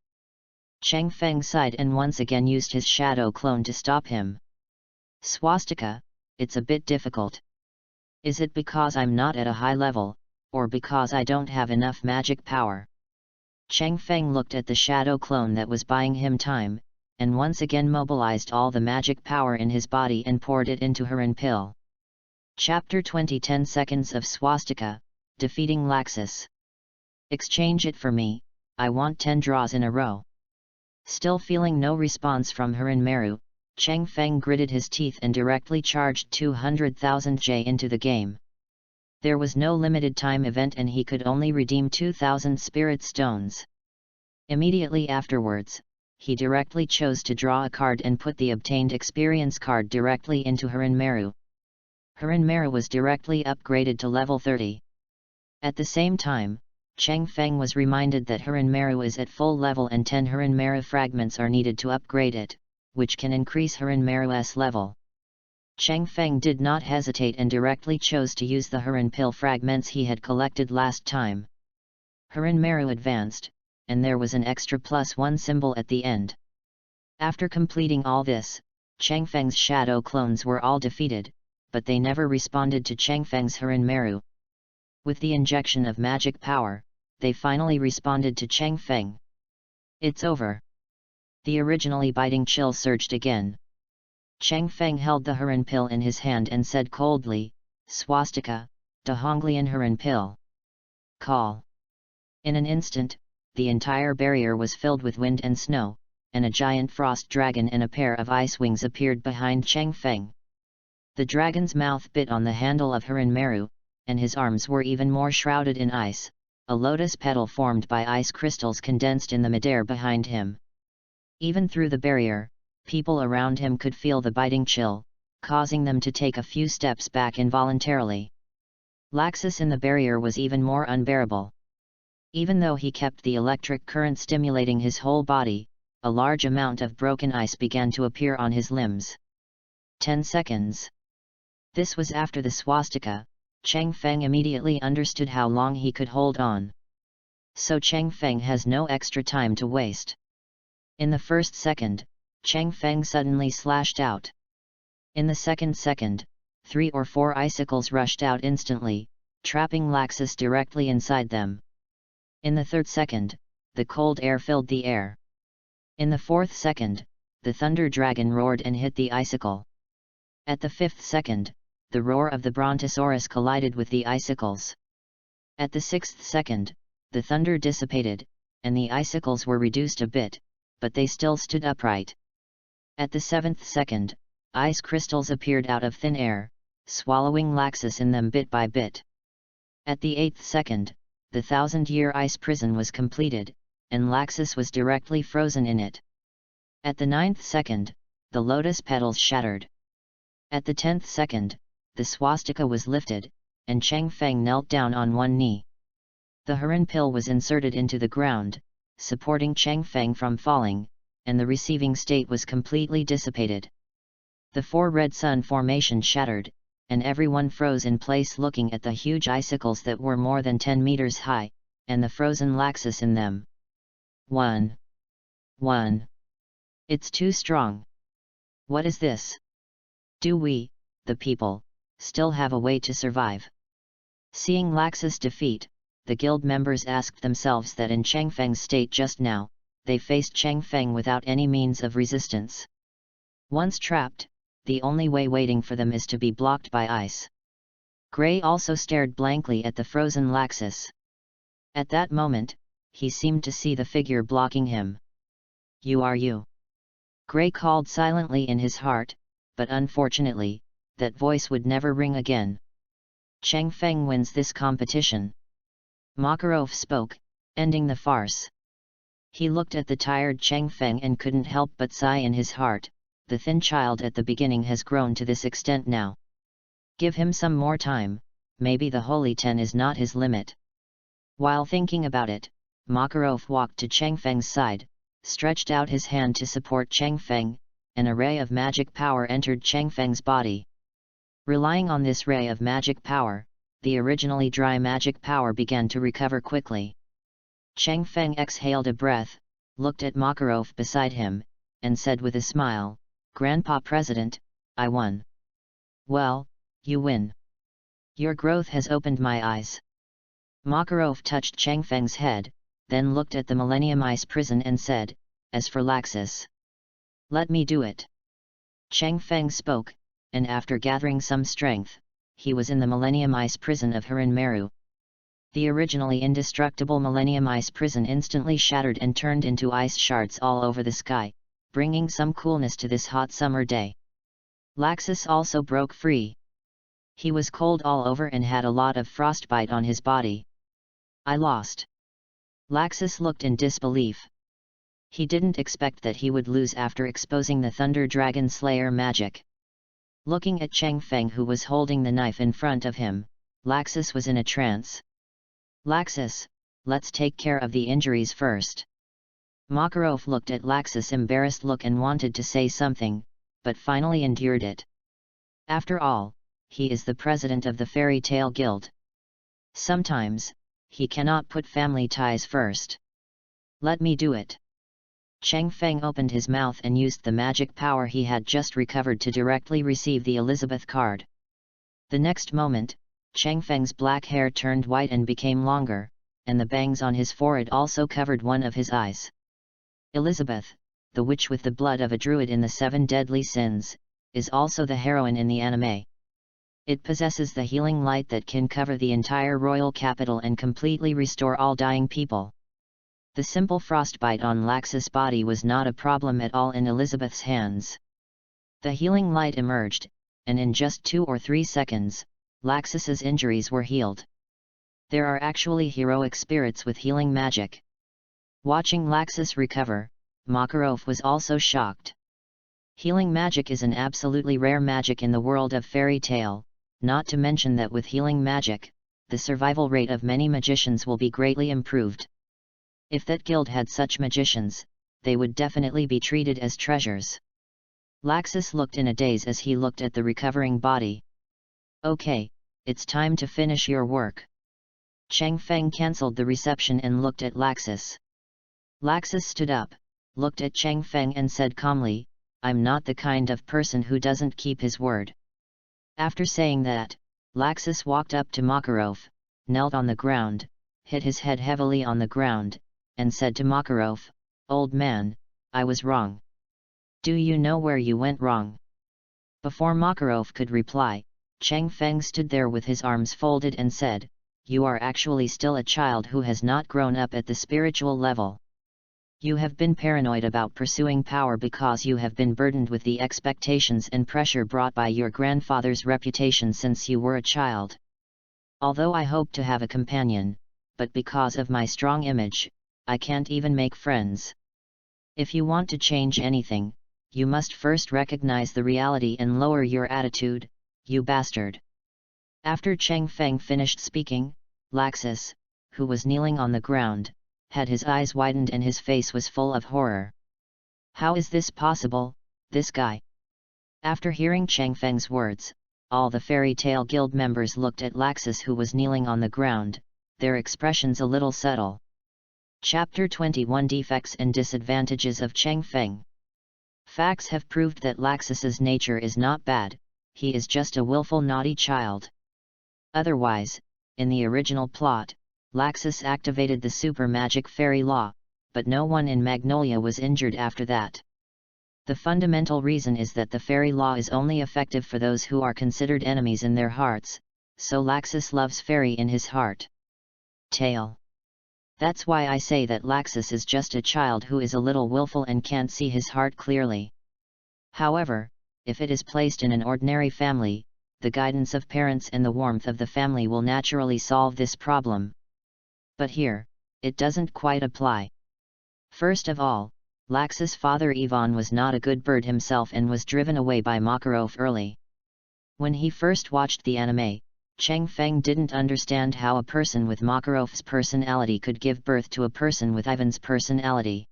Chang Feng sighed and once again used his shadow clone to stop him. Swastika, it's a bit difficult. Is it because I'm not at a high level, or because I don't have enough magic power? Chang Feng looked at the shadow clone that was buying him time, and once again mobilized all the magic power in his body and poured it into her pill. Chapter 20 10 Seconds of Swastika, Defeating Laxus. Exchange it for me, I want 10 draws in a row. Still feeling no response from Meru, Chang Feng gritted his teeth and directly charged 200,000 J into the game. There was no limited time event and he could only redeem 2,000 spirit stones. Immediately afterwards, he directly chose to draw a card and put the obtained experience card directly into Meru. Meru was directly upgraded to level 30. At the same time, Chang Feng was reminded that Meru is at full level and 10 Meru fragments are needed to upgrade it, which can increase Meru's level. Chang Feng did not hesitate and directly chose to use the pill fragments he had collected last time. Meru advanced, and there was an extra +1 symbol at the end. After completing all this, Chang Feng's shadow clones were all defeated, but they never responded to Chang Feng's Meru. With the injection of magic power, they finally responded to Chang Feng. It's over. The originally biting chill surged again. Chang Feng held the pill in his hand and said coldly, Swastika, da Honglian pill. Call. In an instant, the entire barrier was filled with wind and snow, and a giant frost dragon and a pair of ice wings appeared behind Chang Feng. The dragon's mouth bit on the handle of Meru, and his arms were even more shrouded in ice, a lotus petal formed by ice crystals condensed in the midair behind him. Even through the barrier, people around him could feel the biting chill, causing them to take a few steps back involuntarily. Laxus in the barrier was even more unbearable. Even though he kept the electric current stimulating his whole body, a large amount of broken ice began to appear on his limbs. 10 seconds. This was after the swastika. Chang Feng immediately understood how long he could hold on. So Chang Feng has no extra time to waste. In the first second, Chang Feng suddenly slashed out. In the second, 3 or 4 icicles rushed out instantly, trapping Laxus directly inside them. In the third second, the cold air filled the air. In the fourth second, the thunder dragon roared and hit the icicle. At the fifth second, the roar of the Brontosaurus collided with the icicles. At the sixth second, the thunder dissipated, and the icicles were reduced a bit, but they still stood upright. At the seventh second, ice crystals appeared out of thin air, swallowing Laxus in them bit by bit. At the eighth second, the 1,000-year ice prison was completed, and Laxus was directly frozen in it. At the ninth second, the lotus petals shattered. At the 10th second, the swastika was lifted, and Chang Feng knelt down on one knee. The pill was inserted into the ground, supporting Chang Feng from falling, and the receiving state was completely dissipated. The 4 red sun formation shattered, and everyone froze in place looking at the huge icicles that were more than 10 meters high, and the frozen Laxus in them. 1. It's too strong. What is this? Do we, the people, still have a way to survive? Seeing Laxus defeat, the guild members asked themselves that in Chang Feng's state just now, they faced Chang Feng without any means of resistance. Once trapped, the only way waiting for them is to be blocked by ice. Gray also stared blankly at the frozen Laxus. At that moment, he seemed to see the figure blocking him. "You are you?" Gray called silently in his heart, but unfortunately, that voice would never ring again. "Cheng Feng wins this competition." Makarov spoke, ending the farce. He looked at the tired Cheng Feng and couldn't help but sigh in his heart. The thin child at the beginning has grown to this extent now. Give him some more time, maybe the Holy 10 is not his limit. While thinking about it, Makarov walked to Cheng Feng's side, stretched out his hand to support Cheng Feng. An ray of magic power entered Cheng Feng's body. Relying on this ray of magic power, the originally dry magic power began to recover quickly. Cheng Feng exhaled a breath, looked at Makarov beside him, and said with a smile, "Grandpa President, I won." "Well, you win. Your growth has opened my eyes." Makarov touched Cheng Feng's head, then looked at the Millennium Ice Prison and said, "As for Laxus, let me do it." Cheng Feng spoke, and after gathering some strength, he was in the Millennium Ice Prison of Haran Meru. The originally indestructible Millennium Ice Prison instantly shattered and turned into ice shards all over the sky, bringing some coolness to this hot summer day. Laxus also broke free. He was cold all over and had a lot of frostbite on his body. "I lost." Laxus looked in disbelief. He didn't expect that he would lose after exposing the Thunder Dragon Slayer magic. Looking at Cheng Feng, who was holding the knife in front of him, Laxus was in a trance. "Laxus, let's take care of the injuries first." Makarov looked at Laxus' embarrassed look and wanted to say something, but finally endured it. After all, he is the president of the Fairy Tale Guild. Sometimes, he cannot put family ties first. "Let me do it." Cheng Feng opened his mouth and used the magic power he had just recovered to directly receive the Elizabeth card. The next moment, Cheng Feng's black hair turned white and became longer, and the bangs on his forehead also covered one of his eyes. Elizabeth, the witch with the blood of a druid in the 7 Deadly Sins, is also the heroine in the anime. It possesses the healing light that can cover the entire royal capital and completely restore all dying people. The simple frostbite on Laxus' body was not a problem at all in Elizabeth's hands. The healing light emerged, and in just 2 or 3 seconds, Laxus's injuries were healed. There are actually heroic spirits with healing magic. Watching Laxus recover, Makarov was also shocked. Healing magic is an absolutely rare magic in the world of fairy tale, not to mention that with healing magic, the survival rate of many magicians will be greatly improved. If that guild had such magicians, they would definitely be treated as treasures. Laxus looked in a daze as he looked at the recovering body. "Okay, it's time to finish your work." Cheng Feng cancelled the reception and looked at Laxus. Laxus stood up, looked at Cheng Feng and said calmly, "I'm not the kind of person who doesn't keep his word." After saying that, Laxus walked up to Makarov, knelt on the ground, hit his head heavily on the ground, and said to Makarov, "Old man, I was wrong. Do you know where you went wrong?" Before Makarov could reply, Cheng Feng stood there with his arms folded and said, "You are actually still a child who has not grown up at the spiritual level. You have been paranoid about pursuing power because you have been burdened with the expectations and pressure brought by your grandfather's reputation since you were a child. Although I hope to have a companion, but because of my strong image, I can't even make friends. If you want to change anything, you must first recognize the reality and lower your attitude, you bastard." After Cheng Feng finished speaking, Laxus, who was kneeling on the ground, had his eyes widened and his face was full of horror. "How is this possible, this guy?" After hearing Cheng Feng's words, all the Fairy Tale Guild members looked at Laxus, who was kneeling on the ground, their expressions a little subtle. Chapter 21: Defects and Disadvantages of Cheng Feng. Facts have proved that Laxus's nature is not bad, he is just a willful naughty child. Otherwise, in the original plot, Laxus activated the super magic fairy law, but no one in Magnolia was injured after that. The fundamental reason is that the fairy law is only effective for those who are considered enemies in their hearts, so Laxus loves fairy in his heart. Tale. That's why I say that Laxus is just a child who is a little willful and can't see his heart clearly. However, if it is placed in an ordinary family, the guidance of parents and the warmth of the family will naturally solve this problem. But here, it doesn't quite apply. First of all, Laxus' father Ivan was not a good bird himself and was driven away by Makarov early. When he first watched the anime, Cheng Feng didn't understand how a person with Makarov's personality could give birth to a person with Ivan's personality.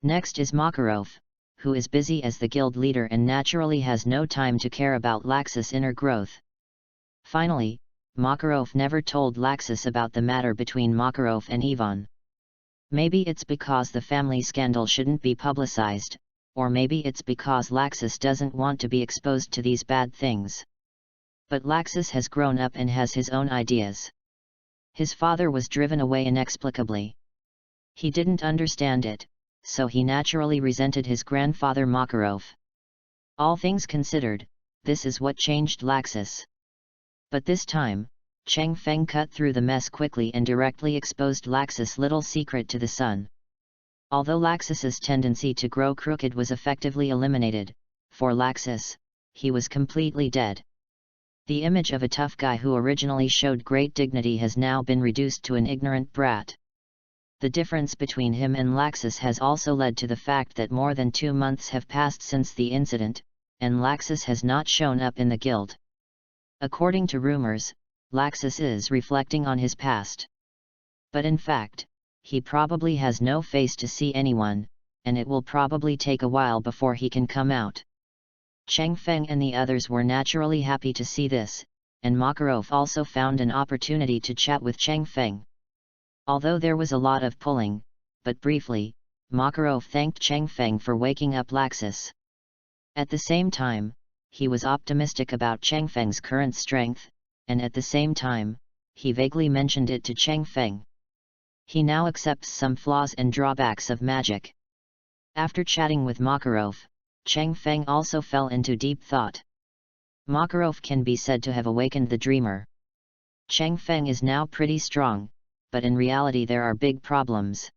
Next is Makarov, who is busy as the guild leader and naturally has no time to care about Laxus' inner growth. Finally, Makarov never told Laxus about the matter between Makarov and Ivan. Maybe it's because the family scandal shouldn't be publicized, or maybe it's because Laxus doesn't want to be exposed to these bad things. But Laxus has grown up and has his own ideas. His father was driven away inexplicably. He didn't understand it, so he naturally resented his grandfather Makarov. All things considered, this is what changed Laxus. But this time, Cheng Feng cut through the mess quickly and directly exposed Laxus' little secret to the sun. Although Laxus' tendency to grow crooked was effectively eliminated, for Laxus, he was completely dead. The image of a tough guy who originally showed great dignity has now been reduced to an ignorant brat. The difference between him and Laxus has also led to the fact that more than 2 months have passed since the incident, and Laxus has not shown up in the guild. According to rumors, Laxus is reflecting on his past. But in fact, he probably has no face to see anyone, and it will probably take a while before he can come out. Cheng Feng and the others were naturally happy to see this, and Makarov also found an opportunity to chat with Cheng Feng. Although there was a lot of pulling, but briefly, Makarov thanked Cheng Feng for waking up Laxus. At the same time, he was optimistic about Cheng Feng's current strength, and at the same time, he vaguely mentioned it to Cheng Feng. He now accepts some flaws and drawbacks of magic. After chatting with Makarov, Cheng Feng also fell into deep thought. Makarov can be said to have awakened the dreamer. Cheng Feng is now pretty strong, but in reality there are big problems.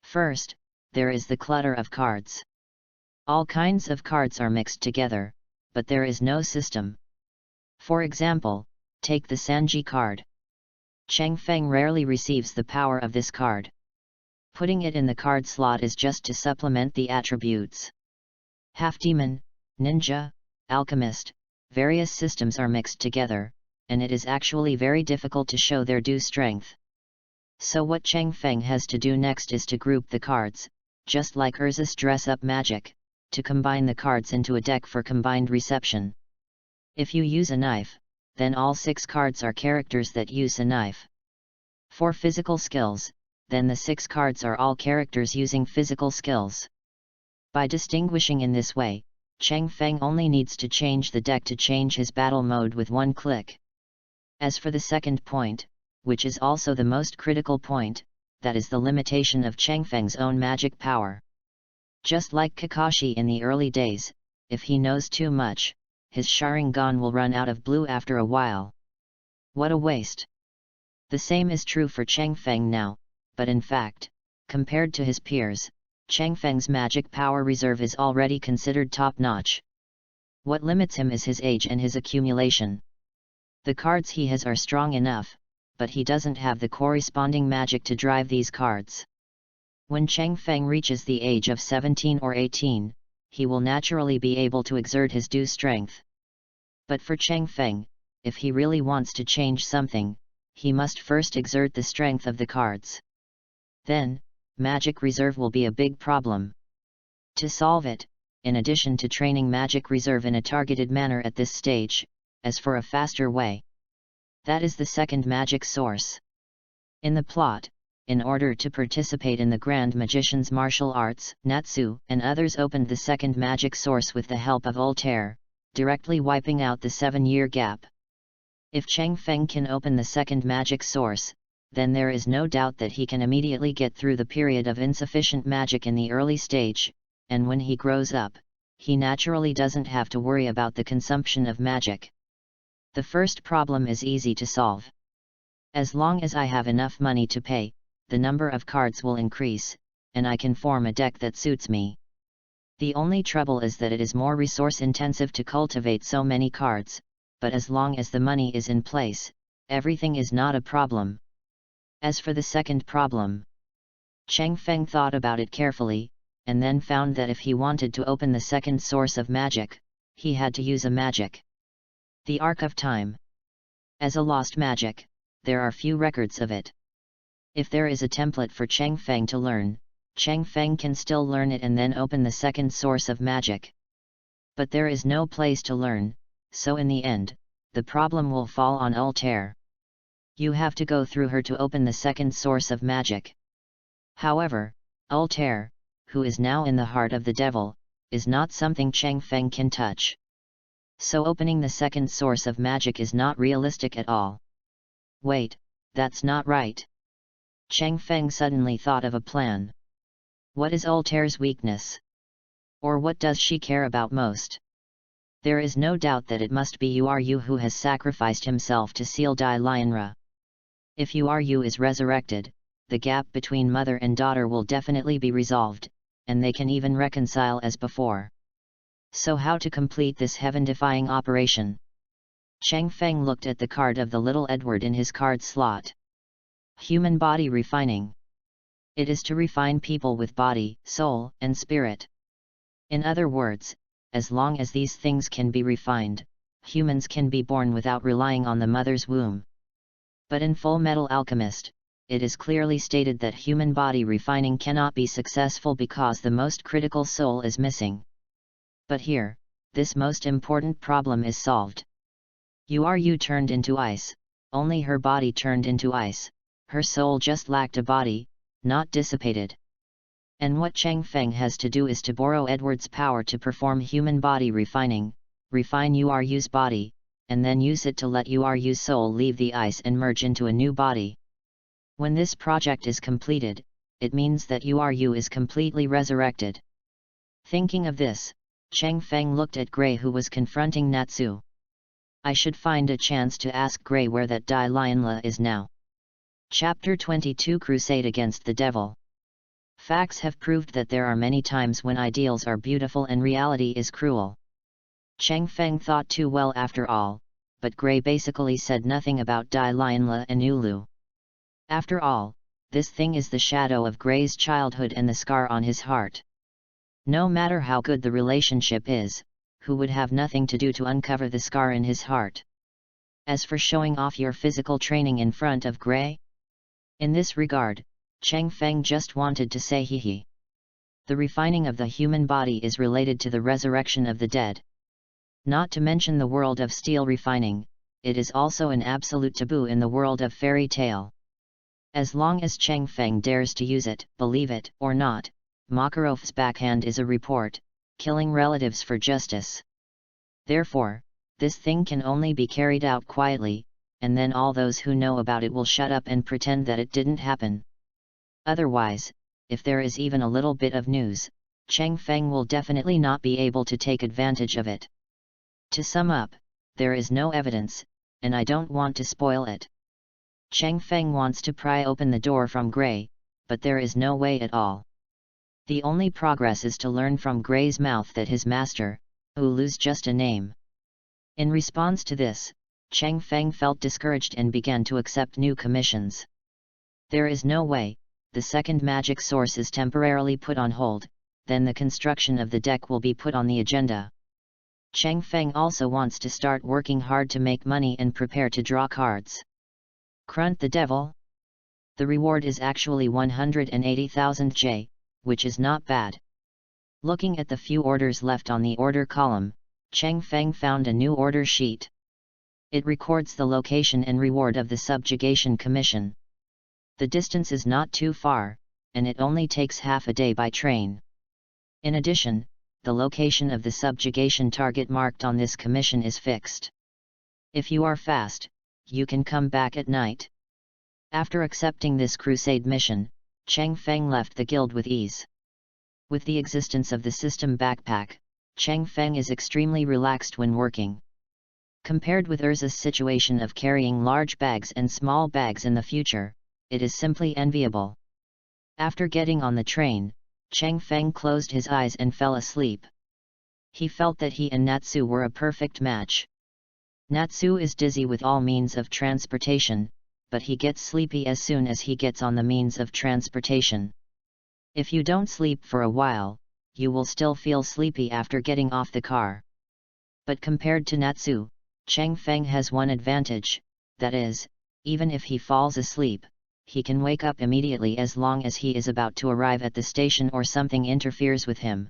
First, there is the clutter of cards. All kinds of cards are mixed together, but there is no system. For example, take the Sanji card. Cheng Feng rarely receives the power of this card. Putting it in the card slot is just to supplement the attributes. Half-demon, ninja, alchemist, various systems are mixed together, and it is actually very difficult to show their due strength. So what Cheng Feng has to do next is to group the cards, just like Urza's dress-up magic, to combine the cards into a deck for combined reception. If you use a knife, then all 6 cards are characters that use a knife. For physical skills, then the 6 cards are all characters using physical skills. By distinguishing in this way, Cheng Feng only needs to change the deck to change his battle mode with 1 click. As for the second point, which is also the most critical point, that is the limitation of Cheng Feng's own magic power. Just like Kakashi in the early days, if he knows too much, his Sharingan will run out of blue after a while. What a waste! The same is true for Cheng Feng now, but in fact, compared to his peers, Cheng Feng's magic power reserve is already considered top-notch. What limits him is his age and his accumulation. The cards he has are strong enough, but he doesn't have the corresponding magic to drive these cards. When Cheng Feng reaches the age of 17 or 18, he will naturally be able to exert his due strength. But for Cheng Feng, if he really wants to change something, he must first exert the strength of the cards. Then, magic reserve will be a big problem. To solve it, in addition to training magic reserve in a targeted manner at this stage, as for a faster way. That is the second magic source. In the plot, in order to participate in the Grand Magician's martial arts, Natsu and others opened the second magic source with the help of Voltaire, directly wiping out the 7-year gap. If Cheng Feng can open the second magic source, then there is no doubt that he can immediately get through the period of insufficient magic in the early stage, and when he grows up, he naturally doesn't have to worry about the consumption of magic. The first problem is easy to solve. As long as I have enough money to pay, the number of cards will increase, and I can form a deck that suits me. The only trouble is that it is more resource intensive to cultivate so many cards, but as long as the money is in place, everything is not a problem. As for the second problem, Cheng Feng thought about it carefully, and then found that if he wanted to open the second source of magic, he had to use a magic. The Arc of Time. As a lost magic, there are few records of it. If there is a template for Cheng Feng to learn, Cheng Feng can still learn it and then open the second source of magic. But there is no place to learn, so in the end, the problem will fall on Altair. You have to go through her to open the second source of magic. However, Altair, who is now in the heart of the devil, is not something Cheng Feng can touch. So opening the second source of magic is not realistic at all. Wait, that's not right. Cheng Feng suddenly thought of a plan. What is Altair's weakness? Or what does she care about most? There is no doubt that it must be Yu who has sacrificed himself to seal Dai Lianra. If Yu is resurrected, the gap between mother and daughter will definitely be resolved, and they can even reconcile as before. So how to complete this heaven-defying operation? Cheng Feng looked at the card of the little Edward in his card slot. Human body refining. It is to refine people with body, soul, and spirit. In other words, as long as these things can be refined, humans can be born without relying on the mother's womb. But in Full Metal Alchemist, it is clearly stated that human body refining cannot be successful because the most critical soul is missing. But here, this most important problem is solved. Yu turned into ice, only her body turned into ice, her soul just lacked a body, not dissipated. And what Cheng Feng has to do is to borrow Edward's power to perform human body refining, refine Yu's body, and then use it to let Yu's soul leave the ice and merge into a new body. When this project is completed, it means that Yu is completely resurrected. Thinking of this, Cheng Feng looked at Gray who was confronting Natsu. I should find a chance to ask Gray where that Dai Lianla is now. Chapter 22 Crusade Against the Devil. Facts have proved that there are many times when ideals are beautiful and reality is cruel. Cheng Feng thought too well after all, but Gray basically said nothing about Dai Lianla and Ulu. After all, this thing is the shadow of Gray's childhood and the scar on his heart. No matter how good the relationship is, who would have nothing to do to uncover the scar in his heart? As for showing off your physical training in front of Gray? In this regard, Cheng Feng just wanted to say hee. The refining of the human body is related to the resurrection of the dead. Not to mention the world of steel refining, it is also an absolute taboo in the world of fairy tale. As long as Cheng Feng dares to use it, believe it or not, Makarov's backhand is a report, killing relatives for justice. Therefore, this thing can only be carried out quietly, and then all those who know about it will shut up and pretend that it didn't happen. Otherwise, if there is even a little bit of news, Cheng Feng will definitely not be able to take advantage of it. To sum up, there is no evidence, and I don't want to spoil it. Cheng Feng wants to pry open the door from Gray, but there is no way at all. The only progress is to learn from Gray's mouth that his master, Ulu's just a name. In response to this, Cheng Feng felt discouraged and began to accept new commissions. There is no way, the second magic source is temporarily put on hold, then the construction of the deck will be put on the agenda. Cheng Feng also wants to start working hard to make money and prepare to draw cards. Crunt the devil? The reward is actually 180,000 J, which is not bad. Looking at the few orders left on the order column, Cheng Feng found a new order sheet. It records the location and reward of the subjugation commission. The distance is not too far, and it only takes half a day by train. In addition, the location of the subjugation target marked on this commission is fixed. If you are fast, you can come back at night. After accepting this crusade mission, Cheng Feng left the guild with ease. With the existence of the system backpack, Cheng Feng is extremely relaxed when working. Compared with Urza's situation of carrying large bags and small bags in the future, it is simply enviable. After getting on the train, Cheng Feng closed his eyes and fell asleep. He felt that he and Natsu were a perfect match. Natsu is dizzy with all means of transportation, but he gets sleepy as soon as he gets on the means of transportation. If you don't sleep for a while, you will still feel sleepy after getting off the car. But compared to Natsu, Cheng Feng has one advantage, that is, even if he falls asleep, he can wake up immediately as long as he is about to arrive at the station or something interferes with him.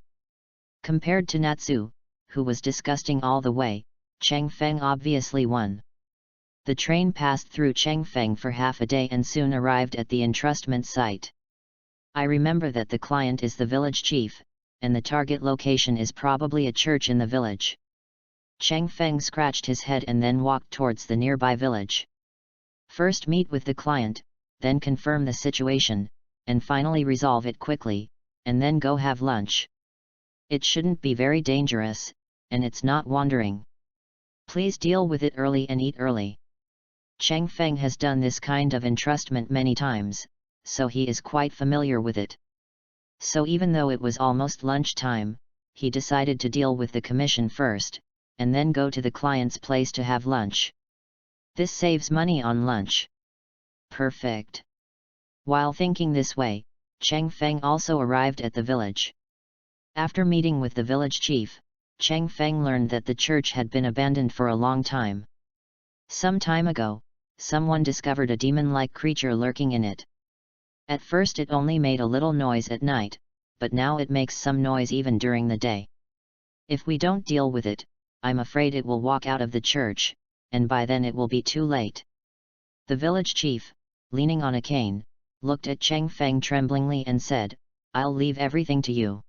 Compared to Natsu, who was disgusting all the way, Cheng Feng obviously won. The train passed through Cheng Feng for half a day and soon arrived at the entrustment site. I remember that the client is the village chief, and the target location is probably a church in the village. Cheng Feng scratched his head and then walked towards the nearby village. First meet with the client, then confirm the situation, and finally resolve it quickly, and then go have lunch. It shouldn't be very dangerous, and it's not wandering. Please deal with it early and eat early. Cheng Feng has done this kind of entrustment many times, so he is quite familiar with it. So even though it was almost lunchtime, he decided to deal with the commission first, and then go to the client's place to have lunch. This saves money on lunch. Perfect. While thinking this way, Cheng Feng also arrived at the village. After meeting with the village chief, Cheng Feng learned that the church had been abandoned for a long time. Some time ago, someone discovered a demon-like creature lurking in it. At first it only made a little noise at night, but now it makes some noise even during the day. If we don't deal with it, I'm afraid it will walk out of the church, and by then it will be too late. The village chief, leaning on a cane, looked at Cheng Feng tremblingly and said, "I'll leave everything to you.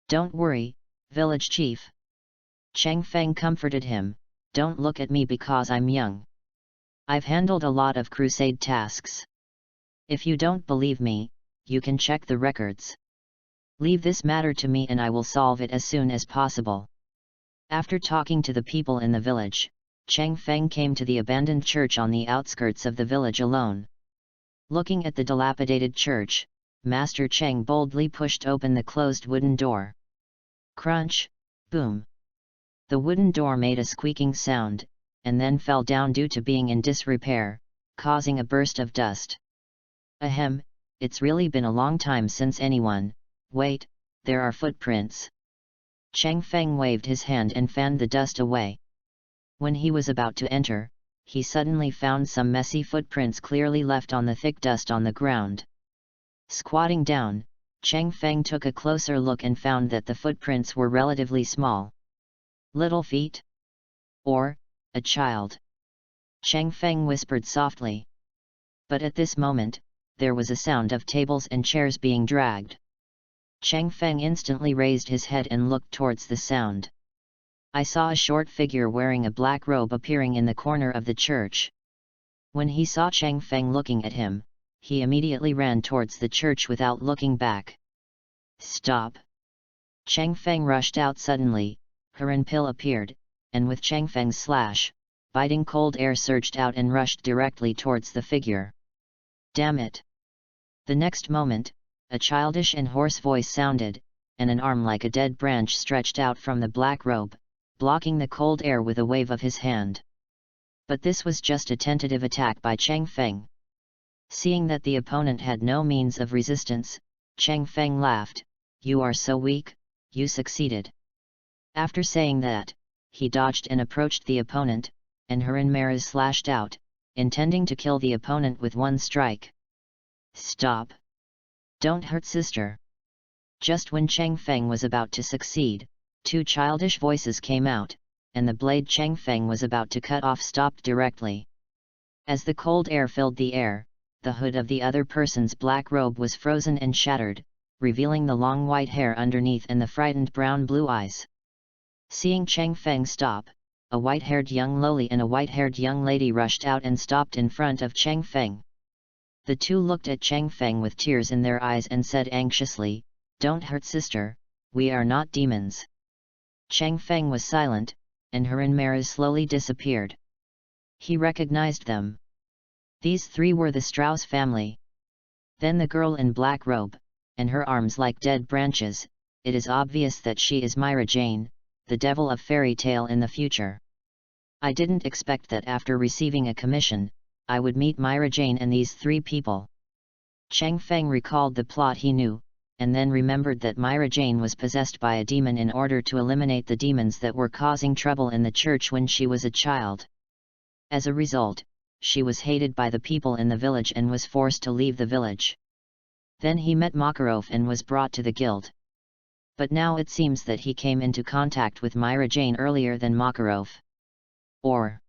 Don't worry, village chief." Cheng Feng comforted him, "Don't look at me because I'm young. I've handled a lot of crusade tasks. If you don't believe me, you can check the records. Leave this matter to me and I will solve it as soon as possible." After talking to the people in the village, Cheng Feng came to the abandoned church on the outskirts of the village alone. Looking at the dilapidated church, Master Cheng boldly pushed open the closed wooden door. Crunch, boom. The wooden door made a squeaking sound, and then fell down due to being in disrepair, causing a burst of dust. Ahem, it's really been a long time since anyone. Wait, there are footprints. Cheng Feng waved his hand and fanned the dust away. When he was about to enter, he suddenly found some messy footprints clearly left on the thick dust on the ground. Squatting down, Cheng Feng took a closer look and found that the footprints were relatively small. Little feet? Or, a child? Cheng Feng whispered softly. But at this moment, there was a sound of tables and chairs being dragged. Cheng Feng instantly raised his head and looked towards the sound. I saw a short figure wearing a black robe appearing in the corner of the church. When he saw Cheng Feng looking at him, he immediately ran towards the church without looking back. Stop! Cheng Feng rushed out suddenly, Hurin Pill appeared, and with Cheng Feng's slash, biting cold air surged out and rushed directly towards the figure. Damn it! The next moment, a childish and hoarse voice sounded, and an arm like a dead branch stretched out from the black robe, blocking the cold air with a wave of his hand. But this was just a tentative attack by Cheng Feng. Seeing that the opponent had no means of resistance, Cheng Feng laughed, "You are so weak, you succeeded." After saying that, he dodged and approached the opponent, and Hurin Maraz slashed out, intending to kill the opponent with one strike. Stop! Don't hurt sister! Just when Cheng Feng was about to succeed, two childish voices came out, and the blade Cheng Feng was about to cut off stopped directly. As the cold air filled the air, the hood of the other person's black robe was frozen and shattered, revealing the long white hair underneath and the frightened brown-blue eyes. Seeing Cheng Feng stop, a white-haired young loli and a white-haired young lady rushed out and stopped in front of Cheng Feng. The two looked at Cheng Feng with tears in their eyes and said anxiously, "Don't hurt sister, we are not demons." Cheng Feng was silent, and her and Maris slowly disappeared. He recognized them. These three were the Strauss family. Then the girl in black robe, and her arms like dead branches, it is obvious that she is Myra Jane, the devil of fairy tale in the future. I didn't expect that after receiving a commission, I would meet Myra Jane and these three people. Cheng Feng recalled the plot he knew, and then remembered that Myra Jane was possessed by a demon in order to eliminate the demons that were causing trouble in the church when she was a child. As a result, she was hated by the people in the village and was forced to leave the village. Then he met Makarov and was brought to the guild. But now it seems that he came into contact with Myra Jane earlier than Makarov. Or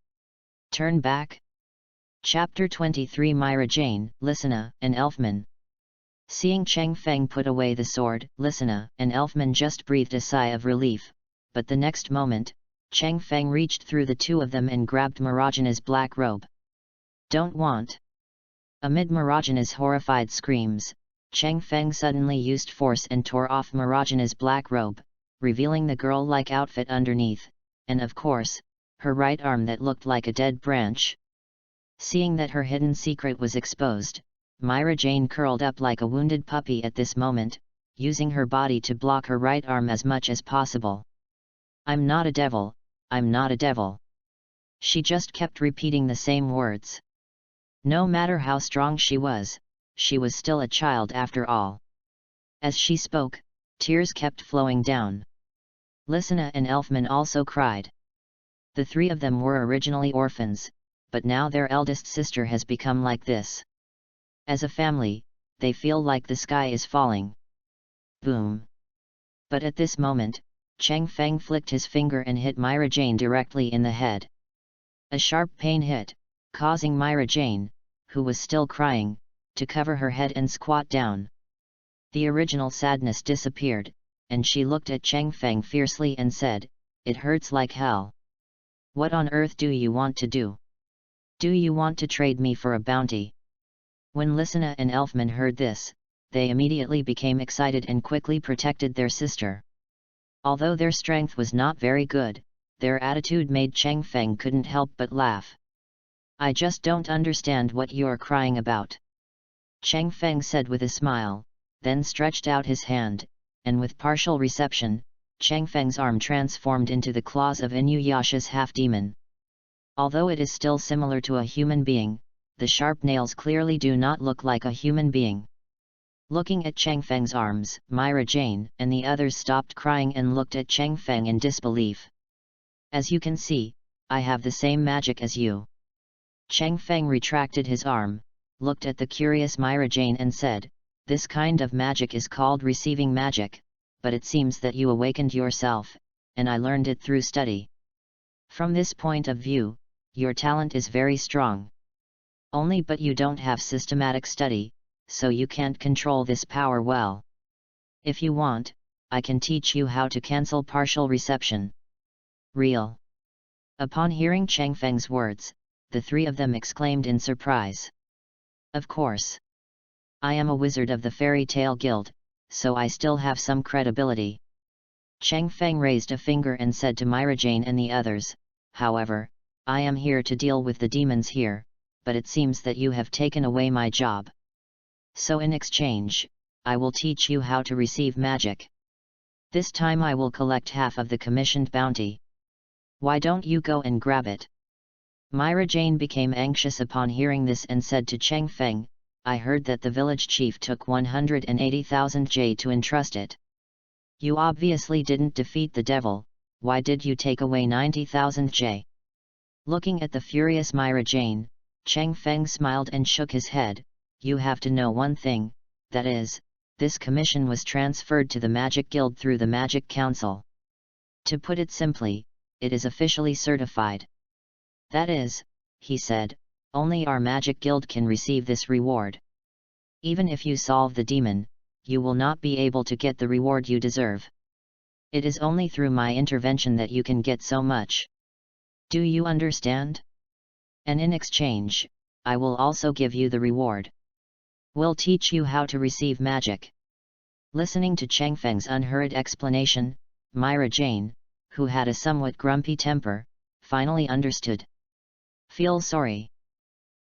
turn back? Chapter 23 Myra Jane, Lysina, and Elfman. Seeing Cheng Feng put away the sword, Lysina and Elfman just breathed a sigh of relief, but the next moment, Cheng Feng reached through the two of them and grabbed Marajana's black robe. Don't want. Amid Marajana's horrified screams, Cheng Feng suddenly used force and tore off Marajana's black robe, revealing the girl-like outfit underneath, and of course, her right arm that looked like a dead branch. Seeing that her hidden secret was exposed, Myra Jane curled up like a wounded puppy at this moment, using her body to block her right arm as much as possible. I'm not a devil, I'm not a devil. She just kept repeating the same words. No matter how strong she was still a child after all. As she spoke, tears kept flowing down. Lysina and Elfman also cried. The three of them were originally orphans, but now their eldest sister has become like this. As a family, they feel like the sky is falling. Boom! But at this moment, Cheng Feng flicked his finger and hit Myra Jane directly in the head. A sharp pain hit, causing Myra Jane, who was still crying, to cover her head and squat down. The original sadness disappeared, and she looked at Cheng Feng fiercely and said, "It hurts like hell. What on earth do you want to do? Do you want to trade me for a bounty?" When Lysina and Elfman heard this, they immediately became excited and quickly protected their sister. Although their strength was not very good, their attitude made Cheng Feng couldn't help but laugh. "I just don't understand what you're crying about," Cheng Feng said with a smile, then stretched out his hand, and with partial reception, Cheng Feng's arm transformed into the claws of Inuyasha's half-demon. Although it is still similar to a human being, the sharp nails clearly do not look like a human being. Looking at Cheng Feng's arms, Myra Jane and the others stopped crying and looked at Cheng Feng in disbelief. "As you can see, I have the same magic as you." Cheng Feng retracted his arm, looked at the curious Myra Jane and said, "This kind of magic is called receiving magic, but it seems that you awakened yourself, and I learned it through study. From this point of view, your talent is very strong. But you don't have systematic study, so you can't control this power well. If you want, I can teach you how to cancel partial reception." "Real?" Upon hearing Cheng Feng's words, the three of them exclaimed in surprise. "Of course. I am a wizard of the Fairy Tale Guild, so I still have some credibility." Cheng Feng raised a finger and said to Myra Jane and the others, "However, I am here to deal with the demons here, but it seems that you have taken away my job. So in exchange, I will teach you how to receive magic. This time I will collect half of the commissioned bounty. Why don't you go and grab it?" Myra Jane became anxious upon hearing this and said to Cheng Feng, "I heard that the village chief took 180,000 J to entrust it. You obviously didn't defeat the devil, why did you take away 90,000 J? Looking at the furious Myra Jane, Cheng Feng smiled and shook his head. "You have to know one thing, that is, this commission was transferred to the Magic Guild through the Magic Council. To put it simply, it is officially certified. That is," he said, "only our Magic Guild can receive this reward. Even if you solve the demon, you will not be able to get the reward you deserve. It is only through my intervention that you can get so much. Do you understand? And in exchange, I will also give you the reward. We'll teach you how to receive magic." Listening to Cheng Feng's unhurried explanation, Myra Jane, who had a somewhat grumpy temper, finally understood. "Feel sorry."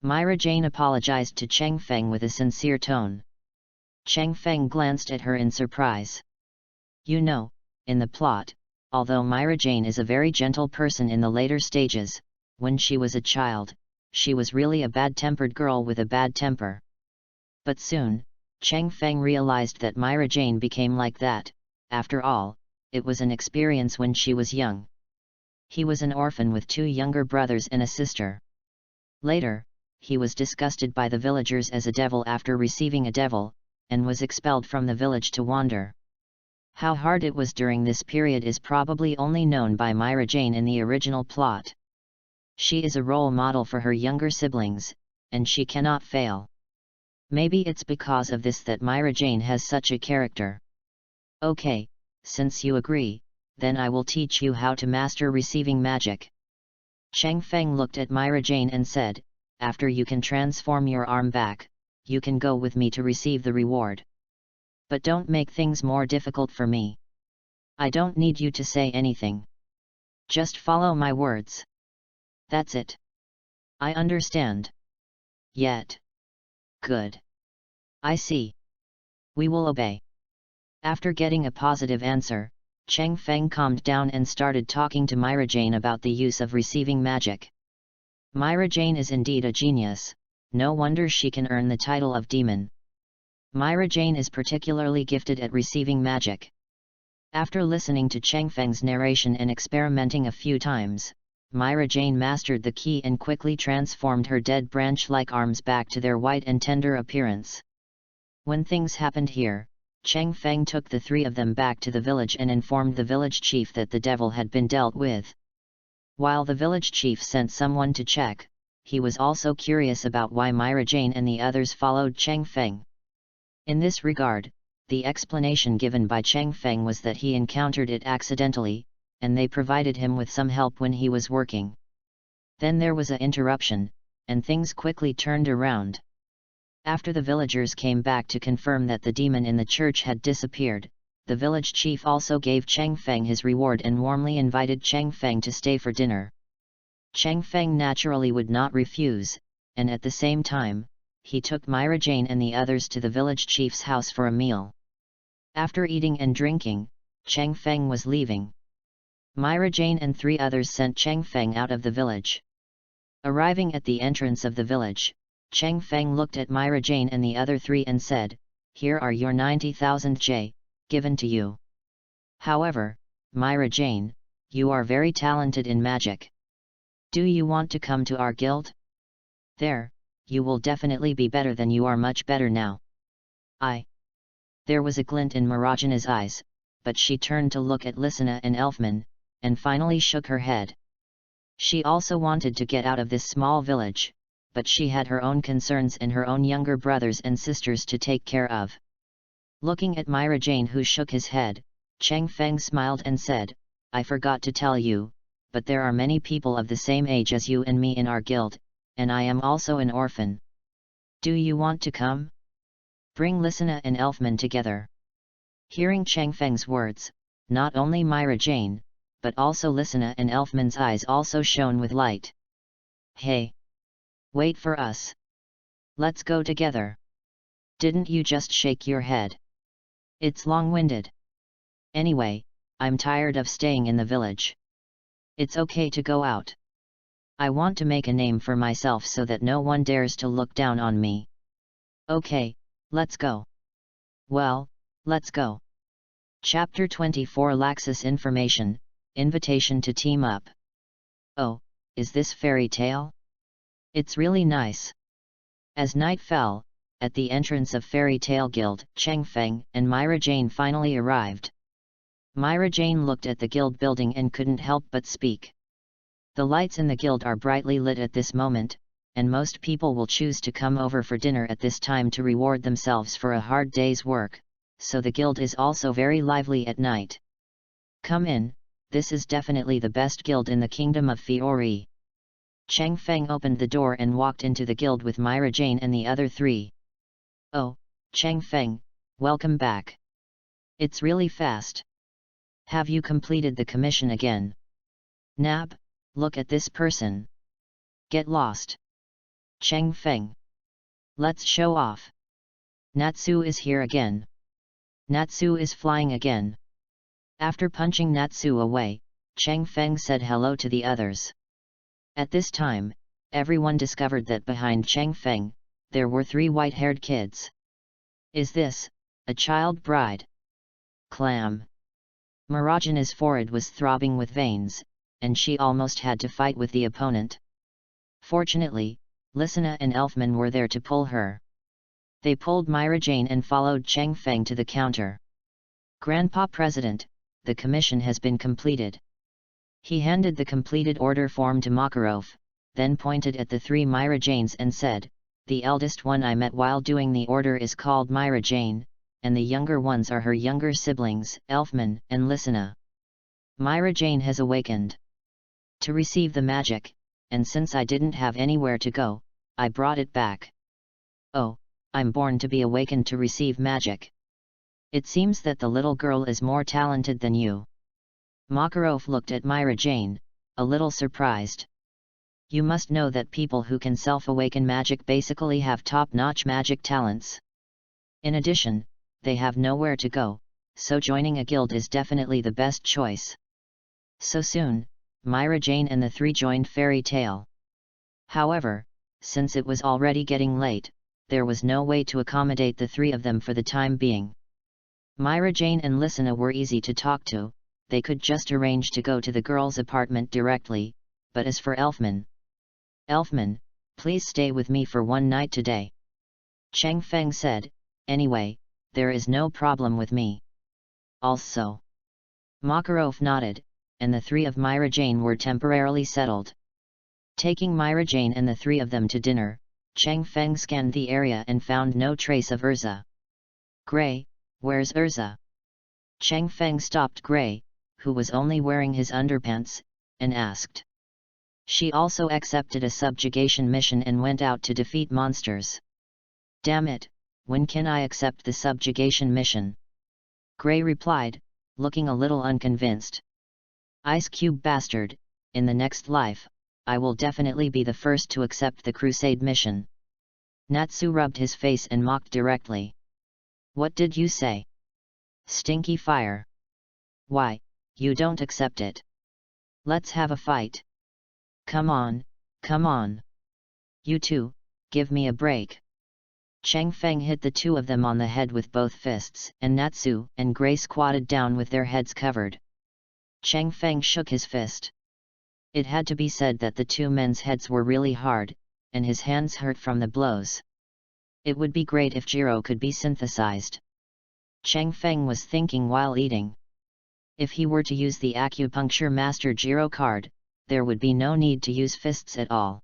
Myra Jane apologized to Cheng Feng with a sincere tone. Cheng Feng glanced at her in surprise. You know, in the plot, although Myra Jane is a very gentle person in the later stages, when she was a child, she was really a bad-tempered girl with a bad temper. But soon, Cheng Feng realized that Myra Jane became like that. After all, it was an experience when she was young. He was an orphan with 2 younger brothers and a sister. Later, he was disgusted by the villagers as a devil after receiving a devil, and was expelled from the village to wander. How hard it was during this period is probably only known by Myra Jane in the original plot. She is a role model for her younger siblings, and she cannot fail. Maybe it's because of this that Myra Jane has such a character. Okay, since you agree, then I will teach you how to master receiving magic. Cheng Feng looked at Myra Jane and said, after you can transform your arm back, you can go with me to receive the reward. But don't make things more difficult for me. I don't need you to say anything. Just follow my words. That's it. I understand. Yet. Good. I see. We will obey. After getting a positive answer, Cheng Feng calmed down and started talking to Myra Jane about the use of receiving magic. Myra Jane is indeed a genius, no wonder she can earn the title of demon. Myra Jane is particularly gifted at receiving magic. After listening to Cheng Feng's narration and experimenting a few times, Myra Jane mastered the key and quickly transformed her dead branch-like arms back to their white and tender appearance. When things happened here, Cheng Feng took the 3 of them back to the village and informed the village chief that the devil had been dealt with. While the village chief sent someone to check, he was also curious about why Myra Jane and the others followed Cheng Feng. In this regard, the explanation given by Cheng Feng was that he encountered it accidentally, and they provided him with some help when he was working. Then there was an interruption, and things quickly turned around. After the villagers came back to confirm that the demon in the church had disappeared, the village chief also gave Cheng Feng his reward and warmly invited Cheng Feng to stay for dinner. Cheng Feng naturally would not refuse, and at the same time, he took Myra Jane and the others to the village chief's house for a meal. After eating and drinking, Cheng Feng was leaving. Myra Jane and 3 others sent Cheng Feng out of the village. Arriving at the entrance of the village, Cheng Feng looked at Myra Jane and the other 3 and said, "Here are your 90,000 J, given to you. However, Myra Jane, you are very talented in magic. Do you want to come to our guild? There, you will definitely be better than you are much better now." There was a glint in Marajana's eyes, but she turned to look at Lisana and Elfman, and finally shook her head. She also wanted to get out of this small village, but she had her own concerns and her own younger brothers and sisters to take care of. Looking at Myra Jane, who shook his head, Cheng Feng smiled and said, "I forgot to tell you, but there are many people of the same age as you and me in our guild, and I am also an orphan. Do you want to come? Bring Lisana and Elfman together." Hearing Cheng Feng's words, not only Myra Jane, but also Lisana and Elfman's eyes also shone with light. "Hey! Wait for us. Let's go together. Didn't you just shake your head? It's long-winded. Anyway, I'm tired of staying in the village. It's okay to go out. I want to make a name for myself so that no one dares to look down on me. Okay, let's go." Well, let's go. Chapter 24 Laxus Information, Invitation to Team Up. Oh, is this fairy tale? It's really nice. As night fell, at the entrance of Fairy Tale Guild, Cheng Feng and Myra Jane finally arrived. Myra Jane looked at the guild building and couldn't help but speak. The lights in the guild are brightly lit at this moment, and most people will choose to come over for dinner at this time to reward themselves for a hard day's work, so the guild is also very lively at night. Come in, this is definitely the best guild in the kingdom of Fiori. Cheng Feng opened the door and walked into the guild with Myra Jane and the other 3. "Oh, Cheng Feng, welcome back. It's really fast. Have you completed the commission again? Nab, look at this person. Get lost. Cheng Feng. Let's show off. Natsu is here again. Natsu is flying again. After punching Natsu away, Cheng Feng said hello to the others. At this time, everyone discovered that behind Cheng Feng, there were 3 white-haired kids. Is this a child bride? Clam. Marajana's forehead was throbbing with veins, and she almost had to fight with the opponent. Fortunately, Lisana and Elfman were there to pull her. They pulled Myra Jane and followed Cheng Feng to the counter. Grandpa President, the commission has been completed. He handed the completed order form to Makarov, then pointed at the 3 Myra Janes and said, the eldest one I met while doing the order is called Myra Jane, and the younger ones are her younger siblings, Elfman and Lisana. Myra Jane has awakened to receive the magic, and since I didn't have anywhere to go, I brought it back. Oh, I'm born to be awakened to receive magic. It seems that the little girl is more talented than you. Makarov looked at Myra Jane, a little surprised. You must know that people who can self-awaken magic basically have top-notch magic talents. In addition, they have nowhere to go, so joining a guild is definitely the best choice. So soon, Myra Jane and the 3 joined Fairy Tale. However, since it was already getting late, there was no way to accommodate the 3 of them for the time being. Myra Jane and Lisana were easy to talk to, they could just arrange to go to the girls' apartment directly, but as for Elfman, please stay with me for one night today. Cheng Feng said, anyway, there is no problem with me. Also. Makarov nodded, and the 3 of Myra Jane were temporarily settled. Taking Myra Jane and the 3 of them to dinner, Cheng Feng scanned the area and found no trace of Urza. Gray, where's Urza? Cheng Feng stopped Gray, who was only wearing his underpants, and asked. She also accepted a subjugation mission and went out to defeat monsters. Damn it, when can I accept the subjugation mission? Gray replied, looking a little unconvinced. Ice Cube bastard, in the next life, I will definitely be the first to accept the crusade mission. Natsu rubbed his face and mocked directly. What did you say? Stinky fire. Why, you don't accept it. Let's have a fight. Come on, come on. You two, give me a break. Cheng Feng hit the 2 of them on the head with both fists, and Natsu and Gray squatted down with their heads covered. Cheng Feng shook his fist. It had to be said that the 2 men's heads were really hard, and his hands hurt from the blows. It would be great if Jiro could be synthesized. Cheng Feng was thinking while eating. If he were to use the Acupuncture Master Jiro card, there would be no need to use fists at all.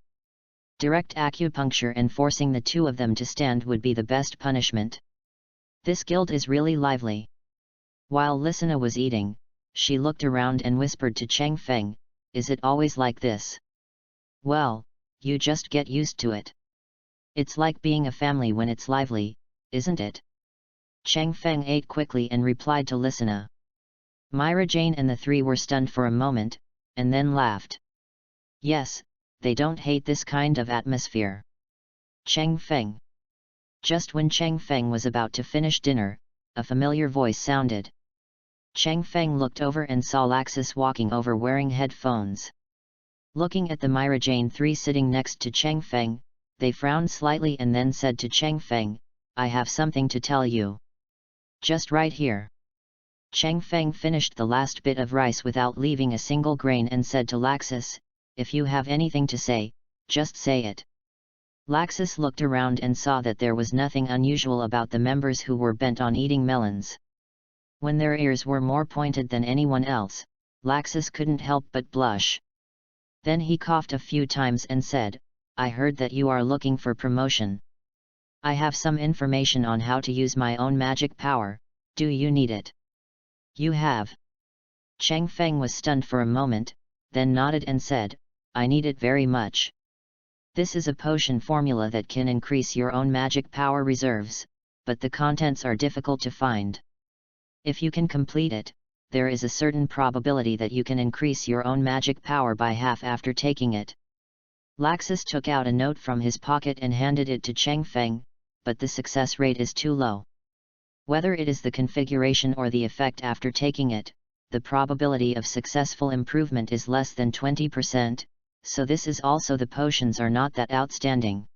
Direct acupuncture and forcing the 2 of them to stand would be the best punishment. This guild is really lively. While Lisana was eating, she looked around and whispered to Cheng Feng, is it always like this? Well, you just get used to it. It's like being a family when it's lively, isn't it? Cheng Feng ate quickly and replied to Lisana. Myra Jane and the 3 were stunned for a moment, and then laughed. Yes, they don't hate this kind of atmosphere. Cheng Feng. Just when Cheng Feng was about to finish dinner, a familiar voice sounded. Cheng Feng looked over and saw Laxus walking over wearing headphones. Looking at the Myra Jane 3 sitting next to Cheng Feng, they frowned slightly and then said to Cheng Feng, I have something to tell you. Just right here. Cheng Feng finished the last bit of rice without leaving a single grain and said to Laxus, if you have anything to say, just say it. Laxus looked around and saw that there was nothing unusual about the members who were bent on eating melons. When their ears were more pointed than anyone else, Laxus couldn't help but blush. Then he coughed a few times and said, I heard that you are looking for promotion. I have some information on how to use my own magic power, do you need it? You have. Cheng Feng was stunned for a moment, then nodded and said, I need it very much. This is a potion formula that can increase your own magic power reserves, but the contents are difficult to find. If you can complete it, there is a certain probability that you can increase your own magic power by half after taking it. Laxus took out a note from his pocket and handed it to Cheng Feng, but the success rate is too low. Whether it is the configuration or the effect after taking it, the probability of successful improvement is less than 20%, so this is also the potions are not that outstanding.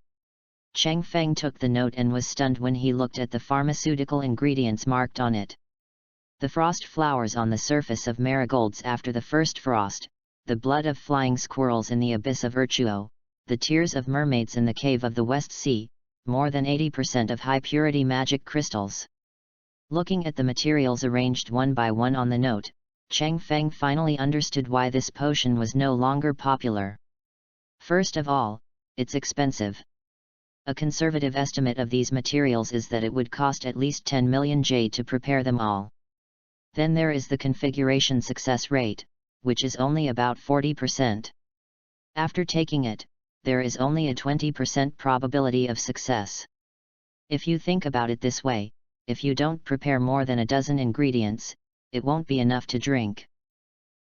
Cheng Feng took the note and was stunned when he looked at the pharmaceutical ingredients marked on it. The frost flowers on the surface of marigolds after the first frost, the blood of flying squirrels in the abyss of Urchuo, the tears of mermaids in the cave of the West Sea, more than 80% of high-purity magic crystals. Looking at the materials arranged one by one on the note, Cheng Feng finally understood why this potion was no longer popular. First of all, it's expensive. A conservative estimate of these materials is that it would cost at least 10 million jade to prepare them all. Then there is the configuration success rate, which is only about 40%. After taking it, there is only a 20% probability of success. If you think about it this way, if you don't prepare more than a dozen ingredients, it won't be enough to drink.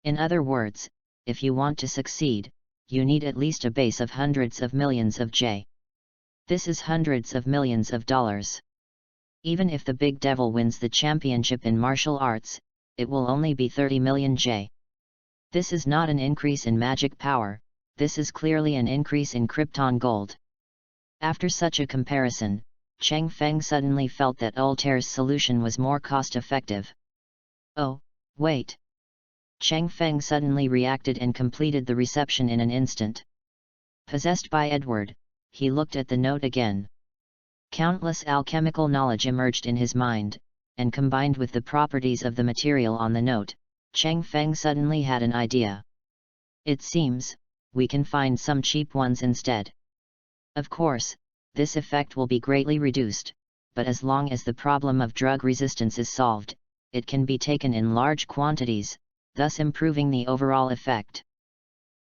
In other words, if you want to succeed, you need at least a base of hundreds of millions of J. This is hundreds of millions of dollars. Even if the big devil wins the championship in martial arts, it will only be 30 million J. This is not an increase in magic power, this is clearly an increase in Krypton gold. After such a comparison, Cheng Feng suddenly felt that Altair's solution was more cost-effective. Oh, wait! Cheng Feng suddenly reacted and completed the reception in an instant. Possessed by Edward, he looked at the note again. Countless alchemical knowledge emerged in his mind, and combined with the properties of the material on the note, Cheng Feng suddenly had an idea. It seems, we can find some cheap ones instead. Of course, this effect will be greatly reduced, but as long as the problem of drug resistance is solved, it can be taken in large quantities, thus improving the overall effect.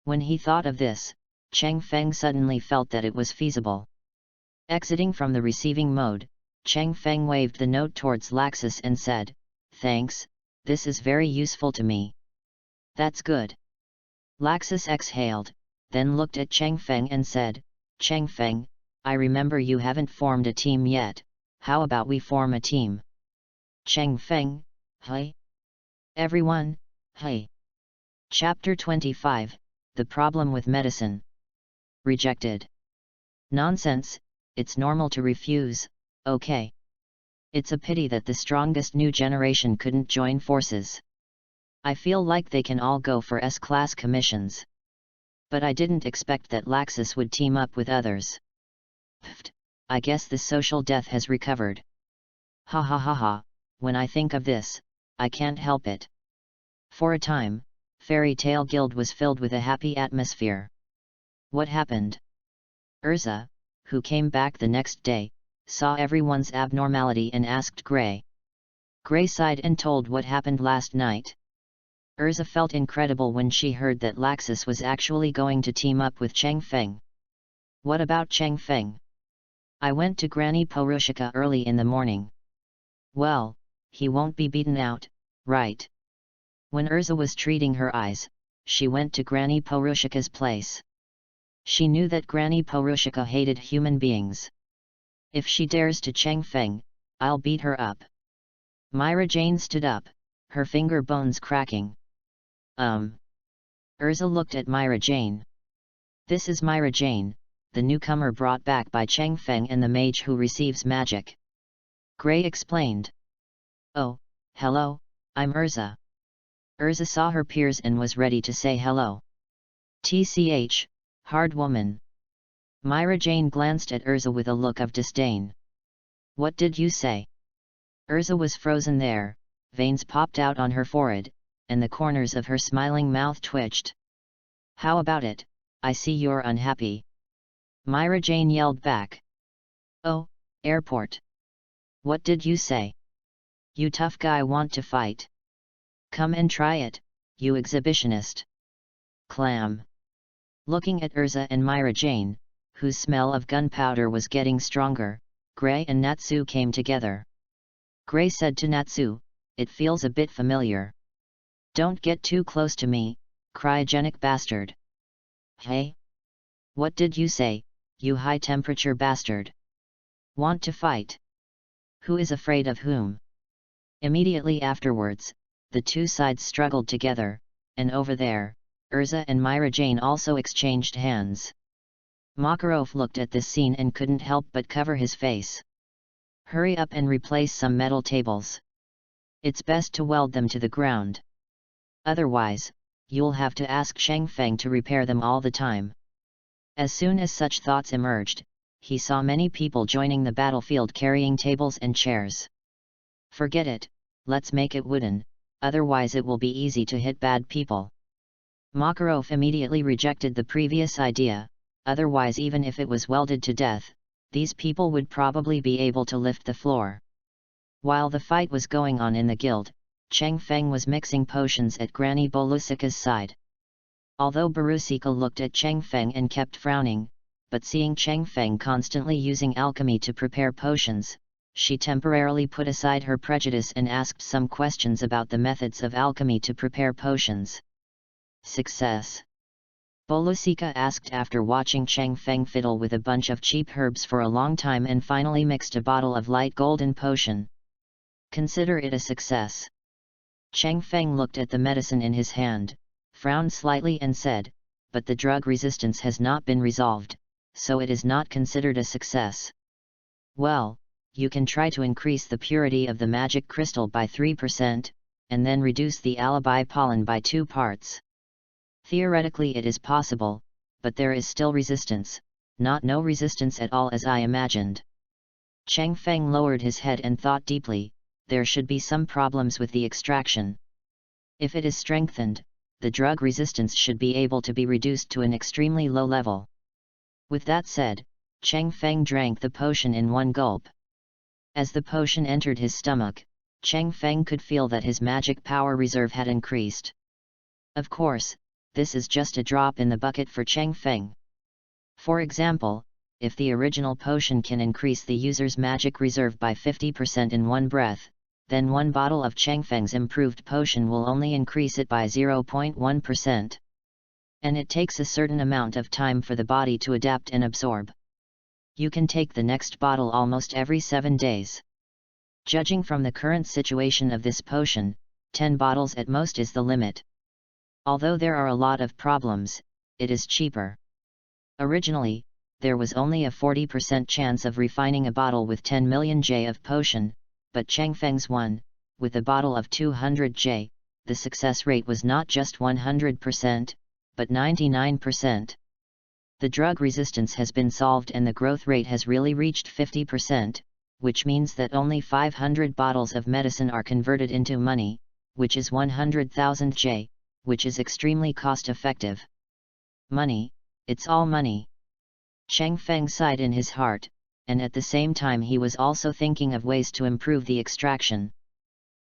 When he thought of this, Cheng Feng suddenly felt that it was feasible. Exiting from the receiving mode, Cheng Feng waved the note towards Laxus and said, "Thanks, this is very useful to me." "That's good." Laxus exhaled, then looked at Cheng Feng and said, "Cheng Feng, I remember you haven't formed a team yet, how about we form a team?" Cheng Feng, "Hey? Everyone, hey!" Chapter 25, The Problem with Medicine. Rejected. Nonsense, it's normal to refuse, okay? It's a pity that the strongest new generation couldn't join forces. I feel like they can all go for S-class commissions. But I didn't expect that Laxus would team up with others. Pfft, I guess the social death has recovered. Ha ha ha ha, when I think of this, I can't help it. For a time, Fairy Tale Guild was filled with a happy atmosphere. What happened? Urza, who came back the next day, saw everyone's abnormality and asked Gray. Gray sighed and told what happened last night. Urza felt incredible when she heard that Laxus was actually going to team up with Cheng Feng. What about Cheng Feng? I went to Granny Porushika early in the morning. Well, he won't be beaten out, right? When Urza was treating her eyes, she went to Granny Porushika's place. She knew that Granny Porushika hated human beings. If she dares to Cheng Feng, I'll beat her up. Myra Jane stood up, her finger bones cracking. Urza looked at Myra Jane. This is Myra Jane, the newcomer brought back by Cheng Feng and the mage who receives magic. Gray explained. Oh, hello, I'm Urza. Urza saw her peers and was ready to say hello. TCH, hard woman. Myra Jane glanced at Urza with a look of disdain. What did you say? Urza was frozen there, veins popped out on her forehead, and the corners of her smiling mouth twitched. How about it, I see you're unhappy. Myra Jane yelled back. Oh, airport. What did you say? You tough guy want to fight? Come and try it, you exhibitionist. Clam. Looking at Urza and Myra Jane, whose smell of gunpowder was getting stronger, Gray and Natsu came together. Gray said to Natsu, it feels a bit familiar. "Don't get too close to me, cryogenic bastard." "Hey? What did you say, you high-temperature bastard? Want to fight? Who is afraid of whom?" Immediately afterwards, the two sides struggled together, and over there, Urza and Myra Jane also exchanged hands. Makarov looked at this scene and couldn't help but cover his face. "Hurry up and replace some metal tables. It's best to weld them to the ground. Otherwise, you'll have to ask Shang Feng to repair them all the time." As soon as such thoughts emerged, he saw many people joining the battlefield carrying tables and chairs. "Forget it, let's make it wooden, otherwise it will be easy to hit bad people." Makarov immediately rejected the previous idea, otherwise even if it was welded to death, these people would probably be able to lift the floor. While the fight was going on in the guild, Cheng Feng was mixing potions at Granny Bolusika's side. Although Borusika looked at Cheng Feng and kept frowning, but seeing Cheng Feng constantly using alchemy to prepare potions, she temporarily put aside her prejudice and asked some questions about the methods of alchemy to prepare potions. "Success?" Bolusika asked after watching Cheng Feng fiddle with a bunch of cheap herbs for a long time and finally mixed a bottle of light golden potion. "Consider it a success." Cheng Feng looked at the medicine in his hand, frowned slightly and said, "But the drug resistance has not been resolved, so it is not considered a success." "Well, you can try to increase the purity of the magic crystal by 3%, and then reduce the alibi pollen by 2 parts. Theoretically it is possible, but there is still resistance, not no resistance at all as I imagined." Cheng Feng lowered his head and thought deeply, there should be some problems with the extraction. If it is strengthened, the drug resistance should be able to be reduced to an extremely low level. With that said, Cheng Feng drank the potion in one gulp. As the potion entered his stomach, Cheng Feng could feel that his magic power reserve had increased. Of course, this is just a drop in the bucket for Cheng Feng. For example, if the original potion can increase the user's magic reserve by 50% in one breath, then one bottle of Cheng Feng's improved potion will only increase it by 0.1%. And it takes a certain amount of time for the body to adapt and absorb. You can take the next bottle almost every 7 days. Judging from the current situation of this potion, 10 bottles at most is the limit. Although there are a lot of problems, it is cheaper. Originally, there was only a 40% chance of refining a bottle with 10 million J of potion, but Cheng Feng's won, with a bottle of 200 J, the success rate was not just 100%, but 99%. The drug resistance has been solved and the growth rate has really reached 50%, which means that only 500 bottles of medicine are converted into money, which is 100,000 J, which is extremely cost-effective. Money, it's all money. Cheng Feng sighed in his heart, and at the same time he was also thinking of ways to improve the extraction.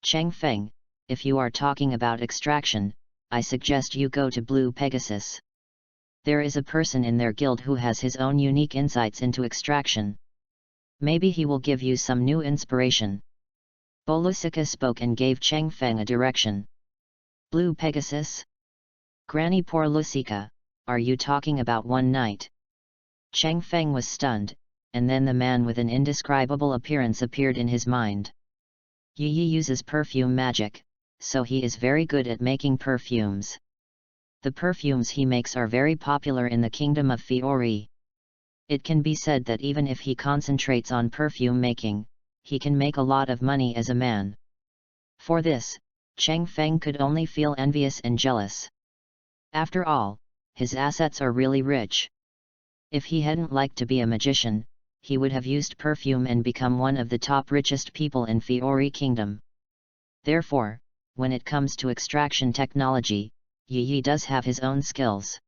"Cheng Feng, if you are talking about extraction, I suggest you go to Blue Pegasus. There is a person in their guild who has his own unique insights into extraction. Maybe he will give you some new inspiration." Bolusika spoke and gave Cheng Feng a direction. "Blue Pegasus? Granny poor Lusika, are you talking about one night?" Cheng Feng was stunned, and then the man with an indescribable appearance appeared in his mind. Yi uses perfume magic, so he is very good at making perfumes. The perfumes he makes are very popular in the kingdom of Fiori. It can be said that even if he concentrates on perfume making, he can make a lot of money as a man. For this, Cheng Feng could only feel envious and jealous. After all, his assets are really rich. If he hadn't liked to be a magician, he would have used perfume and become one of the top richest people in Fiori Kingdom. Therefore, when it comes to extraction technology, Yi does have his own skills.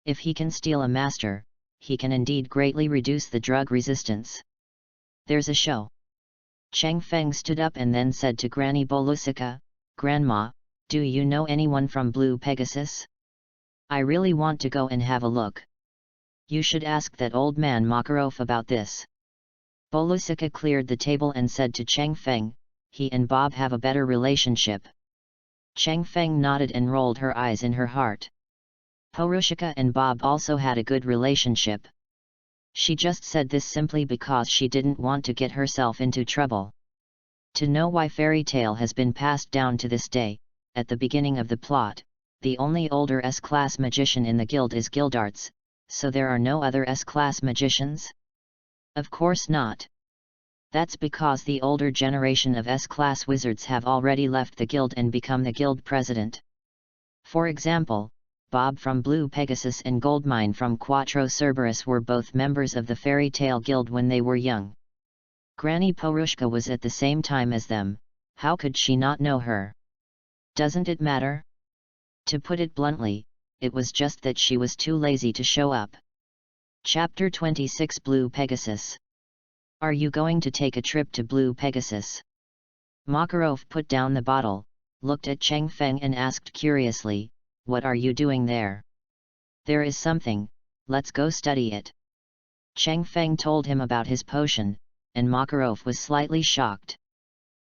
If he can steal a master, he can indeed greatly reduce the drug resistance. "There's a show." Cheng Feng stood up and then said to Granny Bolusika, "Grandma, do you know anyone from Blue Pegasus? I really want to go and have a look. You should ask that old man Makarov about this." Bolusika cleared the table and said to Cheng Feng, "He and Bob have a better relationship. Cheng Feng nodded and rolled her eyes in her heart. Porushika and Bob also had a good relationship. She just said this simply because she didn't want to get herself into trouble. To know why fairy tale has been passed down to this day, at the beginning of the plot, the only older S-class magician in the guild is Gildarts, so there are no other S-class magicians? Of course not. That's because the older generation of S-class wizards have already left the guild and become the guild president. For example, Bob from Blue Pegasus and Goldmine from Quattro Cerberus were both members of the Fairy Tale Guild when they were young. Granny Porushka was at the same time as them, how could she not know her? Doesn't it matter? To put it bluntly, it was just that she was too lazy to show up. Chapter 26 Blue Pegasus. Are you going to take a trip to Blue Pegasus? Makarov put down the bottle, looked at Cheng Feng and asked curiously, what are you doing there? There is something, let's go study it. Cheng Feng told him about his potion, and Makarov was slightly shocked.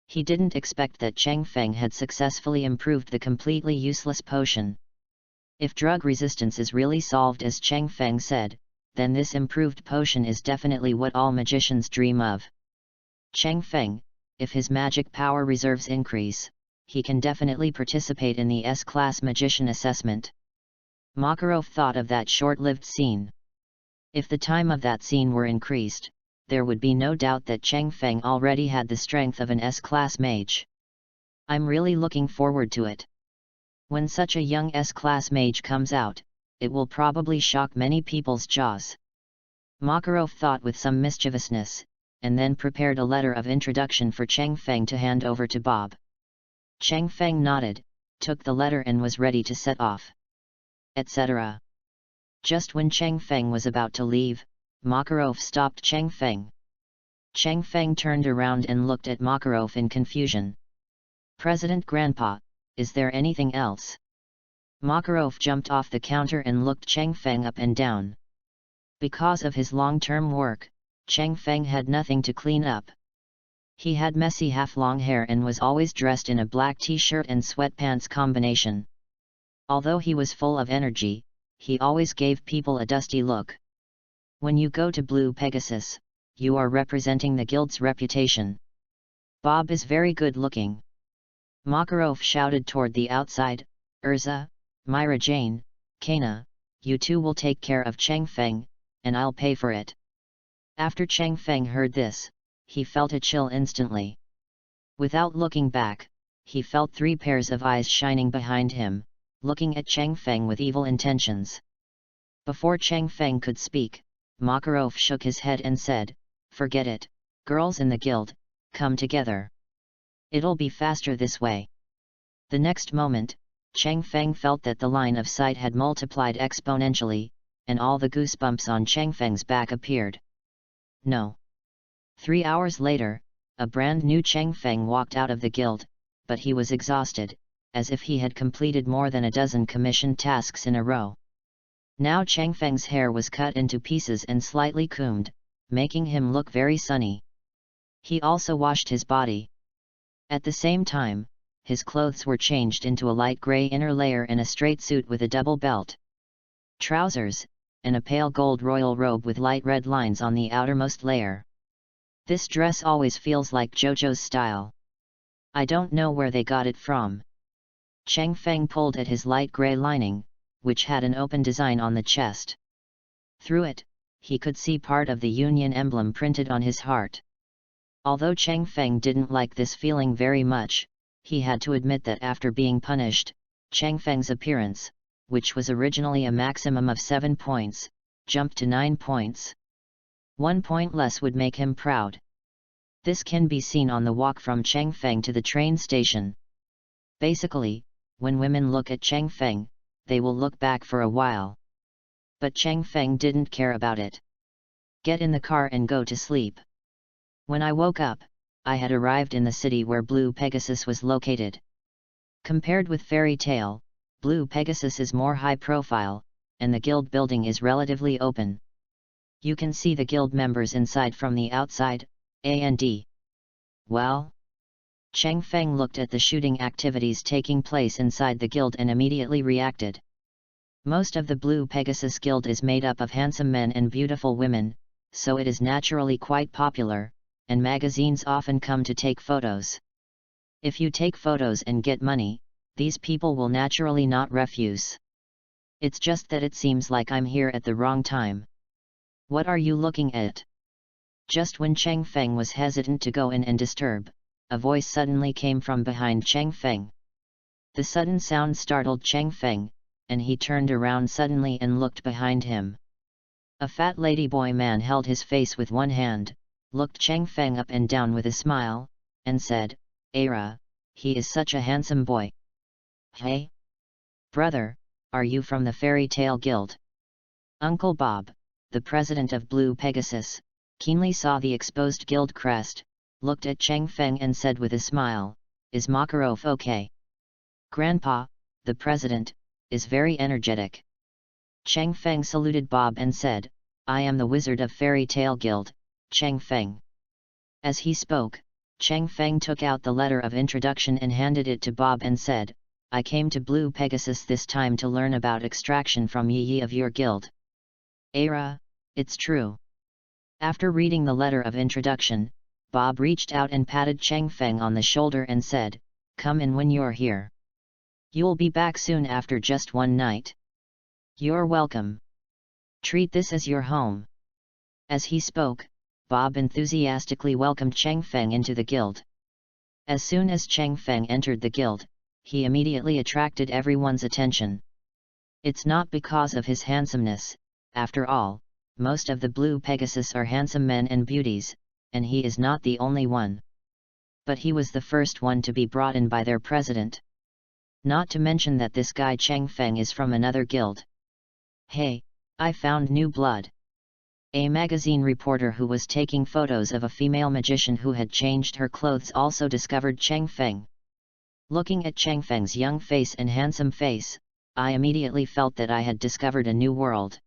He didn't expect that Cheng Feng had successfully improved the completely useless potion. If drug resistance is really solved as Cheng Feng said, then this improved potion is definitely what all magicians dream of. Cheng Feng, if his magic power reserves increase, he can definitely participate in the S-class magician assessment. Makarov thought of that short-lived scene. If the time of that scene were increased, there would be no doubt that Cheng Feng already had the strength of an S-class mage. I'm really looking forward to it. When such a young S-class mage comes out, it will probably shock many people's jaws. Makarov thought with some mischievousness, and then prepared a letter of introduction for Cheng Feng to hand over to Bob. Cheng Feng nodded, took the letter and was ready to set off. Etc. Just when Cheng Feng was about to leave, Makarov stopped Cheng Feng. Cheng Feng turned around and looked at Makarov in confusion. President Grandpa, is there anything else? Makarov jumped off the counter and looked Cheng Feng up and down. Because of his long-term work, Cheng Feng had nothing to clean up. He had messy half-long hair and was always dressed in a black t-shirt and sweatpants combination. Although he was full of energy, he always gave people a dusty look. When you go to Blue Pegasus, you are representing the guild's reputation. Bob is very good-looking. Makarov shouted toward the outside, Urza, Myra Jane, Kana, you two will take care of Cheng Feng, and I'll pay for it. After Cheng Feng heard this, he felt a chill instantly. Without looking back, he felt 3 pairs of eyes shining behind him, looking at Cheng Feng with evil intentions. Before Cheng Feng could speak, Makarov shook his head and said, forget it, girls in the guild, come together. It'll be faster this way. The next moment, Cheng Feng felt that the line of sight had multiplied exponentially, and all the goosebumps on Cheng Feng's back appeared. No. 3 hours later, a brand new Cheng Feng walked out of the guild, but he was exhausted, as if he had completed more than a dozen commissioned tasks in a row. Now Cheng Feng's hair was cut into pieces and slightly combed, making him look very sunny. He also washed his body. At the same time, his clothes were changed into a light grey inner layer and a straight suit with a double belt, trousers, and a pale gold royal robe with light red lines on the outermost layer. This dress always feels like JoJo's style. I don't know where they got it from. Cheng Feng pulled at his light grey lining, which had an open design on the chest. Through it, he could see part of the Union emblem printed on his heart. Although Cheng Feng didn't like this feeling very much, he had to admit that after being punished, Cheng Feng's appearance, which was originally a maximum of 7 points, jumped to 9 points. 1 point less would make him proud. This can be seen on the walk from Cheng Feng to the train station. Basically, when women look at Cheng Feng, they will look back for a while. But Cheng Feng didn't care about it. Get in the car and go to sleep. When I woke up, I had arrived in the city where Blue Pegasus was located. Compared with Fairy Tale, Blue Pegasus is more high profile, and the guild building is relatively open. You can see the guild members inside from the outside, and well, Cheng Feng looked at the shooting activities taking place inside the guild and immediately reacted. Most of the Blue Pegasus Guild is made up of handsome men and beautiful women, so it is naturally quite popular, and magazines often come to take photos. If you take photos and get money, these people will naturally not refuse. It's just that it seems like I'm here at the wrong time. What are you looking at? Just when Cheng Feng was hesitant to go in and disturb, a voice suddenly came from behind Cheng Feng. The sudden sound startled Cheng Feng, and he turned around suddenly and looked behind him. A fat ladyboy man held his face with one hand, looked Cheng Feng up and down with a smile, and said, "Ara, he is such a handsome boy." "Hey? Brother, are you from the Fairy Tale Guild?" Uncle Bob, the president of Blue Pegasus, keenly saw the exposed guild crest, looked at Cheng Feng and said with a smile, "Is Makarov okay?" "Grandpa, the president, is very energetic." Cheng Feng saluted Bob and said, "I am the wizard of Fairy Tale Guild, Cheng Feng." As he spoke, Cheng Feng took out the letter of introduction and handed it to Bob and said, "I came to Blue Pegasus this time to learn about extraction from Yi of your guild." "Ara, it's true." After reading the letter of introduction, Bob reached out and patted Cheng Feng on the shoulder and said, "Come in when you're here. You'll be back soon after just one night." "You're welcome. Treat this as your home." As he spoke, Bob enthusiastically welcomed Cheng Feng into the guild. As soon as Cheng Feng entered the guild, he immediately attracted everyone's attention. It's not because of his handsomeness, after all, most of the Blue Pegasus are handsome men and beauties, and he is not the only one. But he was the first one to be brought in by their president. Not to mention that this guy Cheng Feng is from another guild. "Hey, I found new blood." A magazine reporter who was taking photos of a female magician who had changed her clothes also discovered Cheng Feng. Looking at Cheng Feng's young face and handsome face, I immediately felt that I had discovered a new world.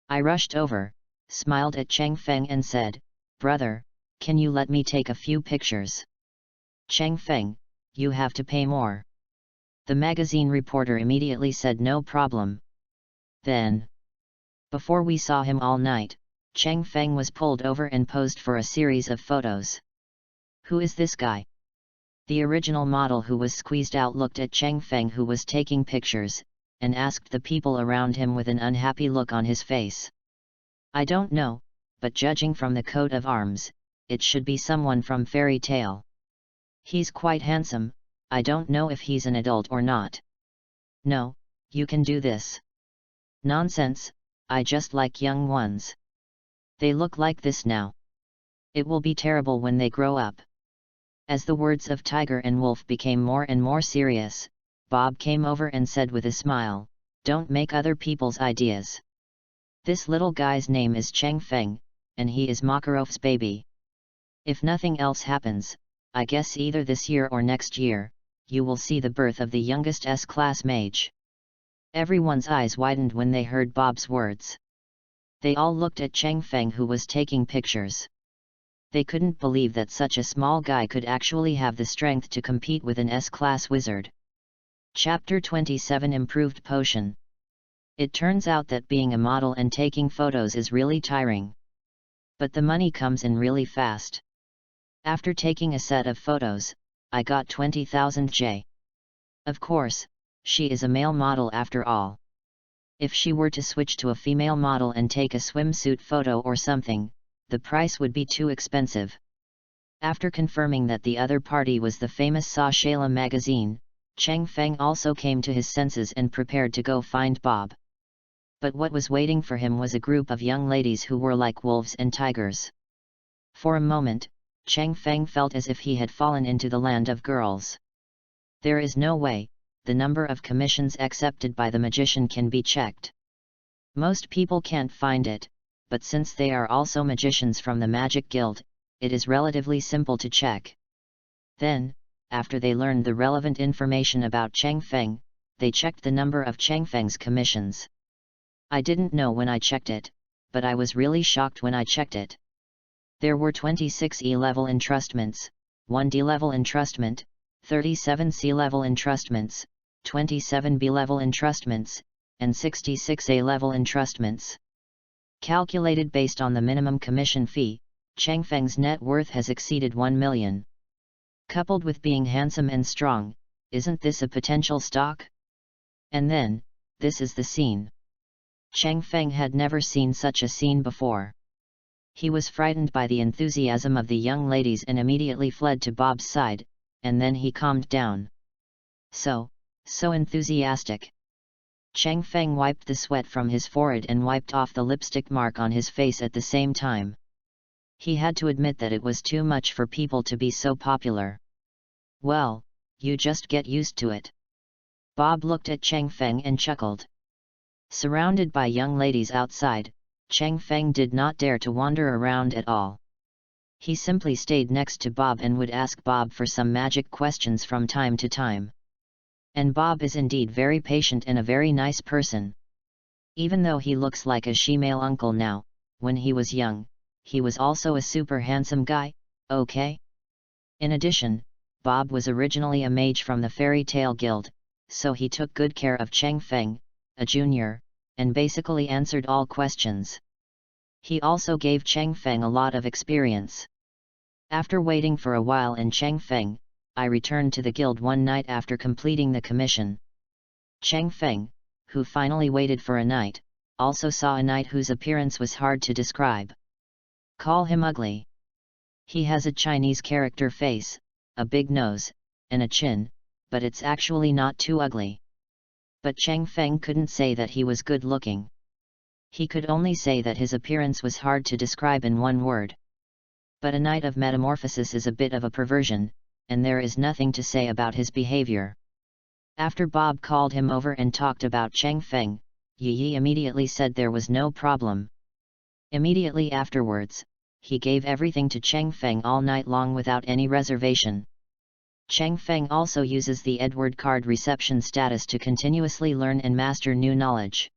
I rushed over, smiled at Cheng Feng and said, "Brother, can you let me take a few pictures?" "Cheng Feng, you have to pay more." The magazine reporter immediately said no problem. Then, before we saw him all night, Cheng Feng was pulled over and posed for a series of photos. "Who is this guy?" The original model who was squeezed out looked at Cheng Feng who was taking pictures, and asked the people around him with an unhappy look on his face. "I don't know, but judging from the coat of arms, it should be someone from Fairy Tale. He's quite handsome, I don't know if he's an adult or not." "No, you can do this." "Nonsense, I just like young ones. They look like this now. It will be terrible when they grow up." As the words of Tiger and Wolf became more and more serious, Bob came over and said with a smile, "Don't make other people's ideas. This little guy's name is Cheng Feng, and he is Makarov's baby. If nothing else happens, I guess either this year or next year, you will see the birth of the youngest S-class mage." Everyone's eyes widened when they heard Bob's words. They all looked at Cheng Feng who was taking pictures. They couldn't believe that such a small guy could actually have the strength to compete with an S-class wizard. Chapter 27 Improved Potion. It turns out that being a model and taking photos is really tiring. But the money comes in really fast. After taking a set of photos, I got 20,000 J. Of course, she is a male model after all. If she were to switch to a female model and take a swimsuit photo or something, the price would be too expensive. After confirming that the other party was the famous Sha magazine, Cheng Feng also came to his senses and prepared to go find Bob. But what was waiting for him was a group of young ladies who were like wolves and tigers. For a moment, Cheng Feng felt as if he had fallen into the land of girls. There is no way the number of commissions accepted by the magician can be checked. Most people can't find it, but since they are also magicians from the Magic Guild, it is relatively simple to check. Then, after they learned the relevant information about Cheng Feng, they checked the number of Cheng Feng's commissions. I didn't know when I checked it, but I was really shocked when I checked it. There were 26 E-level entrustments, 1 D-level entrustment, 37 C-level entrustments, 27 B-level entrustments, and 66 A-level entrustments. Calculated based on the minimum commission fee, Changfeng's net worth has exceeded 1 million. Coupled with being handsome and strong, isn't this a potential stock? And then, this is the scene. Changfeng had never seen such a scene before. He was frightened by the enthusiasm of the young ladies and immediately fled to Bob's side, and then he calmed down. So enthusiastic. Changfeng wiped the sweat from his forehead and wiped off the lipstick mark on his face at the same time. He had to admit that it was too much for people to be so popular. Well, you just get used to it. Bob looked at Changfeng and chuckled. Surrounded by young ladies outside, Changfeng did not dare to wander around at all. He simply stayed next to Bob and would ask Bob for some magic questions from time to time. And Bob is indeed very patient and a very nice person. Even though he looks like a she-male uncle now, when he was young, he was also a super handsome guy, okay? In addition, Bob was originally a mage from the Fairy Tale Guild, so he took good care of Changfeng, a junior, and basically answered all questions. He also gave Changfeng a lot of experience. After waiting for a while in Changfeng, I returned to the guild one night after completing the commission. Changfeng, who finally waited for a knight, also saw a knight whose appearance was hard to describe. Call him ugly. He has a Chinese character face, a big nose, and a chin, but it's actually not too ugly. But Changfeng couldn't say that he was good looking. He could only say that his appearance was hard to describe in one word. But a knight of metamorphosis is a bit of a perversion, and there is nothing to say about his behavior. After Bob called him over and talked about Changfeng, Yi immediately said there was no problem. Immediately afterwards, he gave everything to Changfeng all night long without any reservation. Changfeng also uses the Edward card reception status to continuously learn and master new knowledge.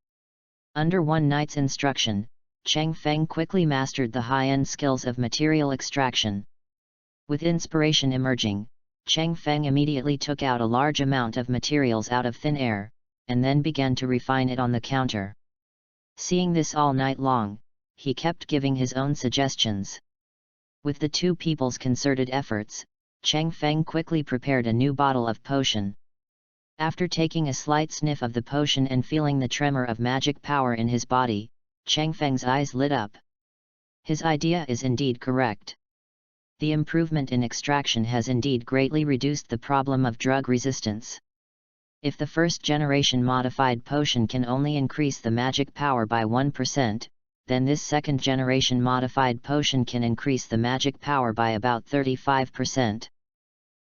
Under one night's instruction, Changfeng quickly mastered the high-end skills of material extraction. With inspiration emerging, Changfeng immediately took out a large amount of materials out of thin air, and then began to refine it on the counter. Seeing this all night long, he kept giving his own suggestions. With the two people's concerted efforts, Changfeng quickly prepared a new bottle of potion. After taking a slight sniff of the potion and feeling the tremor of magic power in his body, Changfeng's eyes lit up. His idea is indeed correct. The improvement in extraction has indeed greatly reduced the problem of drug resistance. If the first-generation modified potion can only increase the magic power by 1%, then this second-generation modified potion can increase the magic power by about 35%.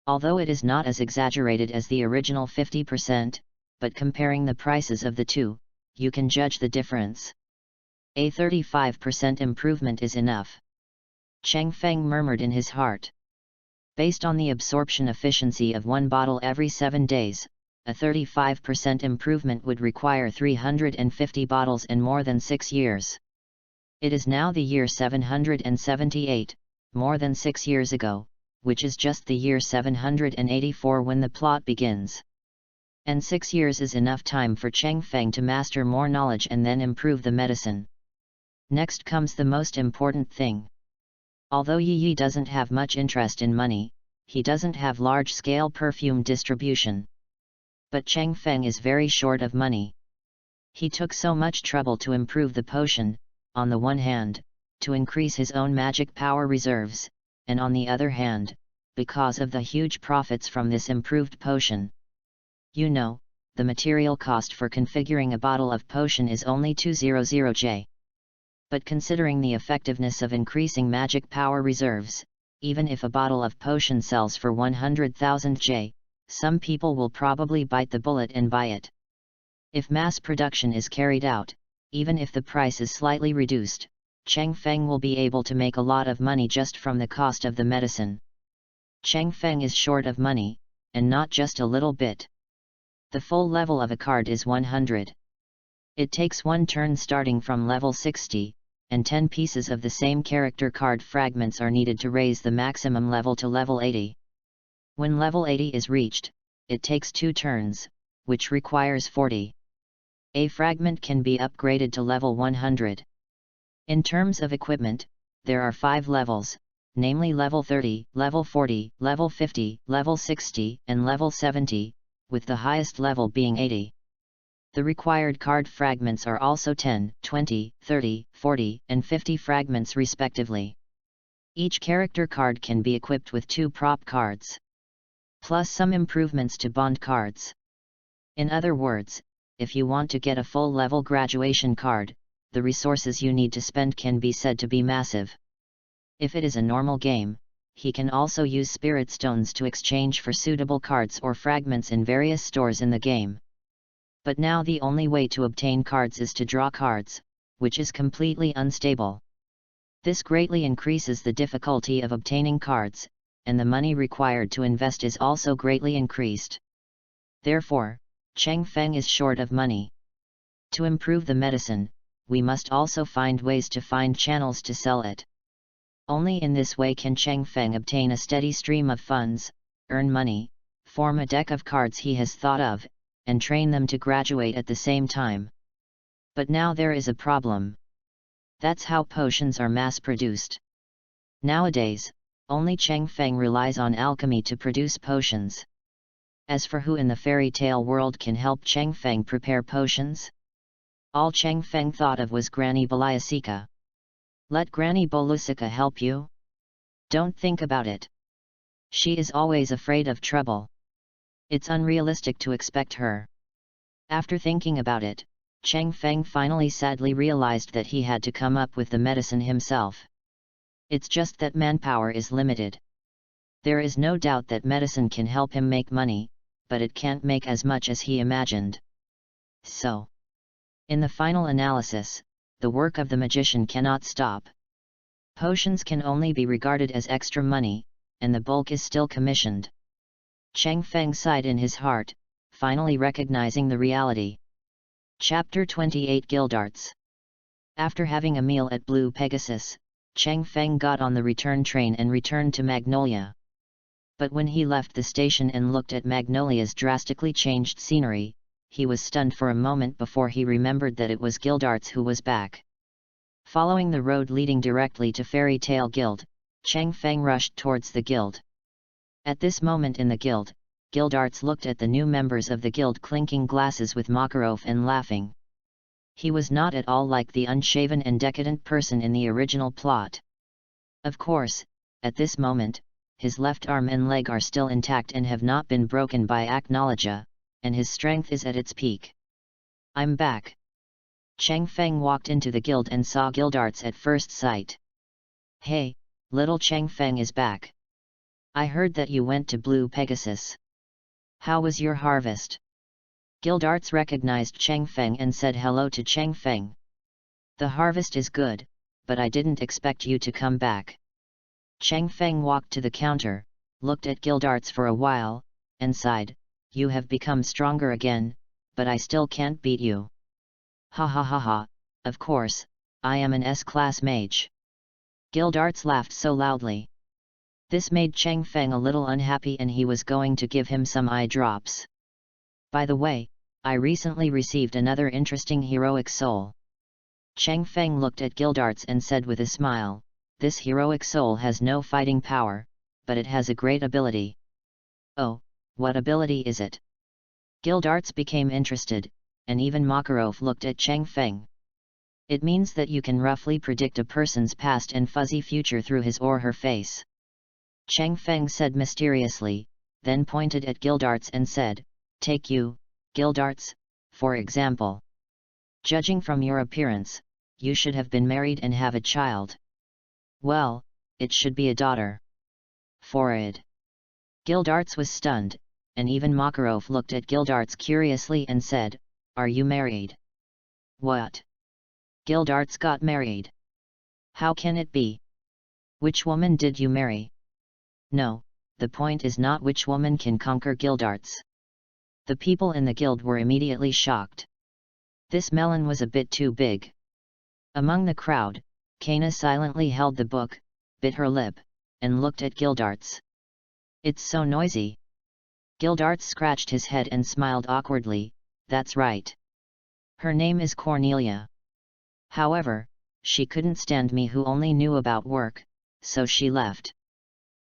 Although it is not as exaggerated as the original 50%, but comparing the prices of the two, you can judge the difference. A 35% improvement is enough. Changfeng murmured in his heart. Based on the absorption efficiency of one bottle every 7 days, a 35% improvement would require 350 bottles and more than 6 years. It is now the year 778, more than 6 years ago, which is just the year 784 when the plot begins. And 6 years is enough time for Changfeng to master more knowledge and then improve the medicine. Next comes the most important thing. Although Yi doesn't have much interest in money, he doesn't have large-scale perfume distribution. But Changfeng is very short of money. He took so much trouble to improve the potion, on the one hand, to increase his own magic power reserves, and on the other hand, because of the huge profits from this improved potion. You know, the material cost for configuring a bottle of potion is only 200 J. But considering the effectiveness of increasing magic power reserves, even if a bottle of potion sells for 100,000 J, some people will probably bite the bullet and buy it. If mass production is carried out, even if the price is slightly reduced, Changfeng will be able to make a lot of money just from the cost of the medicine. Changfeng is short of money, and not just a little bit. The full level of a card is 100. It takes one turn starting from level 60, and 10 pieces of the same character card fragments are needed to raise the maximum level to level 80. When level 80 is reached, it takes 2 turns, which requires 40. A fragment can be upgraded to level 100. In terms of equipment, there are 5 levels, namely level 30, level 40, level 50, level 60, and level 70, with the highest level being 80. The required card fragments are also 10, 20, 30, 40, and 50 fragments respectively. Each character card can be equipped with 2 prop cards, plus some improvements to bond cards. In other words, if you want to get a full level graduation card, the resources you need to spend can be said to be massive. If it is a normal game, he can also use spirit stones to exchange for suitable cards or fragments in various stores in the game. But now the only way to obtain cards is to draw cards, which is completely unstable. This greatly increases the difficulty of obtaining cards, and the money required to invest is also greatly increased. Therefore, Cheng Feng is short of money. To improve the medicine, we must also find ways to find channels to sell it. Only in this way can Cheng Feng obtain a steady stream of funds, earn money, form a deck of cards he has thought of, and train them to graduate at the same time. But now there is a problem. That's how potions are mass-produced. Nowadays, only Cheng Feng relies on alchemy to produce potions. As for who in the fairy tale world can help Cheng Feng prepare potions? All Cheng Feng thought of was Granny Bolusika. Let Granny Bolusika help you? Don't think about it. She is always afraid of trouble. It's unrealistic to expect her. After thinking about it, Cheng Feng finally sadly realized that he had to come up with the medicine himself. It's just that manpower is limited. There is no doubt that medicine can help him make money, but it can't make as much as he imagined. So, in the final analysis, the work of the magician cannot stop. Potions can only be regarded as extra money, and the bulk is still commissioned. Cheng Feng sighed in his heart, finally recognizing the reality. Chapter 28 Guildarts. After having a meal at Blue Pegasus, Cheng Feng got on the return train and returned to Magnolia. But when he left the station and looked at Magnolia's drastically changed scenery, he was stunned for a moment before he remembered that it was Guildarts who was back. Following the road leading directly to Fairy Tale Guild, Cheng Feng rushed towards the guild. At this moment in the guild, Guildarts looked at the new members of the guild clinking glasses with Makarov and laughing. He was not at all like the unshaven and decadent person in the original plot. Of course, at this moment, his left arm and leg are still intact and have not been broken by Acnologia, and his strength is at its peak. I'm back. Cheng Feng walked into the guild and saw Guildarts at first sight. Hey, little Cheng Feng is back. I heard that you went to Blue Pegasus. How was your harvest? Guildarts recognized Cheng Feng and said hello to Cheng Feng. The harvest is good, but I didn't expect you to come back. Cheng Feng walked to the counter, looked at Guildarts for a while, and sighed, You have become stronger again, but I still can't beat you. Ha ha ha ha, of course, I am an S-class mage. Guildarts laughed so loudly. This made Cheng Feng a little unhappy and he was going to give him some eye drops. By the way, I recently received another interesting heroic soul. Cheng Feng looked at Guildarts and said with a smile, This heroic soul has no fighting power, but it has a great ability. Oh, what ability is it? Guildarts became interested, and even Makarov looked at Cheng Feng. It means that you can roughly predict a person's past and fuzzy future through his or her face. Cheng Feng said mysteriously, then pointed at Guildarts and said, Take you, Guildarts, for example. Judging from your appearance, you should have been married and have a child. Well, it should be a daughter. Forehead. Guildarts was stunned, and even Makarov looked at Guildarts curiously and said, Are you married? What? Guildarts got married. How can it be? Which woman did you marry? No, the point is not which woman can conquer Guildarts. The people in the guild were immediately shocked. This melon was a bit too big. Among the crowd, Kana silently held the book, bit her lip, and looked at Gildarts. "It's so noisy." Gildarts scratched his head and smiled awkwardly. "That's right. Her name is Cornelia. However, she couldn't stand me who only knew about work, so she left.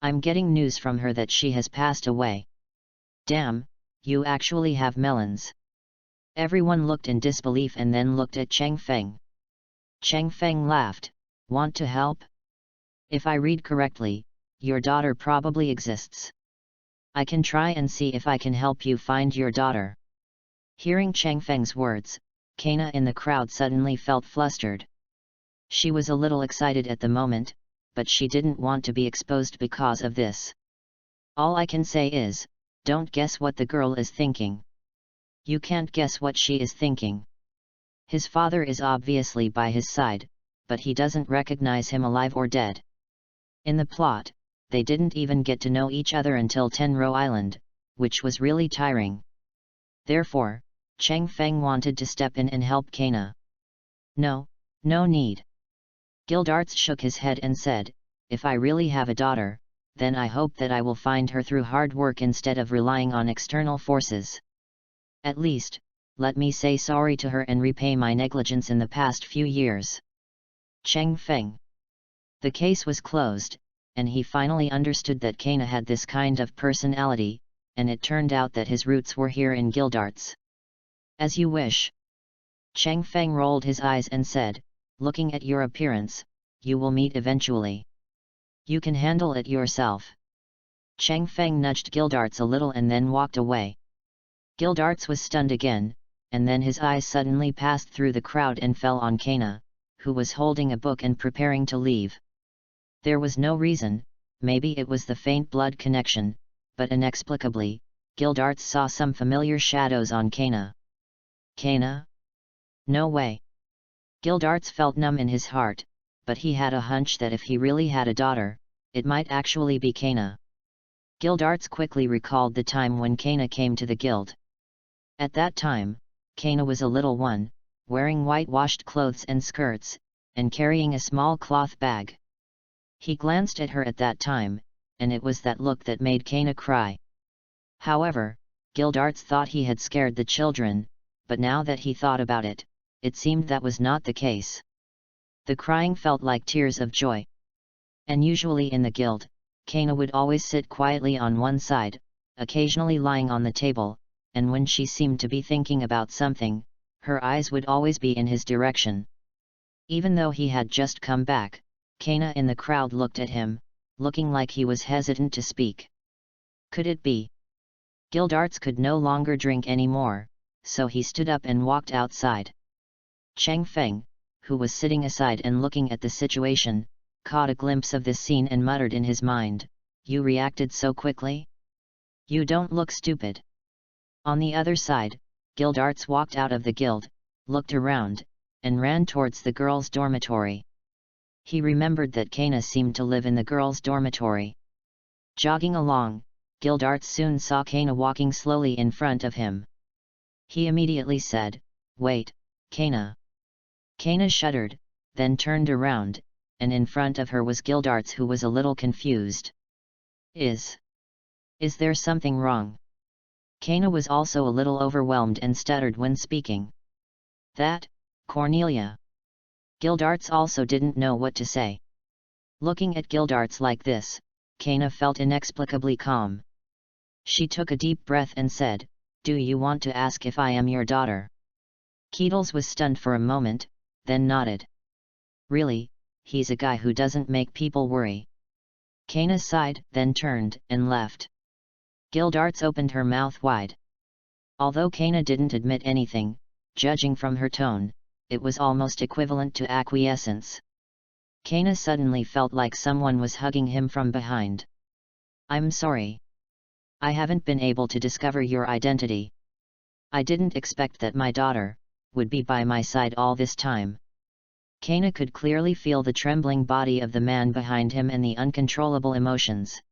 I'm getting news from her that she has passed away." "Damn, you actually have melons." Everyone looked in disbelief and then looked at Cheng Feng. Cheng Feng laughed. "Want to help? If I read correctly, your daughter probably exists. I can try and see if I can help you find your daughter." Hearing Cheng Feng's words, Kana in the crowd suddenly felt flustered. She was a little excited at the moment, but she didn't want to be exposed because of this. "All I can say is, don't guess what the girl is thinking." "You can't guess what she is thinking. His father is obviously by his side, but he doesn't recognize him alive or dead." In the plot, they didn't even get to know each other until Tenro Island, which was really tiring. Therefore, Cheng Feng wanted to step in and help Kana. "No, no need." Gildarts shook his head and said, "If I really have a daughter, then I hope that I will find her through hard work instead of relying on external forces. At least, let me say sorry to her and repay my negligence in the past few years." Cheng Feng. The case was closed, and he finally understood that Kana had this kind of personality, and it turned out that his roots were here in Gildarts. "As you wish." Cheng Feng rolled his eyes and said, "Looking at your appearance, you will meet eventually. You can handle it yourself." Cheng Feng nudged Gildarts a little and then walked away. Gildarts was stunned again, and then his eyes suddenly passed through the crowd and fell on Kana, who was holding a book and preparing to leave. There was no reason, maybe it was the faint blood connection, but inexplicably, Gildarts saw some familiar shadows on Kana. Kana? No way. Gildarts felt numb in his heart, but he had a hunch that if he really had a daughter, it might actually be Kana. Gildarts quickly recalled the time when Kana came to the guild. At that time, Kana was a little one, wearing whitewashed clothes and skirts, and carrying a small cloth bag. He glanced at her at that time, and it was that look that made Kana cry. However, Gildarts thought he had scared the children, but now that he thought about it, it seemed that was not the case. The crying felt like tears of joy. And usually in the guild, Kana would always sit quietly on one side, occasionally lying on the table, and when she seemed to be thinking about something, her eyes would always be in his direction. Even though he had just come back, Kana in the crowd looked at him, looking like he was hesitant to speak. Could it be? Gildarts could no longer drink anymore, so he stood up and walked outside. Cheng Feng, who was sitting aside and looking at the situation, caught a glimpse of this scene and muttered in his mind, "You reacted so quickly? You don't look stupid." On the other side, Gildarts walked out of the guild, looked around, and ran towards the girls' dormitory. He remembered that Kana seemed to live in the girls' dormitory. Jogging along, Gildarts soon saw Kana walking slowly in front of him. He immediately said, "Wait, Kana." Kana shuddered, then turned around, and in front of her was Gildarts, who was a little confused. Is there something wrong?" Kana was also a little overwhelmed and stuttered when speaking. "That, Cornelia." Gildarts also didn't know what to say. Looking at Gildarts like this, Kana felt inexplicably calm. She took a deep breath and said, "Do you want to ask if I am your daughter?" Keatles was stunned for a moment, then nodded. "Really, he's a guy who doesn't make people worry." Kana sighed, then turned and left. Gildarts opened her mouth wide. Although Kana didn't admit anything, judging from her tone, it was almost equivalent to acquiescence. Kana suddenly felt like someone was hugging him from behind. "I'm sorry. I haven't been able to discover your identity. I didn't expect that my daughter would be by my side all this time." Kana could clearly feel the trembling body of the man behind him and the uncontrollable emotions.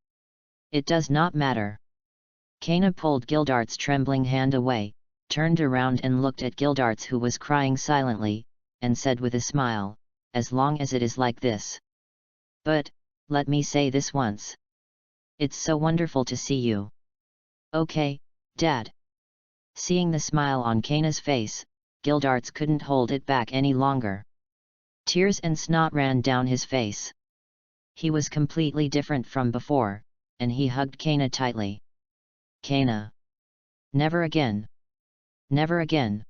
"It does not matter." Kana pulled Gildarts' trembling hand away, turned around and looked at Gildarts, who was crying silently, and said with a smile, as long as it is like this. But, let me say this once. It's so wonderful to see you. Okay, Dad. Seeing the smile on Kana's face, Gildarts couldn't hold it back any longer. Tears and snot ran down his face. He was completely different from before, and he hugged Kana tightly. Kana. Never again. Never again.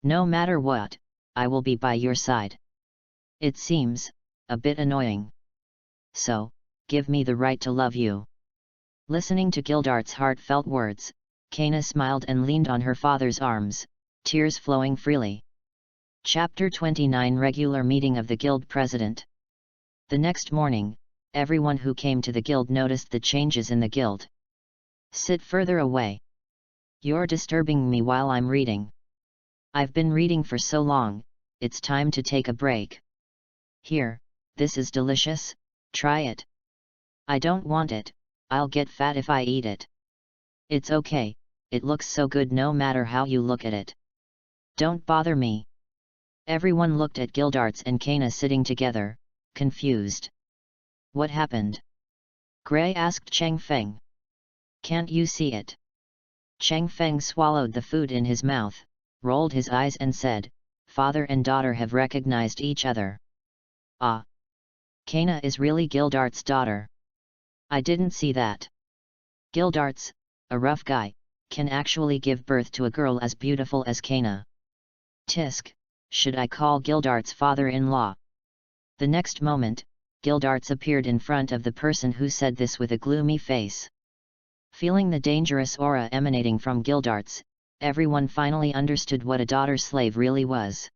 No matter what, I will be by your side. It seems a bit annoying. So, give me the right to love you. Listening to Gildart's heartfelt words, Kana smiled and leaned on her father's arms, tears flowing freely. Chapter 29 Regular Meeting of the Guild President. The next morning, everyone who came to the guild noticed the changes in the guild. Sit further away. You're disturbing me while I'm reading. I've been reading for so long, it's time to take a break. Here, this is delicious, try it. I don't want it, I'll get fat if I eat it. It's okay, it looks so good no matter how you look at it. Don't bother me. Everyone looked at Gildarts and Kana sitting together, confused. What happened? Gray asked Cheng Feng. Can't you see it? Cheng Feng swallowed the food in his mouth, rolled his eyes and said, Father and daughter have recognized each other. Ah! Kana is really Gildart's daughter. I didn't see that. Gildarts, a rough guy, can actually give birth to a girl as beautiful as Kana. Tisk, should I call Gildart's father-in-law? The next moment, Gildarts appeared in front of the person who said this with a gloomy face. Feeling the dangerous aura emanating from Gildarts, everyone finally understood what a daughter-slave really was.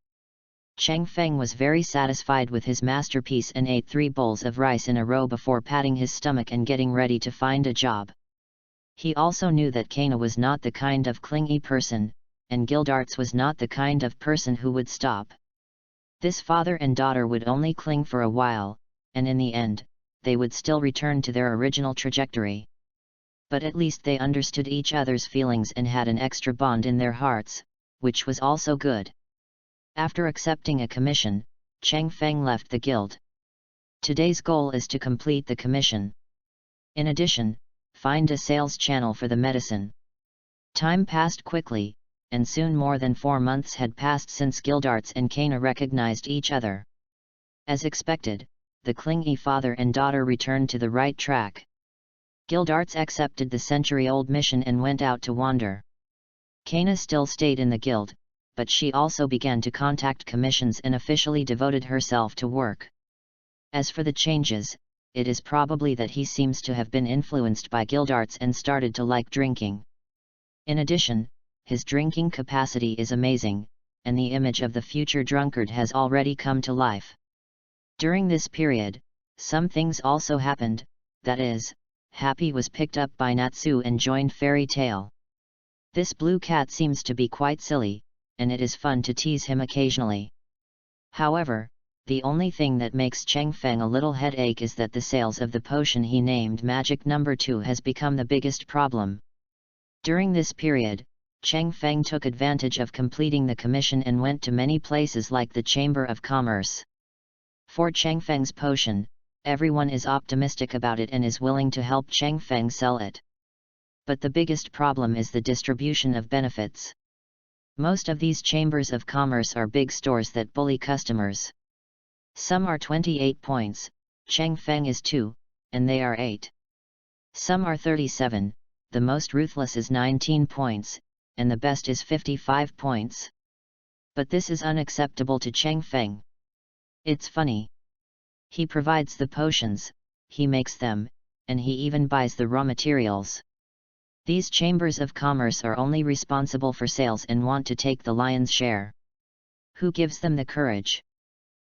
Cheng Feng was very satisfied with his masterpiece and ate 3 bowls of rice in a row before patting his stomach and getting ready to find a job. He also knew that Kana was not the kind of clingy person, and Gildarts was not the kind of person who would stop. This father and daughter would only cling for a while, and in the end, they would still return to their original trajectory. But at least they understood each other's feelings and had an extra bond in their hearts, which was also good. After accepting a commission, Cheng Feng left the guild. Today's goal is to complete the commission. In addition, find a sales channel for the medicine. Time passed quickly, and soon more than 4 months had passed since Gildarts and Kana recognized each other. As expected, the clingy father and daughter returned to the right track. Gildarts accepted the century-old mission and went out to wander. Kana still stayed in the guild, but she also began to contact commissions and officially devoted herself to work. As for the changes, it is probably that he seems to have been influenced by Gildarts and started to like drinking. In addition, his drinking capacity is amazing, and the image of the future drunkard has already come to life. During this period, some things also happened, that is, Happy was picked up by Natsu and joined Fairy Tail. This blue cat seems to be quite silly, and it is fun to tease him occasionally. However, the only thing that makes Cheng Feng a little headache is that the sales of the potion he named Magic No. 2 has become the biggest problem. During this period, Cheng Feng took advantage of completing the commission and went to many places like the Chamber of Commerce. For Cheng Feng's potion, everyone is optimistic about it and is willing to help Cheng Feng sell it. But the biggest problem is the distribution of benefits. Most of these chambers of commerce are big stores that bully customers. Some are 28 points, Cheng Feng is 2, and they are 8. Some are 37, the most ruthless is 19 points, and the best is 55 points. But this is unacceptable to Cheng Feng. It's funny. He provides the potions, he makes them, and he even buys the raw materials. These chambers of commerce are only responsible for sales and want to take the lion's share. Who gives them the courage?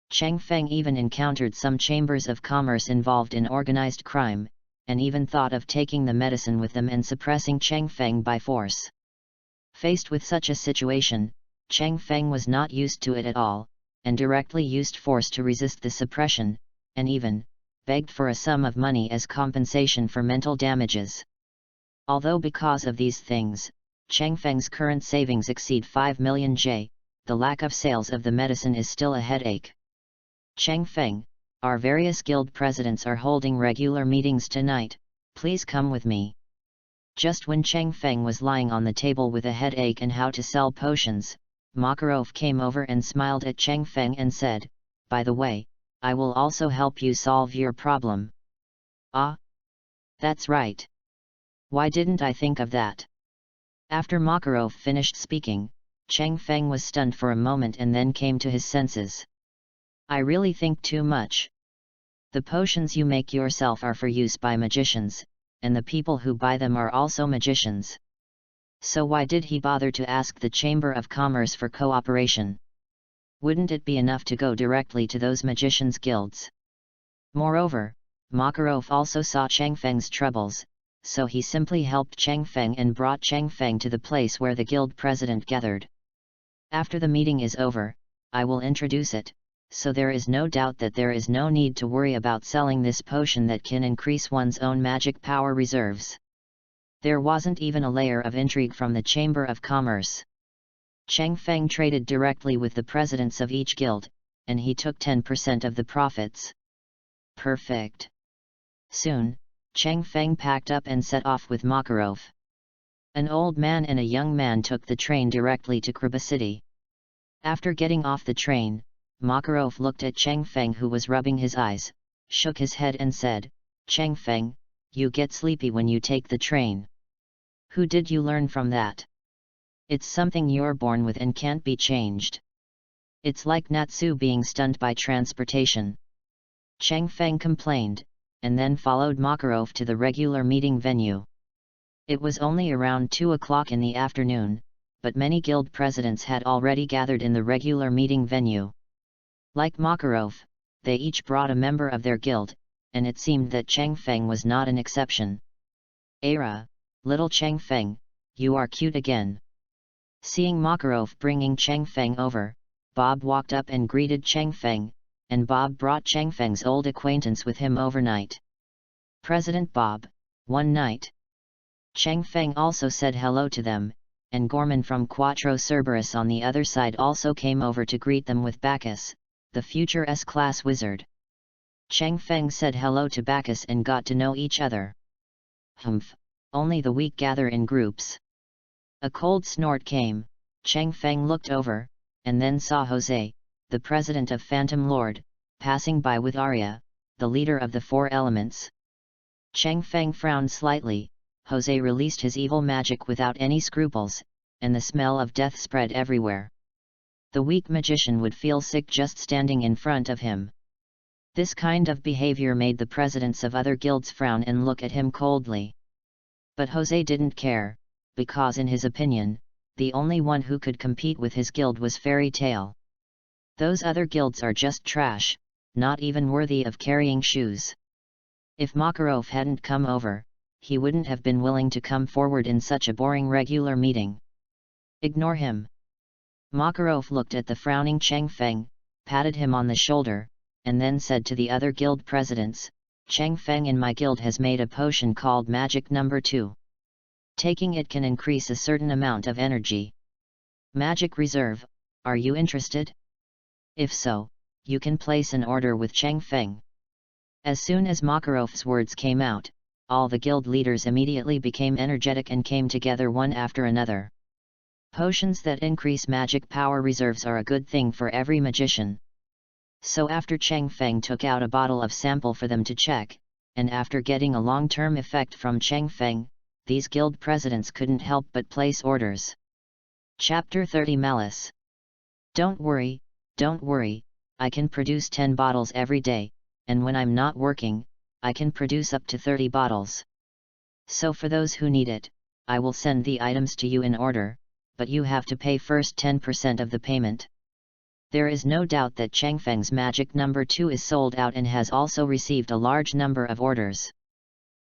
Cheng Feng even encountered some chambers of commerce involved in organized crime, and even thought of taking the medicine with them and suppressing Cheng Feng by force. Faced with such a situation, Cheng Feng was not used to it at all, and directly used force to resist the suppression, and even begged for a sum of money as compensation for mental damages. Although because of these things, Cheng Feng's current savings exceed 5 million J, the lack of sales of the medicine is still a headache. Cheng Feng, our various guild presidents are holding regular meetings tonight, please come with me. Just when Cheng Feng was lying on the table with a headache and how to sell potions, Makarov came over and smiled at Cheng Feng and said, by the way, I will also help you solve your problem. Ah? That's right. Why didn't I think of that? After Makarov finished speaking, Cheng Feng was stunned for a moment and then came to his senses. I really think too much. The potions you make yourself are for use by magicians, and the people who buy them are also magicians. So why did he bother to ask the Chamber of Commerce for cooperation? Wouldn't it be enough to go directly to those magicians' guilds? Moreover, Makarov also saw Cheng Feng's troubles, so he simply helped Cheng Feng and brought Cheng Feng to the place where the guild president gathered. After the meeting is over, I will introduce it, so there is no doubt that there is no need to worry about selling this potion that can increase one's own magic power reserves. There wasn't even a layer of intrigue from the Chamber of Commerce. Cheng Feng traded directly with the presidents of each guild, and he took 10% of the profits. Perfect. Soon, Cheng Feng packed up and set off with Makarov. An old man and a young man took the train directly to Kobo City. After getting off the train, Makarov looked at Cheng Feng, who was rubbing his eyes, shook his head and said, Cheng Feng, you get sleepy when you take the train. Who did you learn from that? It's something you're born with and can't be changed. It's like Natsu being stunned by transportation. Cheng Feng complained, and then followed Makarov to the regular meeting venue. It was only around 2 o'clock in the afternoon, but many guild presidents had already gathered in the regular meeting venue. Like Makarov, they each brought a member of their guild, and it seemed that Cheng Feng was not an exception. Ara, little Cheng Feng, you are cute again. Seeing Makarov bringing Cheng Feng over, Bob walked up and greeted Cheng Feng, and Bob brought Cheng Feng's old acquaintance with him overnight. President Bob, one night. Cheng Feng also said hello to them, and Gorman from Quattro Cerberus on the other side also came over to greet them with Bacchus, the future S-class wizard. Cheng Feng said hello to Bacchus and got to know each other. Humph, only the weak gather in groups. A cold snort came, Cheng Feng looked over, and then saw Jose, the president of Phantom Lord, passing by with Arya, the leader of the Four Elements. Cheng Feng frowned slightly. Jose released his evil magic without any scruples, and the smell of death spread everywhere. The weak magician would feel sick just standing in front of him. This kind of behavior made the presidents of other guilds frown and look at him coldly. But Jose didn't care, because in his opinion, the only one who could compete with his guild was Fairy Tail. Those other guilds are just trash, not even worthy of carrying shoes. If Makarov hadn't come over, he wouldn't have been willing to come forward in such a boring regular meeting. Ignore him. Makarov looked at the frowning Cheng Feng, patted him on the shoulder, and then said to the other guild presidents, Cheng Feng in my guild has made a potion called Magic No. 2. Taking it can increase a certain amount of energy. Magic Reserve, are you interested? If so, you can place an order with Cheng Feng. As soon as Makarov's words came out, all the guild leaders immediately became energetic and came together one after another. Potions that increase magic power reserves are a good thing for every magician. So after Cheng Feng took out a bottle of sample for them to check, and after getting a long-term effect from Cheng Feng, these guild presidents couldn't help but place orders. Chapter 30 Malice. Don't worry, I can produce 10 bottles every day, and when I'm not working, I can produce up to 30 bottles. So for those who need it, I will send the items to you in order, but you have to pay first 10% of the payment. There is no doubt that Cheng Feng's Magic No. 2 is sold out and has also received a large number of orders.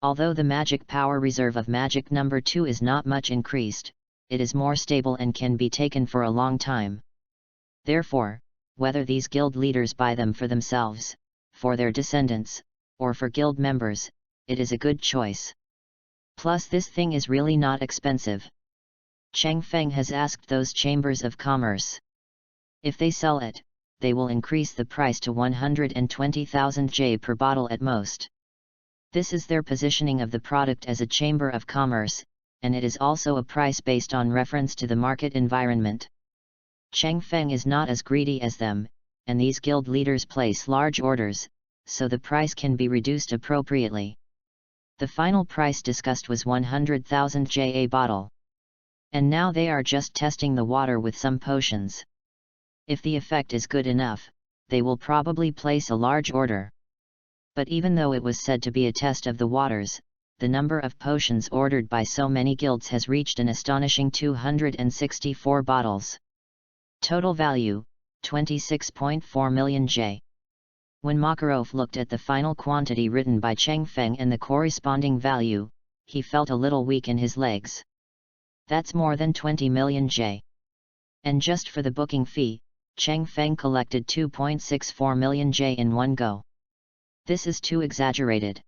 Although the magic power reserve of Magic No. 2 is not much increased, it is more stable and can be taken for a long time. Therefore, whether these guild leaders buy them for themselves, for their descendants, or for guild members, it is a good choice. Plus this thing is really not expensive. Cheng Feng has asked those chambers of commerce. If they sell it, they will increase the price to 120,000 J per bottle at most. This is their positioning of the product as a chamber of commerce, and it is also a price based on reference to the market environment. Cheng Feng is not as greedy as them, and these guild leaders place large orders, so the price can be reduced appropriately. The final price discussed was 100,000 J a bottle. And now they are just testing the water with some potions. If the effect is good enough, they will probably place a large order. But even though it was said to be a test of the waters, the number of potions ordered by so many guilds has reached an astonishing 264 bottles. Total value, 26.4 million J. When Makarov looked at the final quantity written by Cheng Feng and the corresponding value, he felt a little weak in his legs. That's more than 20 million J. And just for the booking fee, Cheng Feng collected 2.64 million J in one go. This is too exaggerated.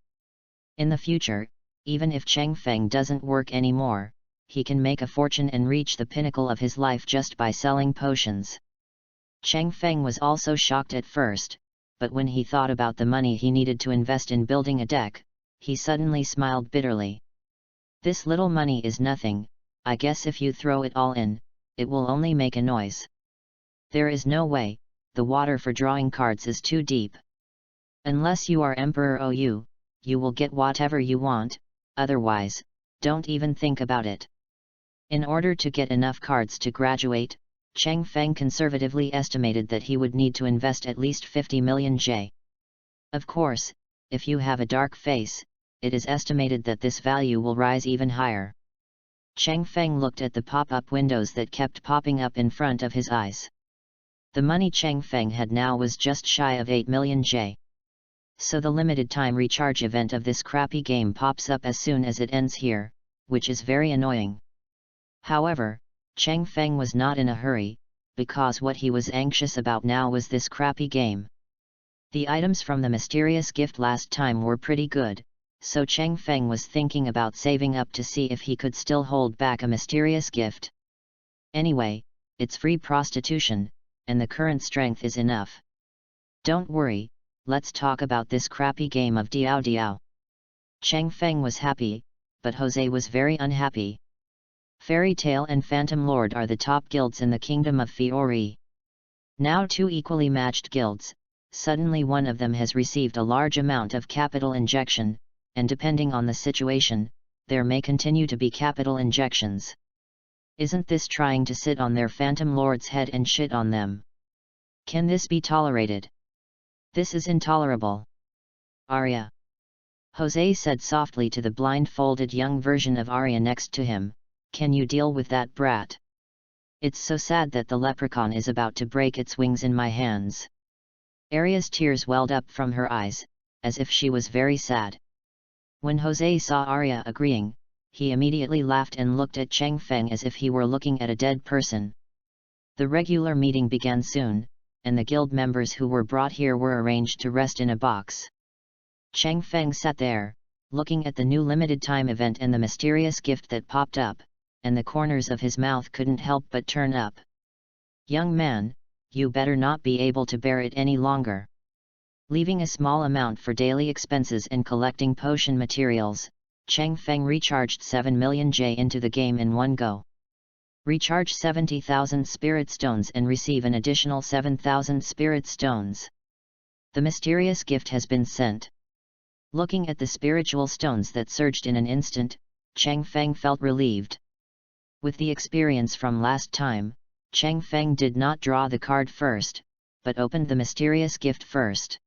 In the future, even if Cheng Feng doesn't work anymore, he can make a fortune and reach the pinnacle of his life just by selling potions. Cheng Feng was also shocked at first, but when he thought about the money he needed to invest in building a deck, he suddenly smiled bitterly. This little money is nothing, I guess if you throw it all in, it will only make a noise. There is no way, the water for drawing cards is too deep. Unless you are Emperor OU, you will get whatever you want, otherwise, don't even think about it. In order to get enough cards to graduate, Cheng Feng conservatively estimated that he would need to invest at least 50 million J. Of course, if you have a dark face, it is estimated that this value will rise even higher. Cheng Feng looked at the pop-up windows that kept popping up in front of his eyes. The money Cheng Feng had now was just shy of 8 million J. So the limited time recharge event of this crappy game pops up as soon as it ends here, which is very annoying. However, Cheng Feng was not in a hurry, because what he was anxious about now was this crappy game. The items from the mysterious gift last time were pretty good, so Cheng Feng was thinking about saving up to see if he could still hold back a mysterious gift. Anyway, it's free prostitution, and the current strength is enough. Don't worry, let's talk about this crappy game of Diao Diao. Cheng Feng was happy, but Jose was very unhappy. Fairy Tail and Phantom Lord are the top guilds in the Kingdom of Fiori. Now two equally matched guilds, suddenly one of them has received a large amount of capital injection, and depending on the situation, there may continue to be capital injections. Isn't this trying to sit on their Phantom Lord's head and shit on them? Can this be tolerated? This is intolerable. Arya. Jose said softly to the blindfolded young version of Arya next to him, can you deal with that brat? It's so sad that the leprechaun is about to break its wings in my hands. Arya's tears welled up from her eyes, as if she was very sad. When Jose saw Arya agreeing, he immediately laughed and looked at Cheng Feng as if he were looking at a dead person. The regular meeting began soon, and the guild members who were brought here were arranged to rest in a box. Cheng Feng sat there, looking at the new limited time event and the mysterious gift that popped up, and the corners of his mouth couldn't help but turn up. Young man, you better not be able to bear it any longer. Leaving a small amount for daily expenses and collecting potion materials, Cheng Feng recharged 7 million J into the game in one go. Recharge 70,000 spirit stones and receive an additional 7,000 spirit stones. The mysterious gift has been sent. Looking at the spiritual stones that surged in an instant, Cheng Feng felt relieved. With the experience from last time, Cheng Feng did not draw the card first, but opened the mysterious gift first.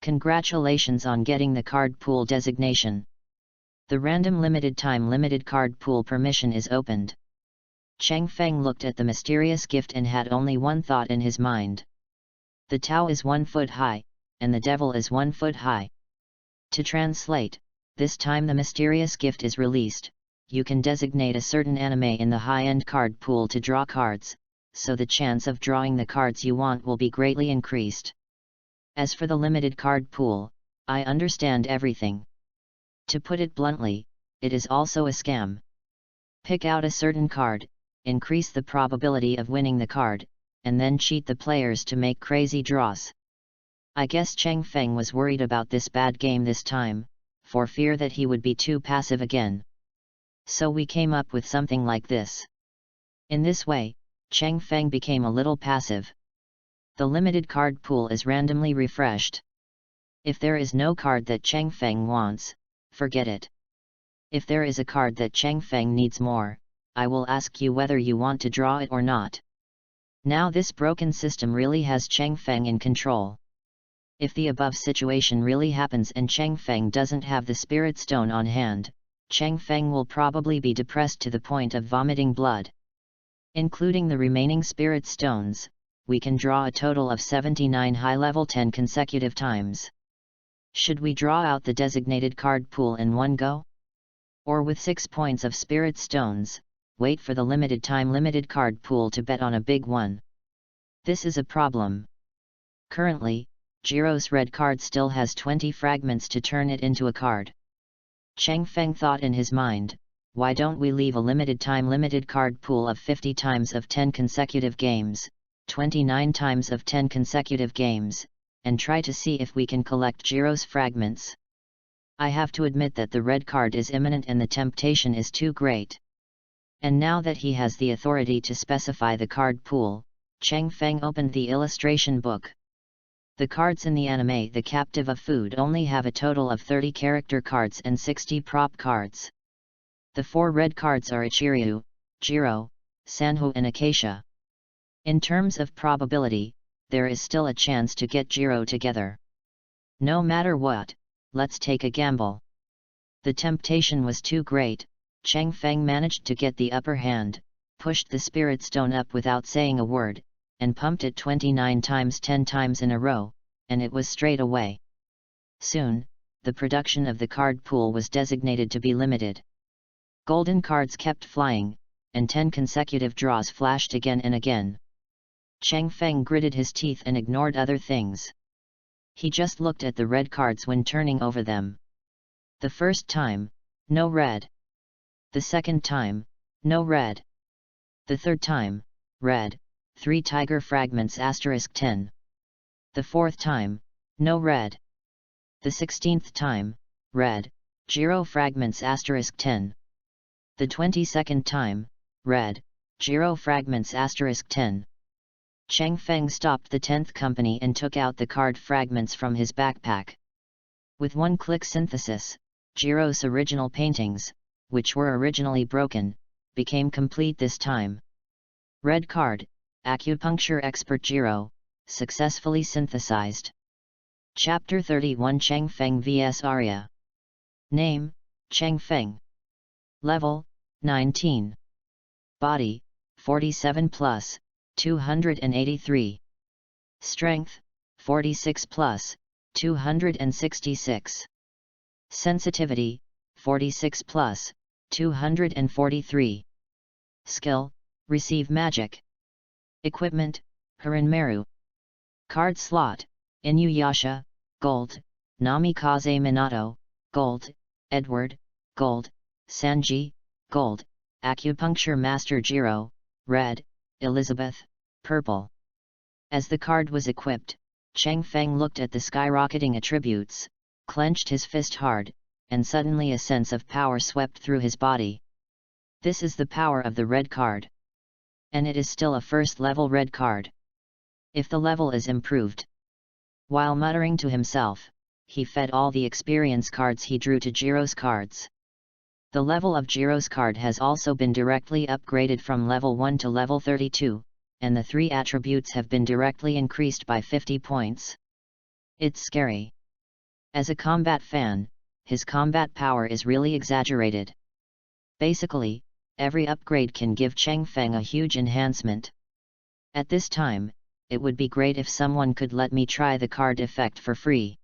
Congratulations on getting the card pool designation. The random limited time limited card pool permission is opened. Cheng Feng looked at the mysterious gift and had only one thought in his mind. The Tao is 1 foot high, and the devil is 1 foot high. To translate, this time the mysterious gift is released, you can designate a certain anime in the high-end card pool to draw cards, so the chance of drawing the cards you want will be greatly increased. As for the limited card pool, I understand everything. To put it bluntly, it is also a scam. Pick out a certain card, increase the probability of winning the card, and then cheat the players to make crazy draws. I guess Cheng Feng was worried about this bad game this time, for fear that he would be too passive again. So we came up with something like this. In this way, Cheng Feng became a little passive. The limited card pool is randomly refreshed. If there is no card that Cheng Feng wants, forget it. If there is a card that Cheng Feng needs more, I will ask you whether you want to draw it or not. Now this broken system really has Cheng Feng in control. If the above situation really happens and Cheng Feng doesn't have the spirit stone on hand, Cheng Feng will probably be depressed to the point of vomiting blood. Including the remaining spirit stones, we can draw a total of 79 high-level 10 consecutive times. Should we draw out the designated card pool in one go? Or with 6 points of spirit stones, wait for the limited time limited card pool to bet on a big one? This is a problem. Currently, Jiro's red card still has 20 fragments to turn it into a card. Cheng Feng thought in his mind, why don't we leave a limited time limited card pool of 50 times of 10 consecutive games, 29 times of 10 consecutive games, and try to see if we can collect Jiro's fragments. I have to admit that the red card is imminent and the temptation is too great. And now that he has the authority to specify the card pool, Cheng Feng opened the illustration book. The cards in the anime The Captive of Food only have a total of 30 character cards and 60 prop cards. The 4 red cards are Ichiryu, Jiro, Sanhu and Acacia. In terms of probability, there is still a chance to get Jiro together. No matter what, let's take a gamble. The temptation was too great. Cheng Feng managed to get the upper hand, pushed the spirit stone up without saying a word, and pumped it 29 times 10 times in a row, and it was straight away. Soon, the production of the card pool was designated to be limited. Golden cards kept flying, and 10 consecutive draws flashed again and again. Cheng Feng gritted his teeth and ignored other things. He just looked at the red cards when turning over them. The first time, no red. The second time, no red. The third time, red, 3 tiger fragments *10. The fourth time, no red. The 16th time, red, Jiro fragments *10. The 22nd time, red, Jiro fragments *10. Cheng Feng stopped the 10th company and took out the card fragments from his backpack. With one-click synthesis, Jiro's original paintings, which were originally broken, became complete this time. Red card, Acupuncture Expert Jiro, successfully synthesized. Chapter 31 Cheng Feng vs Arya. Name, Cheng Feng. Level, 19. Body, 47 plus, 283. Strength, 46 plus, 266. Sensitivity, 46 plus, 243. Skill, Receive Magic. Equipment, Harinmeru. Card Slot, Inuyasha, Gold, Namikaze Minato, Gold, Edward, Gold, Sanji, Gold, Acupuncture Master Jiro, Red, Elizabeth, Purple. As the card was equipped, Cheng Feng looked at the skyrocketing attributes, clenched his fist hard, and suddenly a sense of power swept through his body. This is the power of the red card. And it is still a first-level red card. If the level is improved. While muttering to himself, he fed all the experience cards he drew to Jiro's cards. The level of Jiro's card has also been directly upgraded from level 1 to level 32, and the 3 attributes have been directly increased by 50 points. It's scary. As a combat fan, his combat power is really exaggerated. Basically, every upgrade can give Cheng Feng a huge enhancement. At this time, it would be great if someone could let me try the card effect for free.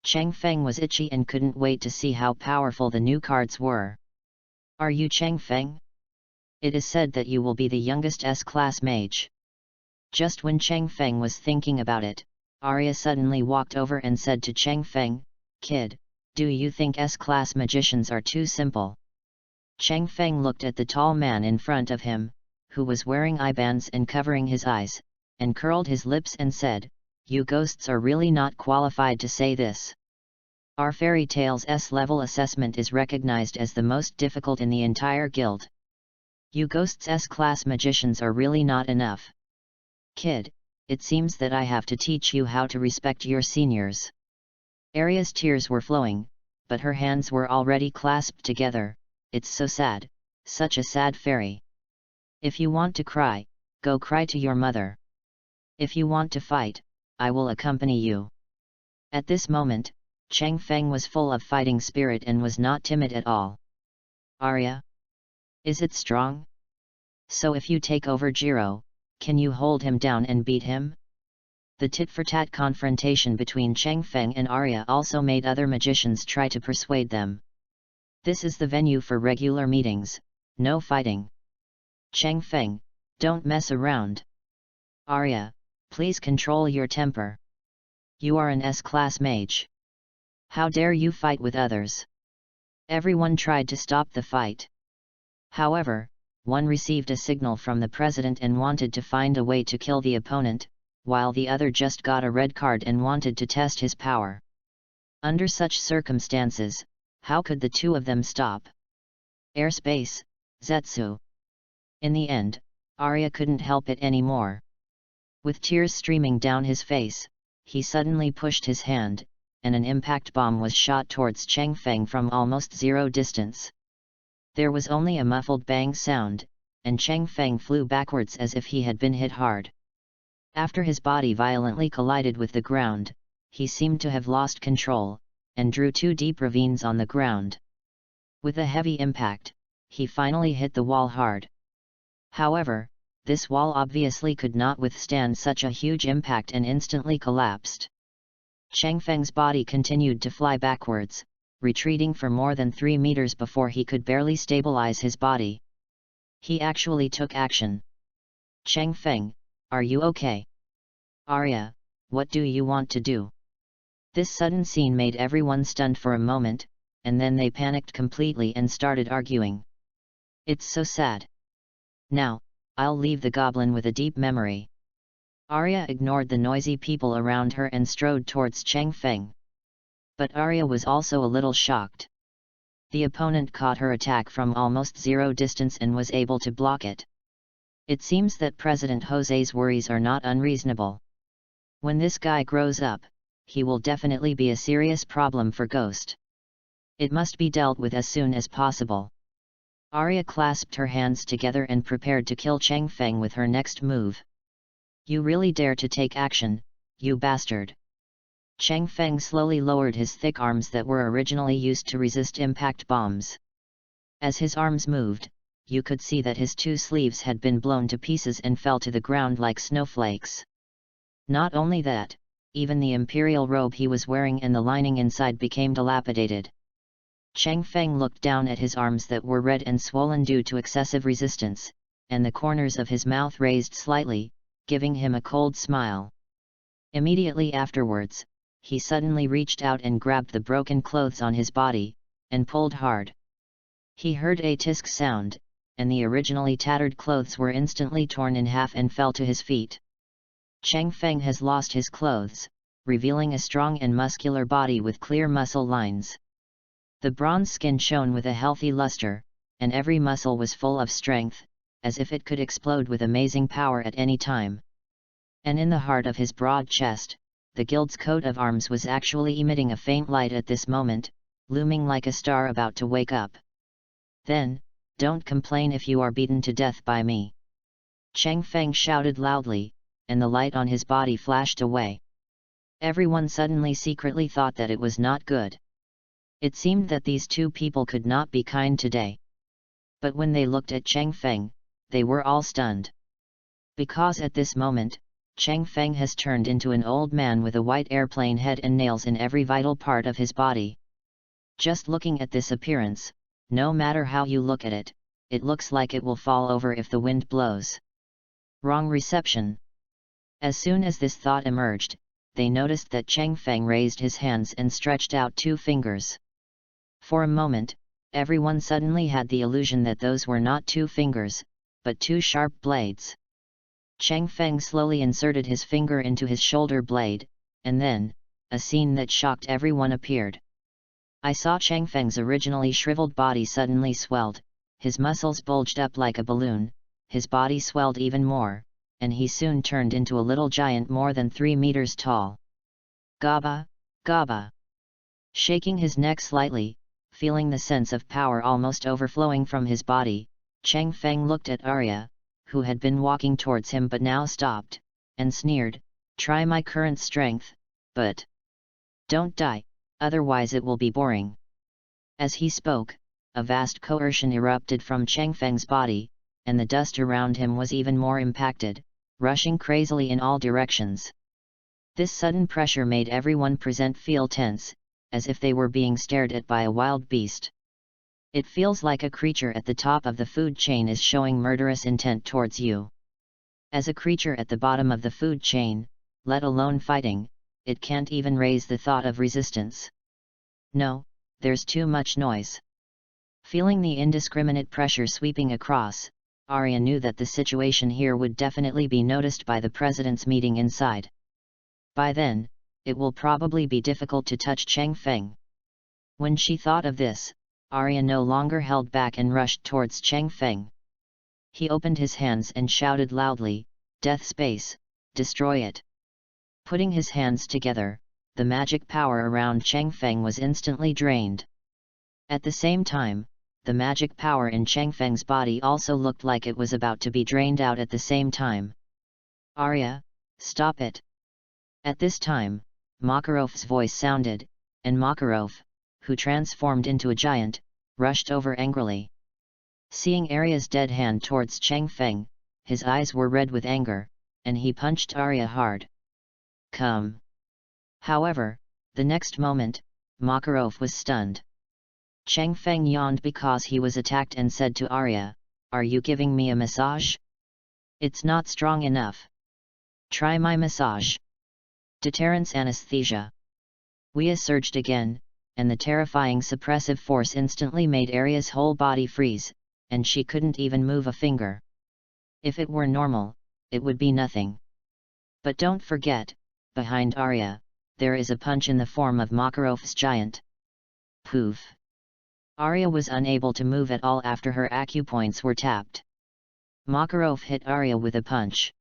Cheng Feng was itchy and couldn't wait to see how powerful the new cards were. Are you Cheng Feng? It is said that you will be the youngest S-class mage. Just when Cheng Feng was thinking about it, Arya suddenly walked over and said to Cheng Feng, "Kid, do you think S-class magicians are too simple?" Cheng Feng looked at the tall man in front of him, who was wearing eyebands and covering his eyes, and curled his lips and said, "You ghosts are really not qualified to say this. Our fairy tales S-level assessment is recognized as the most difficult in the entire guild. You ghosts S-class magicians are really not enough. Kid, it seems that I have to teach you how to respect your seniors." Aria's tears were flowing, but her hands were already clasped together. "It's so sad, such a sad fairy. If you want to cry, go cry to your mother. If you want to fight, I will accompany you." At this moment, Cheng Feng was full of fighting spirit and was not timid at all. "Aria? Is it strong? So if you take over Jiro, can you hold him down and beat him?" The tit-for-tat confrontation between Cheng Feng and Aria also made other magicians try to persuade them. "This is the venue for regular meetings, no fighting. Cheng Feng, don't mess around. Aria, please control your temper. You are an S-class mage. How dare you fight with others?" Everyone tried to stop the fight. However, one received a signal from the president and wanted to find a way to kill the opponent, while the other just got a red card and wanted to test his power. Under such circumstances, how could the two of them stop? Airspace, Zetsu. In the end, Arya couldn't help it anymore. With tears streaming down his face, he suddenly pushed his hand, and an impact bomb was shot towards Cheng Feng from almost zero distance. There was only a muffled bang sound, and Cheng Feng flew backwards as if he had been hit hard. After his body violently collided with the ground, he seemed to have lost control, and drew two deep ravines on the ground. With a heavy impact, he finally hit the wall hard. However, this wall obviously could not withstand such a huge impact and instantly collapsed. Cheng Feng's body continued to fly backwards, retreating for more than 3 meters before he could barely stabilize his body. He actually took action. "Cheng Feng, are you okay? Arya, what do you want to do?" This sudden scene made everyone stunned for a moment, and then they panicked completely and started arguing. "It's so sad. Now, I'll leave the goblin with a deep memory." Arya ignored the noisy people around her and strode towards Cheng Feng. But Arya was also a little shocked. The opponent caught her attack from almost zero distance and was able to block it. It seems that President Jose's worries are not unreasonable. When this guy grows up, he will definitely be a serious problem for Ghost. It must be dealt with as soon as possible. Arya clasped her hands together and prepared to kill Cheng Feng with her next move. "You really dare to take action, you bastard." Cheng Feng slowly lowered his thick arms that were originally used to resist impact bombs. As his arms moved, you could see that his 2 sleeves had been blown to pieces and fell to the ground like snowflakes. Not only that, even the imperial robe he was wearing and the lining inside became dilapidated. Cheng Feng looked down at his arms that were red and swollen due to excessive resistance, and the corners of his mouth raised slightly, giving him a cold smile. Immediately afterwards, he suddenly reached out and grabbed the broken clothes on his body, and pulled hard. He heard a tisk sound, and the originally tattered clothes were instantly torn in half and fell to his feet. Cheng Feng has lost his clothes, revealing a strong and muscular body with clear muscle lines. The bronze skin shone with a healthy luster, and every muscle was full of strength, as if it could explode with amazing power at any time. And in the heart of his broad chest, the guild's coat of arms was actually emitting a faint light at this moment, looming like a star about to wake up. "Then, don't complain if you are beaten to death by me." Cheng Feng shouted loudly, and the light on his body flashed away. Everyone suddenly secretly thought that it was not good. It seemed that these two people could not be kind today. But when they looked at Cheng Feng, they were all stunned. Because at this moment, Cheng Feng has turned into an old man with a white airplane head and nails in every vital part of his body. Just looking at this appearance, no matter how you look at it, it looks like it will fall over if the wind blows. Wrong reception. As soon as this thought emerged, they noticed that Cheng Feng raised his hands and stretched out 2 fingers. For a moment, everyone suddenly had the illusion that those were not 2 fingers, but 2 sharp blades. Chang Feng slowly inserted his finger into his shoulder blade, and then, a scene that shocked everyone appeared. I saw Chang Feng's originally shriveled body suddenly swelled, his muscles bulged up like a balloon, his body swelled even more, and he soon turned into a little giant more than 3 meters tall. Gaba, Gaba. Shaking his neck slightly, feeling the sense of power almost overflowing from his body, Chang Feng looked at Arya, who had been walking towards him but now stopped, and sneered, "Try my current strength, but don't die, otherwise it will be boring." As he spoke, a vast coercion erupted from Chang Feng's body, and the dust around him was even more impacted, rushing crazily in all directions. This sudden pressure made everyone present feel tense, as if they were being stared at by a wild beast. It feels like a creature at the top of the food chain is showing murderous intent towards you. As a creature at the bottom of the food chain, let alone fighting, it can't even raise the thought of resistance. No, there's too much noise. Feeling the indiscriminate pressure sweeping across, Arya knew that the situation here would definitely be noticed by the president's meeting inside. By then, it will probably be difficult to touch Chang Feng. When she thought of this, Arya no longer held back and rushed towards Chang Feng. He opened his hands and shouted loudly, "Death Space, destroy it!" Putting his hands together, the magic power around Chang Feng was instantly drained. At the same time, the magic power in Chang Feng's body also looked like it was about to be drained out at the same time. "Arya, stop it!" At this time, Makarov's voice sounded, and Makarov, who transformed into a giant, rushed over angrily. Seeing Arya's dead hand towards Chang Feng, his eyes were red with anger, and he punched Arya hard. "Come!" However, the next moment, Makarov was stunned. Chang Feng yawned because he was attacked and said to Arya, "Are you giving me a massage? It's not strong enough. Try my massage." Deterrence anesthesia. Wea surged again, and the terrifying suppressive force instantly made Arya's whole body freeze, and she couldn't even move a finger. If it were normal, it would be nothing. But don't forget, behind Arya, there is a punch in the form of Makarov's giant. Poof! Arya was unable to move at all after her acupoints were tapped. Makarov hit Arya with a punch.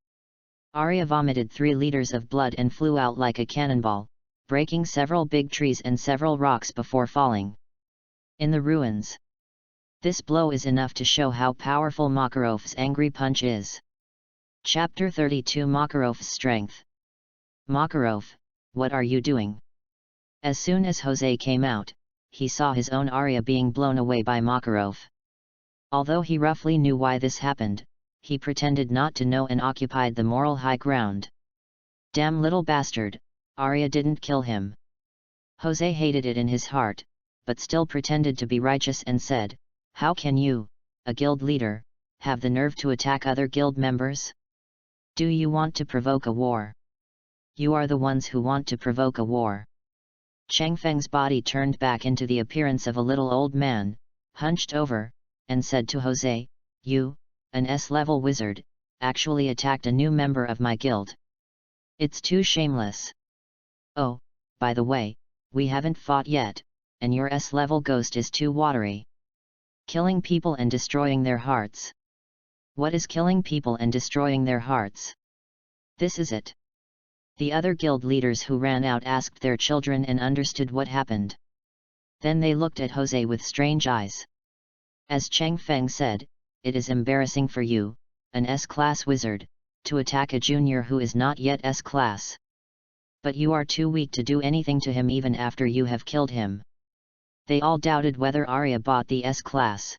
Arya vomited 3 liters of blood and flew out like a cannonball, breaking several big trees and several rocks before falling in the ruins. This blow is enough to show how powerful Makarov's angry punch is. Chapter 32 Makarov's Strength. "Makarov, what are you doing?" As soon as Jose came out, he saw his own Arya being blown away by Makarov. Although he roughly knew why this happened, he pretended not to know and occupied the moral high ground. "Damn little bastard, Arya didn't kill him." Jose hated it in his heart, but still pretended to be righteous and said, "How can you, a guild leader, have the nerve to attack other guild members? Do you want to provoke a war? You are the ones who want to provoke a war." Chang Feng's body turned back into the appearance of a little old man, hunched over, and said to Jose, "You, an S-level wizard, actually attacked a new member of my guild. It's too shameless. Oh, by the way, we haven't fought yet, and your S-level ghost is too watery. Killing people and destroying their hearts. What is killing people and destroying their hearts? This is it." The other guild leaders who ran out asked their children and understood what happened. Then they looked at Jose with strange eyes. As Chang Feng said, "It is embarrassing for you, an S-class wizard, to attack a junior who is not yet S-class. But you are too weak to do anything to him even after you have killed him." They all doubted whether Arya bought the S-class.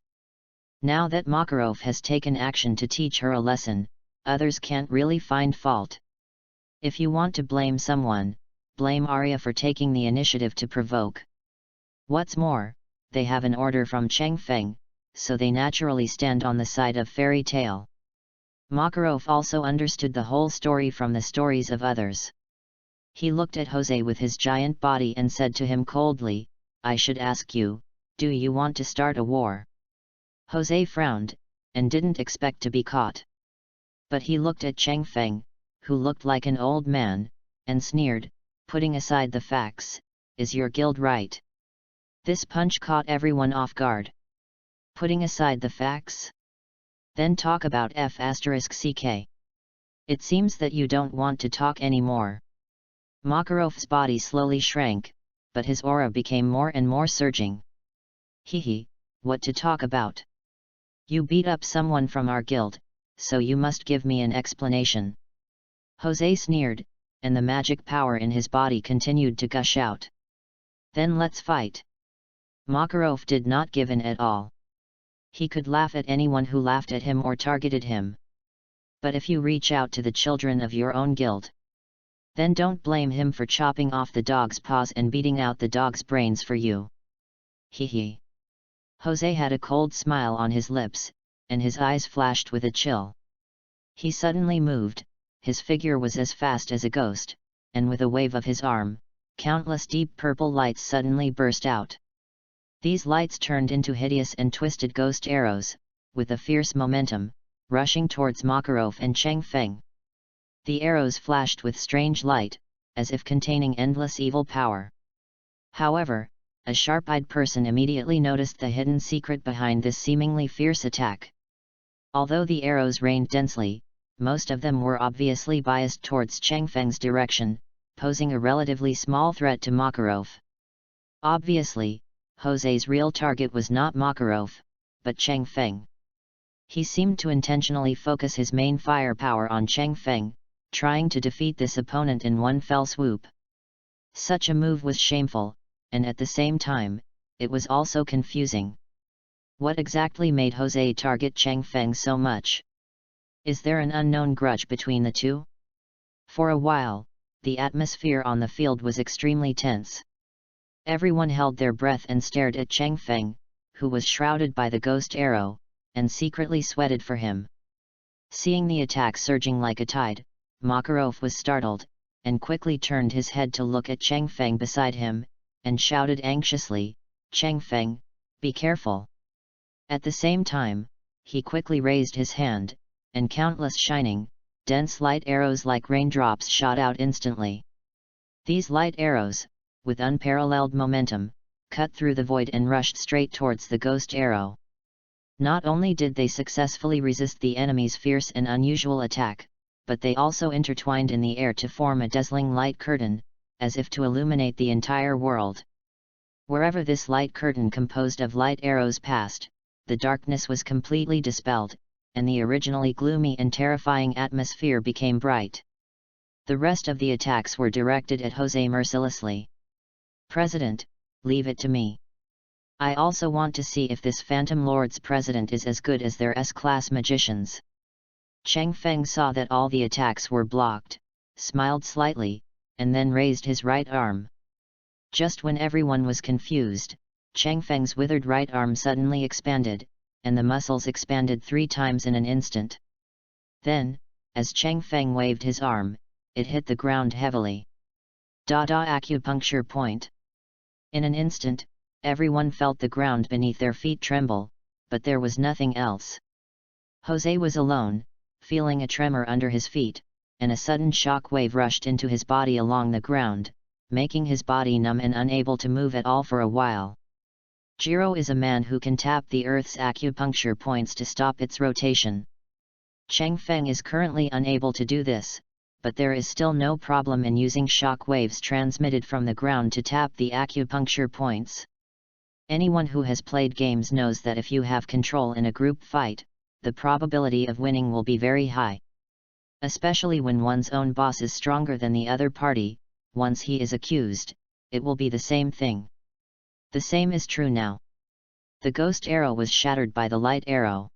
Now that Makarov has taken action to teach her a lesson, others can't really find fault. If you want to blame someone, blame Arya for taking the initiative to provoke. What's more, they have an order from Chang Feng, so they naturally stand on the side of fairy tale. Makarov also understood the whole story from the stories of others. He looked at Jose with his giant body and said to him coldly, "I should ask you, do you want to start a war?" Jose frowned, and didn't expect to be caught. But he looked at Cheng Feng, who looked like an old man, and sneered, "Putting aside the facts, is your guild right?" This punch caught everyone off guard. Putting aside the facts? Then talk about F***ck. It seems that you don't want to talk anymore. Makarov's body slowly shrank, but his aura became more and more surging. Hehe, what to talk about? You beat up someone from our guild, so you must give me an explanation. Jose sneered, and the magic power in his body continued to gush out. Then let's fight. Makarov did not give in at all. He could laugh at anyone who laughed at him or targeted him. But if you reach out to the children of your own guild, then don't blame him for chopping off the dog's paws and beating out the dog's brains for you. Hehe. Jose had a cold smile on his lips, and his eyes flashed with a chill. He suddenly moved, his figure was as fast as a ghost, and with a wave of his arm, countless deep purple lights suddenly burst out. These lights turned into hideous and twisted ghost arrows, with a fierce momentum, rushing towards Makarov and Cheng Feng. The arrows flashed with strange light, as if containing endless evil power. However, a sharp-eyed person immediately noticed the hidden secret behind this seemingly fierce attack. Although the arrows rained densely, most of them were obviously biased towards Cheng Feng's direction, posing a relatively small threat to Makarov. Obviously, Jose's real target was not Makarov, but Cheng Feng. He seemed to intentionally focus his main firepower on Cheng Feng, trying to defeat this opponent in one fell swoop. Such a move was shameful, and at the same time, it was also confusing. What exactly made Jose target Cheng Feng so much? Is there an unknown grudge between the two? For a while, the atmosphere on the field was extremely tense. Everyone held their breath and stared at Cheng Feng, who was shrouded by the ghost arrow, and secretly sweated for him. Seeing the attack surging like a tide, Makarov was startled, and quickly turned his head to look at Cheng Feng beside him, and shouted anxiously, "Cheng Feng, be careful!" At the same time, he quickly raised his hand, and countless shining, dense light arrows like raindrops shot out instantly. These light arrows, with unparalleled momentum, cut through the void and rushed straight towards the ghost arrow. Not only did they successfully resist the enemy's fierce and unusual attack, but they also intertwined in the air to form a dazzling light curtain, as if to illuminate the entire world. Wherever this light curtain composed of light arrows passed, the darkness was completely dispelled, and the originally gloomy and terrifying atmosphere became bright. The rest of the attacks were directed at Jose mercilessly. "President, leave it to me. I also want to see if this Phantom Lord's president is as good as their S-class magicians." Cheng Feng saw that all the attacks were blocked, smiled slightly, and then raised his right arm. Just when everyone was confused, Cheng Feng's withered right arm suddenly expanded, and the muscles expanded 3 times in an instant. Then, as Cheng Feng waved his arm, it hit the ground heavily. Acupuncture point. In an instant, everyone felt the ground beneath their feet tremble, but there was nothing else. Jose was alone, feeling a tremor under his feet, and a sudden shock wave rushed into his body along the ground, making his body numb and unable to move at all for a while. Jiro is a man who can tap the Earth's acupuncture points to stop its rotation. Cheng Feng is currently unable to do this, but there is still no problem in using shock waves transmitted from the ground to tap the acupuncture points. Anyone who has played games knows that if you have control in a group fight, the probability of winning will be very high. Especially when one's own boss is stronger than the other party, once he is accused, it will be the same thing. The same is true now. The ghost arrow was shattered by the light arrow.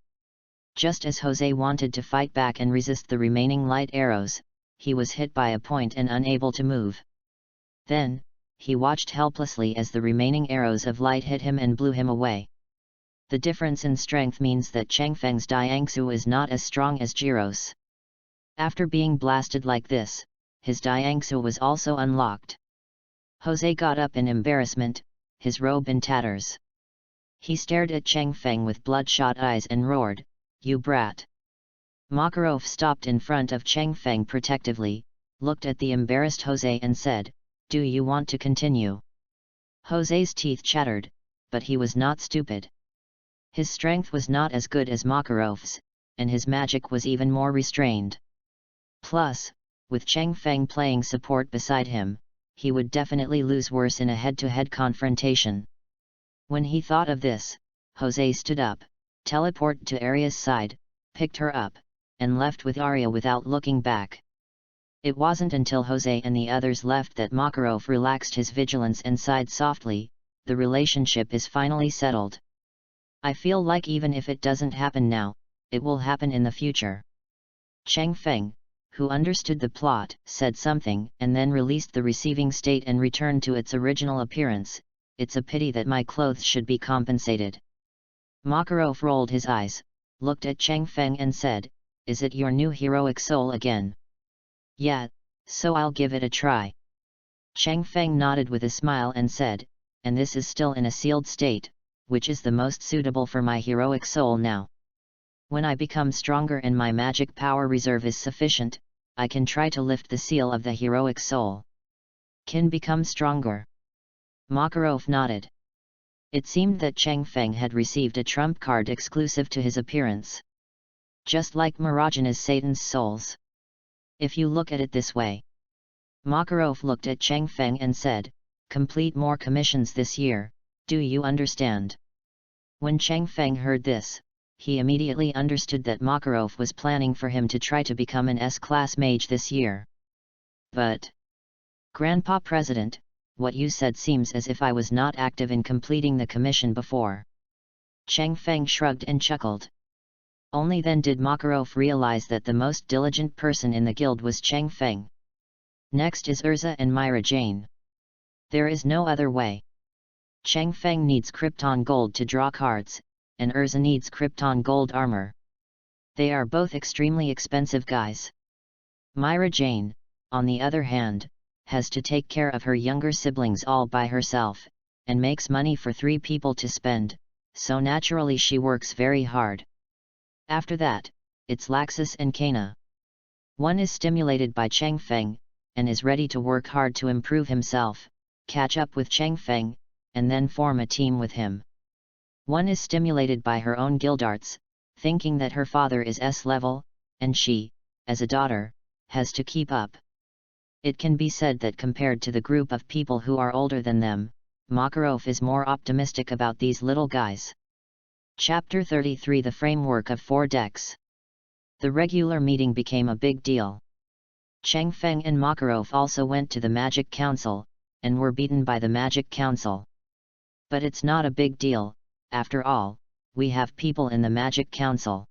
Just as Jose wanted to fight back and resist the remaining light arrows, he was hit by a point and unable to move. Then, he watched helplessly as the remaining arrows of light hit him and blew him away. The difference in strength means that Cheng Feng's Diangsu is not as strong as Jiro's. After being blasted like this, his Diangsu was also unlocked. Jose got up in embarrassment, his robe in tatters. He stared at Cheng Feng with bloodshot eyes and roared, "You brat! Makarov stopped in front of Cheng Feng protectively, looked at the embarrassed Jose and said, "Do you want to continue?" Jose's teeth chattered, but he was not stupid. His strength was not as good as Makarov's, and his magic was even more restrained. Plus, with Cheng Feng playing support beside him, he would definitely lose worse in a head-to-head confrontation. When he thought of this, Jose stood up, teleported to Arya's side, picked her up, and left with Arya without looking back. It wasn't until Jose and the others left that Makarov relaxed his vigilance and sighed softly, "The relationship is finally settled. I feel like even if it doesn't happen now, it will happen in the future." Cheng Feng, who understood the plot, said something and then released the receiving state and returned to its original appearance. "It's a pity that my clothes should be compensated." Makarov rolled his eyes, looked at Cheng Feng and said, "Is it your new heroic soul again?" "Yeah, so I'll give it a try." Cheng Feng nodded with a smile and said, "And this is still in a sealed state, which is the most suitable for my heroic soul now. When I become stronger and my magic power reserve is sufficient, I can try to lift the seal of the heroic soul." "Can become stronger?" Makarov nodded. It seemed that Cheng Feng had received a trump card exclusive to his appearance. Just like Marajana's Satan's souls. If you look at it this way. Makarov looked at Cheng Feng and said, "Complete more commissions this year, do you understand?" When Cheng Feng heard this, he immediately understood that Makarov was planning for him to try to become an S-class mage this year. "But, Grandpa President, what you said seems as if I was not active in completing the commission before." Cheng Feng shrugged and chuckled. Only then did Makarov realize that the most diligent person in the guild was Cheng Feng. Next is Urza and Myra Jane. There is no other way. Cheng Feng needs Krypton Gold to draw cards, and Urza needs Krypton Gold armor. They are both extremely expensive guys. Myra Jane, on the other hand, has to take care of her younger siblings all by herself, and makes money for 3 people to spend, so naturally she works very hard. After that, it's Laxus and Kana. One is stimulated by Cheng Feng, and is ready to work hard to improve himself, catch up with Cheng Feng, and then form a team with him. One is stimulated by her own guild arts, thinking that her father is S-level, and she, as a daughter, has to keep up. It can be said that compared to the group of people who are older than them, Makarov is more optimistic about these little guys. Chapter 33: The Framework of 4 Decks. The regular meeting became a big deal. Cheng Feng and Makarov also went to the Magic Council, and were beaten by the Magic Council. But it's not a big deal, after all, we have people in the Magic Council.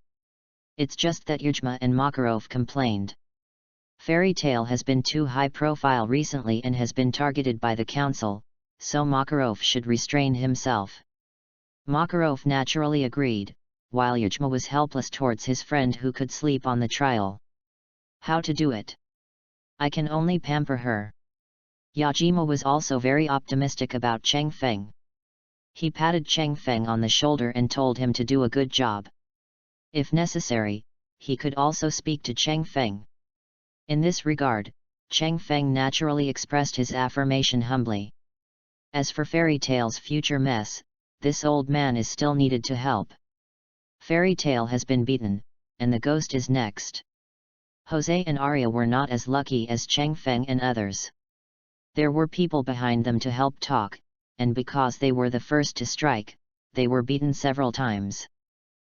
It's just that Yujma and Makarov complained. Fairy Tail has been too high profile recently and has been targeted by the council, so Makarov should restrain himself. Makarov naturally agreed, while Yujma was helpless towards his friend who could sleep on the trial. How to do it? I can only pamper her. Yajima was also very optimistic about Cheng Feng. He patted Cheng Feng on the shoulder and told him to do a good job. If necessary, he could also speak to Cheng Feng. In this regard, Cheng Feng naturally expressed his affirmation humbly. As for Fairy Tail's future mess, this old man is still needed to help. Fairy Tail has been beaten, and the ghost is next. Jose and Arya were not as lucky as Cheng Feng and others. There were people behind them to help talk, and because they were the first to strike, they were beaten several times.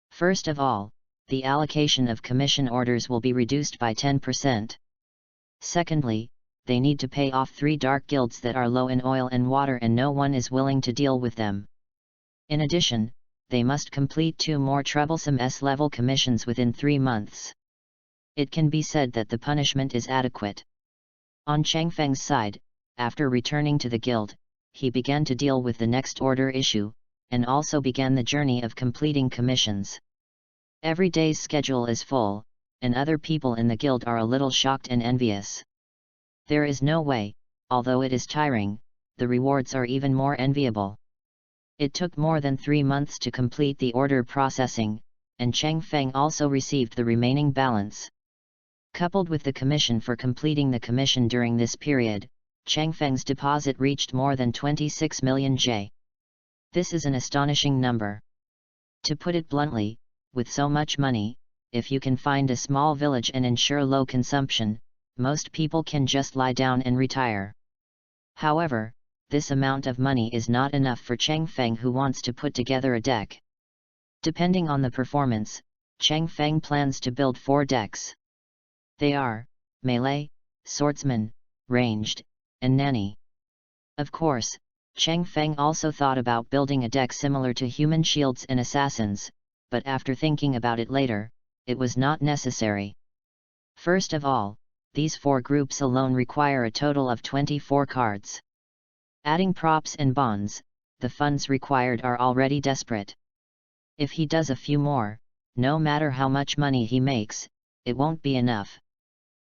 First of all, the allocation of commission orders will be reduced by 10%. Secondly, they need to pay off 3 dark guilds that are low in oil and water and no one is willing to deal with them. In addition, they must complete 2 more troublesome S-level commissions within 3 months. It can be said that the punishment is adequate. On Cheng Feng's side, after returning to the guild, he began to deal with the next order issue, and also began the journey of completing commissions. Every day's schedule is full, and other people in the guild are a little shocked and envious. There is no way, although it is tiring, the rewards are even more enviable. It took more than 3 months to complete the order processing, and Cheng Feng also received the remaining balance. Coupled with the commission for completing the commission during this period, Cheng Feng's deposit reached more than 26 million J. This is an astonishing number. To put it bluntly, with so much money, if you can find a small village and ensure low consumption, most people can just lie down and retire. However, this amount of money is not enough for Cheng Feng, who wants to put together a deck. Depending on the performance, Cheng Feng plans to build 4 decks. They are melee, swordsman, ranged, and nanny. Of course, Cheng Feng also thought about building a deck similar to human shields and assassins, but after thinking about it later, it was not necessary. First of all, these 4 groups alone require a total of 24 cards. Adding props and bonds, the funds required are already desperate. If he does a few more, no matter how much money he makes, it won't be enough.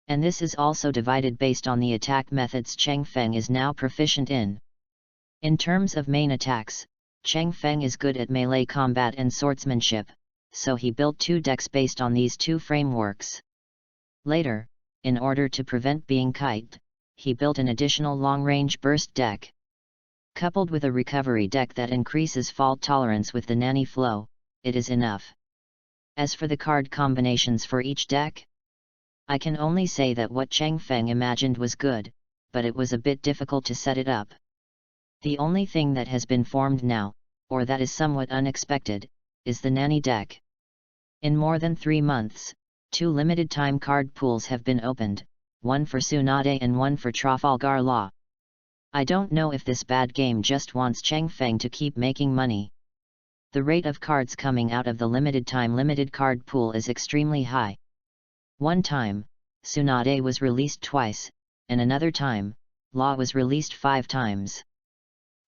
And this is also divided based on the attack methods Cheng Feng is now proficient in. In terms of main attacks, Cheng Feng is good at melee combat and swordsmanship, so he built 2 decks based on these 2 frameworks. Later, in order to prevent being kited, he built an additional long-range burst deck. Coupled with a recovery deck that increases fault tolerance with the nanny flow, it is enough. As for the card combinations for each deck, I can only say that what Cheng Feng imagined was good, but it was a bit difficult to set it up. The only thing that has been formed now, or that is somewhat unexpected, is the nanny deck. In more than 3 months, 2 limited-time card pools have been opened, one for Tsunade and one for Trafalgar Law. I don't know if this bad game just wants Cheng Feng to keep making money. The rate of cards coming out of the limited-time limited card pool is extremely high. One time, Tsunade was released twice, and another time, Law was released 5 times.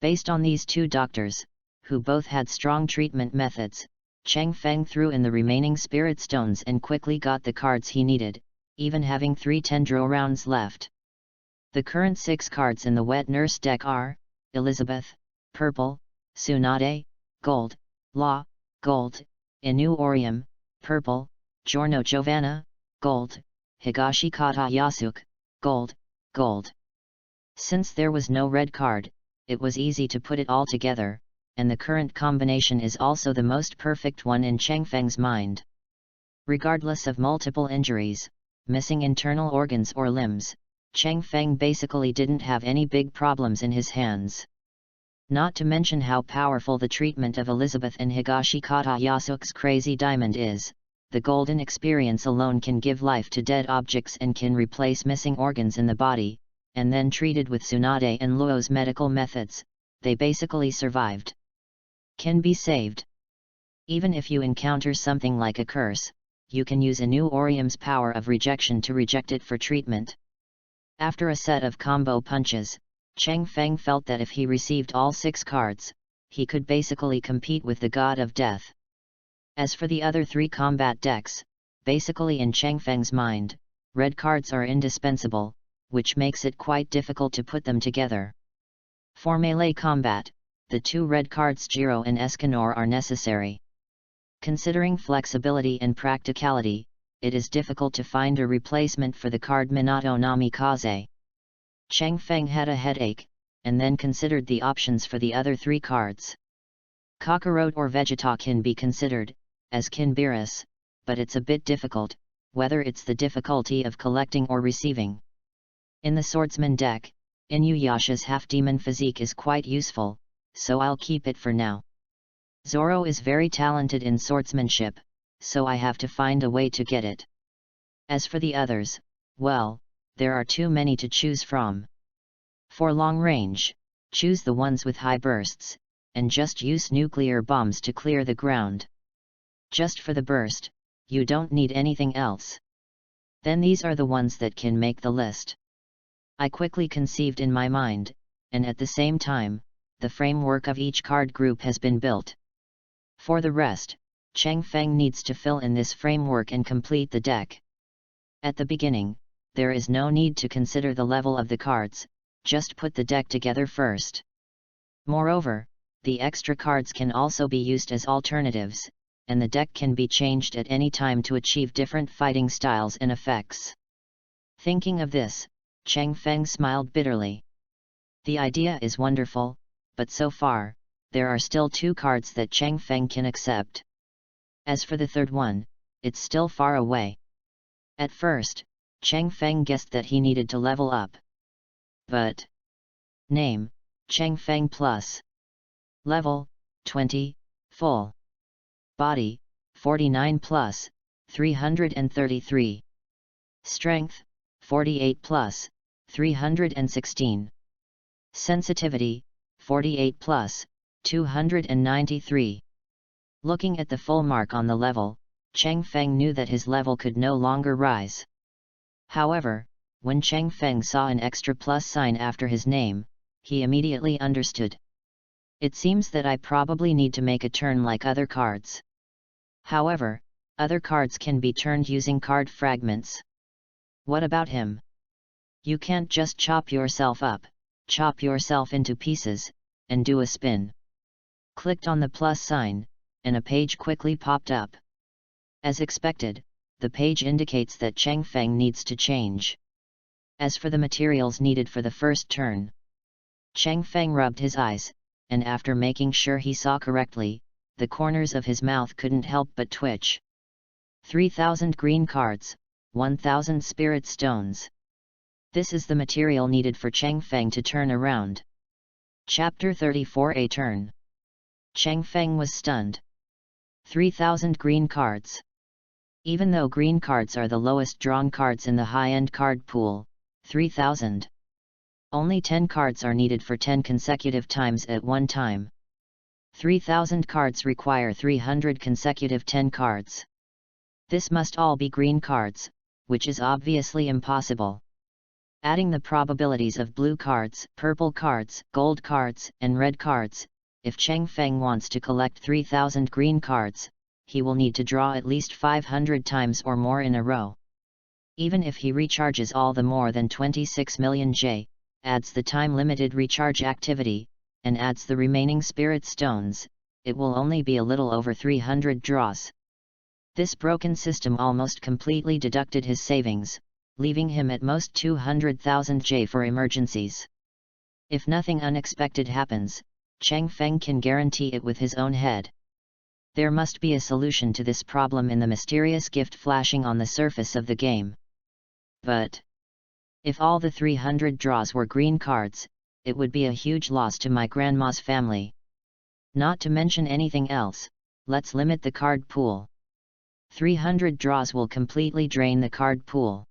Based on these 2 doctors, who both had strong treatment methods, Cheng Feng threw in the remaining spirit stones and quickly got the cards he needed, even having 3 Tendro rounds left. The current 6 cards in the Wet Nurse deck are Elizabeth, Purple, Tsunade, Gold, Law, Gold, Inu Orium, Purple, Giorno Giovanna, Gold, Higashi Kata Yasuke, Gold, Gold. Since there was no red card, it was easy to put it all together, and the current combination is also the most perfect one in Cheng Feng's mind. Regardless of multiple injuries, missing internal organs or limbs, Cheng Feng basically didn't have any big problems in his hands. Not to mention how powerful the treatment of Elizabeth and Higashi Kata Yasuke's Crazy Diamond is. The golden experience alone can give life to dead objects and can replace missing organs in the body, and then treated with Tsunade and Luo's medical methods, they basically survived. Can be saved. Even if you encounter something like a curse, you can use Inu Orium's power of rejection to reject it for treatment. After a set of combo punches, Cheng Feng felt that if he received all 6 cards, he could basically compete with the God of Death. As for the other 3 combat decks, basically in Cheng Feng's mind, red cards are indispensable, which makes it quite difficult to put them together. For melee combat, the 2 red cards Jiro and Escanor are necessary. Considering flexibility and practicality, it is difficult to find a replacement for the card Minato Namikaze. Cheng Feng had a headache, and then considered the options for the other 3 cards. Kakarot or Vegeta can be considered, as Kinbiris, but it's a bit difficult, whether it's the difficulty of collecting or receiving. In the Swordsman deck, Inuyasha's half-demon physique is quite useful, so I'll keep it for now. Zoro is very talented in swordsmanship, so I have to find a way to get it. As for the others, well, there are too many to choose from. For long range, choose the ones with high bursts, and just use nuclear bombs to clear the ground. Just for the burst, you don't need anything else. Then these are the ones that can make the list. I quickly conceived in my mind, and at the same time, the framework of each card group has been built. For the rest, Cheng Feng needs to fill in this framework and complete the deck. At the beginning, there is no need to consider the level of the cards, just put the deck together first. Moreover, the extra cards can also be used as alternatives, and the deck can be changed at any time to achieve different fighting styles and effects. Thinking of this, Cheng Feng smiled bitterly. The idea is wonderful, but so far, there are still 2 cards that Cheng Feng can accept. As for the third one, it's still far away. At first, Cheng Feng guessed that he needed to level up. But name, Cheng Feng plus. Level, 20, full. Body, 49 plus, 333. Strength, 48 plus, 316. Sensitivity, 48 plus, 293. Looking at the full mark on the level, Cheng Feng knew that his level could no longer rise. However, when Cheng Feng saw an extra plus sign after his name, he immediately understood. It seems that I probably need to make a turn like other cards. However, other cards can be turned using card fragments. What about him? You can't just chop yourself up, chop yourself into pieces, and do a spin. Clicked on the plus sign, and a page quickly popped up. As expected, the page indicates that Cheng Feng needs to change. As for the materials needed for the first turn, Cheng Feng rubbed his eyes, and after making sure he saw correctly, the corners of his mouth couldn't help but twitch. 3,000 green cards, 1,000 spirit stones. This is the material needed for Cheng Feng to turn around. Chapter 34, A Turn. Cheng Feng was stunned. 3,000 green cards. Even though green cards are the lowest drawn cards in the high-end card pool, 3,000. Only 10 cards are needed for 10 consecutive times at one time. 3,000 cards require 300 consecutive 10 cards. This must all be green cards, which is obviously impossible. Adding the probabilities of blue cards, purple cards, gold cards, and red cards, if Cheng Feng wants to collect 3,000 green cards, he will need to draw at least 500 times or more in a row. Even if he recharges all the more than 26 million J, adds the time-limited recharge activity, and adds the remaining spirit stones, it will only be a little over 300 draws. This broken system almost completely deducted his savings, leaving him at most 200,000 J for emergencies. If nothing unexpected happens, Cheng Feng can guarantee it with his own head. There must be a solution to this problem in the mysterious gift flashing on the surface of the game. But if all the 300 draws were green cards, it would be a huge loss to my grandma's family. Not to mention anything else, let's limit the card pool. 300 draws will completely drain the card pool.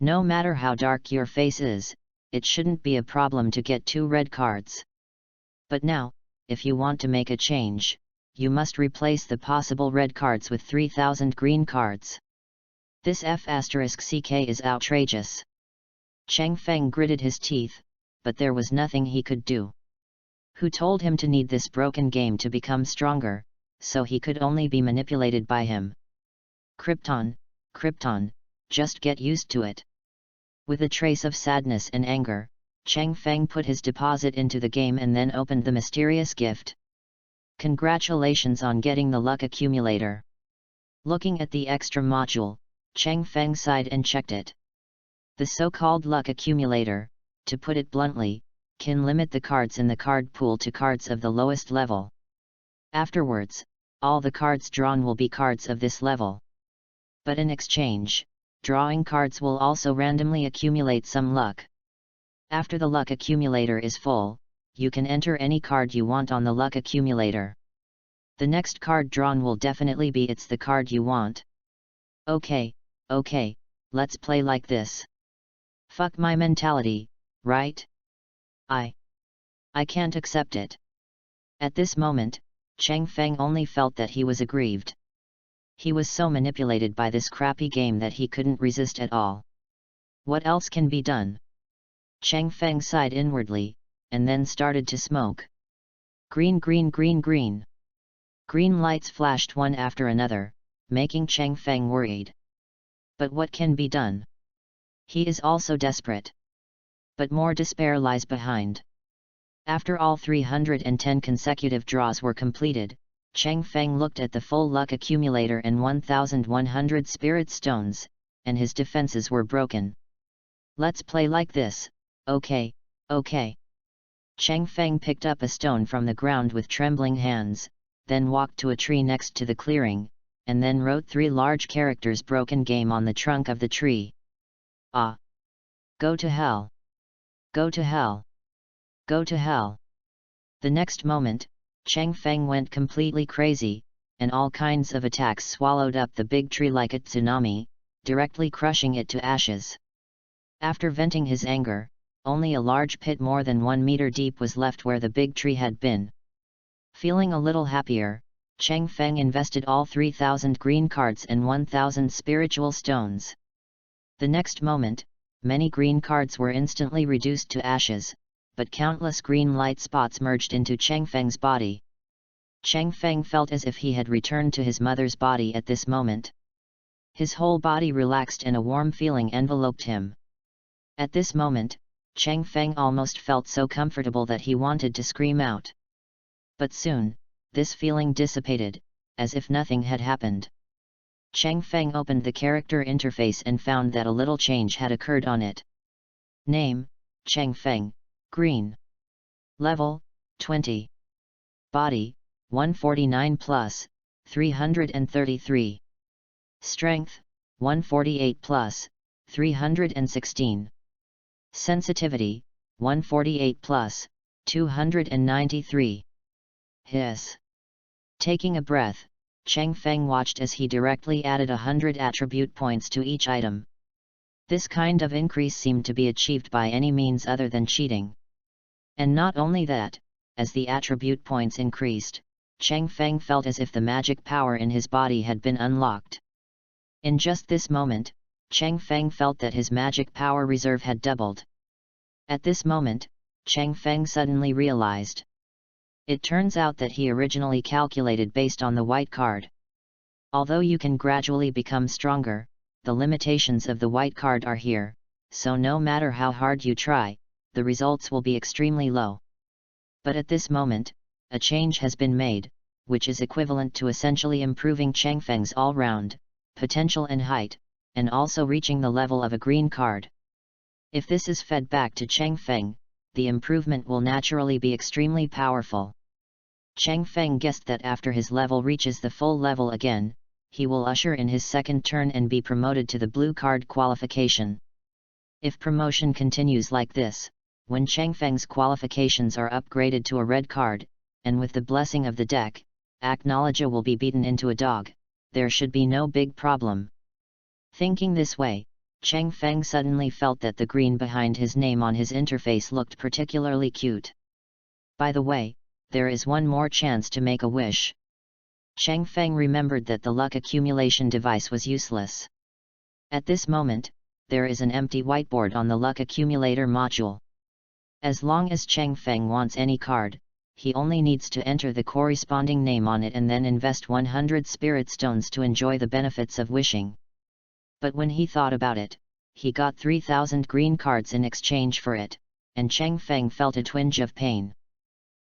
No matter how dark your face is, it shouldn't be a problem to get 2 red cards. But now, if you want to make a change, you must replace the possible red cards with 3,000 green cards. This F***ck is outrageous. Cheng Feng gritted his teeth, but there was nothing he could do. Who told him to need this broken game to become stronger, so he could only be manipulated by him? Krypton, Krypton, just get used to it. With a trace of sadness and anger, Cheng Feng put his deposit into the game and then opened the mysterious gift. Congratulations on getting the luck accumulator. Looking at the extra module, Cheng Feng sighed and checked it. The so-called luck accumulator, to put it bluntly, can limit the cards in the card pool to cards of the lowest level. Afterwards, all the cards drawn will be cards of this level. But in exchange, drawing cards will also randomly accumulate some luck. After the luck accumulator is full, you can enter any card you want on the luck accumulator. The next card drawn will definitely be the card you want. Okay, let's play like this. Fuck my mentality, right? I can't accept it. At this moment, Cheng Feng only felt that he was aggrieved. He was so manipulated by this crappy game that he couldn't resist at all. What else can be done? Cheng Feng sighed inwardly, and then started to smoke. Green, green, green, green. Green lights flashed one after another, making Cheng Feng worried. But what can be done? He is also desperate. But more despair lies behind. After all 310 consecutive draws were completed, Cheng Feng looked at the full luck accumulator and 1,100 spirit stones, and his defenses were broken. Let's play like this, okay, okay. Cheng Feng picked up a stone from the ground with trembling hands, then walked to a tree next to the clearing, and then wrote 3 large characters "Broken Game" on the trunk of the tree. Ah! Go to hell! Go to hell! Go to hell! The next moment, Cheng Feng went completely crazy, and all kinds of attacks swallowed up the big tree like a tsunami, directly crushing it to ashes. After venting his anger, only a large pit more than 1 meter deep was left where the big tree had been. Feeling a little happier, Cheng Feng invested all 3,000 green cards and 1,000 spiritual stones. The next moment, many green cards were instantly reduced to ashes, but countless green light spots merged into Cheng Feng's body. Cheng Feng felt as if he had returned to his mother's body at this moment. His whole body relaxed and a warm feeling enveloped him. At this moment, Cheng Feng almost felt so comfortable that he wanted to scream out. But soon, this feeling dissipated, as if nothing had happened. Cheng Feng opened the character interface and found that a little change had occurred on it. Name, Cheng Feng, green. Level, 20. Body, 149 plus, 333. Strength, 148 plus, 316. Sensitivity, 148 plus, 293. Hiss. Taking a breath, Cheng Feng watched as he directly added 100 attribute points to each item. This kind of increase seemed to be achieved by any means other than cheating. And not only that, as the attribute points increased, Cheng Feng felt as if the magic power in his body had been unlocked. In just this moment, Cheng Feng felt that his magic power reserve had doubled. At this moment, Cheng Feng suddenly realized. It turns out that he originally calculated based on the white card. Although you can gradually become stronger, the limitations of the white card are here, so no matter how hard you try, the results will be extremely low. But at this moment, a change has been made, which is equivalent to essentially improving Cheng Feng's all-round potential and height, and also reaching the level of a green card. If this is fed back to Cheng Feng, the improvement will naturally be extremely powerful. Cheng Feng guessed that after his level reaches the full level again, he will usher in his second turn and be promoted to the blue card qualification. If promotion continues like this, when Cheng Feng's qualifications are upgraded to a red card, and with the blessing of the deck, Acknowledge will be beaten into a dog, there should be no big problem. Thinking this way, Cheng Feng suddenly felt that the green behind his name on his interface looked particularly cute. By the way, there is one more chance to make a wish. Cheng Feng remembered that the luck accumulation device was useless. At this moment, there is an empty whiteboard on the luck accumulator module. As long as Cheng Feng wants any card, he only needs to enter the corresponding name on it and then invest 100 spirit stones to enjoy the benefits of wishing. But when he thought about it, he got 3,000 green cards in exchange for it, and Cheng Feng felt a twinge of pain.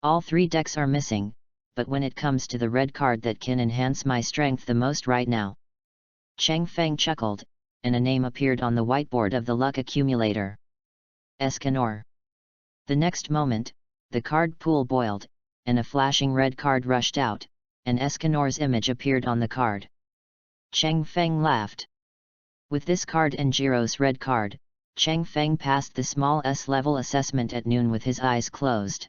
All 3 decks are missing, but when it comes to the red card that can enhance my strength the most right now. Cheng Feng chuckled, and a name appeared on the whiteboard of the luck accumulator. Escanor. The next moment, the card pool boiled, and a flashing red card rushed out, and Escanor's image appeared on the card. Cheng Feng laughed. With this card and Jiro's red card, Cheng Feng passed the small S-level assessment at noon with his eyes closed.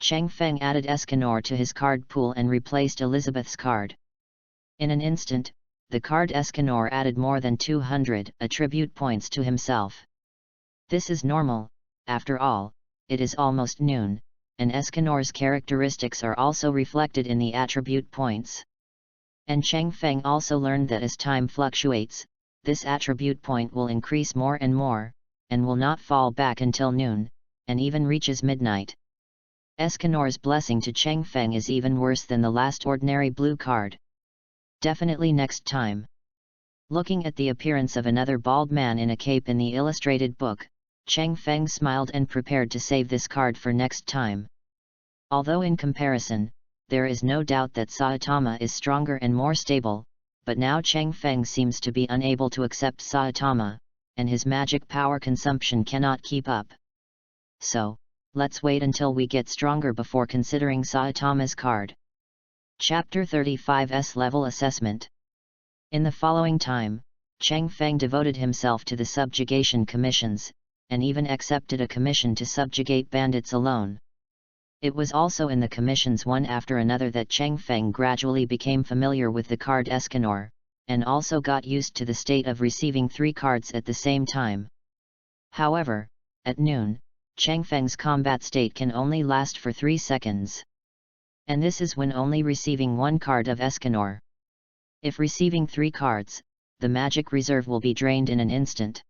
Cheng Feng added Escanor to his card pool and replaced Elizabeth's card. In an instant, the card Escanor added more than 200 attribute points to himself. This is normal, after all, it is almost noon, and Escanor's characteristics are also reflected in the attribute points. And Cheng Feng also learned that as time fluctuates, this attribute point will increase more and more, and will not fall back until noon, and even reaches midnight. Escanor's blessing to Cheng Feng is even worse than the last ordinary blue card. Definitely next time. Looking at the appearance of another bald man in a cape in the illustrated book, Cheng Feng smiled and prepared to save this card for next time. Although in comparison, there is no doubt that Saitama is stronger and more stable, but now Chang Feng seems to be unable to accept Saitama, and his magic power consumption cannot keep up. So, let's wait until we get stronger before considering Saitama's card. Chapter 35 S-Level Assessment. In the following time, Chang Feng devoted himself to the subjugation commissions, and even accepted a commission to subjugate bandits alone. It was also in the commissions one after another that Chang Feng gradually became familiar with the card Escanor, and also got used to the state of receiving 3 cards at the same time. However, at noon, Chang Feng's combat state can only last for 3 seconds. And this is when only receiving 1 card of Escanor. If receiving 3 cards, the magic reserve will be drained in an instant.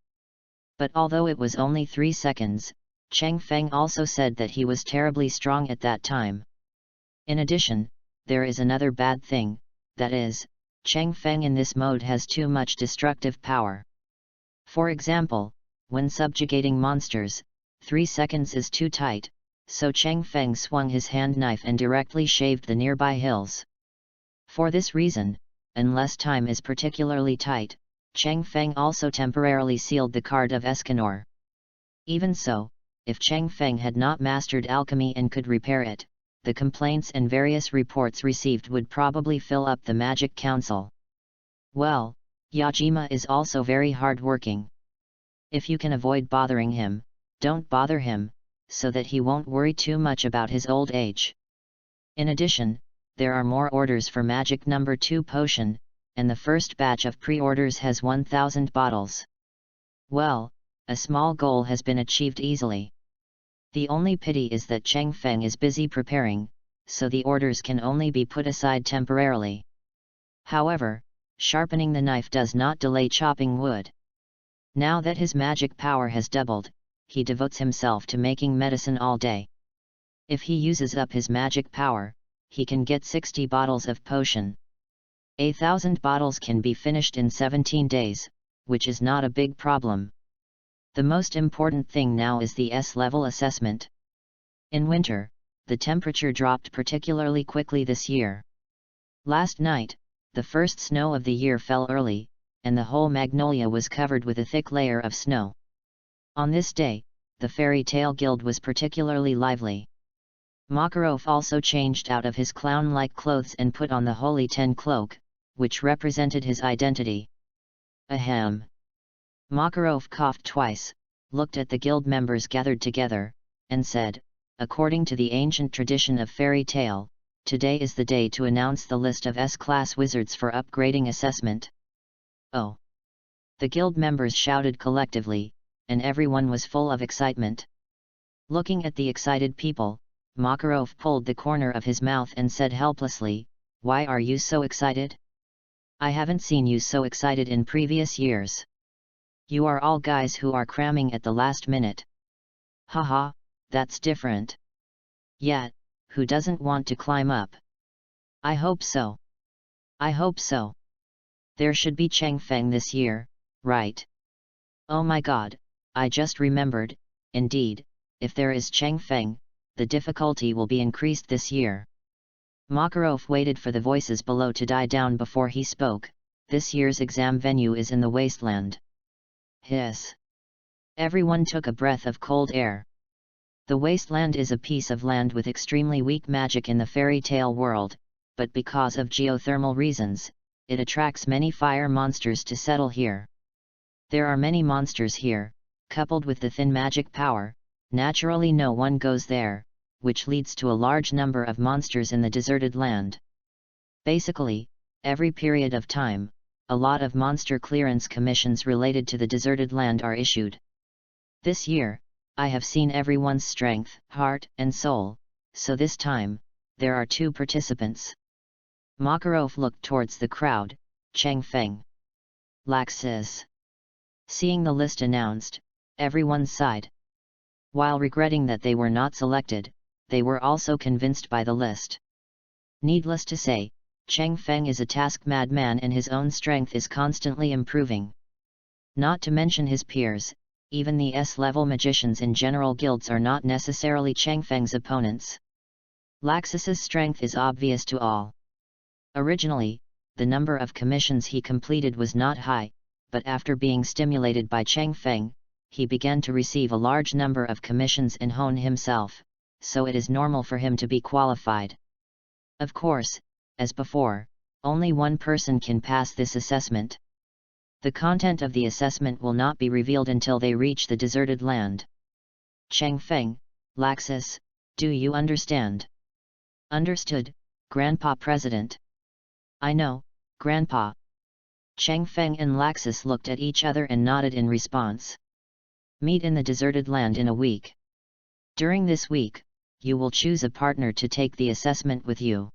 But although it was only 3 seconds, Chang Feng also said that he was terribly strong at that time. In addition, there is another bad thing, that is, Chang Feng in this mode has too much destructive power. For example, when subjugating monsters, 3 seconds is too tight, so Chang Feng swung his hand knife and directly shaved the nearby hills. For this reason, unless time is particularly tight, Chang Feng also temporarily sealed the card of Escanor. Even so, if Chang Feng had not mastered alchemy and could repair it, the complaints and various reports received would probably fill up the Magic Council. Well, Yajima is also very hard-working. If you can avoid bothering him, don't bother him, so that he won't worry too much about his old age. In addition, there are more orders for Magic No. 2 potion, and the first batch of pre-orders has 1,000 bottles. Well, a small goal has been achieved easily. The only pity is that Chang Feng is busy preparing, so the orders can only be put aside temporarily. However, sharpening the knife does not delay chopping wood. Now that his magic power has doubled, he devotes himself to making medicine all day. If he uses up his magic power, he can get 60 bottles of potion. 1,000 bottles can be finished in 17 days, which is not a big problem. The most important thing now is the S-level assessment. In winter, the temperature dropped particularly quickly this year. Last night, the first snow of the year fell early, and the whole Magnolia was covered with a thick layer of snow. On this day, the Fairy Tale Guild was particularly lively. Makarov also changed out of his clown-like clothes and put on the Holy Ten cloak, which represented his identity. Ahem. Makarov coughed twice, looked at the guild members gathered together, and said, according to the ancient tradition of fairy tale, today is the day to announce the list of S-class wizards for upgrading assessment. Oh! The guild members shouted collectively, and everyone was full of excitement. Looking at the excited people, Makarov pulled the corner of his mouth and said helplessly, "Why are you so excited? I haven't seen you so excited in previous years. You are all guys who are cramming at the last minute. Haha, that's different. Yet, who doesn't want to climb up? I hope so. I hope so. There should be Chang Feng this year, right? Oh my god, I just remembered, indeed, if there is Chang Feng, the difficulty will be increased this year." Makarov waited for the voices below to die down before he spoke. This year's exam venue is in the wasteland. Hiss. Everyone took a breath of cold air. The wasteland is a piece of land with extremely weak magic in the fairy tale world, but because of geothermal reasons, it attracts many fire monsters to settle here. There are many monsters here, coupled with the thin magic power, naturally no one goes there, which leads to a large number of monsters in the deserted land. Basically, every period of time, a lot of monster clearance commissions related to the deserted land are issued. This year, I have seen everyone's strength, heart and soul, so this time, there are 2 participants. Makarov looked towards the crowd, Chang Feng. Laxis. Seeing the list announced, everyone sighed. While regretting that they were not selected, they were also convinced by the list. Needless to say, Chang Feng is a task madman and his own strength is constantly improving. Not to mention his peers, even the S-level magicians in general guilds are not necessarily Chang Feng's opponents. Laxus's strength is obvious to all. Originally, the number of commissions he completed was not high, but after being stimulated by Cheng Feng, he began to receive a large number of commissions and hone himself, so it is normal for him to be qualified. Of course, as before, only one person can pass this assessment. The content of the assessment will not be revealed until they reach the deserted land. Cheng Feng, Laxus, do you understand? Understood, Grandpa President. I know, Grandpa. Cheng Feng and Laxus looked at each other and nodded in response. Meet in the deserted land in a week. During this week, you will choose a partner to take the assessment with you.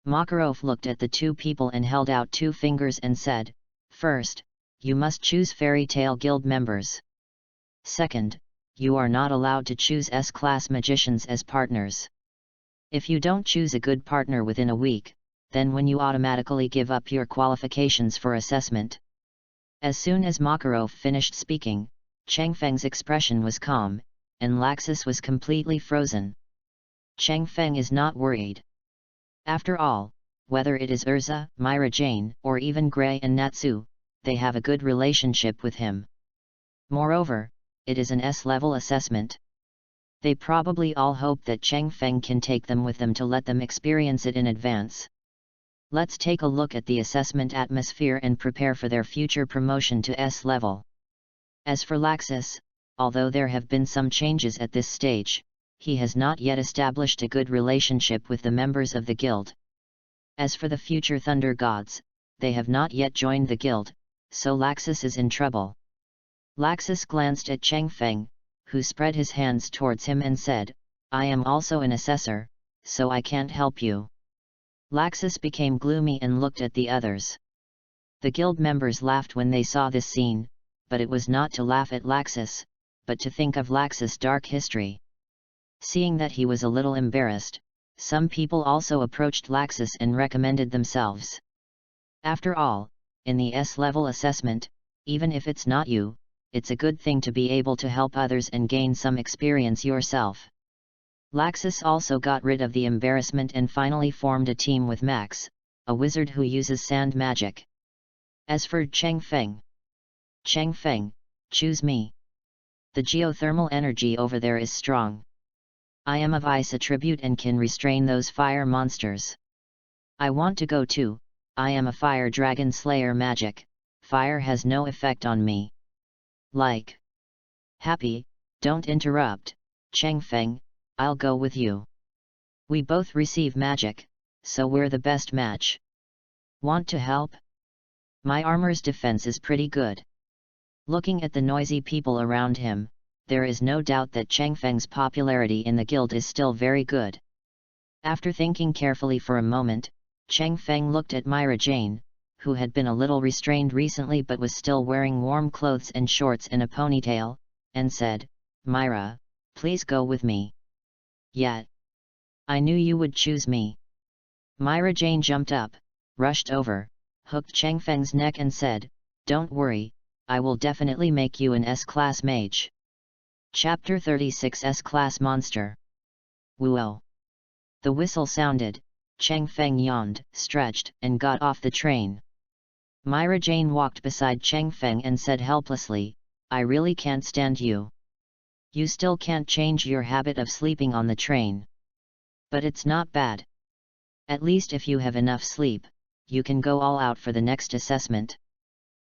Makarov looked at the two people and held out 2 fingers and said, First, you must choose Fairy Tale Guild members. Second, you are not allowed to choose S-class magicians as partners. If you don't choose a good partner within a week, then when you automatically give up your qualifications for assessment. As soon as Makarov finished speaking, Cheng Feng's expression was calm, and Laxus was completely frozen. Cheng Feng is not worried. After all, whether it is Urza, Myra Jane, or even Gray and Natsu, they have a good relationship with him. Moreover, it is an S-level assessment. They probably all hope that Cheng Feng can take them with them to let them experience it in advance. Let's take a look at the assessment atmosphere and prepare for their future promotion to S-level. As for Laxus, although there have been some changes at this stage, he has not yet established a good relationship with the members of the guild. As for the future Thunder Gods, they have not yet joined the guild, so Laxus is in trouble. Laxus glanced at Cheng Feng, who spread his hands towards him and said, I am also an assessor, so I can't help you. Laxus became gloomy and looked at the others. The guild members laughed when they saw this scene, but it was not to laugh at Laxus, but to think of Laxus' dark history. Seeing that he was a little embarrassed, some people also approached Laxus and recommended themselves. After all, in the S-level assessment, even if it's not you, it's a good thing to be able to help others and gain some experience yourself. Laxus also got rid of the embarrassment and finally formed a team with Max, a wizard who uses sand magic. As for Cheng Feng, choose me. The geothermal energy over there is strong. I am of ice attribute and can restrain those fire monsters. I want to go too. I am a fire dragon slayer magic, fire has no effect on me. Like. Happy, don't interrupt, Cheng Feng, I'll go with you. We both receive magic, so we're the best match. Want to help? My armor's defense is pretty good. Looking at the noisy people around him, there is no doubt that Cheng Feng's popularity in the guild is still very good. After thinking carefully for a moment, Cheng Feng looked at Myra Jane, who had been a little restrained recently but was still wearing warm clothes and shorts and a ponytail, and said, Myra, please go with me. Yet. I knew you would choose me. Myra Jane jumped up, rushed over, hooked Cheng Feng's neck and said, Don't worry, I will definitely make you an S-class mage. Chapter 36 S-class monster. Whoa! The whistle sounded, Cheng Feng yawned, stretched, and got off the train. Myra Jane walked beside Cheng Feng and said helplessly, I really can't stand you. You still can't change your habit of sleeping on the train. But it's not bad. At least if you have enough sleep, you can go all out for the next assessment.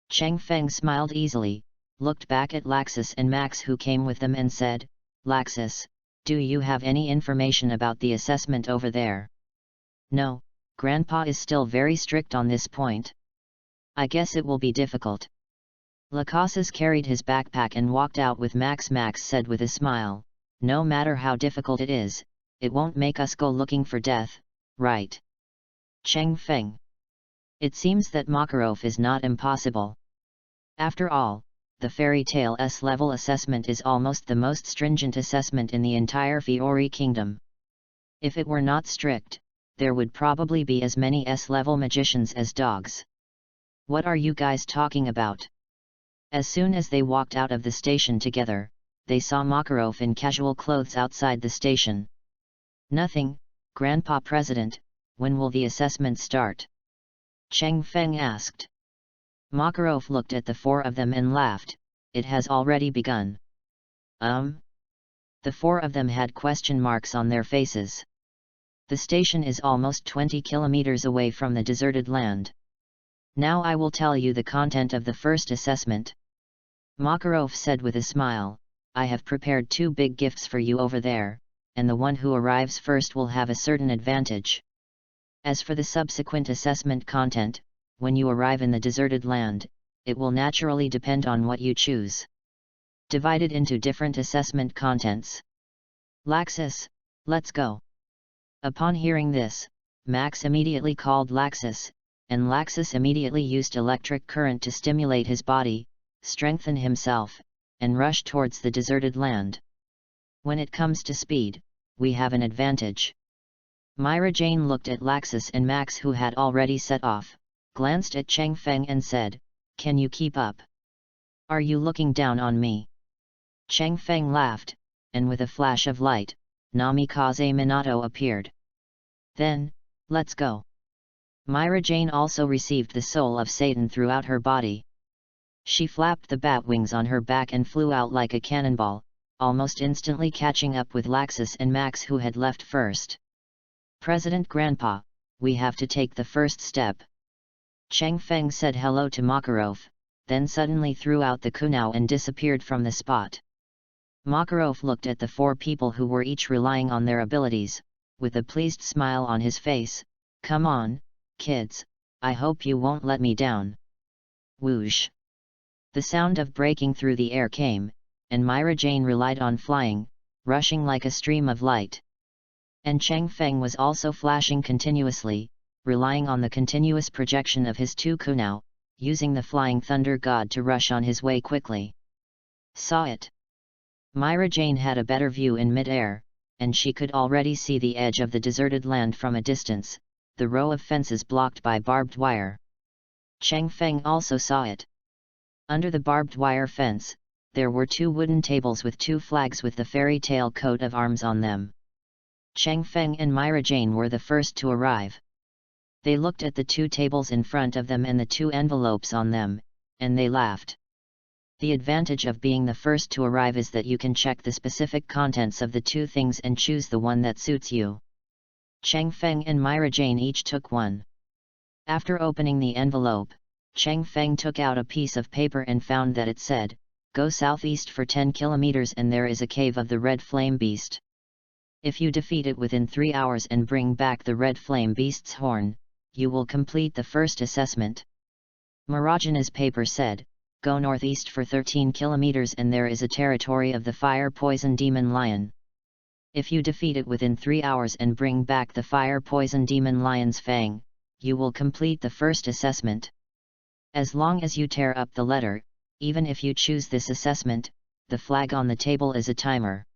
Cheng Feng smiled easily, looked back at Laxus and Max who came with them and said, Laxus, do you have any information about the assessment over there? No, Grandpa is still very strict on this point. I guess it will be difficult. Lacasus carried his backpack and walked out with Max. Max said with a smile, no matter how difficult it is, it won't make us go looking for death, right? Cheng Feng. It seems that Makarov is not impossible. After all, the Fairy Tale S-level assessment is almost the most stringent assessment in the entire Fiori Kingdom. If it were not strict, there would probably be as many S-level magicians as dogs. What are you guys talking about? As soon as they walked out of the station together, they saw Makarov in casual clothes outside the station. Nothing, "Grandpa President, when will the assessment start?" Cheng Feng asked. Makarov looked at the four of them and laughed. "It has already begun." The four of them had question marks on their faces. "The station is almost 20 kilometers away from the deserted land. Now I will tell you the content of the first assessment," Makarov said with a smile. "I have prepared 2 big gifts for you over there, and the one who arrives first will have a certain advantage. As for the subsequent assessment content, when you arrive in the deserted land, it will naturally depend on what you choose. Divided into different assessment contents. Laxus, let's go." Upon hearing this, Max immediately called Laxus, and Laxus immediately used electric current to stimulate his body, strengthen himself, and rush towards the deserted land. "When it comes to speed, we have an advantage." Myra Jane looked at Laxus and Max, who had already set off, glanced at Cheng Feng and said, "Can you keep up? Are you looking down on me?" Cheng Feng laughed, and with a flash of light, Namikaze Minato appeared. "Then, let's go." Myra Jane also received the soul of Satan throughout her body. She flapped the bat wings on her back and flew out like a cannonball, almost instantly catching up with Laxus and Max, who had left first. "President Grandpa, we have to take the first step." Cheng Feng said hello to Makarov, then suddenly threw out the kunao and disappeared from the spot. Makarov looked at the 4 people who were each relying on their abilities, with a pleased smile on his face. "Come on, kids, I hope you won't let me down." Whoosh! The sound of breaking through the air came, and Myra Jane relied on flying, rushing like a stream of light. And Cheng Feng was also flashing continuously, relying on the continuous projection of his 2 kunao, using the flying thunder god to rush on his way quickly. Saw it! Myra Jane had a better view in mid-air, and she could already see the edge of the deserted land from a distance, the row of fences blocked by barbed wire. Cheng Feng also saw it. Under the barbed wire fence, there were 2 wooden tables with 2 flags with the fairy tale coat of arms on them. Cheng Feng and Myra Jane were the first to arrive. They looked at the 2 tables in front of them and the 2 envelopes on them, and they laughed. The advantage of being the first to arrive is that you can check the specific contents of the 2 things and choose the one that suits you. Cheng Feng and Myra Jane each took one. After opening the envelope, Cheng Feng took out a piece of paper and found that it said, "Go southeast for 10 kilometers and there is a cave of the Red Flame Beast. If you defeat it within 3 hours and bring back the Red Flame Beast's horn, you will complete the first assessment." Marajana's paper said, "Go northeast for 13 kilometers and there is a territory of the Fire Poison Demon Lion. If you defeat it within 3 hours and bring back the Fire Poison Demon Lion's fang, you will complete the first assessment. As long as you tear up the letter, even if you choose this assessment, the flag on the table is a timer.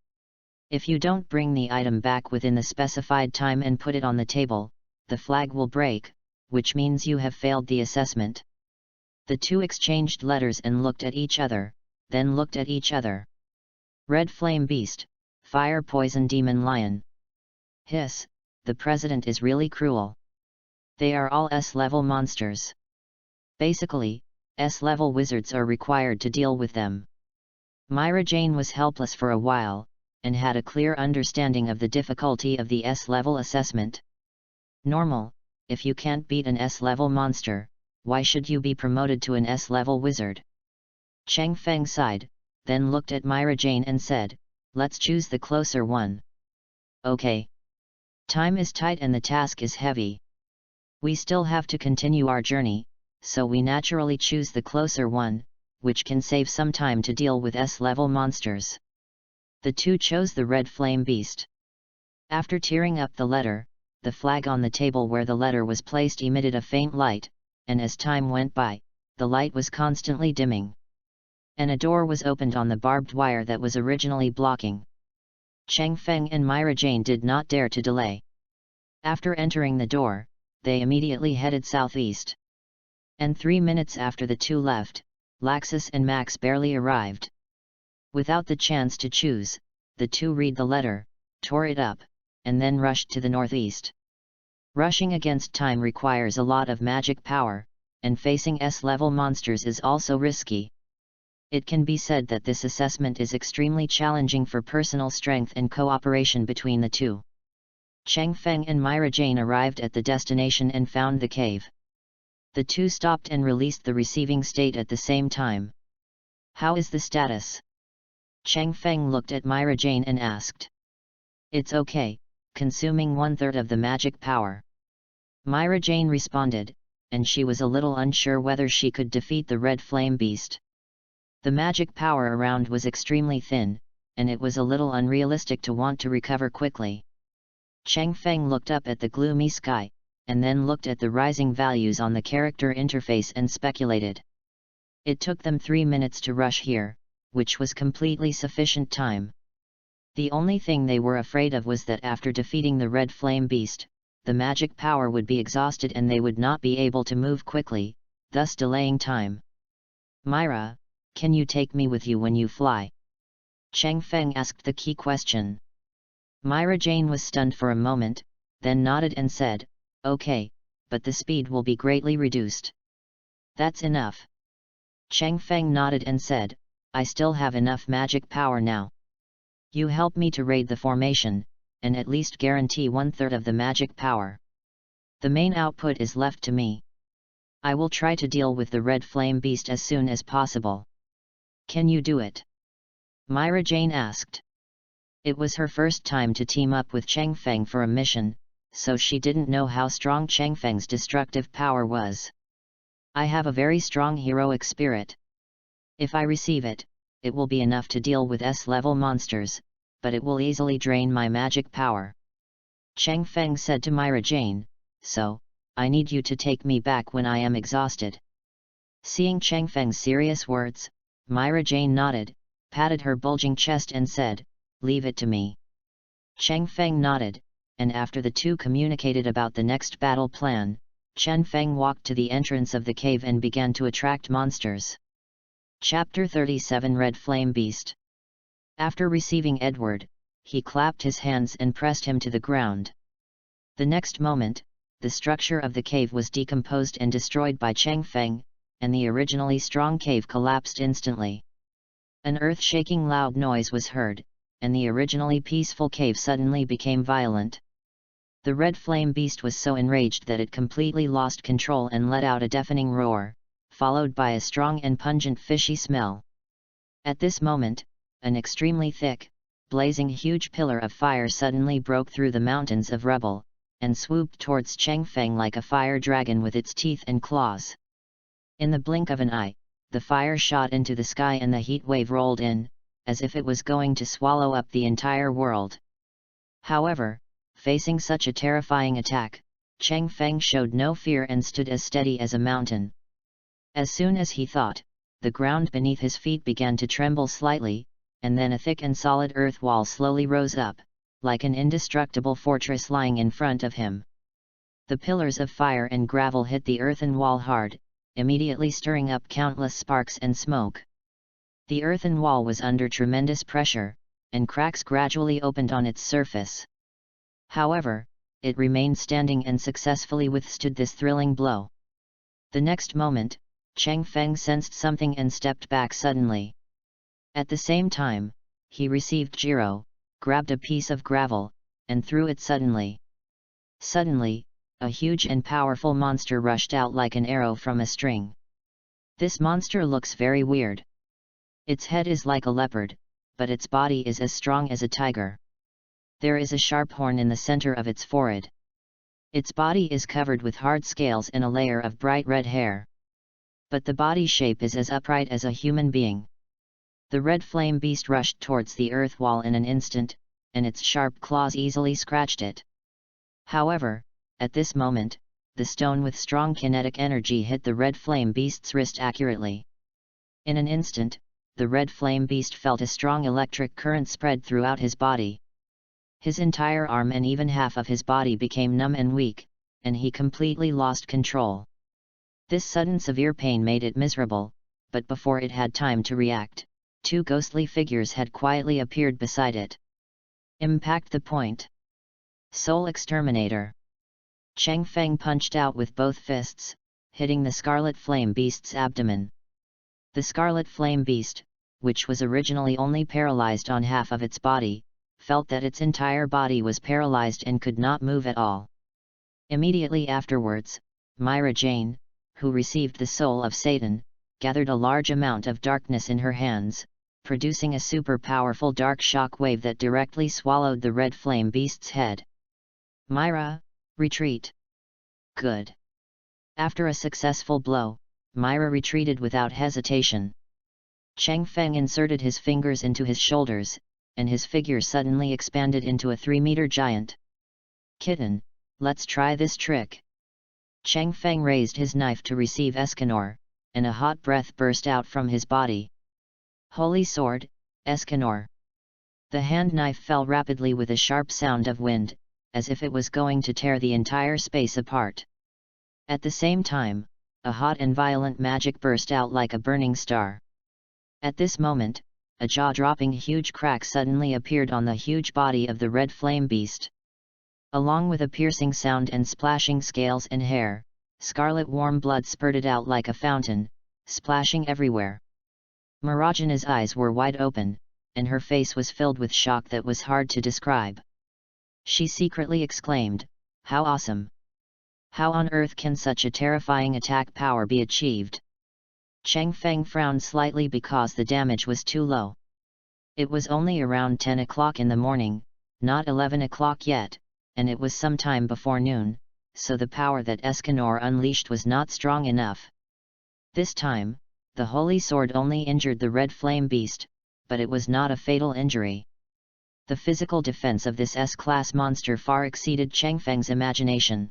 If you don't bring the item back within the specified time and put it on the table, the flag will break, which means you have failed the assessment." The 2 exchanged letters and looked at each other, then looked at each other. Red Flame Beast, Fire Poison Demon Lion. Hiss, the president is really cruel. They are all S-level monsters. Basically, S-level wizards are required to deal with them. Myra Jane was helpless for a while, and had a clear understanding of the difficulty of the S-level assessment. Normal, if you can't beat an S-level monster, why should you be promoted to an S-level wizard? Cheng Feng sighed, then looked at Myra Jane and said, "Let's choose the closer one." "Okay. Time is tight and the task is heavy. We still have to continue our journey, so we naturally choose the closer one, which can save some time to deal with S-level monsters." The 2 chose the Red Flame Beast. After tearing up the letter, the flag on the table where the letter was placed emitted a faint light, and as time went by, the light was constantly dimming. And a door was opened on the barbed wire that was originally blocking. Cheng Feng and Myra Jane did not dare to delay. After entering the door, they immediately headed southeast. And 3 minutes after the 2 left, Laxus and Max barely arrived. Without the chance to choose, the 2 read the letter, tore it up, and then rushed to the northeast. Rushing against time requires a lot of magic power, and facing S-level monsters is also risky. It can be said that this assessment is extremely challenging for personal strength and cooperation between the two. Cheng Feng and Myra Jane arrived at the destination and found the cave. The two stopped and released the receiving state at the same time. "How is the status?" Cheng Feng looked at Myra Jane and asked. "It's okay, consuming 1/3 of the magic power," Myra Jane responded, and she was a little unsure whether she could defeat the red flame beast. The magic power around was extremely thin, and it was a little unrealistic to want to recover quickly. Cheng Feng looked up at the gloomy sky, and then looked at the rising values on the character interface and speculated. It took them 3 minutes to rush here, which was completely sufficient time. The only thing they were afraid of was that after defeating the red flame beast, the magic power would be exhausted and they would not be able to move quickly, thus delaying time. "Myra, can you take me with you when you fly?" Cheng Feng asked the key question. Myra Jane was stunned for a moment, then nodded and said, "Okay, but the speed will be greatly reduced." "That's enough." Cheng Feng nodded and said, "I still have enough magic power now. You help me to raid the formation, and at least guarantee 1/3 of the magic power. The main output is left to me. I will try to deal with the red flame beast as soon as possible." "Can you do it?" Myra Jane asked. It was her first time to team up with Cheng Feng for a mission, so she didn't know how strong Cheng Feng's destructive power was. "I have a very strong heroic spirit. If I receive it, it will be enough to deal with S-level monsters, but it will easily drain my magic power," Cheng Feng said to Myra Jane, "so, I need you to take me back when I am exhausted." Seeing Cheng Feng's serious words, Myra Jane nodded, patted her bulging chest and said, "Leave it to me." Cheng Feng nodded, and after the two communicated about the next battle plan, Cheng Feng walked to the entrance of the cave and began to attract monsters. Chapter 37 Red Flame Beast. After receiving Edward, he clapped his hands and pressed him to the ground. The next moment, the structure of the cave was decomposed and destroyed by Cheng Feng, and the originally strong cave collapsed instantly. An earth-shaking loud noise was heard, and the originally peaceful cave suddenly became violent. The red flame beast was so enraged that it completely lost control and let out a deafening roar, followed by a strong and pungent fishy smell. At this moment, an extremely thick, blazing huge pillar of fire suddenly broke through the mountains of rubble, and swooped towards Cheng Feng like a fire dragon with its teeth and claws. In the blink of an eye, the fire shot into the sky and the heat wave rolled in, as if it was going to swallow up the entire world. However, facing such a terrifying attack, Cheng Feng showed no fear and stood as steady as a mountain. As soon as he thought, the ground beneath his feet began to tremble slightly, and then a thick and solid earth wall slowly rose up, like an indestructible fortress lying in front of him. The pillars of fire and gravel hit the earthen wall hard, immediately stirring up countless sparks and smoke. The earthen wall was under tremendous pressure, and cracks gradually opened on its surface. However, it remained standing and successfully withstood this thrilling blow. The next moment, Cheng Feng sensed something and stepped back suddenly. At the same time, he received Jiro, grabbed a piece of gravel, and threw it suddenly. Suddenly, a huge and powerful monster rushed out like an arrow from a string. This monster looks very weird. Its head is like a leopard, but its body is as strong as a tiger. There is a sharp horn in the center of its forehead. Its body is covered with hard scales and a layer of bright red hair. But the body shape is as upright as a human being. The red flame beast rushed towards the earth wall in an instant, and its sharp claws easily scratched it. However, at this moment, the stone with strong kinetic energy hit the red flame beast's wrist accurately. In an instant, the red flame beast felt a strong electric current spread throughout his body. His entire arm and even half of his body became numb and weak, and he completely lost control. This sudden severe pain made it miserable, but before it had time to react, two ghostly figures had quietly appeared beside it. Impact the point. Soul Exterminator. Cheng Feng punched out with both fists, hitting the Scarlet Flame Beast's abdomen. The Scarlet Flame Beast, which was originally only paralyzed on half of its body, felt that its entire body was paralyzed and could not move at all. Immediately afterwards, Myra Jane, who received the soul of Satan, gathered a large amount of darkness in her hands, producing a super powerful dark shock wave that directly swallowed the Red Flame Beast's head. Myra, retreat. Good. After a successful blow, Myra retreated without hesitation. Cheng Feng inserted his fingers into his shoulders, and his figure suddenly expanded into a 3-meter giant. Kitten, let's try this trick. Cheng Feng raised his knife to receive Escanor, and a hot breath burst out from his body. Holy sword, Escanor. The hand knife fell rapidly with a sharp sound of wind, as if it was going to tear the entire space apart. At the same time, a hot and violent magic burst out like a burning star. At this moment, a jaw-dropping huge crack suddenly appeared on the huge body of the Red Flame Beast. Along with a piercing sound and splashing scales and hair, scarlet warm blood spurted out like a fountain, splashing everywhere. Marajana's eyes were wide open, and her face was filled with shock that was hard to describe. She secretly exclaimed, "How awesome! How on earth can such a terrifying attack power be achieved?" Cheng Feng frowned slightly because the damage was too low. It was only around 10 o'clock in the morning, not 11 o'clock yet, and it was some time before noon, so the power that Escanor unleashed was not strong enough. This time, the Holy Sword only injured the Red Flame Beast, but it was not a fatal injury. The physical defense of this S-class monster far exceeded Cheng Feng's imagination.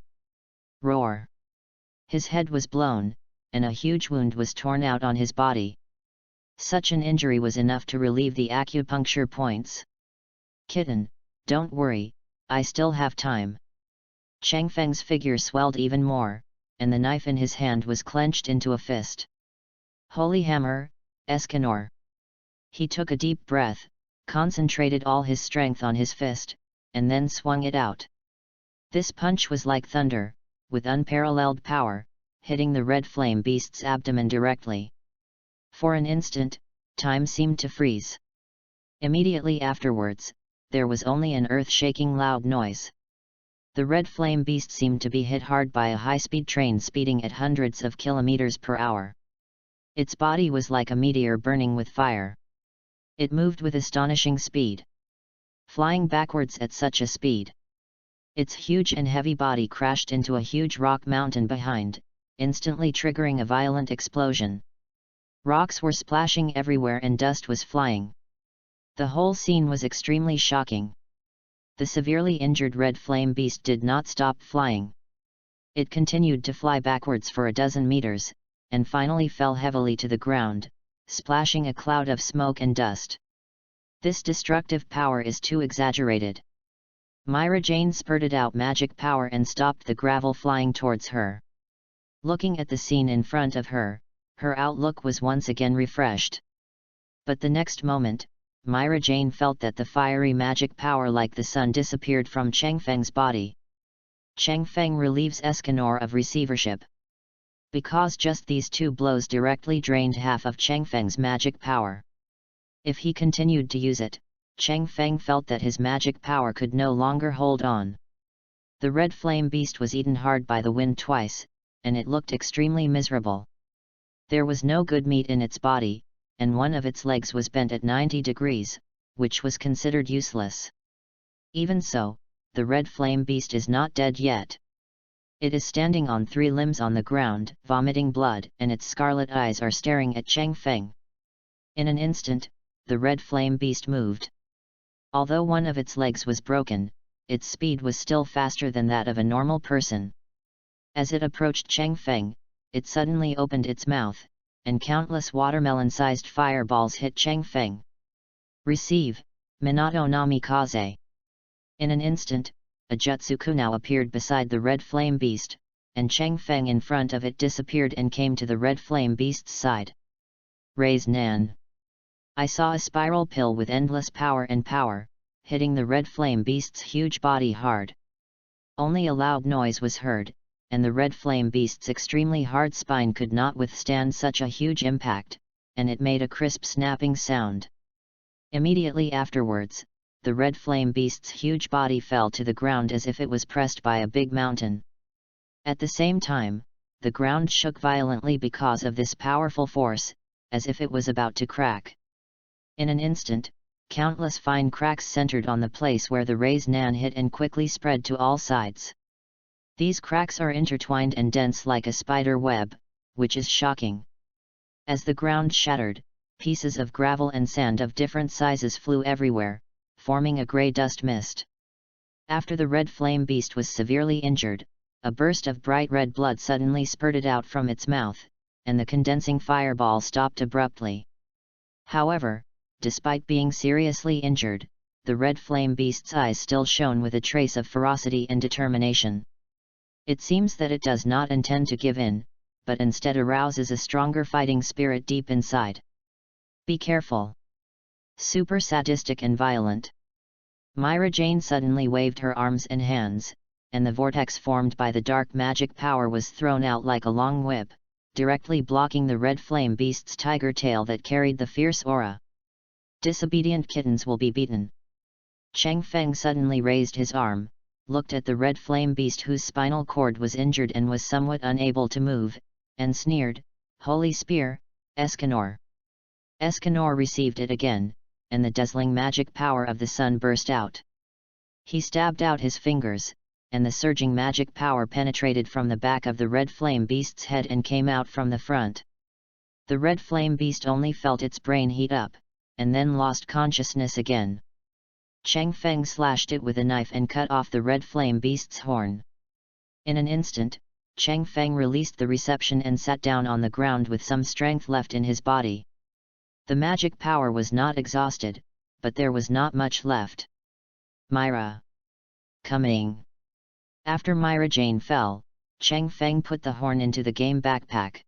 Roar! His head was blown, and a huge wound was torn out on his body. Such an injury was enough to relieve the acupuncture points. Kitten, don't worry, I still have time. Cheng Feng's figure swelled even more, and the knife in his hand was clenched into a fist. Holy hammer, Escanor! He took a deep breath, concentrated all his strength on his fist, and then swung it out. This punch was like thunder, with unparalleled power, hitting the Red Flame Beast's abdomen directly. For an instant, time seemed to freeze. Immediately afterwards, there was only an earth-shaking loud noise. The Red Flame Beast seemed to be hit hard by a high-speed train speeding at hundreds of kilometers per hour. Its body was like a meteor burning with fire. It moved with astonishing speed, flying backwards at such a speed. Its huge and heavy body crashed into a huge rock mountain behind, instantly triggering a violent explosion. Rocks were splashing everywhere and dust was flying. The whole scene was extremely shocking. The severely injured Red Flame Beast did not stop flying. It continued to fly backwards for a dozen meters, and finally fell heavily to the ground, splashing a cloud of smoke and dust. This destructive power is too exaggerated. Myra Jane spurted out magic power and stopped the gravel flying towards her. Looking at the scene in front of her, her outlook was once again refreshed. But the next moment, Myra Jane felt that the fiery magic power like the sun disappeared from Cheng Feng's body. Cheng Feng relieves Escanor of receivership. Because just these two blows directly drained half of Cheng Feng's magic power. If he continued to use it, Cheng Feng felt that his magic power could no longer hold on. The Red Flame Beast was eaten hard by the wind twice, and it looked extremely miserable. There was no good meat in its body, and one of its legs was bent at 90 degrees, which was considered useless. Even so, the Red Flame Beast is not dead yet. It is standing on 3 limbs on the ground, vomiting blood, and its scarlet eyes are staring at Cheng Feng. In an instant, the Red Flame Beast moved. Although one of its legs was broken, its speed was still faster than that of a normal person. As it approached Cheng Feng, it suddenly opened its mouth, and countless watermelon-sized fireballs hit Cheng Feng. Receive, Minato Namikaze. In an instant, a Jutsuku now appeared beside the Red Flame Beast, and Cheng Feng in front of it disappeared and came to the Red Flame Beast's side. Raise Nan. I saw a spiral pill with endless power, hitting the Red Flame Beast's huge body hard. Only a loud noise was heard, and the red flame beast's extremely hard spine could not withstand such a huge impact, and it made a crisp snapping sound. Immediately afterwards, the red flame beast's huge body fell to the ground as if it was pressed by a big mountain. At the same time, the ground shook violently because of this powerful force, as if it was about to crack. In an instant, countless fine cracks centered on the place where the raised nan hit and quickly spread to all sides. These cracks are intertwined and dense like a spider web, which is shocking. As the ground shattered, pieces of gravel and sand of different sizes flew everywhere, forming a grey dust mist. After the red flame beast was severely injured, a burst of bright red blood suddenly spurted out from its mouth, and the condensing fireball stopped abruptly. However, despite being seriously injured, the red flame beast's eyes still shone with a trace of ferocity and determination. It seems that it does not intend to give in, but instead arouses a stronger fighting spirit deep inside. Be careful. Super sadistic and violent. Myra Jane suddenly waved her arms and hands, and the vortex formed by the dark magic power was thrown out like a long whip, directly blocking the red flame beast's tiger tail that carried the fierce aura. Disobedient kittens will be beaten. Cheng Feng suddenly raised his arm, looked at the red flame beast whose spinal cord was injured and was somewhat unable to move, and sneered, "Holy Spear, Escanor." Escanor received it again, and the dazzling magic power of the sun burst out. He stabbed out his fingers, and the surging magic power penetrated from the back of the red flame beast's head and came out from the front. The red flame beast only felt its brain heat up, and then lost consciousness again. Cheng Feng slashed it with a knife and cut off the red flame beast's horn. In an instant, Cheng Feng released the reception and sat down on the ground with some strength left in his body. The magic power was not exhausted, but there was not much left. Myra. Coming. After Myra Jane fell, Cheng Feng put the horn into the game backpack.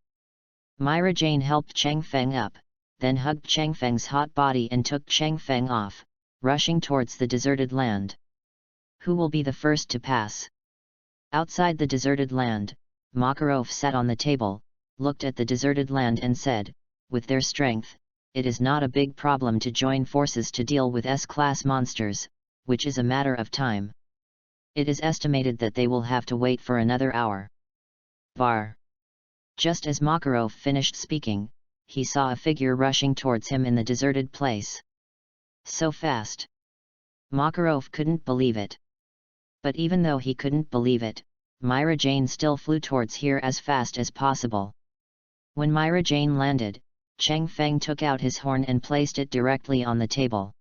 Myra Jane helped Cheng Feng up, then hugged Cheng Feng's hot body and took Cheng Feng off, rushing towards the deserted land. Who will be the first to pass? Outside the deserted land, Makarov sat on the table, looked at the deserted land and said, "With their strength, it is not a big problem to join forces to deal with S-class monsters, which is a matter of time. It is estimated that they will have to wait for another hour." Var. Just as Makarov finished speaking, he saw a figure rushing towards him in the deserted place. So fast! Makarov couldn't believe it. But even though he couldn't believe it, Myra Jane still flew towards here as fast as possible. When Myra Jane landed, Cheng Feng took out his horn and placed it directly on the table.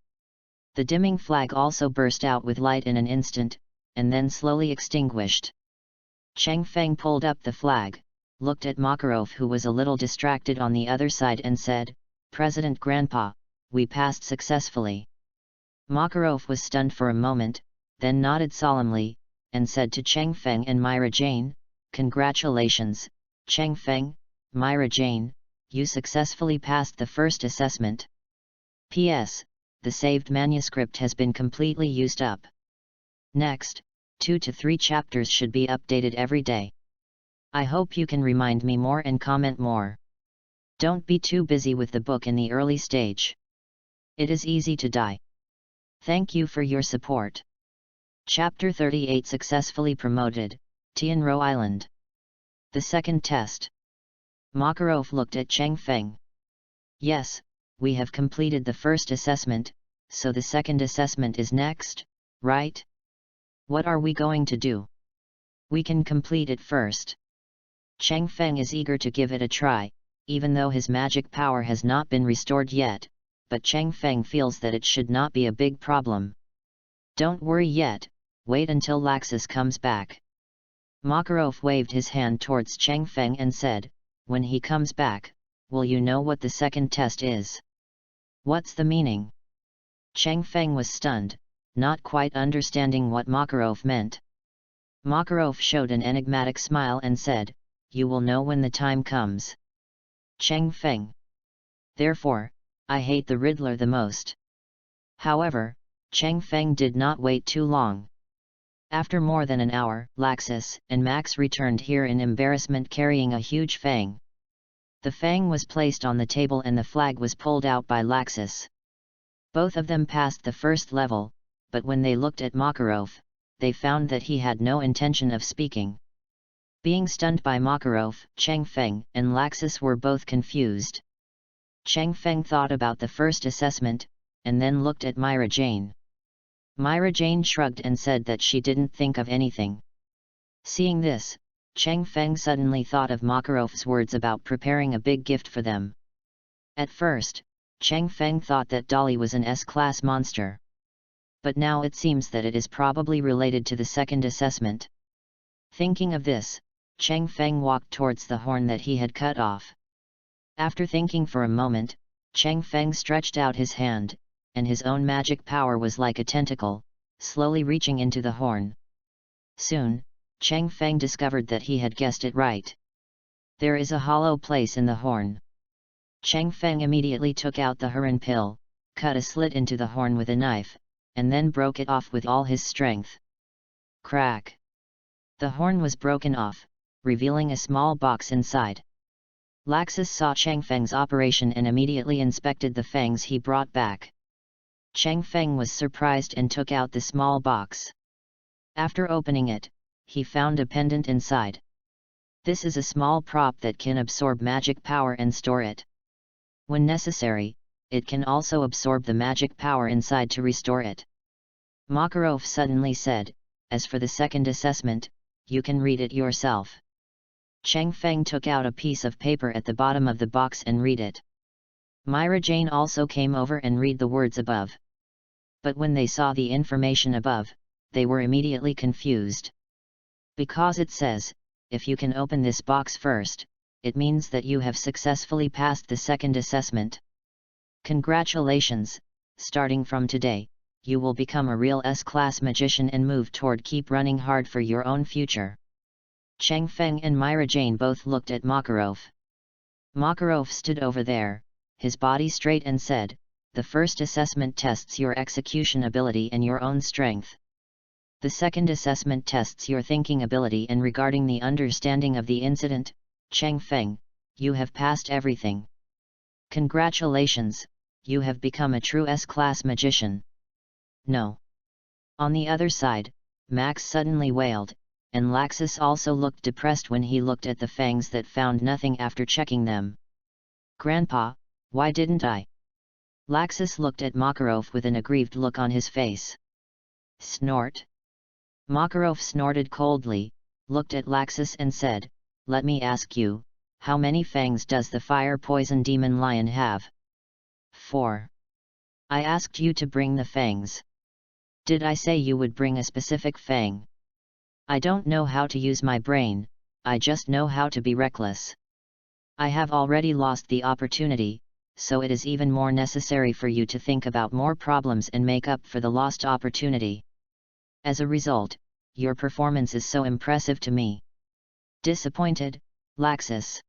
The dimming flag also burst out with light in an instant, and then slowly extinguished. Cheng Feng pulled up the flag, looked at Makarov who was a little distracted on the other side and said, "President Grandpa, we passed successfully." Makarov was stunned for a moment, then nodded solemnly, and said to Cheng Feng and Myra Jane, "Congratulations, Cheng Feng, Myra Jane, you successfully passed the first assessment. P.S. The saved manuscript has been completely used up. Next, 2 to 3 chapters should be updated every day. I hope you can remind me more and comment more. Don't be too busy with the book in the early stage. It is easy to die. Thank you for your support." Chapter 38 successfully promoted, Tianro Island. The second test. Makarov looked at Cheng Feng. "Yes, we have completed the first assessment, so the second assessment is next, right? What are we going to do? We can complete it first." Cheng Feng is eager to give it a try, even though his magic power has not been restored yet, but Cheng Feng feels that it should not be a big problem. "Don't worry yet, wait until Laxus comes back." Makarov waved his hand towards Cheng Feng and said, "When he comes back, will you know what the second test is?" "What's the meaning?" Cheng Feng was stunned, not quite understanding what Makarov meant. Makarov showed an enigmatic smile and said, "You will know when the time comes." Cheng Feng. Therefore, I hate the Riddler the most. However, Cheng Feng did not wait too long. After more than an hour, Laxus and Max returned here in embarrassment carrying a huge fang. The fang was placed on the table and the flag was pulled out by Laxus. Both of them passed the first level, but when they looked at Makarov, they found that he had no intention of speaking. Being stunned by Makarov, Cheng Feng and Laxus were both confused. Cheng Feng thought about the first assessment, and then looked at Myra Jane. Myra Jane shrugged and said that she didn't think of anything. Seeing this, Cheng Feng suddenly thought of Makarov's words about preparing a big gift for them. At first, Cheng Feng thought that Dolly was an S-class monster. But now it seems that it is probably related to the second assessment. Thinking of this, Cheng Feng walked towards the horn that he had cut off. After thinking for a moment, Cheng Feng stretched out his hand, and his own magic power was like a tentacle, slowly reaching into the horn. Soon, Cheng Feng discovered that he had guessed it right. There is a hollow place in the horn. Cheng Feng immediately took out the Huron pill, cut a slit into the horn with a knife, and then broke it off with all his strength. Crack! The horn was broken off, revealing a small box inside. Laxus saw Cheng Feng's operation and immediately inspected the fangs he brought back. Cheng Feng was surprised and took out the small box. After opening it, he found a pendant inside. This is a small prop that can absorb magic power and store it. When necessary, it can also absorb the magic power inside to restore it. Makarov suddenly said, "As for the second assessment, you can read it yourself." Cheng Feng took out a piece of paper at the bottom of the box and read it. Myra Jane also came over and read the words above. But when they saw the information above, they were immediately confused. Because it says, if you can open this box first, it means that you have successfully passed the second assessment. Congratulations, starting from today, you will become a real S-class magician and move toward keep running hard for your own future. Cheng Feng and Myra Jane both looked at Makarov. Makarov stood over there, his body straight and said, "The first assessment tests your execution ability and your own strength. The second assessment tests your thinking ability and regarding the understanding of the incident, Cheng Feng, you have passed everything. Congratulations, you have become a true S-class magician." No. On the other side, Max suddenly wailed, and Laxus also looked depressed when he looked at the fangs that found nothing after checking them. "Grandpa, why didn't I?" Laxus looked at Makarov with an aggrieved look on his face. Snort. Makarov snorted coldly, looked at Laxus and said, "Let me ask you, how many fangs does the fire poison demon lion have?" 4. I asked you to bring the fangs. Did I say you would bring a specific fang? I don't know how to use my brain, I just know how to be reckless. I have already lost the opportunity, so it is even more necessary for you to think about more problems and make up for the lost opportunity. As a result, your performance is so impressive to me. Disappointed, Laxus?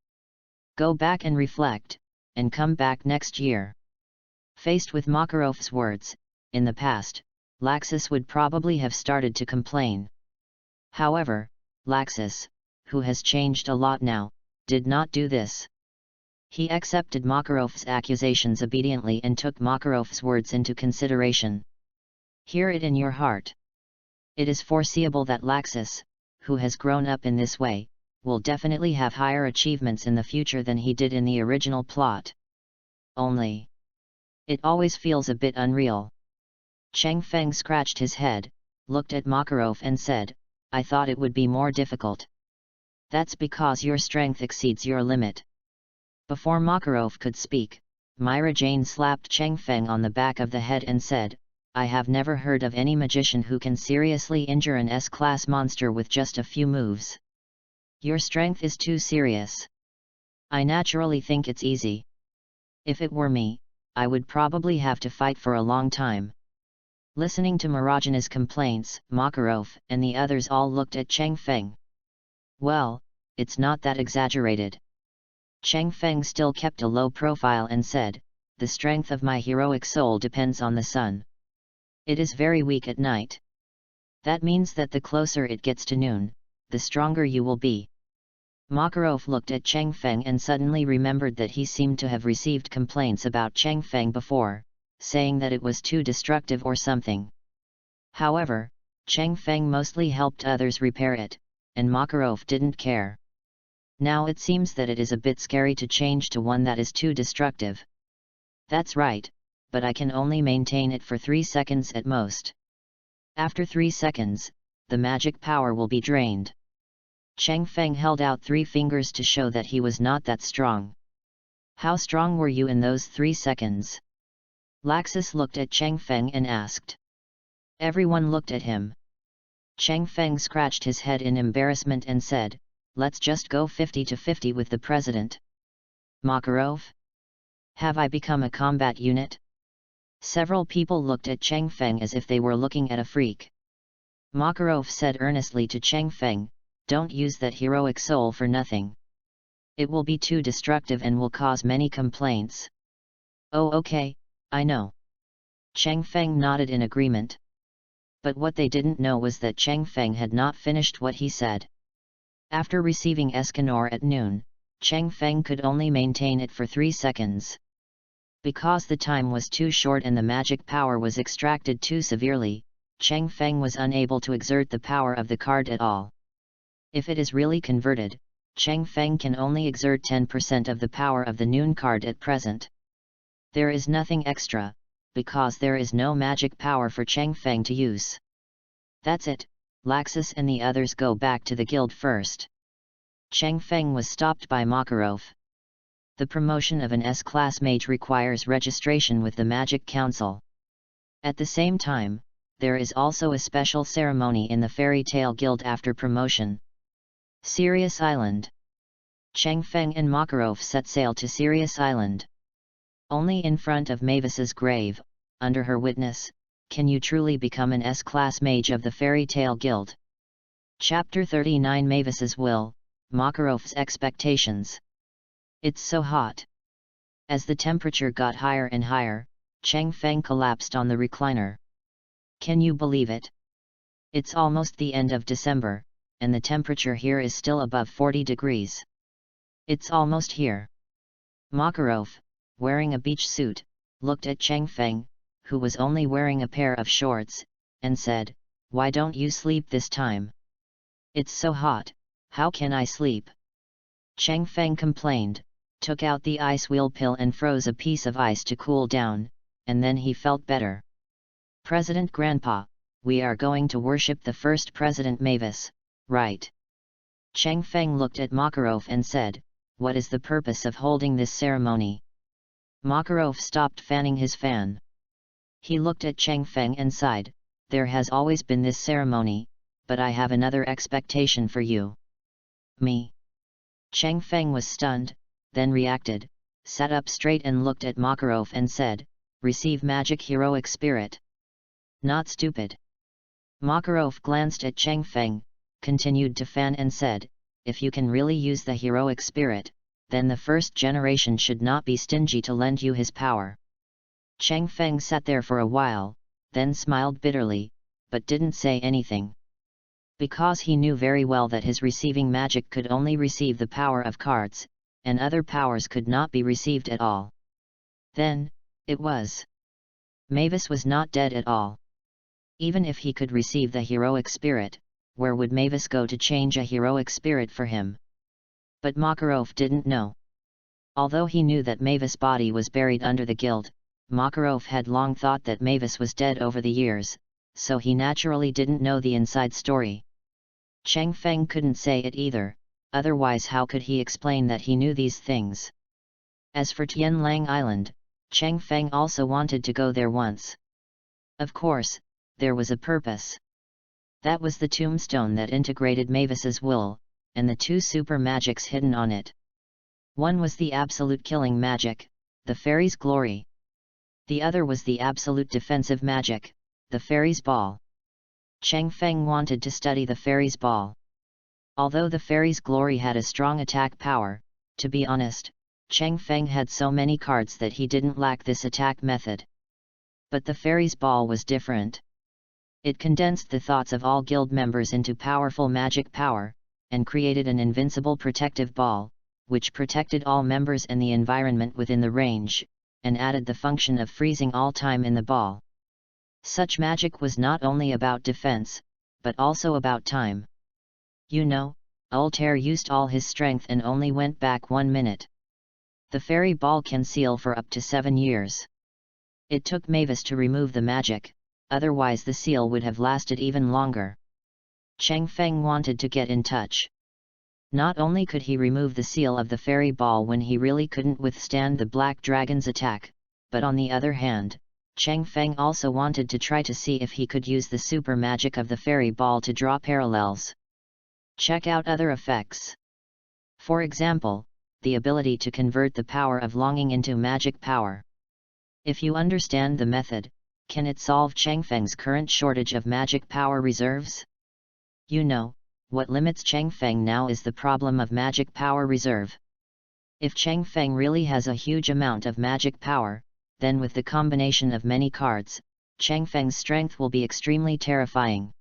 Go back and reflect, and come back next year." Faced with Makarov's words, in the past, Laxus would probably have started to complain. However, Laxus, who has changed a lot now, did not do this. He accepted Makarov's accusations obediently and took Makarov's words into consideration. Hear it in your heart. It is foreseeable that Laxus, who has grown up in this way, will definitely have higher achievements in the future than he did in the original plot. Only, it always feels a bit unreal. Cheng Feng scratched his head, looked at Makarov and said, "I thought it would be more difficult." "That's because your strength exceeds your limit." Before Makarov could speak, Myra Jane slapped Cheng Feng on the back of the head and said, "I have never heard of any magician who can seriously injure an S-class monster with just a few moves. Your strength is too serious. I naturally think it's easy. If it were me, I would probably have to fight for a long time." Listening to Marajana's complaints, Makarov and the others all looked at Cheng Feng. "Well, it's not that exaggerated." Cheng Feng still kept a low profile and said, "The strength of my heroic soul depends on the sun. It is very weak at night. That means that the closer it gets to noon, the stronger you will be. Makarov looked at Cheng Feng and suddenly remembered that he seemed to have received complaints about Cheng Feng before, saying that it was too destructive or something. However, Cheng Feng mostly helped others repair it, and Makarov didn't care. Now it seems that it is a bit scary to change to one that is too destructive. That's right, but I can only maintain it for 3 seconds at most. After 3 seconds, the magic power will be drained. Cheng Feng held out 3 fingers to show that he was not that strong. How strong were you in those 3 seconds? Laxus looked at Cheng Feng and asked. Everyone looked at him. Cheng Feng scratched his head in embarrassment and said, "Let's just go 50-50 with the president." Makarov? Have I become a combat unit? Several people looked at Cheng Feng as if they were looking at a freak. Makarov said earnestly to Cheng Feng, "Don't use that heroic soul for nothing. It will be too destructive and will cause many complaints." "Oh, okay, I know." Cheng Feng nodded in agreement. But what they didn't know was that Cheng Feng had not finished what he said. After receiving Escanor at noon, Cheng Feng could only maintain it for 3 seconds. Because the time was too short and the magic power was extracted too severely, Cheng Feng was unable to exert the power of the card at all. If it is really converted, Cheng Feng can only exert 10% of the power of the noon card at present. There is nothing extra, because there is no magic power for Cheng Feng to use. That's it, Laxus and the others go back to the guild first. Cheng Feng was stopped by Makarov. The promotion of an S-class mage requires registration with the Magic Council. At the same time, there is also a special ceremony in the Fairy Tale Guild after promotion. Sirius Island. Cheng Feng and Makarov set sail to Sirius Island. Only in front of Mavis's grave, under her witness, can you truly become an S-class mage of the Fairy Tale Guild. Chapter 39 Mavis's Will, Makarov's Expectations. It's so hot. As the temperature got higher and higher, Cheng Feng collapsed on the recliner. Can you believe it? It's almost the end of December, and the temperature here is still above 40 degrees. It's almost here. Makarov, wearing a beach suit, looked at Cheng Feng, who was only wearing a pair of shorts, and said, "Why don't you sleep this time? It's so hot, how can I sleep?" Cheng Feng complained, took out the ice wheel pill and froze a piece of ice to cool down, and then he felt better. "President Grandpa, we are going to worship the first President Mavis, right?" Cheng Feng looked at Makarov and said, "What is the purpose of holding this ceremony?" Makarov stopped fanning his fan. He looked at Cheng Feng and sighed, "There has always been this ceremony, but I have another expectation for you." "Me?" Cheng Feng was stunned, then reacted, sat up straight and looked at Makarov and said, "Receive magic heroic spirit." "Not stupid." Makarov glanced at Cheng Feng, continued to fan and said, "If you can really use the heroic spirit, then the first generation should not be stingy to lend you his power." Cheng Feng sat there for a while, then smiled bitterly, but didn't say anything. Because he knew very well that his receiving magic could only receive the power of cards, and other powers could not be received at all. Then, it was. Mavis was not dead at all. Even if he could receive the heroic spirit, where would Mavis go to change a heroic spirit for him? But Makarov didn't know. Although he knew that Mavis' body was buried under the guild, Makarov had long thought that Mavis was dead over the years, so he naturally didn't know the inside story. Cheng Feng couldn't say it either, otherwise how could he explain that he knew these things? As for Tianlang Island, Cheng Feng also wanted to go there once. Of course, there was a purpose. That was the tombstone that integrated Mavis's will, and the 2 super magics hidden on it. One was the absolute killing magic, the fairy's glory. The other was the absolute defensive magic, the fairy's ball. Cheng Feng wanted to study the fairy's ball. Although the fairy's glory had a strong attack power, to be honest, Cheng Feng had so many cards that he didn't lack this attack method. But the fairy's ball was different. It condensed the thoughts of all guild members into powerful magic power, and created an invincible protective ball, which protected all members and the environment within the range, and added the function of freezing all time in the ball. Such magic was not only about defense, but also about time. You know, Altair used all his strength and only went back 1 minute. The fairy ball can seal for up to 7 years. It took Mavis to remove the magic, otherwise the seal would have lasted even longer. Cheng Feng wanted to get in touch. Not only could he remove the seal of the fairy ball when he really couldn't withstand the black dragon's attack, but on the other hand, Cheng Feng also wanted to try to see if he could use the super magic of the fairy ball to draw parallels. Check out other effects. For example, the ability to convert the power of longing into magic power. If you understand the method, can it solve Cheng Feng's current shortage of magic power reserves? You know, what limits Cheng Feng now is the problem of magic power reserve. If Cheng Feng really has a huge amount of magic power, then with the combination of many cards, Cheng Feng's strength will be extremely terrifying.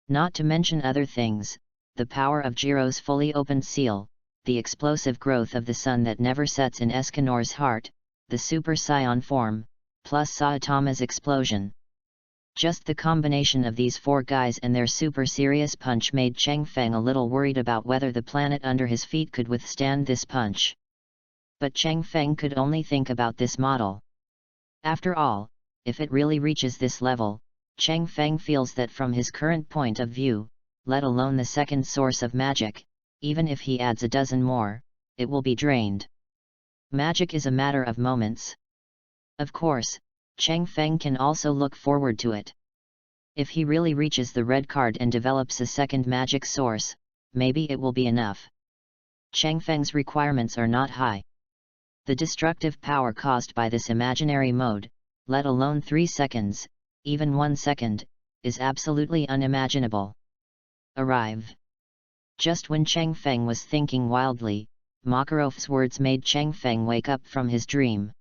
Not to mention other things, the power of Jiro's fully opened seal, the explosive growth of the sun that never sets in Escanor's heart, the Super Scion form, plus Saitama's explosion. Just the combination of these 4 guys and their super serious punch made Cheng Feng a little worried about whether the planet under his feet could withstand this punch. But Cheng Feng could only think about this model. After all, if it really reaches this level, Cheng Feng feels that from his current point of view, let alone the second source of magic, even if he adds a dozen more, it will be drained. Magic is a matter of moments. Of course, Cheng Feng can also look forward to it. If he really reaches the red card and develops a second magic source, maybe it will be enough. Cheng Feng's requirements are not high. The destructive power caused by this imaginary mode, let alone 3 seconds, even 1 second, is absolutely unimaginable. Arrive. Just when Cheng Feng was thinking wildly, Makarov's words made Cheng Feng wake up from his dream.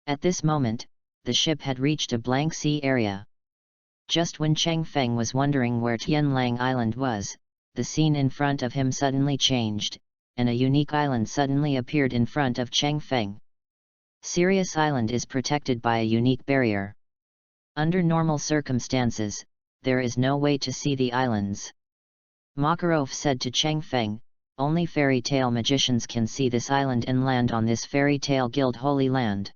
At this moment, the ship had reached a blank sea area. Just when Cheng Feng was wondering where Tianlang Island was, the scene in front of him suddenly changed, and a unique island suddenly appeared in front of Cheng Feng. Sirius Island is protected by a unique barrier. Under normal circumstances, there is no way to see the islands. Makarov said to Cheng Feng, only fairy tale magicians can see this island and land on this fairy tale guild holy land.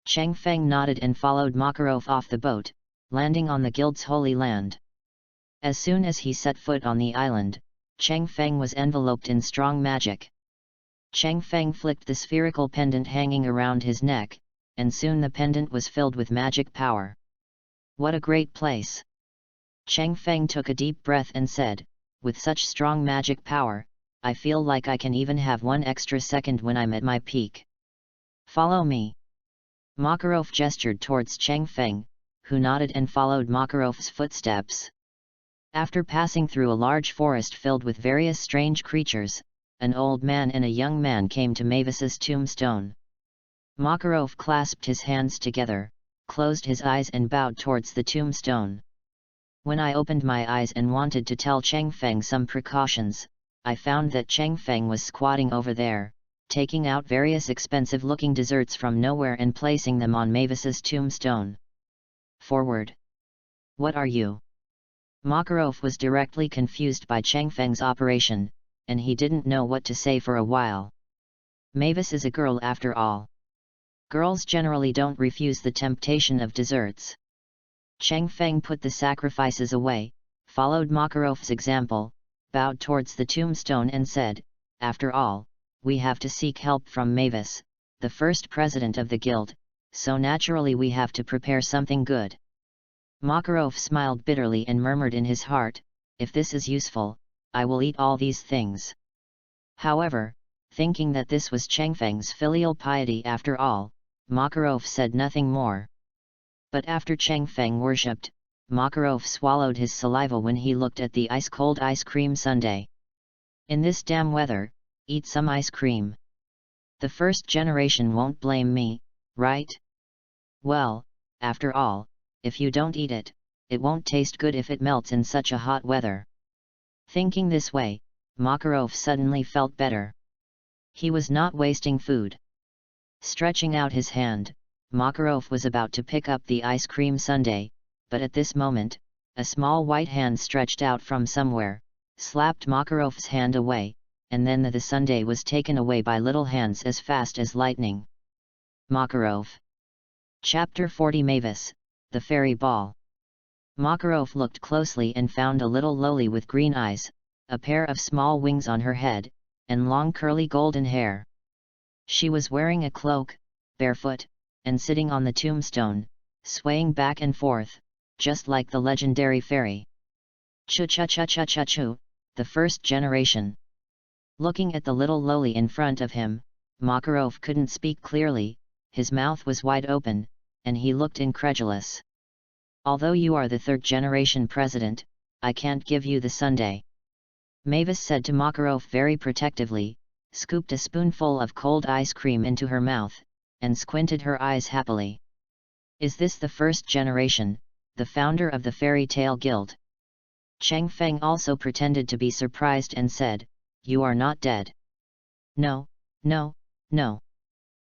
Cheng Feng nodded and followed Makarov off the boat, landing on the guild's holy land. As soon as he set foot on the island, Cheng Feng was enveloped in strong magic. Cheng Feng flicked the spherical pendant hanging around his neck, and soon the pendant was filled with magic power. What a great place! Cheng Feng took a deep breath and said, with such strong magic power, I feel like I can even have 1 extra second when I'm at my peak. Follow me. Makarov gestured towards Cheng Feng, who nodded and followed Makarov's footsteps. After passing through a large forest filled with various strange creatures, an old man and a young man came to Mavis's tombstone. Makarov clasped his hands together, closed his eyes and bowed towards the tombstone. When I opened my eyes and wanted to tell Cheng Feng some precautions, I found that Cheng Feng was squatting over there, taking out various expensive-looking desserts from nowhere and placing them on Mavis's tombstone. Forward. What are you? Makarov was directly confused by Cheng Feng's operation, and he didn't know what to say for a while. Mavis is a girl after all. Girls generally don't refuse the temptation of desserts. Cheng Feng put the sacrifices away, followed Makarov's example, bowed towards the tombstone and said, after all, we have to seek help from Mavis, the first president of the guild, so naturally we have to prepare something good. Makarov smiled bitterly and murmured in his heart, if this is useful, I will eat all these things. However, thinking that this was Cheng Feng's filial piety after all, Makarov said nothing more. But after Cheng Feng worshipped, Makarov swallowed his saliva when he looked at the ice-cold ice cream sundae. In this damn weather, eat some ice cream. The first generation won't blame me, right? Well, after all, if you don't eat it, it won't taste good if it melts in such a hot weather. Thinking this way, Makarov suddenly felt better. He was not wasting food. Stretching out his hand, Makarov was about to pick up the ice cream sundae, but at this moment, a small white hand stretched out from somewhere, slapped Makarov's hand away, and then the sundae was taken away by little hands as fast as lightning. Makarov. Chapter 40 Mavis, the Fairy Ball. Makarov looked closely and found a little loli with green eyes, a pair of small wings on her head, and long curly golden hair. She was wearing a cloak, barefoot, and sitting on the tombstone, swaying back and forth, just like the legendary fairy. Chu-cha-cha-cha-cha-chu, the first generation. Looking at the little loli in front of him, Makarov couldn't speak clearly, his mouth was wide open, and he looked incredulous. Although you are the third generation president, I can't give you the sundae. Mavis said to Makarov very protectively, scooped a spoonful of cold ice cream into her mouth, and squinted her eyes happily. Is this the first generation, the founder of the Fairy Tale Guild? Cheng Feng also pretended to be surprised and said, you are not dead. No, no, no.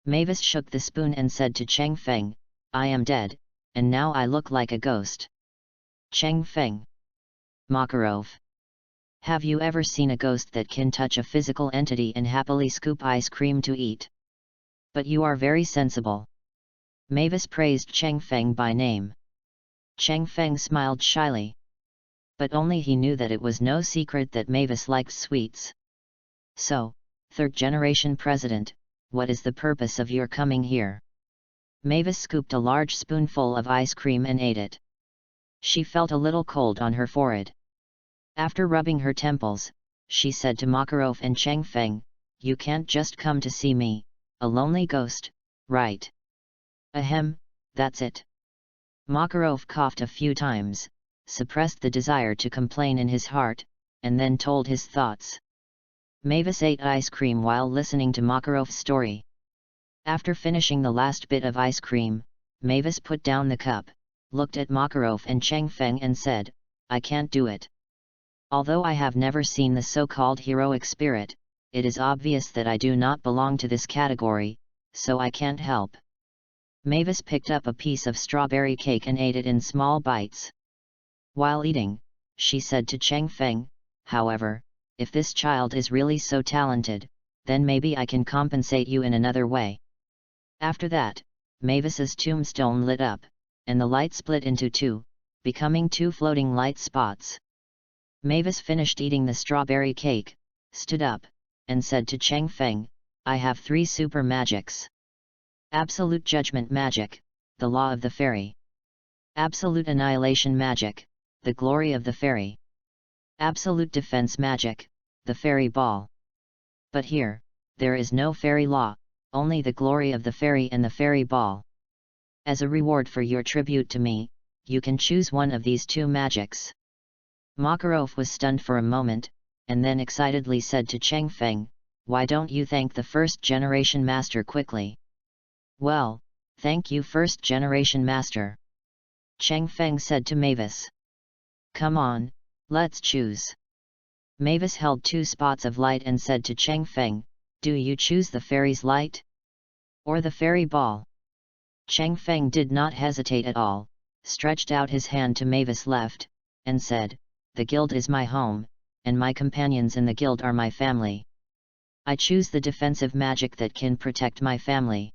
Mavis shook the spoon and said to Cheng Feng, I am dead, and now I look like a ghost. Cheng Feng. Makarov. Have you ever seen a ghost that can touch a physical entity and happily scoop ice cream to eat? But you are very sensible. Mavis praised Cheng Feng by name. Cheng Feng smiled shyly. But only he knew that it was no secret that Mavis liked sweets. So, third generation president, what is the purpose of your coming here? Mavis scooped a large spoonful of ice cream and ate it. She felt a little cold on her forehead. After rubbing her temples, she said to Makarov and Cheng Feng, you can't just come to see me, a lonely ghost, right? Ahem, that's it. Makarov coughed a few times, suppressed the desire to complain in his heart, and then told his thoughts. Mavis ate ice cream while listening to Makarov's story. After finishing the last bit of ice cream, Mavis put down the cup, looked at Makarov and Cheng Feng and said, I can't do it. Although I have never seen the so-called heroic spirit, it is obvious that I do not belong to this category, so I can't help. Mavis picked up a piece of strawberry cake and ate it in small bites. While eating, she said to Cheng Feng, however, if this child is really so talented, then maybe I can compensate you in another way. After that, Mavis's tombstone lit up, and the light split into two, becoming two floating light spots. Mavis finished eating the strawberry cake, stood up, and said to Cheng Feng, I have 3 super magics. Absolute Judgment Magic, the Law of the Fairy. Absolute Annihilation Magic, the Glory of the Fairy. Absolute Defense Magic, the Fairy Ball. But here, there is no fairy law, only the glory of the fairy and the fairy ball. As a reward for your tribute to me, you can choose one of these 2 magics. Makarov was stunned for a moment, and then excitedly said to Cheng Feng, why don't you thank the first generation master quickly? Well, thank you first generation master. Cheng Feng said to Mavis. Come on, let's choose. Mavis held 2 spots of light and said to Cheng Feng, do you choose the fairy's light? Or the fairy ball? Cheng Feng did not hesitate at all, stretched out his hand to Mavis' left, and said, the guild is my home, and my companions in the guild are my family. I choose the defensive magic that can protect my family.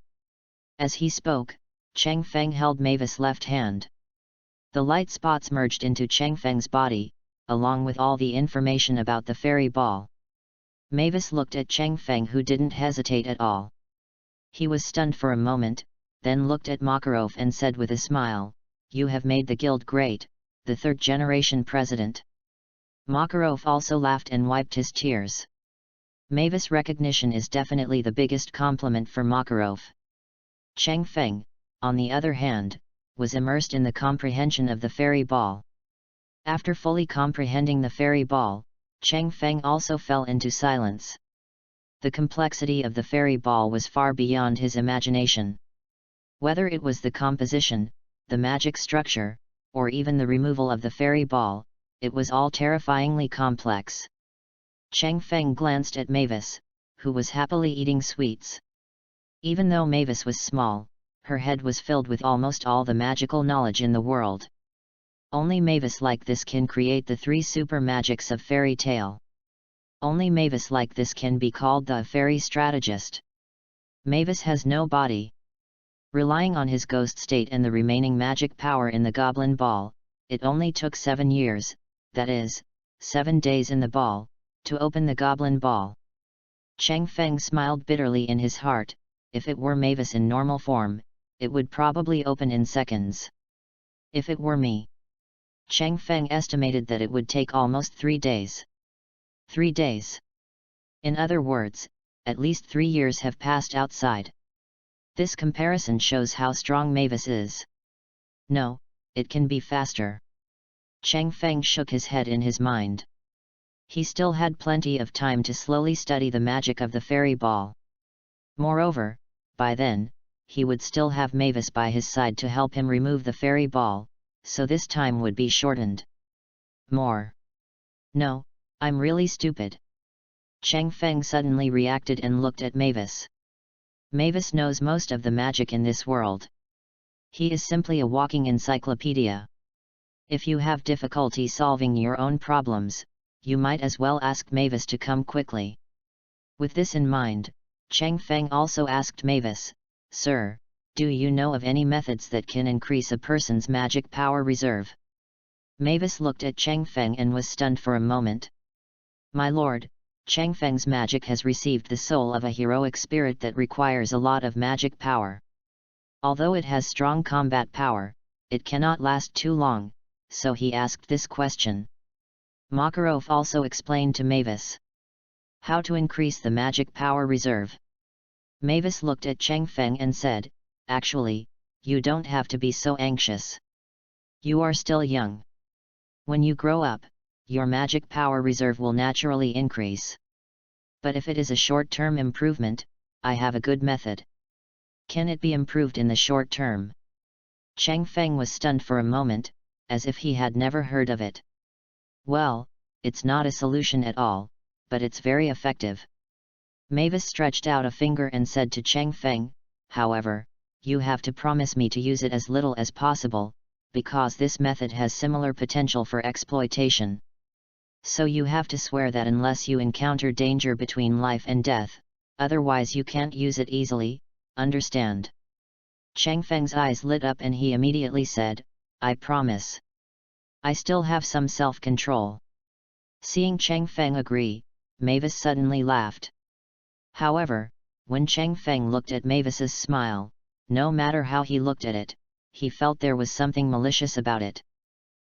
As he spoke, Cheng Feng held Mavis' left hand. The light spots merged into Cheng Feng's body, along with all the information about the fairy ball. Mavis looked at Cheng Feng, who didn't hesitate at all. He was stunned for a moment, then looked at Makarov and said with a smile, you have made the guild great, the third generation president. Makarov also laughed and wiped his tears. Mavis' recognition is definitely the biggest compliment for Makarov. Cheng Feng, on the other hand, was immersed in the comprehension of the fairy ball. After fully comprehending the fairy ball, Cheng Feng also fell into silence. The complexity of the fairy ball was far beyond his imagination. Whether it was the composition, the magic structure, or even the removal of the fairy ball, it was all terrifyingly complex. Cheng Feng glanced at Mavis, who was happily eating sweets. Even though Mavis was small, her head was filled with almost all the magical knowledge in the world. Only Mavis like this can create the 3 super magics of fairy tale. Only Mavis like this can be called the fairy strategist. Mavis has no body. Relying on his ghost state and the remaining magic power in the goblin ball, it only took 7 years, that is, 7 days in the ball, to open the goblin ball. Cheng Feng smiled bitterly in his heart. If it were Mavis in normal form, it would probably open in seconds. If it were me. Cheng Feng estimated that it would take almost 3 days. 3 days. In other words, at least 3 years have passed outside. This comparison shows how strong Mavis is. No, it can be faster. Cheng Feng shook his head in his mind. He still had plenty of time to slowly study the magic of the fairy ball. Moreover, by then, he would still have Mavis by his side to help him remove the fairy ball, so this time would be shortened. More. No, I'm really stupid. Cheng Feng suddenly reacted and looked at Mavis. Mavis knows most of the magic in this world. He is simply a walking encyclopedia. If you have difficulty solving your own problems, you might as well ask Mavis to come quickly. With this in mind, Cheng Feng also asked Mavis, "Sir, do you know of any methods that can increase a person's magic power reserve?" Mavis looked at Cheng Feng and was stunned for a moment. "My lord, Cheng Feng's magic has received the soul of a heroic spirit that requires a lot of magic power. Although it has strong combat power, it cannot last too long, so he asked this question." Makarov also explained to Mavis how to increase the magic power reserve. Mavis looked at Cheng Feng and said, "Actually, you don't have to be so anxious. You are still young. When you grow up, your magic power reserve will naturally increase. But if it is a short-term improvement, I have a good method." "Can it be improved in the short term?" Cheng Feng was stunned for a moment, as if he had never heard of it. "Well, it's not a solution at all, but it's very effective." Mavis stretched out a finger and said to Cheng Feng, "However, you have to promise me to use it as little as possible, because this method has similar potential for exploitation. So you have to swear that unless you encounter danger between life and death, otherwise you can't use it easily, understand?" Cheng Feng's eyes lit up and he immediately said, "I promise. I still have some self-control." Seeing Cheng Feng agree, Mavis suddenly laughed. However, when Cheng Feng looked at Mavis's smile, no matter how he looked at it, he felt there was something malicious about it.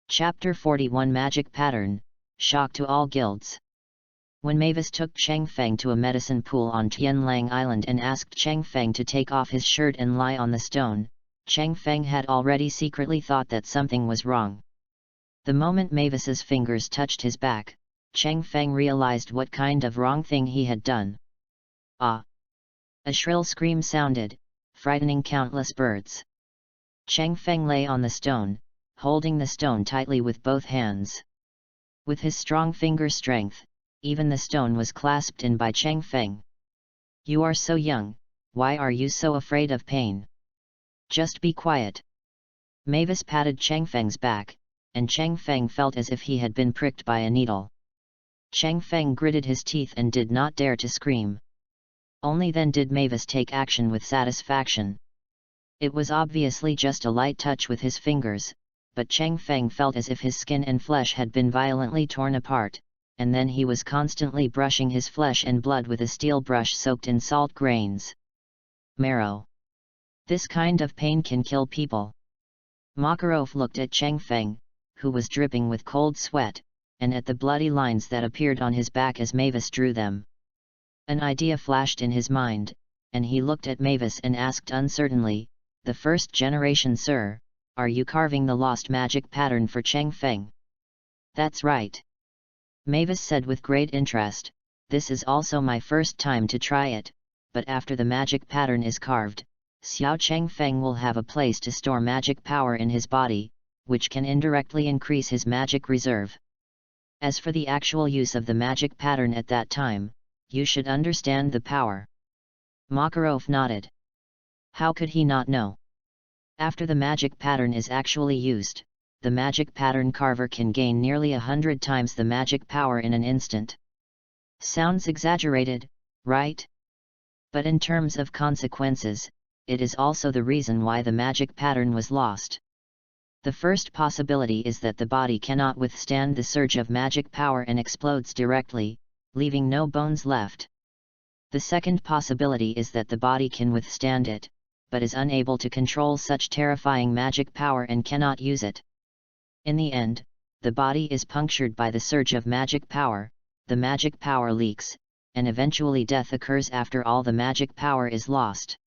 Chapter 41 Magic Pattern, Shock to All Guilds. When Mavis took Cheng Feng to a medicine pool on Tianlang Island and asked Cheng Feng to take off his shirt and lie on the stone, Cheng Feng had already secretly thought that something was wrong. The moment Mavis's fingers touched his back, Cheng Feng realized what kind of wrong thing he had done. "Ah!" A shrill scream sounded, frightening countless birds. Cheng Feng lay on the stone, holding the stone tightly with both hands. With his strong finger strength, even the stone was clasped in by Cheng Feng. "You are so young, why are you so afraid of pain? Just be quiet." Mavis patted Cheng Feng's back, and Cheng Feng felt as if he had been pricked by a needle. Cheng Feng gritted his teeth and did not dare to scream. Only then did Mavis take action with satisfaction. It was obviously just a light touch with his fingers, but Cheng Feng felt as if his skin and flesh had been violently torn apart, and then he was constantly brushing his flesh and blood with a steel brush soaked in salt grains. Marrow. This kind of pain can kill people. Makarov looked at Cheng Feng, who was dripping with cold sweat, and at the bloody lines that appeared on his back as Mavis drew them. An idea flashed in his mind, and he looked at Mavis and asked uncertainly, "The first generation, sir, are you carving the lost magic pattern for Cheng Feng?" "That's right," Mavis said with great interest. "This is also my first time to try it, but after the magic pattern is carved, Xiao Cheng Feng will have a place to store magic power in his body, which can indirectly increase his magic reserve. As for the actual use of the magic pattern at that time, you should understand the power. Makarov nodded. How could he not know? After the magic pattern is actually used, the magic pattern carver can gain nearly 100 times the magic power in an instant. Sounds exaggerated, right? But in terms of consequences, it is also the reason why the magic pattern was lost. The first possibility is that the body cannot withstand the surge of magic power and explodes directly, leaving no bones left. The second possibility is that the body can withstand it, but is unable to control such terrifying magic power and cannot use it. In the end, the body is punctured by the surge of magic power, the magic power leaks, and eventually death occurs after all the magic power is lost.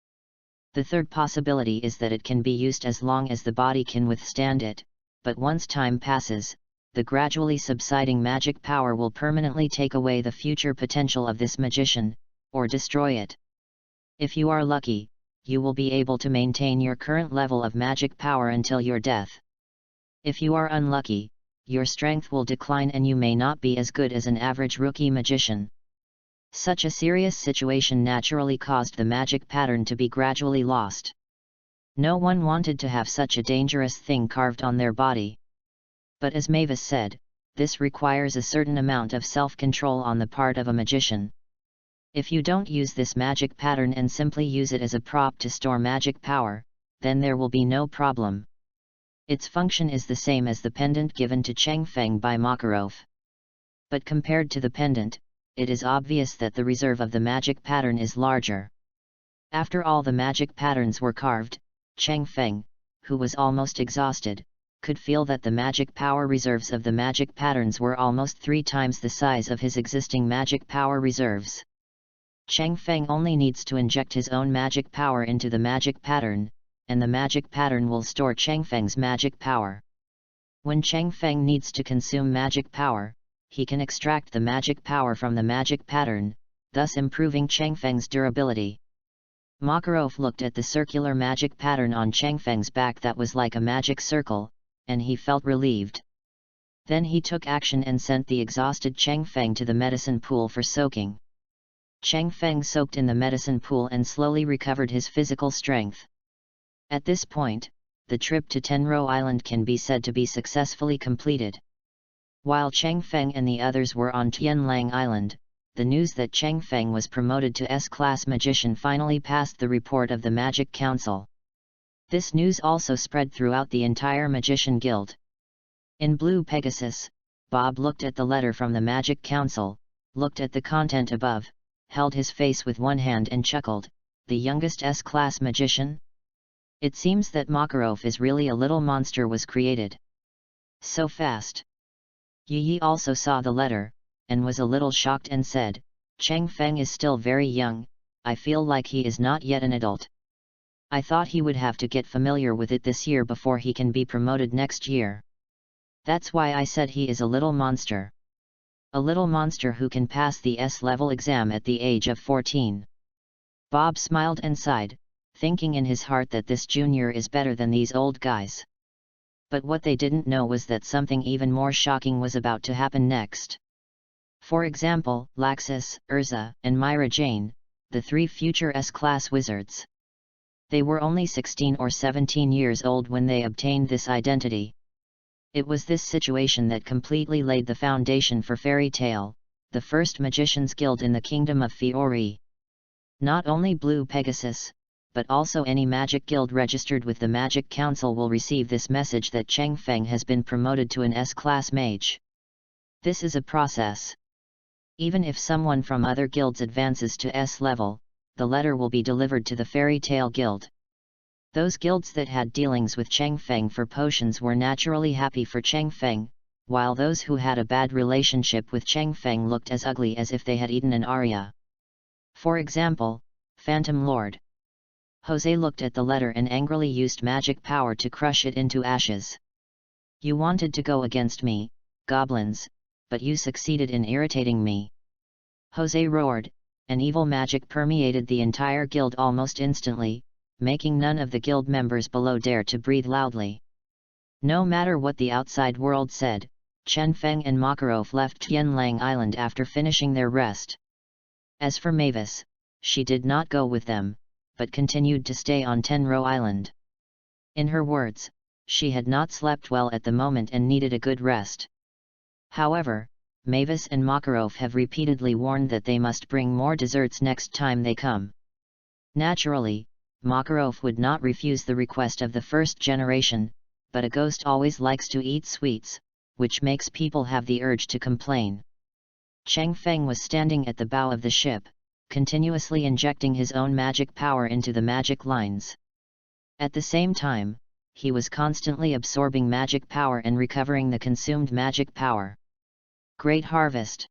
The third possibility is that it can be used as long as the body can withstand it, but once time passes, the gradually subsiding magic power will permanently take away the future potential of this magician, or destroy it. If you are lucky, you will be able to maintain your current level of magic power until your death. If you are unlucky, your strength will decline and you may not be as good as an average rookie magician. Such a serious situation naturally caused the magic pattern to be gradually lost. No one wanted to have such a dangerous thing carved on their body. But as Mavis said, this requires a certain amount of self-control on the part of a magician. If you don't use this magic pattern and simply use it as a prop to store magic power, then there will be no problem. Its function is the same as the pendant given to Cheng Feng by Makarov. But compared to the pendant, it is obvious that the reserve of the magic pattern is larger. After all the magic patterns were carved, Cheng Feng, who was almost exhausted, could feel that the magic power reserves of the magic patterns were almost 3 times the size of his existing magic power reserves. Cheng Feng only needs to inject his own magic power into the magic pattern, and the magic pattern will store Cheng Feng's magic power. When Cheng Feng needs to consume magic power, he can extract the magic power from the magic pattern, thus improving Cheng Feng's durability. Makarov looked at the circular magic pattern on Cheng Feng's back that was like a magic circle, and he felt relieved. Then he took action and sent the exhausted Cheng Feng to the medicine pool for soaking. Cheng Feng soaked in the medicine pool and slowly recovered his physical strength. At this point, the trip to Tenro Island can be said to be successfully completed. While Cheng Feng and the others were on Tianlang Island, the news that Cheng Feng was promoted to S-class magician finally passed the report of the Magic Council. This news also spread throughout the entire Magician Guild. In Blue Pegasus, Bob looked at the letter from the Magic Council, looked at the content above, held his face with one hand and chuckled, "The youngest S-class magician? It seems that Makarov is really a little monster was created. So fast." Yi also saw the letter, and was a little shocked and said, "Cheng Feng is still very young, I feel like he is not yet an adult. I thought he would have to get familiar with it this year before he can be promoted next year. That's why I said he is a little monster. A little monster who can pass the S-level exam at the age of 14. Bob smiled and sighed, thinking in his heart that this junior is better than these old guys. But what they didn't know was that something even more shocking was about to happen next. For example, Laxus, Urza, and Myra Jane, the 3 future S-class wizards. They were only 16 or 17 years old when they obtained this identity. It was this situation that completely laid the foundation for Fairy Tale, the first Magicians Guild in the Kingdom of Fiori. Not only Blue Pegasus, but also any magic guild registered with the Magic Council will receive this message that Cheng Feng has been promoted to an S-class mage. This is a process. Even if someone from other guilds advances to S-level, the letter will be delivered to the Fairy Tale Guild. Those guilds that had dealings with Cheng Feng for potions were naturally happy for Cheng Feng, while those who had a bad relationship with Cheng Feng looked as ugly as if they had eaten an aria. For example, Phantom Lord. Jose looked at the letter and angrily used magic power to crush it into ashes. "You wanted to go against me, goblins, but you succeeded in irritating me." Jose roared, and evil magic permeated the entire guild almost instantly, making none of the guild members below dare to breathe loudly. No matter what the outside world said, Chen Feng and Makarov left Tianlang Island after finishing their rest. As for Mavis, she did not go with them, but continued to stay on Tenro Island. In her words, she had not slept well at the moment and needed a good rest. However, Mavis and Makarov have repeatedly warned that they must bring more desserts next time they come. Naturally, Makarov would not refuse the request of the first generation, but a ghost always likes to eat sweets, which makes people have the urge to complain. Cheng Feng was standing at the bow of the ship, continuously injecting his own magic power into the magic lines. At the same time, he was constantly absorbing magic power and recovering the consumed magic power. Great harvest!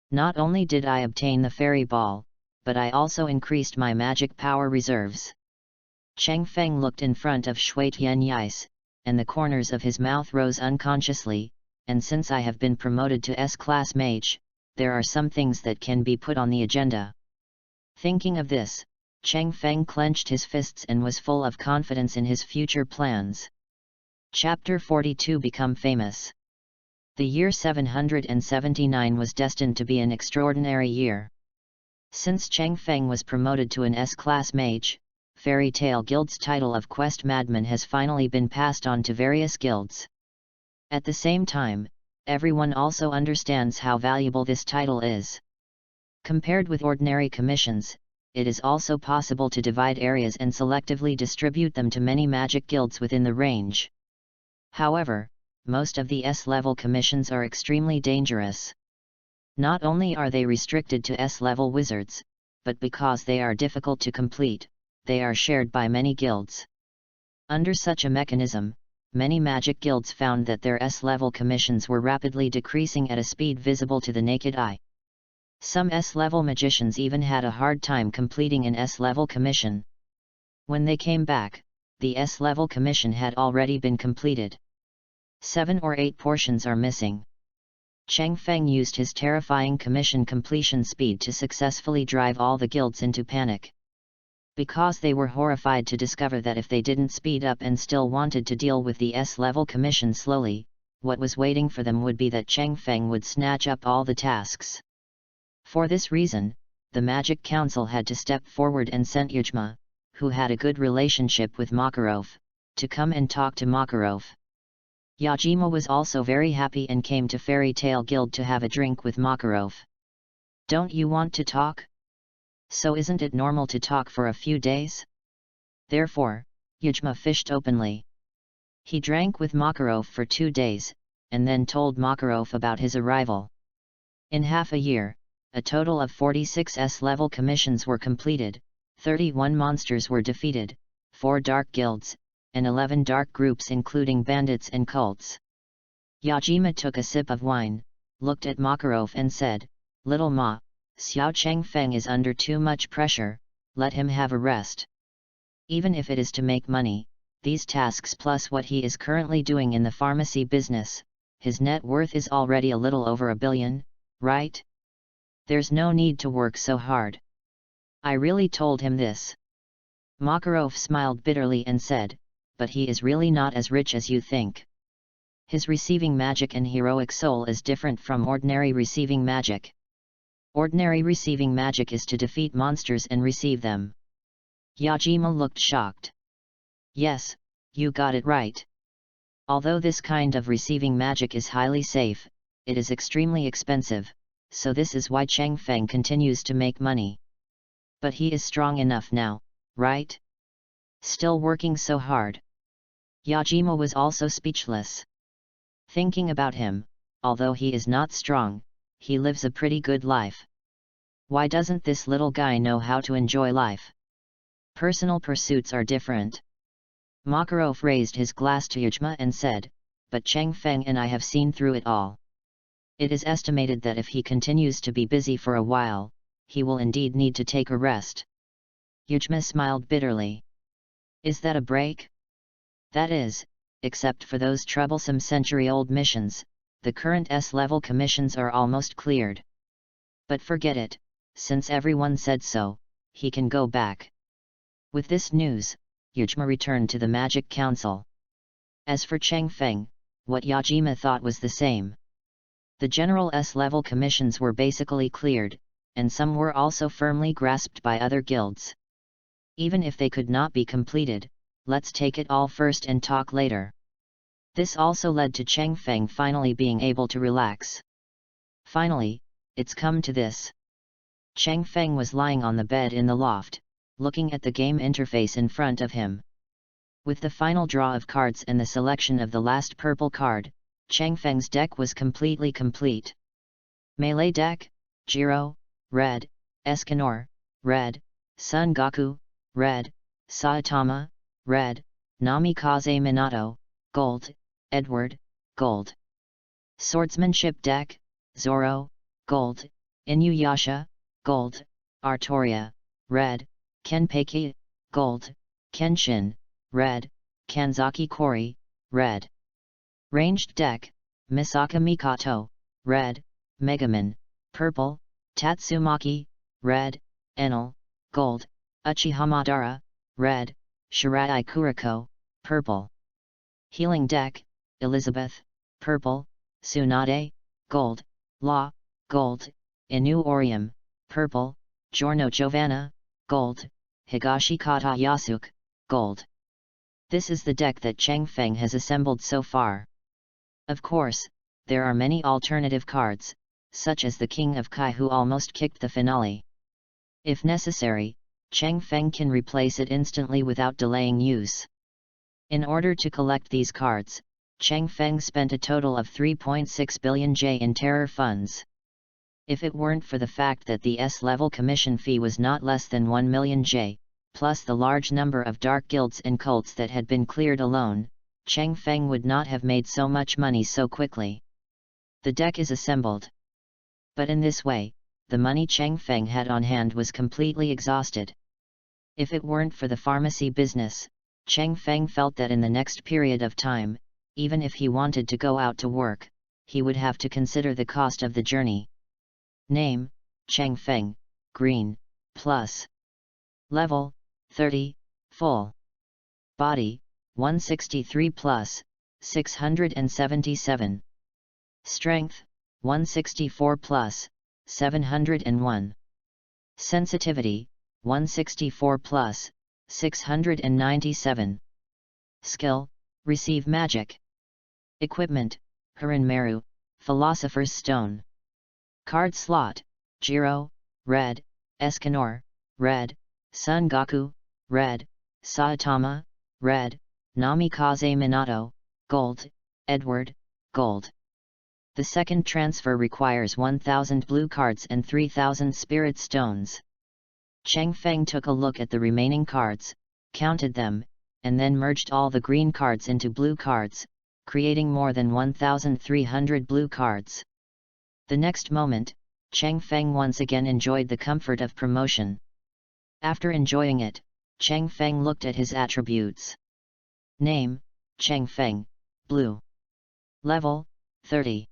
Not only did I obtain the fairy ball, but I also increased my magic power reserves. Cheng Feng looked in front of Shui Tian Yais, and the corners of his mouth rose unconsciously, and since I have been promoted to S-class mage, there are some things that can be put on the agenda. Thinking of this, Cheng Feng clenched his fists and was full of confidence in his future plans. Chapter 42 Become Famous. The year 779 was destined to be an extraordinary year. Since Cheng Feng was promoted to an S-class mage, Fairy Tale Guild's title of Quest Madman has finally been passed on to various guilds. At the same time, everyone also understands how valuable this title is. Compared with ordinary commissions, it is also possible to divide areas and selectively distribute them to many magic guilds within the range. However, most of the S-level commissions are extremely dangerous. Not only are they restricted to S-level wizards, but because they are difficult to complete, they are shared by many guilds. Under such a mechanism, many magic guilds found that their S-level commissions were rapidly decreasing at a speed visible to the naked eye. Some S-level magicians even had a hard time completing an S-level commission. When they came back, the S-level commission had already been completed. 7 or 8 portions are missing. Cheng Feng used his terrifying commission completion speed to successfully drive all the guilds into panic. Because they were horrified to discover that if they didn't speed up and still wanted to deal with the S-level commission slowly, what was waiting for them would be that Cheng Feng would snatch up all the tasks. For this reason, the Magic Council had to step forward and sent Yujma, who had a good relationship with Makarov, to come and talk to Makarov. Yajima was also very happy and came to Fairy Tale Guild to have a drink with Makarov. Don't you want to talk? So isn't it normal to talk for a few days? Therefore, Yujma fished openly. He drank with Makarov for 2 days, and then told Makarov about his arrival. In half a year, a total of 46 S-level commissions were completed, 31 monsters were defeated, 4 dark guilds, and 11 dark groups including bandits and cults. Yajima took a sip of wine, looked at Makarov and said, "Little Ma, Xiao Cheng Feng is under too much pressure, let him have a rest. Even if it is to make money, these tasks plus what he is currently doing in the pharmacy business, his net worth is already a little over 1 billion, right? There's no need to work so hard." I really told him this. Makarov smiled bitterly and said, "But he is really not as rich as you think. His receiving magic and heroic soul is different from ordinary receiving magic. Ordinary receiving magic is to defeat monsters and receive them." Yajima looked shocked. "Yes, you got it right. Although this kind of receiving magic is highly safe, it is extremely expensive, so this is why Cheng Feng continues to make money. But he is strong enough now, right? Still working so hard." Yajima was also speechless. Thinking about him, although he is not strong, he lives a pretty good life. Why doesn't this little guy know how to enjoy life? Personal pursuits are different. Makarov raised his glass to Yujma and said, "But Cheng Feng and I have seen through it all. It is estimated that if he continues to be busy for a while, he will indeed need to take a rest." Yujma smiled bitterly. "Is that a break?" "That is, except for those troublesome century-old missions, the current S-level commissions are almost cleared. But forget it, since everyone said so, he can go back." With this news, Yujma returned to the Magic Council. As for Cheng Feng, what Yajima thought was the same. The general S-level commissions were basically cleared, and some were also firmly grasped by other guilds. Even if they could not be completed, let's take it all first and talk later. This also led to Cheng Feng finally being able to relax. Finally, it's come to this. Cheng Feng was lying on the bed in the loft, looking at the game interface in front of him. With the final draw of cards and the selection of the last purple card, Cheng Feng's deck was completely complete. Melee deck, Jiro, red, Escanor, red, Sun Goku, red, Saitama, red, Namikaze Minato, gold, Edward, gold. Swordsmanship deck, Zoro, gold, Inuyasha, gold, Artoria, red, Kenpeki, gold, Kenshin, red, Kanzaki Kori, red. Ranged deck, Misaka Mikato, red, Megaman, purple, Tatsumaki, red, Enel, gold, Uchiha Madara, red, Shirai Kuriko, purple. Healing deck, Elizabeth, purple, Tsunade, gold, Law, gold, Inu Orium, purple, Giorno Giovanna, gold, Higashi Kata Yasuke, gold. This is the deck that Cheng Feng has assembled so far. Of course, there are many alternative cards, such as the King of Kai who almost kicked the finale. If necessary, Cheng Feng can replace it instantly without delaying use. In order to collect these cards, Cheng Feng spent a total of 3.6 billion J in terror funds. If it weren't for the fact that the S-level commission fee was not less than 1 million J, plus the large number of dark guilds and cults that had been cleared alone, Cheng Feng would not have made so much money so quickly. The deck is assembled. But in this way, the money Cheng Feng had on hand was completely exhausted. If it weren't for the pharmacy business, Cheng Feng felt that in the next period of time, even if he wanted to go out to work, he would have to consider the cost of the journey. Name, Cheng Feng, green, plus. Level, 30, full. Body, 163 plus, 677. Strength, 164 plus, 701. Sensitivity, 164 plus, 697. Skill, receive magic. Equipment, Haranmeru, Philosopher's Stone. Card slot, Jiro, red, Escanor, red, Sun Goku, red, Saitama, red, Namikaze Minato, gold, Edward, gold. The second transfer requires 1,000 blue cards and 3,000 spirit stones. Cheng Feng took a look at the remaining cards, counted them, and then merged all the green cards into blue cards, creating more than 1,300 blue cards. The next moment, Cheng Feng once again enjoyed the comfort of promotion. After enjoying it, Cheng Feng looked at his attributes. Name, Cheng Feng, blue. Level, 30.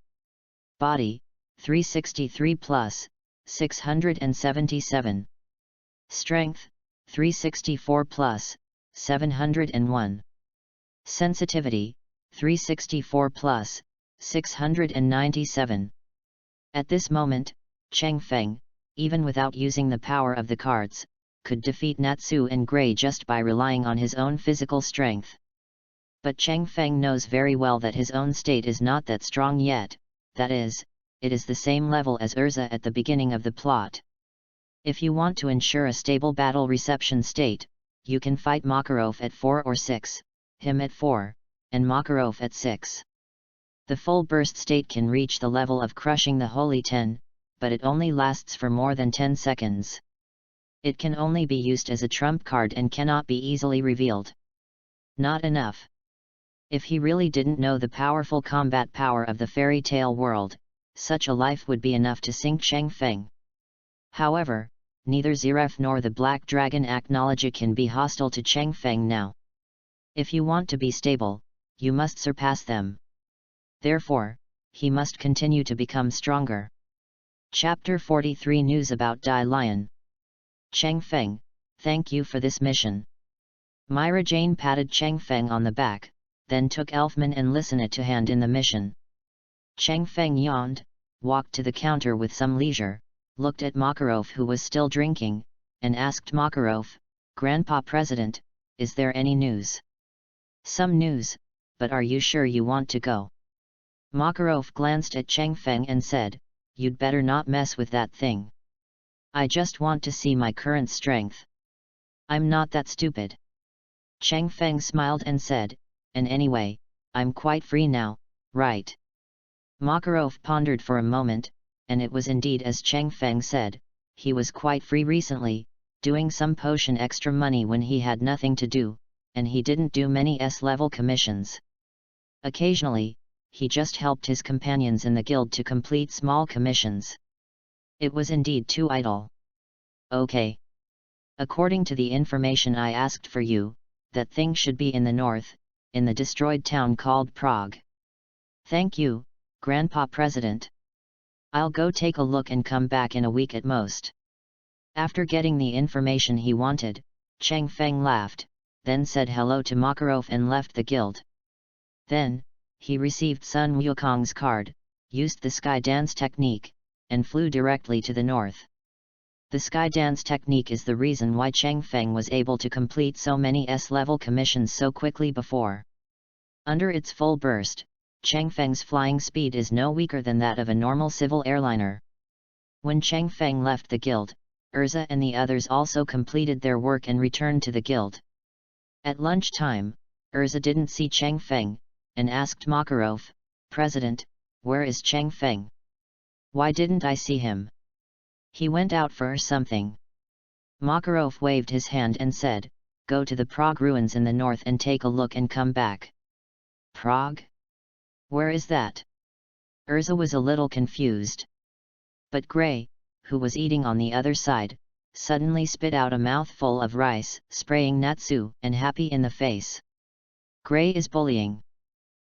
Body, 363 plus, 677. Strength, 364 plus, 701. Sensitivity, 364 plus, 697. At this moment, Cheng Feng, even without using the power of the cards, could defeat Natsu and Gray just by relying on his own physical strength. But Cheng Feng knows very well that his own state is not that strong yet, that is, it is the same level as Urza at the beginning of the plot. If you want to ensure a stable battle reception state, you can fight Makarov at 4 or 6, him at 4, and Makarov at 6. The full burst state can reach the level of crushing the Holy 10, but it only lasts for more than 10 seconds. It can only be used as a trump card and cannot be easily revealed. Not enough. If he really didn't know the powerful combat power of the fairy tale world, such a life would be enough to sink Cheng Feng. However, neither Zeref nor the Black Dragon Acknowledge can be hostile to Cheng Feng now. If you want to be stable, you must surpass them. Therefore, he must continue to become stronger. Chapter 43 News about Dai Lion. Cheng Feng, thank you for this mission. Myra Jane patted Cheng Feng on the back, then took Elfman and Listened to hand in the mission. Chang Feng yawned, walked to the counter with some leisure, looked at Makarov who was still drinking, and asked Makarov, "Grandpa President, is there any news?" "Some news, but are you sure you want to go?" Makarov glanced at Chang Feng and said, "You'd better not mess with that thing. I just want to see my current strength. I'm not that stupid." Chang Feng smiled and said, "And anyway, I'm quite free now, right?" Makarov pondered for a moment, and it was indeed as Chang Feng said, he was quite free recently, doing some potion extra money when he had nothing to do, and he didn't do many S-level commissions. Occasionally, he just helped his companions in the guild to complete small commissions. It was indeed too idle. "Okay. According to the information I asked for you, that thing should be in the north, in the destroyed town called Prague." "Thank you, Grandpa President. I'll go take a look and come back in a week at most." After getting the information he wanted, Chang Feng laughed, then said hello to Makarov and left the guild. Then, he received Sun Wukong's card, used the sky dance technique, and flew directly to the north. The sky dance technique is the reason why Chang Feng was able to complete so many S-level commissions so quickly before. Under its full burst, Chang Feng's flying speed is no weaker than that of a normal civil airliner. When Chang Feng left the guild, Urza and the others also completed their work and returned to the guild. At lunchtime, Urza didn't see Chang Feng, and asked Makarov, "President, where is Chang Feng? Why didn't I see him? He went out for something." Makarov waved his hand and said, "Go to the Prague ruins in the north and take a look and come back." "Prague? Where is that?" Urza was a little confused. But Gray, who was eating on the other side, suddenly spit out a mouthful of rice, spraying Natsu and Happy in the face. "Gray is bullying."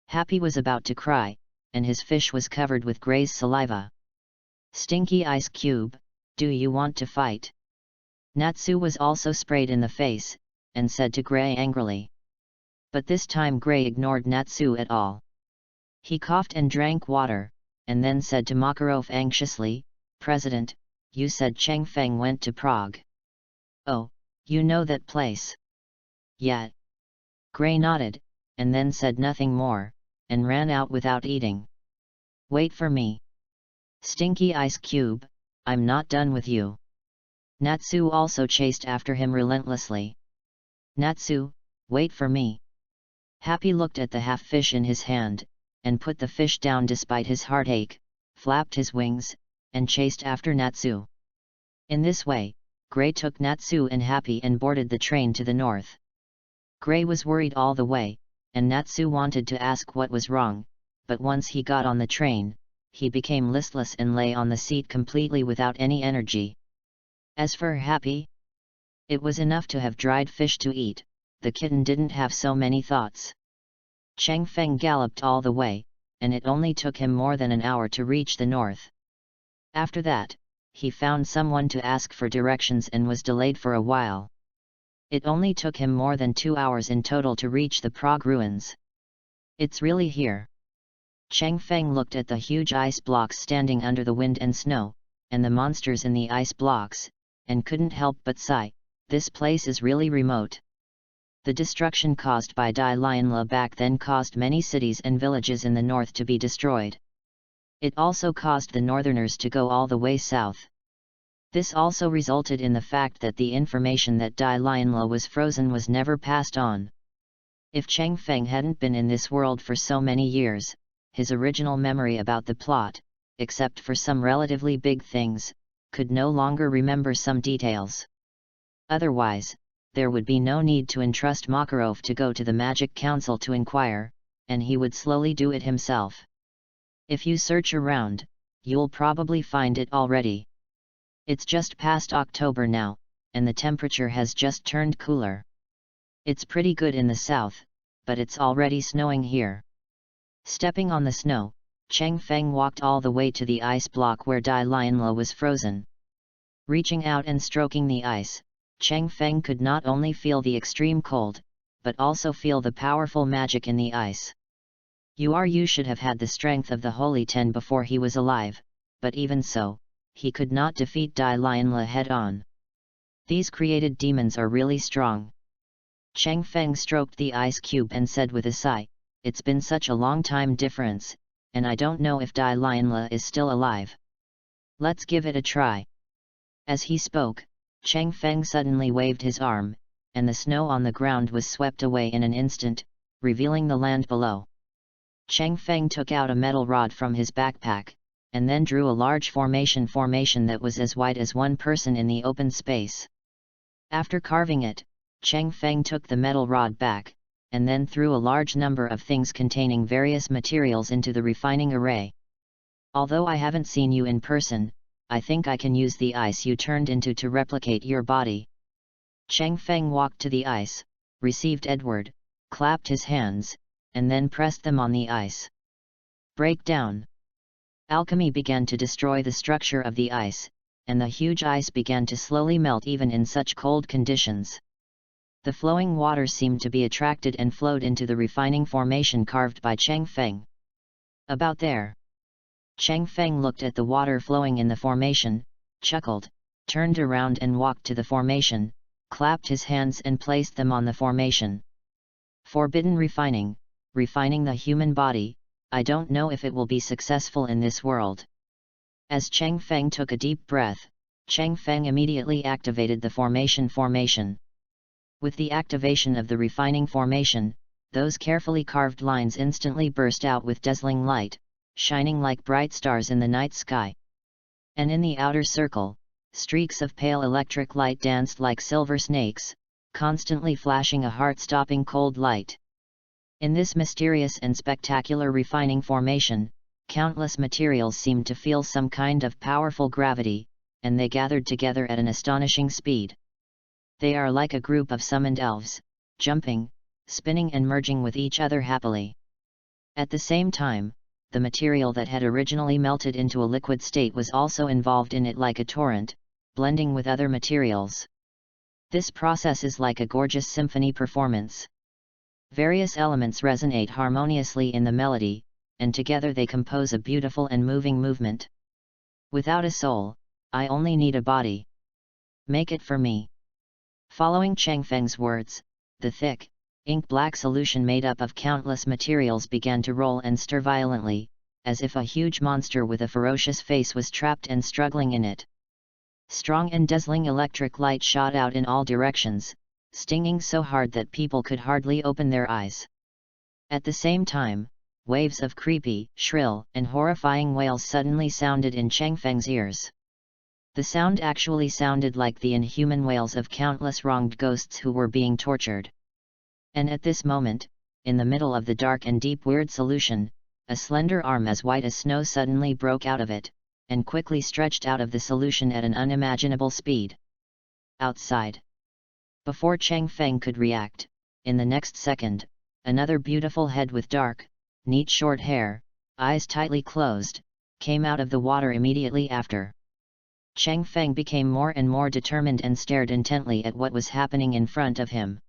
Happy was about to cry, and his fish was covered with Gray's saliva. "Stinky ice cube, do you want to fight?" Natsu was also sprayed in the face, and said to Gray angrily. But this time Gray ignored Natsu at all. He coughed and drank water, and then said to Makarov anxiously, "President, you said Chang Feng went to Prague. Oh, you know that place?" "Yeah." Gray nodded, and then said nothing more, and ran out without eating. "Wait for me. Stinky ice cube, I'm not done with you." Natsu also chased after him relentlessly. "Natsu, wait for me." Happy looked at the half-fish in his hand, and put the fish down despite his heartache, flapped his wings, and chased after Natsu. In this way, Gray took Natsu and Happy and boarded the train to the north. Gray was worried all the way, and Natsu wanted to ask what was wrong, but once he got on the train, he became listless and lay on the seat completely without any energy. As for Happy, it was enough to have dried fish to eat, the kitten didn't have so many thoughts. Chang Feng galloped all the way, and it only took him more than an hour to reach the north. After that, he found someone to ask for directions and was delayed for a while. It only took him more than 2 hours in total to reach the Prague ruins. "It's really here." Chang Feng looked at the huge ice blocks standing under the wind and snow, and the monsters in the ice blocks, and couldn't help but sigh, "This place is really remote." The destruction caused by Dai Lionla back then caused many cities and villages in the north to be destroyed. It also caused the northerners to go all the way south. This also resulted in the fact that the information that Dai Lionla was frozen was never passed on. If Chang Feng hadn't been in this world for so many years, his original memory about the plot, except for some relatively big things, could no longer remember some details. Otherwise, there would be no need to entrust Makarov to go to the Magic Council to inquire, and he would slowly do it himself. If you search around, you'll probably find it already. It's just past October now, and the temperature has just turned cooler. It's pretty good in the south, but it's already snowing here. Stepping on the snow, Chang Feng walked all the way to the ice block where Dai Lionla was frozen. Reaching out and stroking the ice, Chang Feng could not only feel the extreme cold, but also feel the powerful magic in the ice. You should have had the strength of the Holy Ten before he was alive, but even so, he could not defeat Dai Lionla head-on. These created demons are really strong. Cheng Feng stroked the ice cube and said with a sigh, "It's been such a long time difference, and I don't know if Dai Lionla is still alive. Let's give it a try." As he spoke, Cheng Feng suddenly waved his arm, and the snow on the ground was swept away in an instant, revealing the land below. Cheng Feng took out a metal rod from his backpack, and then drew a large formation that was as wide as one person in the open space. After carving it, Cheng Feng took the metal rod back, and then threw a large number of things containing various materials into the refining array. "Although I haven't seen you in person, I think I can use the ice you turned into to replicate your body." Cheng Feng walked to the ice, received Edward, clapped his hands, and then pressed them on the ice. Break down. Alchemy began to destroy the structure of the ice, and the huge ice began to slowly melt even in such cold conditions. The flowing water seemed to be attracted and flowed into the refining formation carved by Cheng Feng. About there. Cheng Feng looked at the water flowing in the formation, chuckled, turned around and walked to the formation, clapped his hands and placed them on the formation. Forbidden refining, refining the human body, I don't know if it will be successful in this world. As Cheng Feng took a deep breath, Cheng Feng immediately activated the formation. With the activation of the refining formation, those carefully carved lines instantly burst out with dazzling light, shining like bright stars in the night sky. And in the outer circle, streaks of pale electric light danced like silver snakes, constantly flashing a heart-stopping cold light. In this mysterious and spectacular refining formation, countless materials seemed to feel some kind of powerful gravity, and they gathered together at an astonishing speed. They are like a group of summoned elves, jumping, spinning and merging with each other happily. At the same time, the material that had originally melted into a liquid state was also involved in it like a torrent, blending with other materials. This process is like a gorgeous symphony performance. Various elements resonate harmoniously in the melody, and together they compose a beautiful and moving movement. Without a soul, I only need a body. Make it for me. Following Cheng Feng's words, the thick, ink-black solution made up of countless materials began to roll and stir violently, as if a huge monster with a ferocious face was trapped and struggling in it. Strong and dazzling electric light shot out in all directions, stinging so hard that people could hardly open their eyes. At the same time, waves of creepy, shrill, and horrifying wails suddenly sounded in Cheng Feng's ears. The sound actually sounded like the inhuman wails of countless wronged ghosts who were being tortured. And at this moment, in the middle of the dark and deep weird solution, a slender arm as white as snow suddenly broke out of it, and quickly stretched out of the solution at an unimaginable speed. Outside. Before Cheng Feng could react, in the next second, another beautiful head with dark, neat short hair, eyes tightly closed, came out of the water immediately after. Cheng Feng became more and more determined and stared intently at what was happening in front of him.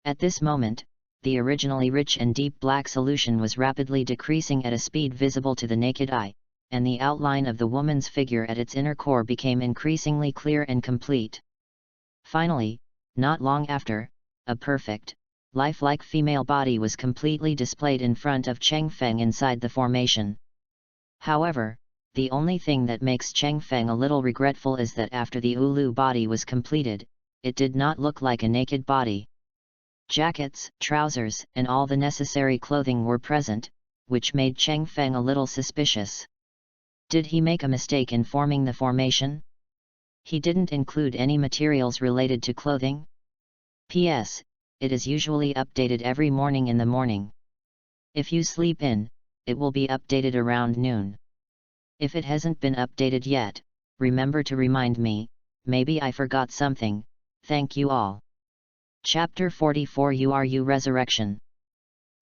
At this moment, the originally rich and deep black solution was rapidly decreasing at a speed visible to the naked eye, and the outline of the woman's figure at its inner core became increasingly clear and complete. Finally, not long after, a perfect, lifelike female body was completely displayed in front of Cheng Feng inside the formation. However, the only thing that makes Cheng Feng a little regretful is that after the Ulu body was completed, it did not look like a naked body. Jackets, trousers, and all the necessary clothing were present, which made Cheng Feng a little suspicious. Did he make a mistake in forming the formation? He didn't include any materials related to clothing? P.S. It is usually updated every morning in the morning. If you sleep in, it will be updated around noon. If it hasn't been updated yet, remember to remind me, maybe I forgot something. Thank you all. Chapter 44 URU Resurrection.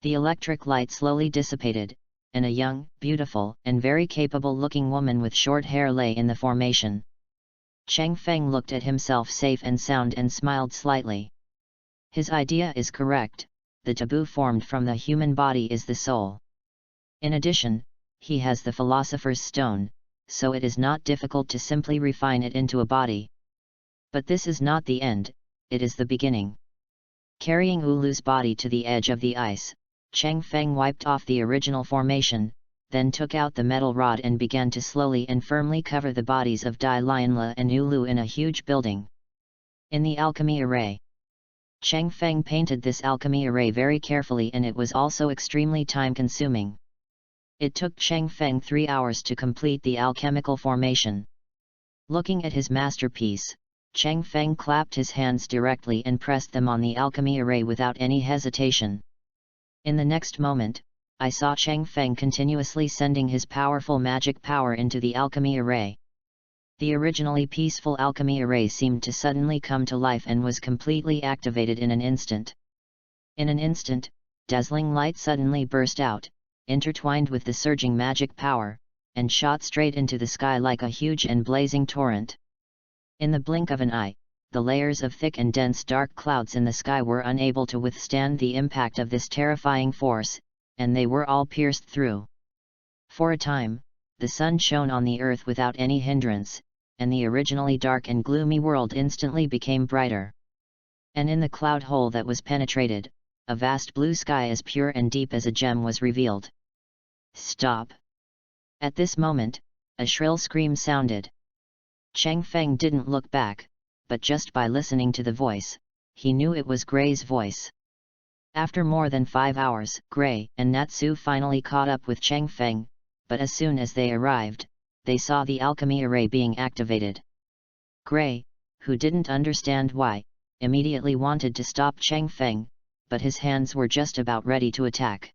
The electric light slowly dissipated, and a young, beautiful, and very capable-looking woman with short hair lay in the formation. Cheng Feng looked at himself safe and sound and smiled slightly. His idea is correct, the taboo formed from the human body is the soul. In addition, he has the Philosopher's Stone, so it is not difficult to simply refine it into a body. But this is not the end, it is the beginning. Carrying Ulu's body to the edge of the ice, Cheng Feng wiped off the original formation, then took out the metal rod and began to slowly and firmly cover the bodies of Dai Lianla and Ulu in a huge building. In the alchemy array, Cheng Feng painted this alchemy array very carefully, and it was also extremely time-consuming. It took Cheng Feng 3 hours to complete the alchemical formation. Looking at his masterpiece, Cheng Feng clapped his hands directly and pressed them on the alchemy array without any hesitation. In the next moment, I saw Cheng Feng continuously sending his powerful magic power into the alchemy array. The originally peaceful alchemy array seemed to suddenly come to life and was completely activated in an instant. In an instant, dazzling light suddenly burst out, intertwined with the surging magic power, and shot straight into the sky like a huge and blazing torrent. In the blink of an eye, the layers of thick and dense dark clouds in the sky were unable to withstand the impact of this terrifying force, and they were all pierced through. For a time, the sun shone on the earth without any hindrance, and the originally dark and gloomy world instantly became brighter. And in the cloud hole that was penetrated, a vast blue sky as pure and deep as a gem was revealed. Stop! At this moment, a shrill scream sounded. Cheng Feng didn't look back, but just by listening to the voice, he knew it was Gray's voice. After more than 5 hours, Gray and Natsu finally caught up with Cheng Feng, but as soon as they arrived, they saw the alchemy array being activated. Gray, who didn't understand why, immediately wanted to stop Cheng Feng, but his hands were just about ready to attack.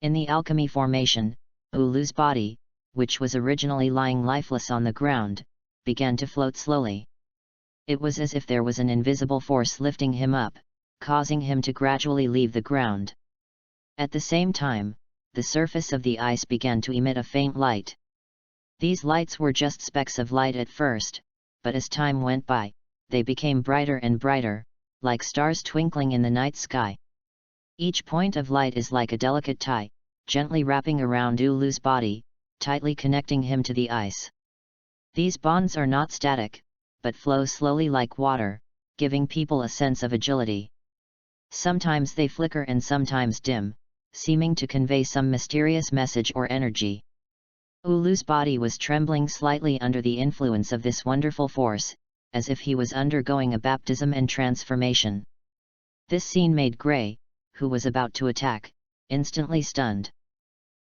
In the alchemy formation, Ulu's body, which was originally lying lifeless on the ground, began to float slowly. It was as if there was an invisible force lifting him up, causing him to gradually leave the ground. At the same time, the surface of the ice began to emit a faint light. These lights were just specks of light at first, but as time went by, they became brighter and brighter, like stars twinkling in the night sky. Each point of light is like a delicate tie, gently wrapping around Ulu's body, tightly connecting him to the ice. These bonds are not static, but flow slowly like water, giving people a sense of agility. Sometimes they flicker and sometimes dim, seeming to convey some mysterious message or energy. Ulu's body was trembling slightly under the influence of this wonderful force, as if he was undergoing a baptism and transformation. This scene made Gray, who was about to attack, instantly stunned.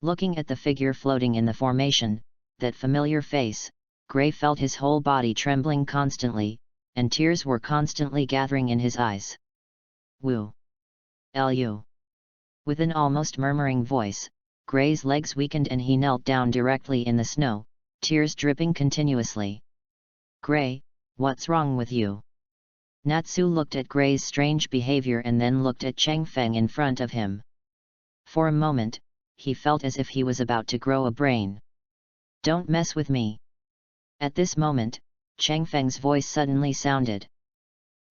Looking at the figure floating in the formation, that familiar face, Gray felt his whole body trembling constantly, and tears were constantly gathering in his eyes. Woo! Lu! With an almost murmuring voice, Gray's legs weakened and he knelt down directly in the snow, tears dripping continuously. Gray, what's wrong with you? Natsu looked at Gray's strange behavior and then looked at Cheng Feng in front of him. For a moment, he felt as if he was about to grow a brain. Don't mess with me. At this moment, Cheng Feng's voice suddenly sounded.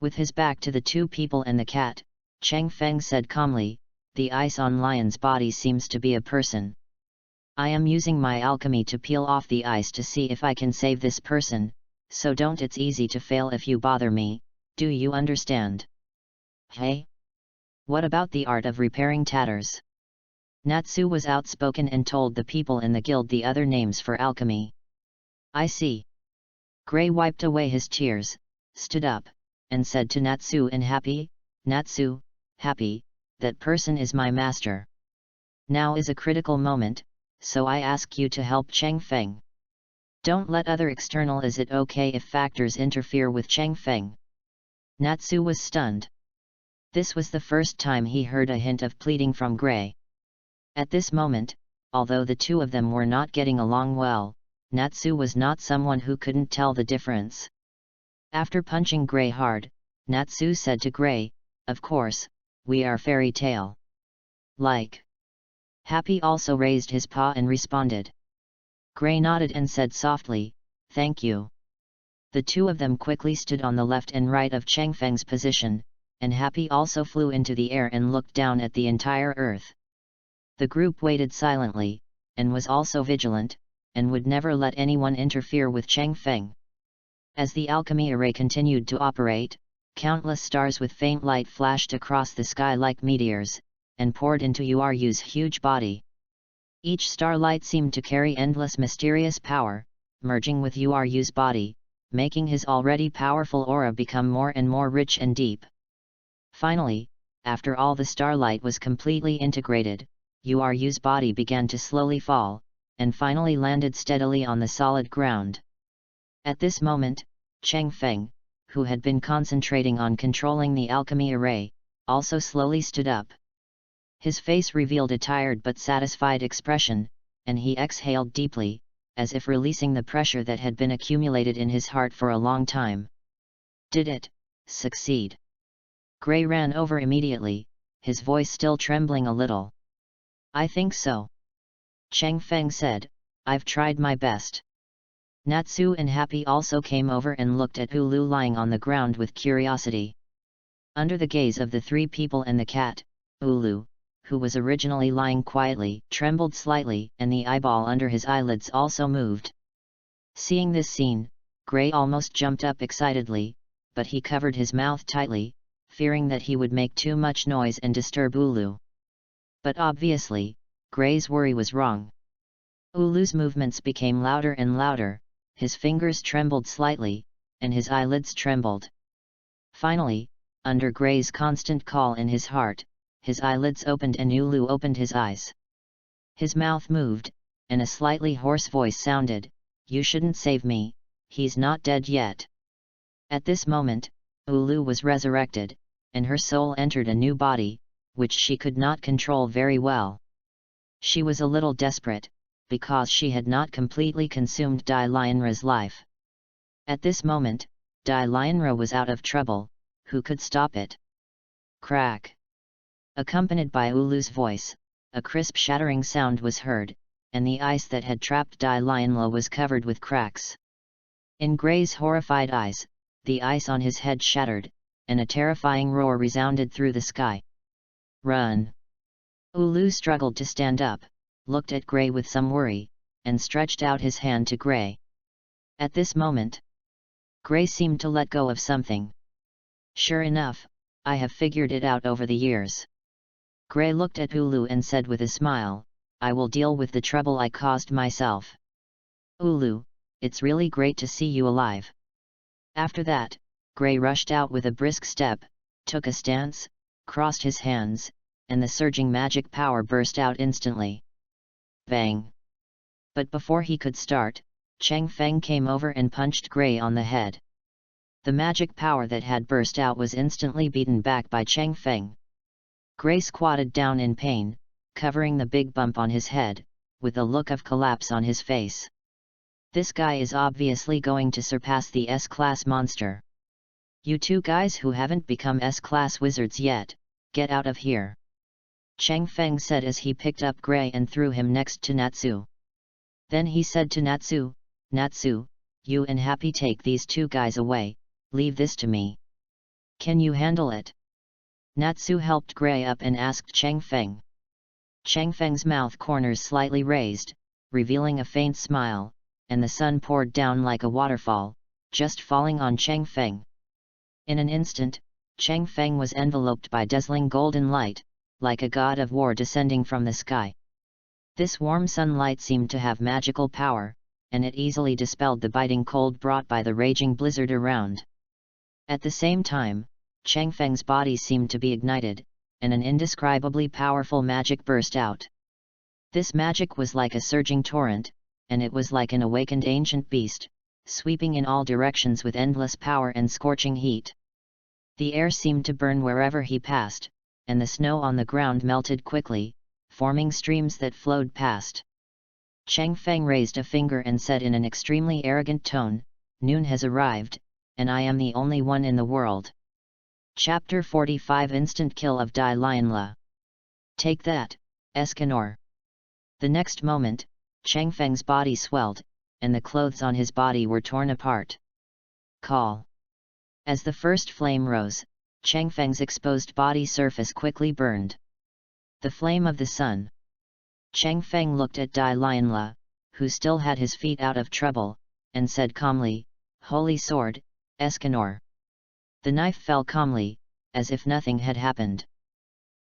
With his back to the two people and the cat, Cheng Feng said calmly, the ice on Lion's body seems to be a person. I am using my alchemy to peel off the ice to see if I can save this person, so don't it's easy to fail if you bother me, do you understand? Hey? What about the art of repairing tatters? Natsu was outspoken and told the people in the guild the other names for alchemy. I see. Gray wiped away his tears, stood up, and said to Natsu in happy, Natsu, happy, that person is my master. Now is a critical moment, so I ask you to help Cheng Feng. Don't let other external. Is it okay if factors interfere with Cheng Feng? Natsu was stunned. This was the first time he heard a hint of pleading from Gray. At this moment, although the two of them were not getting along well, Natsu was not someone who couldn't tell the difference. After punching Gray hard, Natsu said to Gray, of course, we are fairy tale. Like. Happy also raised his paw and responded. Gray nodded and said softly, thank you. The two of them quickly stood on the left and right of Cheng Feng's position, and Happy also flew into the air and looked down at the entire earth. The group waited silently, and was also vigilant, and would never let anyone interfere with Chang Feng. As the alchemy array continued to operate, countless stars with faint light flashed across the sky like meteors, and poured into Uru's huge body. Each starlight seemed to carry endless mysterious power, merging with Uru's body, making his already powerful aura become more and more rich and deep. Finally, after all the starlight was completely integrated, Uru's body began to slowly fall, and finally landed steadily on the solid ground. At this moment, Chang Feng, who had been concentrating on controlling the alchemy array, also slowly stood up. His face revealed a tired but satisfied expression, and he exhaled deeply, as if releasing the pressure that had been accumulated in his heart for a long time. Did it succeed? Gray ran over immediately, his voice still trembling a little. I think so. Chang Feng said, I've tried my best. Natsu and Happy also came over and looked at Ulu lying on the ground with curiosity. Under the gaze of the three people and the cat, Ulu, who was originally lying quietly, trembled slightly, and the eyeball under his eyelids also moved. Seeing this scene, Gray almost jumped up excitedly, but he covered his mouth tightly, fearing that he would make too much noise and disturb Ulu. But obviously, Gray's worry was wrong. Ulu's movements became louder and louder, his fingers trembled slightly, and his eyelids trembled. Finally, under Gray's constant call in his heart, his eyelids opened and Ulu opened his eyes. His mouth moved, and a slightly hoarse voice sounded, You shouldn't save me, he's not dead yet. At this moment, Ulu was resurrected, and her soul entered a new body, which she could not control very well. She was a little desperate, because she had not completely consumed Dai Lionra's life. At this moment, Dai Lionra was out of trouble, who could stop it? Crack! Accompanied by Ulu's voice, a crisp shattering sound was heard, and the ice that had trapped Dai Lionla was covered with cracks. In Gray's horrified eyes, the ice on his head shattered, and a terrifying roar resounded through the sky. Run! Ulu struggled to stand up, looked at Gray with some worry, and stretched out his hand to Gray. At this moment, Gray seemed to let go of something. Sure enough, I have figured it out over the years. Gray looked at Ulu and said with a smile, I will deal with the trouble I caused myself. Ulu, it's really great to see you alive. After that, Gray rushed out with a brisk step, took a stance, crossed his hands, and the surging magic power burst out instantly. Bang! But before he could start, Chang Feng came over and punched Gray on the head. The magic power that had burst out was instantly beaten back by Chang Feng. Gray squatted down in pain, covering the big bump on his head, with a look of collapse on his face. This guy is obviously going to surpass the S-class monster. You two guys who haven't become S-class wizards yet, get out of here. Chang Feng said as he picked up Gray and threw him next to Natsu. Then he said to Natsu, Natsu, you and Happy take these two guys away, leave this to me. Can you handle it? Natsu helped Gray up and asked Chang Feng. Chang Feng's mouth corners slightly raised, revealing a faint smile, and the sun poured down like a waterfall, just falling on Chang Feng. In an instant, Chang Feng was enveloped by dazzling golden light, like a god of war descending from the sky. This warm sunlight seemed to have magical power, and it easily dispelled the biting cold brought by the raging blizzard around. At the same time, Chang Feng's body seemed to be ignited, and an indescribably powerful magic burst out. This magic was like a surging torrent, and it was like an awakened ancient beast, sweeping in all directions with endless power and scorching heat. The air seemed to burn wherever he passed, and the snow on the ground melted quickly, forming streams that flowed past. Chang Feng raised a finger and said in an extremely arrogant tone, Noon has arrived, and I am the only one in the world. Chapter 45 Instant Kill of Dai Lionla. Take that, Escanor. The next moment, Chang Feng's body swelled, and the clothes on his body were torn apart. Call. As the first flame rose, Chang Feng's exposed body surface quickly burned. The flame of the sun. Chang Feng looked at Dai Lianle, who still had his feet out of trouble, and said calmly, "Holy sword, Escanor." The knife fell calmly, as if nothing had happened.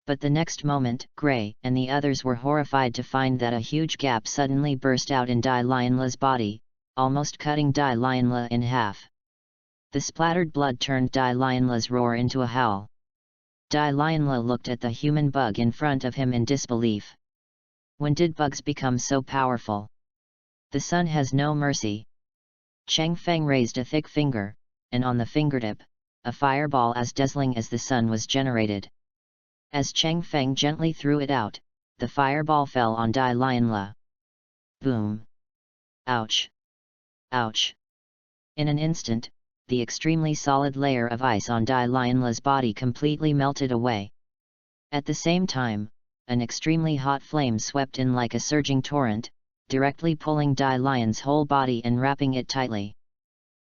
But the next moment, Gray and the others were horrified to find that a huge gap suddenly burst out in Dai Lianle's body, almost cutting Dai Lianle in half. The splattered blood turned Dai Lianle's roar into a howl. Dai Lianle looked at the human bug in front of him in disbelief. When did bugs become so powerful? The sun has no mercy. Chang Feng raised a thick finger, and on the fingertip, a fireball as dazzling as the sun was generated. As Chang Feng gently threw it out, the fireball fell on Dai Lianle. Boom! Ouch! Ouch! In an instant, the extremely solid layer of ice on Dai Lianle's body completely melted away. At the same time, an extremely hot flame swept in like a surging torrent, directly pulling Dai Lian's whole body and wrapping it tightly.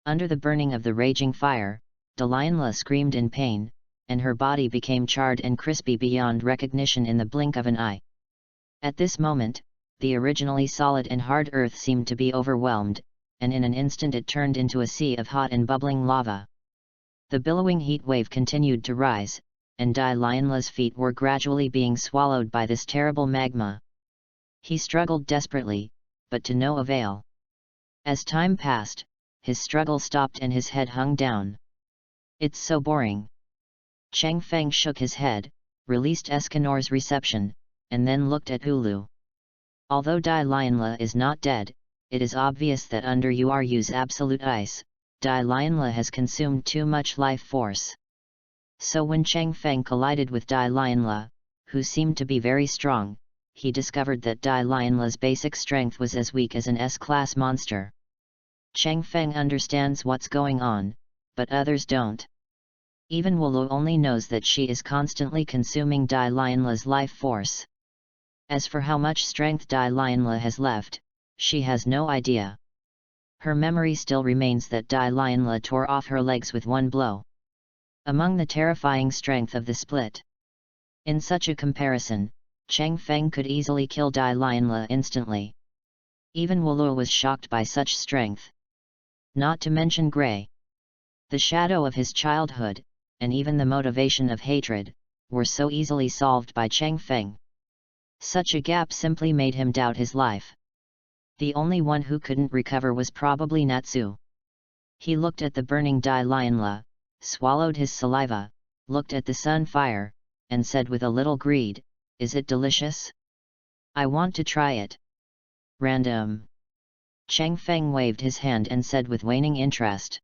Under the burning of the raging fire, Dai Lianle screamed in pain, and her body became charred and crispy beyond recognition in the blink of an eye. At this moment, the originally solid and hard earth seemed to be overwhelmed, and in an instant it turned into a sea of hot and bubbling lava. The billowing heat wave continued to rise, and Dai Lianle's feet were gradually being swallowed by this terrible magma. He struggled desperately, but to no avail. As time passed, his struggle stopped and his head hung down. "It's so boring." Chang Feng shook his head, released Escanor's reception, and then looked at Ulu. Although Dai Lianle is not dead, it is obvious that under URU's absolute ice, Dai Lianle has consumed too much life force. So when Chang Feng collided with Dai Lianle, who seemed to be very strong, he discovered that Dai Lianle's basic strength was as weak as an S-class monster. Chang Feng understands what's going on, but others don't. Even Wulu only knows that she is constantly consuming Dai Lianle's life force. As for how much strength Dai Lianle has left, she has no idea. Her memory still remains that Dai Lianle tore off her legs with one blow. Among the terrifying strength of the split. In such a comparison, Chang Feng could easily kill Dai Lianle instantly. Even Wulu was shocked by such strength. Not to mention Gray. The shadow of his childhood, and even the motivation of hatred, were so easily solved by Chang Feng. Such a gap simply made him doubt his life. The only one who couldn't recover was probably Natsu. He looked at the burning Dai Lianle, swallowed his saliva, looked at the sun fire, and said with a little greed, "Is it delicious? I want to try it." Random. Chang Feng waved his hand and said with waning interest.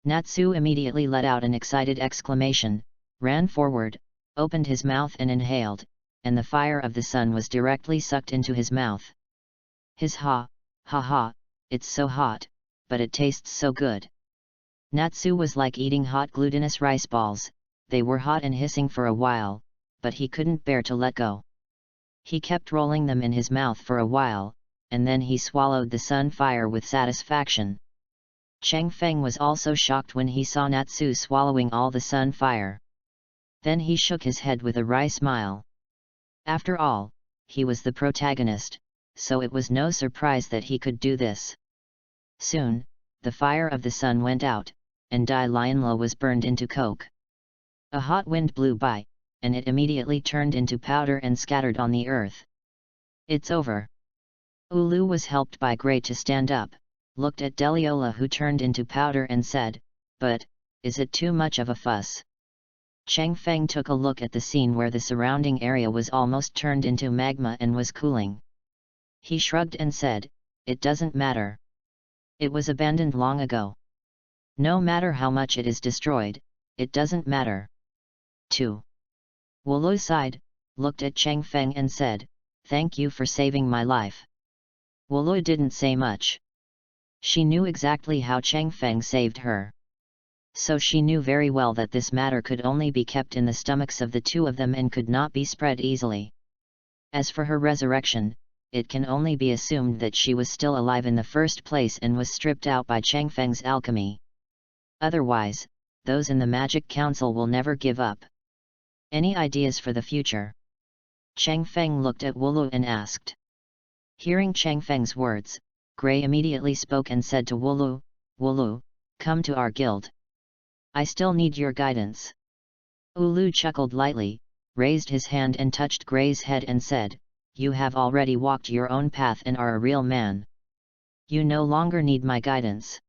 Natsu immediately let out an excited exclamation, ran forward, opened his mouth and inhaled, and the fire of the sun was directly sucked into his mouth. His ha ha, it's so hot, but it tastes so good. Natsu was like eating hot glutinous rice balls, they were hot and hissing for a while, but he couldn't bear to let go. He kept rolling them in his mouth for a while, and then he swallowed the sun fire with satisfaction. Chang Feng was also shocked when he saw Natsu swallowing all the sun fire. Then he shook his head with a wry smile. After all, he was the protagonist, so it was no surprise that he could do this. Soon, the fire of the sun went out, and Dai Lianle was burned into coke. A hot wind blew by, and it immediately turned into powder and scattered on the earth. "It's over." Ulu was helped by Gray to stand up, looked at Deliola who turned into powder and said, "But, is it too much of a fuss?" Chang Feng took a look at the scene where the surrounding area was almost turned into magma and was cooling. He shrugged and said, "It doesn't matter. It was abandoned long ago. No matter how much it is destroyed, it doesn't matter." 2. Wulu sighed, looked at Chang Feng and said, "Thank you for saving my life." Wulu didn't say much. She knew exactly how Chang Feng saved her. So she knew very well that this matter could only be kept in the stomachs of the two of them and could not be spread easily. As for her resurrection, it can only be assumed that she was still alive in the first place and was stripped out by Chang Feng's alchemy. Otherwise, those in the Magic Council will never give up. Any ideas for the future? Cheng Feng looked at Wu Lu and asked. Hearing Cheng Feng's words, Gray immediately spoke and said to Wu Lu, "Wu Lu, come to our guild. I still need your guidance." Wu Lu chuckled lightly, raised his hand and touched Gray's head and said, "You have already walked your own path and are a real man. You no longer need my guidance."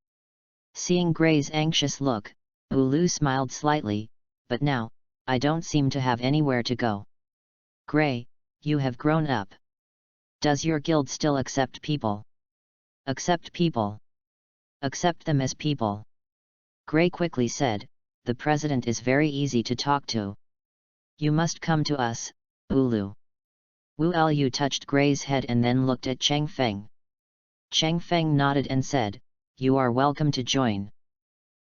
Seeing Gray's anxious look, Wu Lu smiled slightly, "But now, I don't seem to have anywhere to go." "Gray, you have grown up. Does your guild still accept people?" "Accept people? Accept them as people?" Gray quickly said, "The president is very easy to talk to. You must come to us, Wu Lu." Wu Lu touched Gray's head and then looked at Cheng Feng. Cheng Feng nodded and said, "You are welcome to join."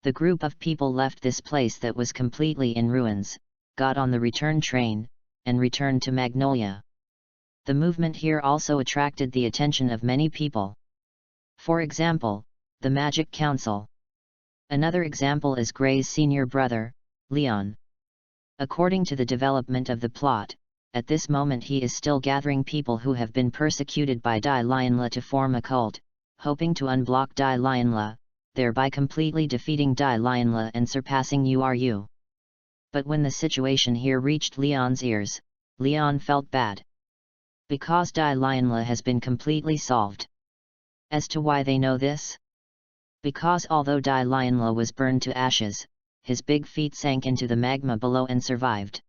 The group of people left this place that was completely in ruins, got on the return train, and returned to Magnolia. The movement here also attracted the attention of many people. For example, the Magic Council. Another example is Gray's senior brother, Leon. According to the development of the plot, at this moment he is still gathering people who have been persecuted by Dai Lionla to form a cult, hoping to unblock Dai Lionla, thereby completely defeating Dai Lionla and surpassing Uru. But when the situation here reached Leon's ears, Leon felt bad. Because Dai Lionla has been completely solved. As to why they know this? Because although Dai Lionla was burned to ashes, his big feet sank into the magma below and survived.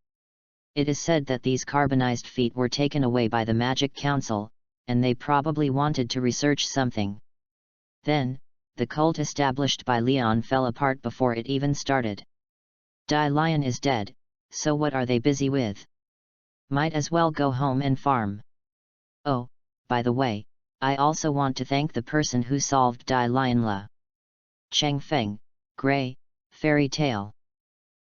It is said that these carbonized feet were taken away by the Magic Council, and they probably wanted to research something. Then, the cult established by Leon fell apart before it even started. Dai Lion is dead, so what are they busy with? Might as well go home and farm. Oh, by the way, I also want to thank the person who solved Dai Lionla. Cheng Feng, Gray, Fairy Tale.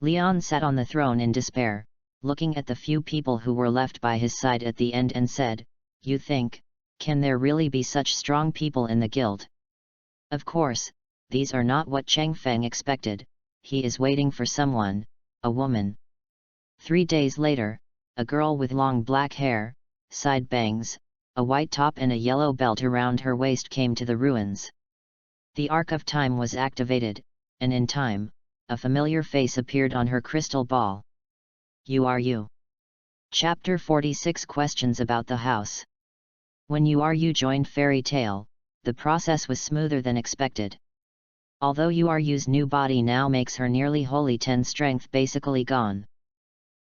Leon sat on the throne in despair, looking at the few people who were left by his side at the end and said, "You think, can there really be such strong people in the guild?" Of course, these are not what Cheng Feng expected. He is waiting for someone, a woman. 3 days later, a girl with long black hair, side bangs, a white top and a yellow belt around her waist came to the ruins. The Arc of Time was activated, and in time, a familiar face appeared on her crystal ball. Uru. Chapter 46 Questions about the house. When Uru joined Fairy Tale, the process was smoother than expected. Although Uru's new body now makes her nearly wholly 10 strength basically gone.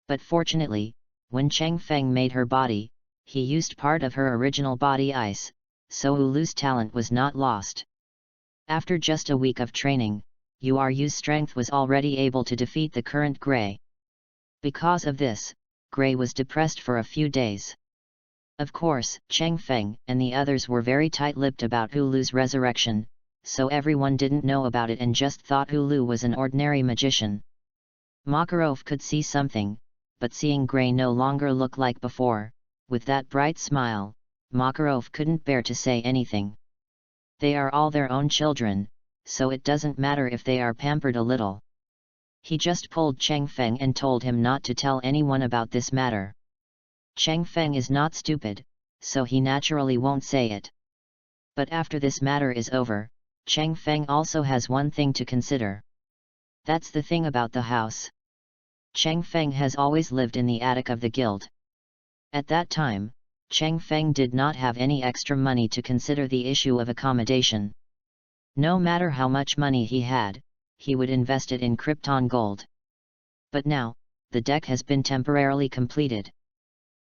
But fortunately, when Cheng Feng made her body, he used part of her original body ice, so Uru's talent was not lost. After just a week of training, Uru's strength was already able to defeat the current Gray. Because of this, Gray was depressed for a few days. Of course, Cheng Feng and the others were very tight-lipped about Uru's resurrection, so everyone didn't know about it and just thought Uru was an ordinary magician. Makarov could see something, but seeing Gray no longer look like before, with that bright smile, Makarov couldn't bear to say anything. They are all their own children, so it doesn't matter if they are pampered a little. He just pulled Cheng Feng and told him not to tell anyone about this matter. Cheng Feng is not stupid, so he naturally won't say it. But after this matter is over, Cheng Feng also has one thing to consider. That's the thing about the house. Cheng Feng has always lived in the attic of the guild. At that time, Cheng Feng did not have any extra money to consider the issue of accommodation. No matter how much money he had, he would invest it in Krypton gold. But now, the deck has been temporarily completed.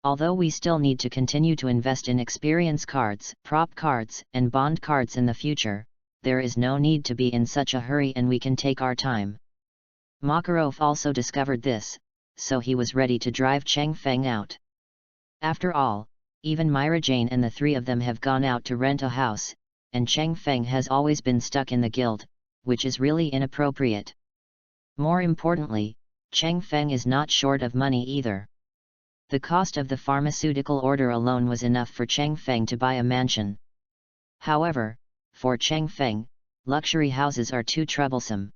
Although we still need to continue to invest in experience cards, prop cards, and bond cards in the future, there is no need to be in such a hurry and we can take our time. Makarov also discovered this, so he was ready to drive Cheng Feng out. After all, even Myra Jane and the 3 of them have gone out to rent a house, and Cheng Feng has always been stuck in the guild, which is really inappropriate. More importantly, Cheng Feng is not short of money either. The cost of the pharmaceutical order alone was enough for Cheng Feng to buy a mansion. However, for Cheng Feng, luxury houses are too troublesome.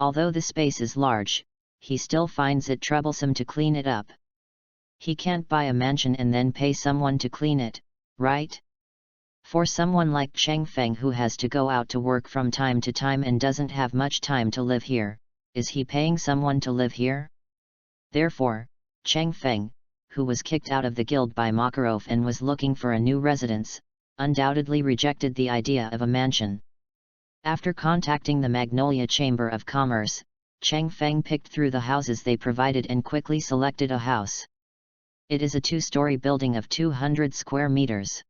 Although the space is large, he still finds it troublesome to clean it up. He can't buy a mansion and then pay someone to clean it, right? For someone like Cheng Feng who has to go out to work from time to time and doesn't have much time to live here, is he paying someone to live here? Therefore, Cheng Feng, who was kicked out of the guild by Makarov and was looking for a new residence, undoubtedly rejected the idea of a mansion. After contacting the Magnolia Chamber of Commerce, Cheng Feng picked through the houses they provided and quickly selected a house. It is a 2-story building of 200 square meters.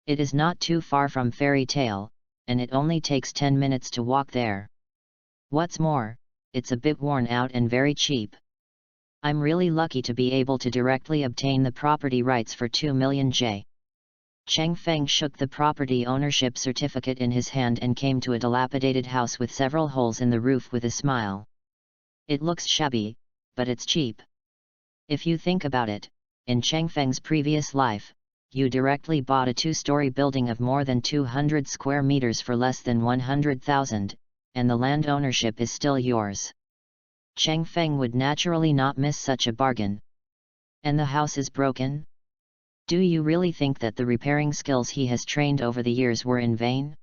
It is not too far from Fairy Tale, and it only takes 10 minutes to walk there. What's more, it's a bit worn out and very cheap. I'm really lucky to be able to directly obtain the property rights for 2 million J. Cheng Feng shook the property ownership certificate in his hand and came to a dilapidated house with several holes in the roof with a smile. It looks shabby, but it's cheap. If you think about it, in Cheng Feng's previous life, you directly bought a 2-story building of more than 200 square meters for less than 100,000, and the land ownership is still yours. Cheng Feng would naturally not miss such a bargain. And the house is broken? Do you really think that the repairing skills he has trained over the years were in vain?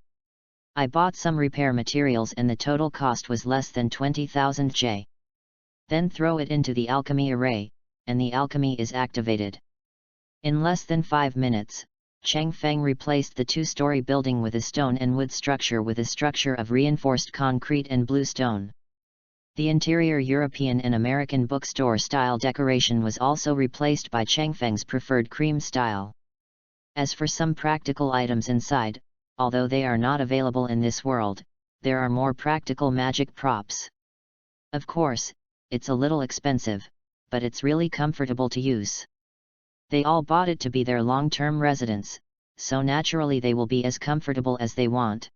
I bought some repair materials and the total cost was less than 20,000 J. Then throw it into the alchemy array, and the alchemy is activated. In less than 5 minutes, Cheng Feng replaced the 2-story building with a stone and wood structure with a structure of reinforced concrete and blue stone. The interior European and American bookstore-style decoration was also replaced by Cheng Feng's preferred cream style. As for some practical items inside, although they are not available in this world, there are more practical magic props. Of course, it's a little expensive, but it's really comfortable to use. They all bought it to be their long-term residence, so naturally they will be as comfortable as they want.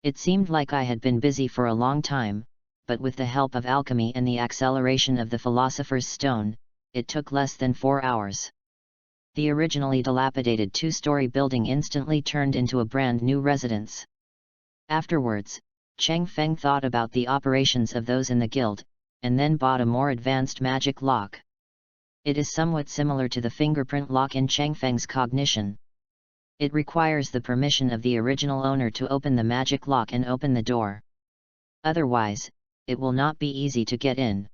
It seemed like I had been busy for a long time, but with the help of alchemy and the acceleration of the Philosopher's Stone, it took less than 4 hours. The originally dilapidated 2-story building instantly turned into a brand new residence. Afterwards, Cheng Feng thought about the operations of those in the guild, and then bought a more advanced magic lock. It is somewhat similar to the fingerprint lock in Cheng Feng's cognition. It requires the permission of the original owner to open the magic lock and open the door. Otherwise, it will not be easy to get in.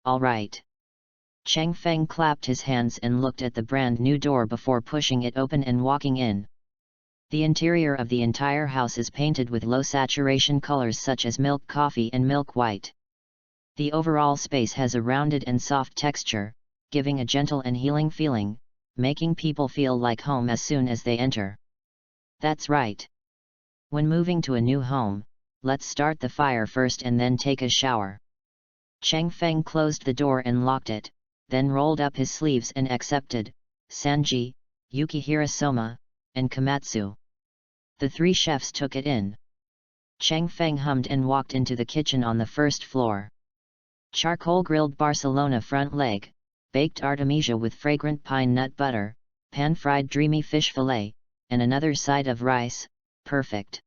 All right. Cheng Feng clapped his hands and looked at the brand new door before pushing it open and walking in. The interior of the entire house is painted with low saturation colors such as milk coffee and milk white. The overall space has a rounded and soft texture, giving a gentle and healing feeling, making people feel like home as soon as they enter. That's right. When moving to a new home, let's start the fire first and then take a shower. Cheng Feng closed the door and locked it, then rolled up his sleeves and accepted Sanji, Yukihira Soma, and Komatsu. The 3 chefs took it in. Cheng Feng hummed and walked into the kitchen on the first floor. Charcoal grilled Barcelona front leg, baked artemisia with fragrant pine nut butter, pan-fried dreamy fish fillet, and another side of rice, perfect.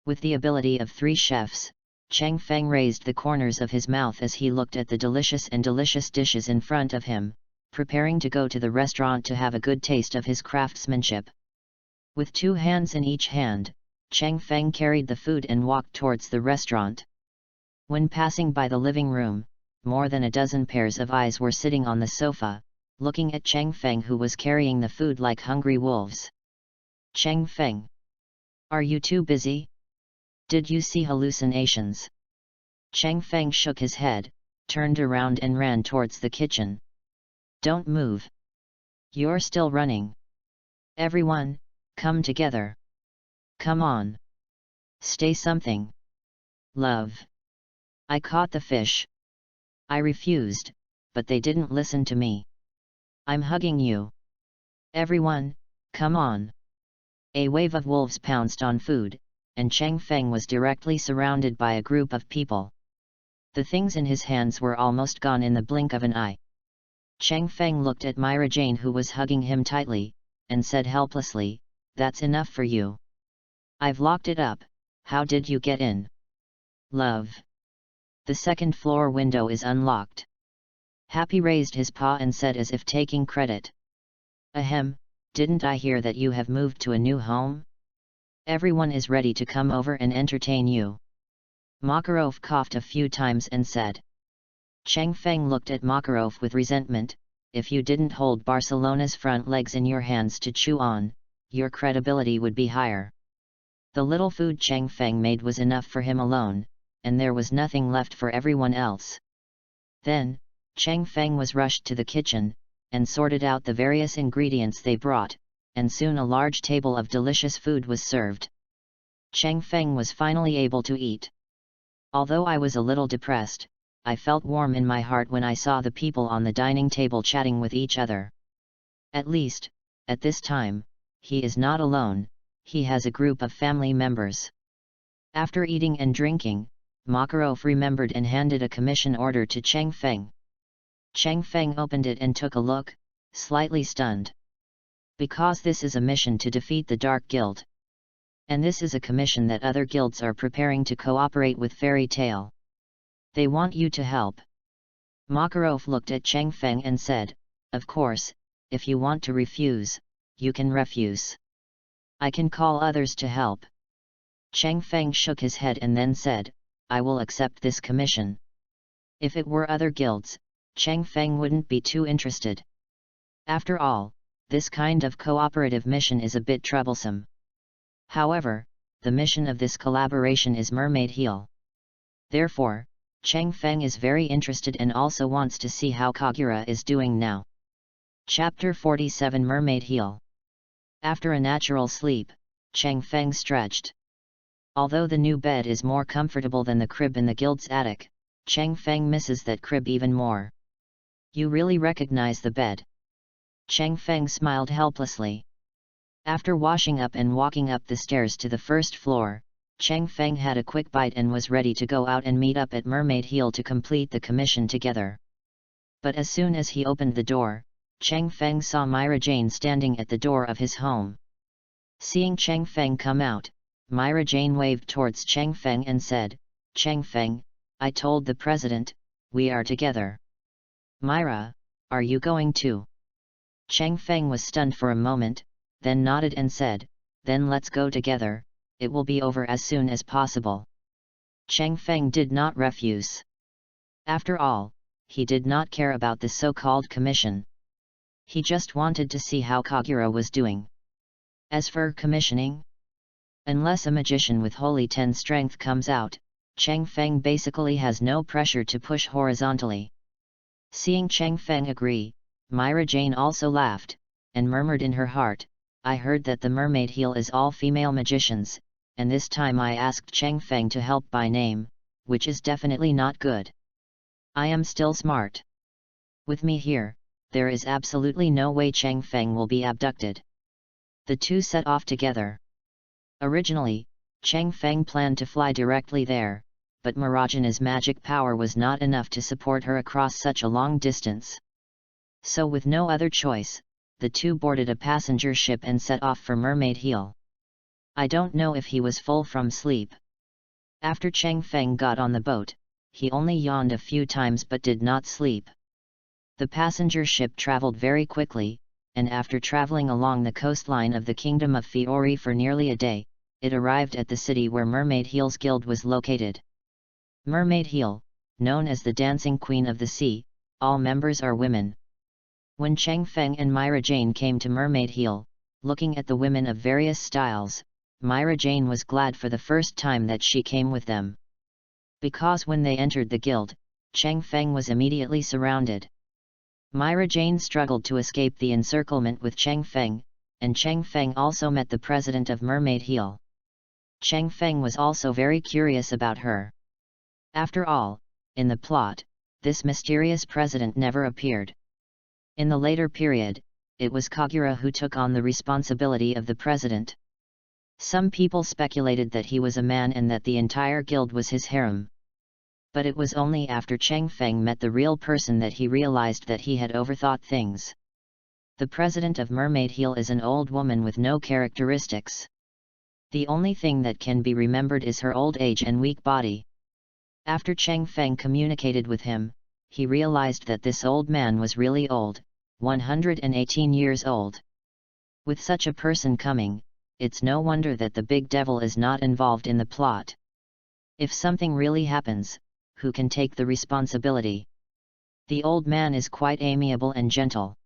With the ability of 3 chefs, Cheng Feng raised the corners of his mouth as he looked at the delicious dishes in front of him, preparing to go to the restaurant to have a good taste of his craftsmanship. With 2 hands in each hand, Cheng Feng carried the food and walked towards the restaurant. When passing by the living room, more than a dozen pairs of eyes were sitting on the sofa, looking at Cheng Feng who was carrying the food like hungry wolves. Cheng Feng. Are you too busy? Did you see hallucinations? Cheng Feng shook his head, turned around and ran towards the kitchen. Don't move. You're still running. Everyone, come together. Come on. Stay something. Love. I caught the fish. I refused, but they didn't listen to me. I'm hugging you. Everyone, come on. A wave of wolves pounced on food, and Cheng Feng was directly surrounded by a group of people. The things in his hands were almost gone in the blink of an eye. Cheng Feng looked at Myra Jane who was hugging him tightly, and said helplessly, "That's enough for you. I've locked it up, how did you get in?" Love. The second floor window is unlocked. Happy raised his paw and said as if taking credit. Ahem, didn't I hear that you have moved to a new home? Everyone is ready to come over and entertain you. Makarov coughed a few times and said. Cheng Feng looked at Makarov with resentment. If you didn't hold Barcelona's front legs in your hands to chew on, your credibility would be higher. The little food Cheng Feng made was enough for him alone, and there was nothing left for everyone else. Then, Cheng Feng was rushed to the kitchen, and sorted out the various ingredients they brought, and soon a large table of delicious food was served. Cheng Feng was finally able to eat. Although I was a little depressed, I felt warm in my heart when I saw the people on the dining table chatting with each other. At least, at this time, he is not alone, he has a group of family members. After eating and drinking, Makarov remembered and handed a commission order to Cheng Feng. Cheng Feng opened it and took a look, slightly stunned. Because this is a mission to defeat the Dark Guild. And this is a commission that other guilds are preparing to cooperate with Fairy Tale. They want you to help. Makarov looked at Cheng Feng and said, of course, if you want to refuse, you can refuse. I can call others to help. Cheng Feng shook his head and then said, I will accept this commission. If it were other guilds, Cheng Feng wouldn't be too interested. After all, this kind of cooperative mission is a bit troublesome. However, the mission of this collaboration is Mermaid Heel. Therefore, Cheng Feng is very interested and also wants to see how Kagura is doing now. Chapter 47 Mermaid Heel. After a natural sleep, Cheng Feng stretched. Although the new bed is more comfortable than the crib in the guild's attic, Cheng Feng misses that crib even more. You really recognize the bed? Cheng Feng smiled helplessly. After washing up and walking up the stairs to the first floor, Cheng Feng had a quick bite and was ready to go out and meet up at Mermaid Heel to complete the commission together. But as soon as he opened the door, Cheng Feng saw Myra Jane standing at the door of his home. Seeing Cheng Feng come out, Myra Jane waved towards Cheng Feng and said, Cheng Feng, I told the president, we are together. Myra, are you going too? Cheng Feng was stunned for a moment, then nodded and said, then let's go together, it will be over as soon as possible. Cheng Feng did not refuse. After all, he did not care about the so-called commission. He just wanted to see how Kagura was doing. As for commissioning, unless a magician with Holy 10 strength comes out, Cheng Feng basically has no pressure to push horizontally. Seeing Cheng Feng agree, Myra Jane also laughed, and murmured in her heart, I heard that the Mermaid Heel is all female magicians, and this time I asked Cheng Feng to help by name, which is definitely not good. I am still smart. With me here, there is absolutely no way Cheng Feng will be abducted. The two set off together. Originally, Cheng Feng planned to fly directly there, but Marajana's magic power was not enough to support her across such a long distance. So with no other choice, the two boarded a passenger ship and set off for Mermaid Heel. I don't know if he was full from sleep. After Cheng Feng got on the boat, he only yawned a few times but did not sleep. The passenger ship traveled very quickly, and after traveling along the coastline of the Kingdom of Fiori for nearly a day, it arrived at the city where Mermaid Heel's guild was located. Mermaid Heel, known as the Dancing Queen of the Sea, all members are women. When Cheng Feng and Myra Jane came to Mermaid Heel, looking at the women of various styles, Myra Jane was glad for the first time that she came with them. Because when they entered the guild, Cheng Feng was immediately surrounded. Myra Jane struggled to escape the encirclement with Cheng Feng, and Cheng Feng also met the president of Mermaid Heel. Cheng Feng was also very curious about her. After all, in the plot, this mysterious president never appeared. In the later period, it was Kagura who took on the responsibility of the president. Some people speculated that he was a man and that the entire guild was his harem. But it was only after Cheng Feng met the real person that he realized that he had overthought things. The president of Mermaid Heel is an old woman with no characteristics. The only thing that can be remembered is her old age and weak body. After Cheng Feng communicated with him, he realized that this old man was really old, 118 years old. With such a person coming, it's no wonder that the big devil is not involved in the plot. If something really happens, who can take the responsibility? The old man is quite amiable and gentle.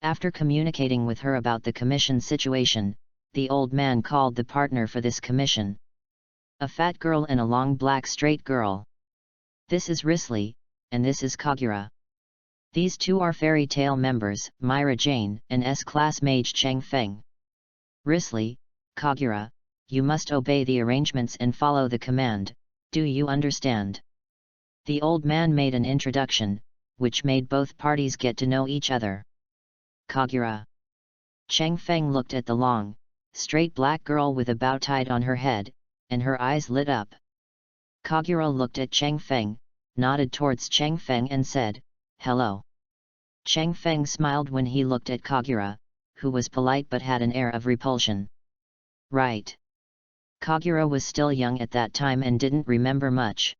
After communicating with her about the commission situation, the old man called the partner for this commission. A fat girl and a long black straight girl. This is Risley, and this is Kagura. These two are fairy tale members, Myra Jane and S-class mage Cheng Feng. Risley, Kagura, you must obey the arrangements and follow the command, do you understand? The old man made an introduction, which made both parties get to know each other. Kagura. Cheng Feng looked at the long, straight black girl with a bow tied on her head, and her eyes lit up. Kagura looked at Cheng Feng, nodded towards Cheng Feng and said, "Hello." Cheng Feng smiled when he looked at Kagura, who was polite but had an air of repulsion. Right. Kagura was still young at that time and didn't remember much.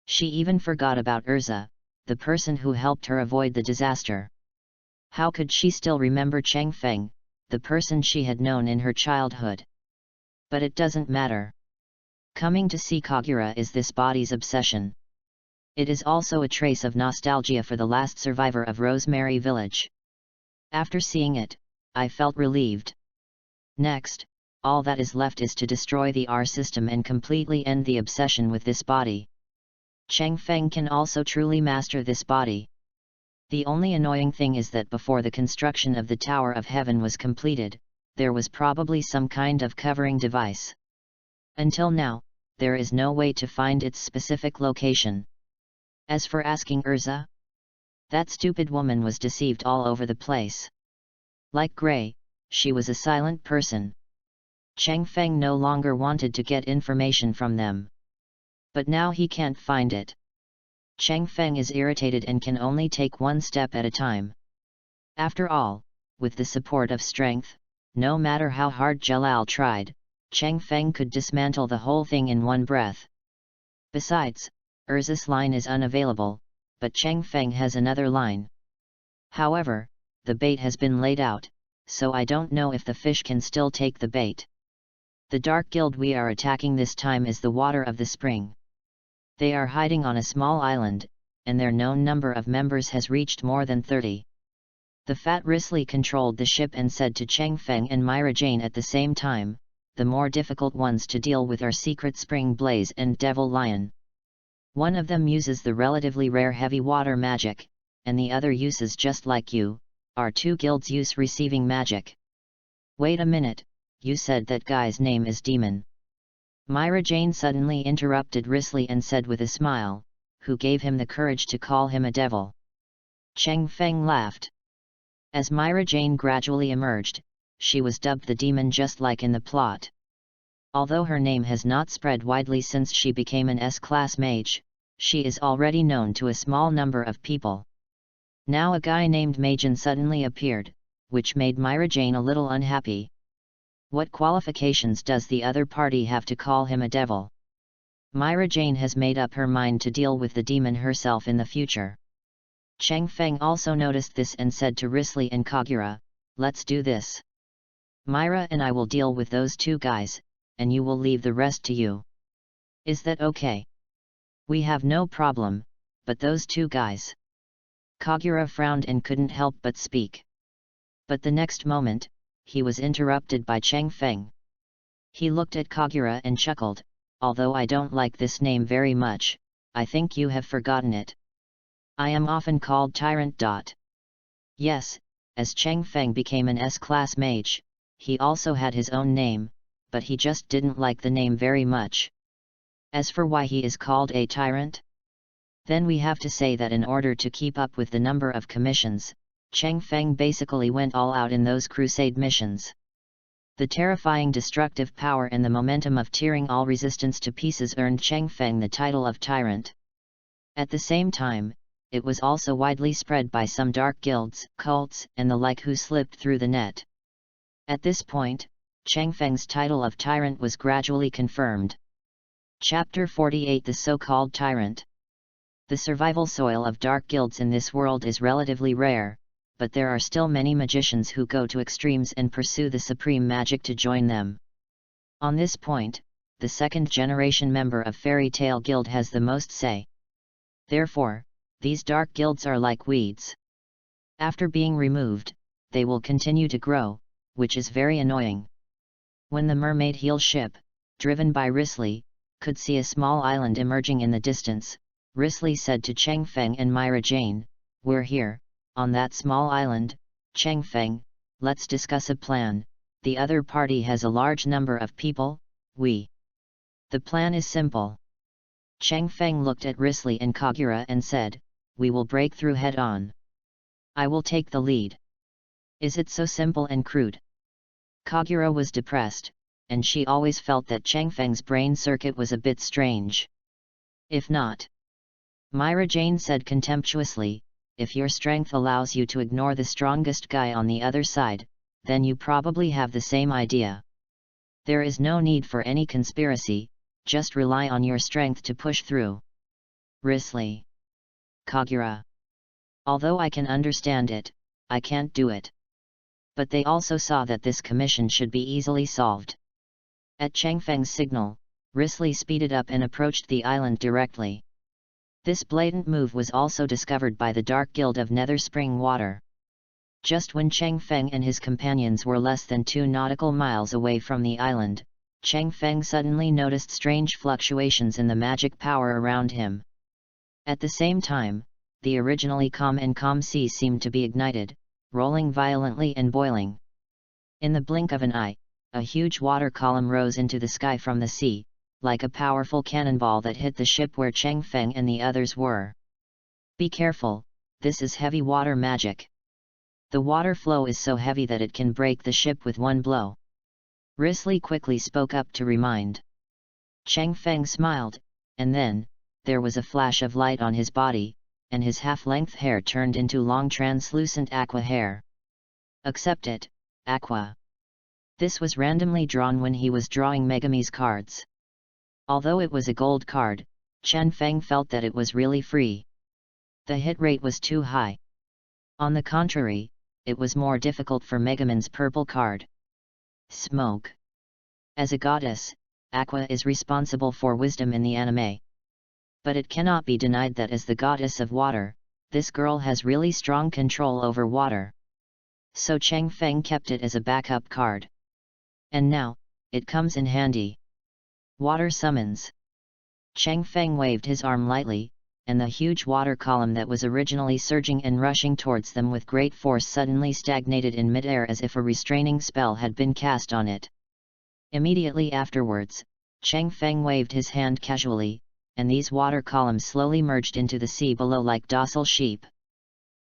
She even forgot about Urza, the person who helped her avoid the disaster. How could she still remember Cheng Feng, the person she had known in her childhood? But it doesn't matter. Coming to see Kagura is this body's obsession. It is also a trace of nostalgia for the last survivor of Rosemary Village. After seeing it, I felt relieved. Next, all that is left is to destroy the R system and completely end the obsession with this body. Cheng Feng can also truly master this body. The only annoying thing is that before the construction of the Tower of Heaven was completed, there was probably some kind of covering device. Until now, there is no way to find its specific location. As for asking Urza, that stupid woman was deceived all over the place. Like Gray, she was a silent person. Cheng Feng no longer wanted to get information from them. But now he can't find it. Cheng Feng is irritated and can only take one step at a time. After all, with the support of strength, no matter how hard Jalal tried, Cheng Feng could dismantle the whole thing in one breath. Besides, Urza's line is unavailable, but Cheng Feng has another line. However, the bait has been laid out, so I don't know if the fish can still take the bait. The Dark Guild we are attacking this time is the Water of the Spring. They are hiding on a small island, and their known number of members has reached more than 30. The fat Risley controlled the ship and said to Cheng Feng and Myra Jane at the same time, the more difficult ones to deal with are Secret Spring Blaze and Devil Lion. One of them uses the relatively rare heavy water magic, and the other uses just like you, our two guilds use receiving magic. Wait a minute, you said that guy's name is Demon. Myra Jane suddenly interrupted Risley and said with a smile, who gave him the courage to call him a devil? Cheng Feng laughed. As Myra Jane gradually emerged, she was dubbed the Demon just like in the plot. Although her name has not spread widely since she became an S-class mage, she is already known to a small number of people. Now a guy named Majan suddenly appeared, which made Myra Jane a little unhappy. What qualifications does the other party have to call him a devil? Myra Jane has made up her mind to deal with the demon herself in the future. Cheng Feng also noticed this and said to Risley and Kagura, "Let's do this. Myra and I will deal with those two guys, and you will leave the rest to you. Is that okay?" "We have no problem, but those two guys." Kagura frowned and couldn't help but speak. But the next moment, he was interrupted by Cheng Feng. He looked at Kagura and chuckled, "Although I don't like this name very much, I think you have forgotten it. I am often called Tyrant. Yes, as Cheng Feng became an S-class mage, he also had his own name, but he just didn't like the name very much. As for why he is called a tyrant, then we have to say that in order to keep up with the number of commissions, Cheng Feng basically went all out in those crusade missions. The terrifying destructive power and the momentum of tearing all resistance to pieces earned Cheng Feng the title of tyrant. At the same time, it was also widely spread by some dark guilds, cults, and the like who slipped through the net. At this point, Cheng Feng's title of tyrant was gradually confirmed. Chapter 48 The So-Called Tyrant. The survival soil of dark guilds in this world is relatively rare, but there are still many magicians who go to extremes and pursue the supreme magic to join them. On this point, the second-generation member of Fairy Tale Guild has the most say. Therefore, these dark guilds are like weeds. After being removed, they will continue to grow, which is very annoying. When the mermaid heel ship, driven by Risley, could see a small island emerging in the distance, Risley said to Cheng Feng and Myra Jane, "We're here, on that small island, Cheng Feng, let's discuss a plan. The other party has a large number of people, The plan is simple." Cheng Feng looked at Risley and Kagura and said, "We will break through head-on. I will take the lead." Is it so simple and crude? Kagura was depressed, and she always felt that Cheng Feng's brain circuit was a bit strange. If not, Myra Jane said contemptuously, "If your strength allows you to ignore the strongest guy on the other side, then you probably have the same idea. There is no need for any conspiracy, just rely on your strength to push through." Risley. Kagura. "Although I can understand it, I can't do it." But they also saw that this commission should be easily solved. At Cheng Feng's signal, Risley speeded up and approached the island directly. This blatant move was also discovered by the Dark Guild of Nether Spring Water. Just when Cheng Feng and his companions were less than 2 nautical miles away from the island, Cheng Feng suddenly noticed strange fluctuations in the magic power around him. At the same time, the originally calm sea seemed to be ignited, rolling violently and boiling. In the blink of an eye, a huge water column rose into the sky from the sea, like a powerful cannonball that hit the ship where Cheng Feng and the others were. "Be careful, this is heavy water magic. The water flow is so heavy that it can break the ship with one blow." Risley quickly spoke up to remind. Cheng Feng smiled, and then, there was a flash of light on his body, and his half-length hair turned into long translucent aqua hair. "Accept it, Aqua." This was randomly drawn when he was drawing Megumi's cards. Although it was a gold card, Chen Feng felt that it was really free. The hit rate was too high. On the contrary, it was more difficult for Megumin's purple card. Smoke. As a goddess, Aqua is responsible for wisdom in the anime. But it cannot be denied that as the goddess of water, this girl has really strong control over water. So Cheng Feng kept it as a backup card. And now, it comes in handy. Water summons. Cheng Feng waved his arm lightly, and the huge water column that was originally surging and rushing towards them with great force suddenly stagnated in midair as if a restraining spell had been cast on it. Immediately afterwards, Cheng Feng waved his hand casually, and these water columns slowly merged into the sea below like docile sheep.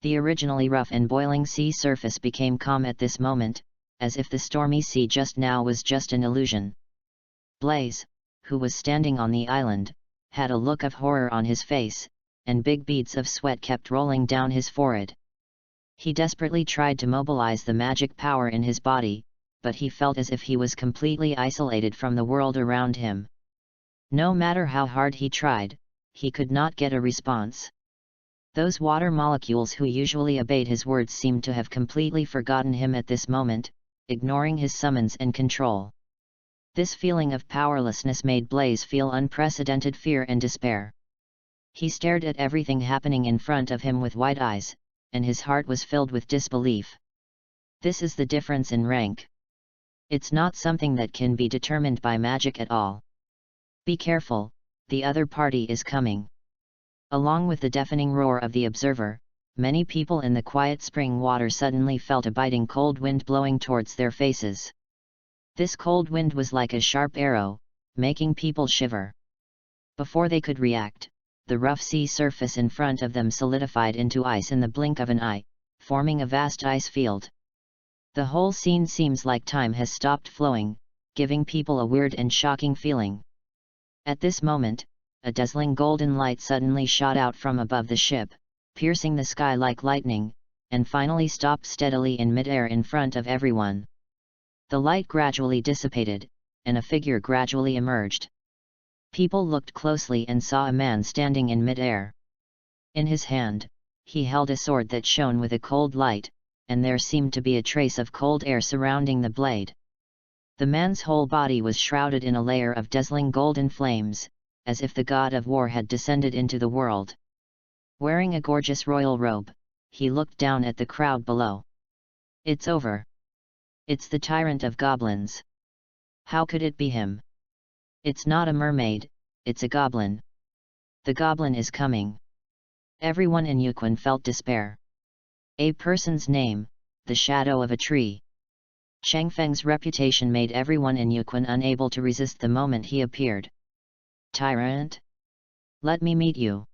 The originally rough and boiling sea surface became calm at this moment, as if the stormy sea just now was just an illusion. Blaze, who was standing on the island, had a look of horror on his face, and big beads of sweat kept rolling down his forehead. He desperately tried to mobilize the magic power in his body, but he felt as if he was completely isolated from the world around him. No matter how hard he tried, he could not get a response. Those water molecules who usually obeyed his words seemed to have completely forgotten him at this moment, ignoring his summons and control. This feeling of powerlessness made Blaze feel unprecedented fear and despair. He stared at everything happening in front of him with wide eyes, and his heart was filled with disbelief. This is the difference in rank. It's not something that can be determined by magic at all. Be careful, the other party is coming. Along with the deafening roar of the observer, many people in the quiet spring water suddenly felt a biting cold wind blowing towards their faces. This cold wind was like a sharp arrow, making people shiver. Before they could react, the rough sea surface in front of them solidified into ice in the blink of an eye, forming a vast ice field. The whole scene seems like time has stopped flowing, giving people a weird and shocking feeling. At this moment, a dazzling golden light suddenly shot out from above the ship, piercing the sky like lightning, and finally stopped steadily in midair in front of everyone. The light gradually dissipated, and a figure gradually emerged. People looked closely and saw a man standing in mid-air. In his hand, he held a sword that shone with a cold light, and there seemed to be a trace of cold air surrounding the blade. The man's whole body was shrouded in a layer of dazzling golden flames, as if the god of war had descended into the world. Wearing a gorgeous royal robe, he looked down at the crowd below. "It's over. It's the tyrant of goblins. How could it be him? It's not a mermaid, it's a goblin. The goblin is coming." Everyone in Yukon felt despair. A person's name, the shadow of a tree. Chang Feng's reputation made everyone in Yukon unable to resist the moment he appeared. "Tyrant? Let me meet you."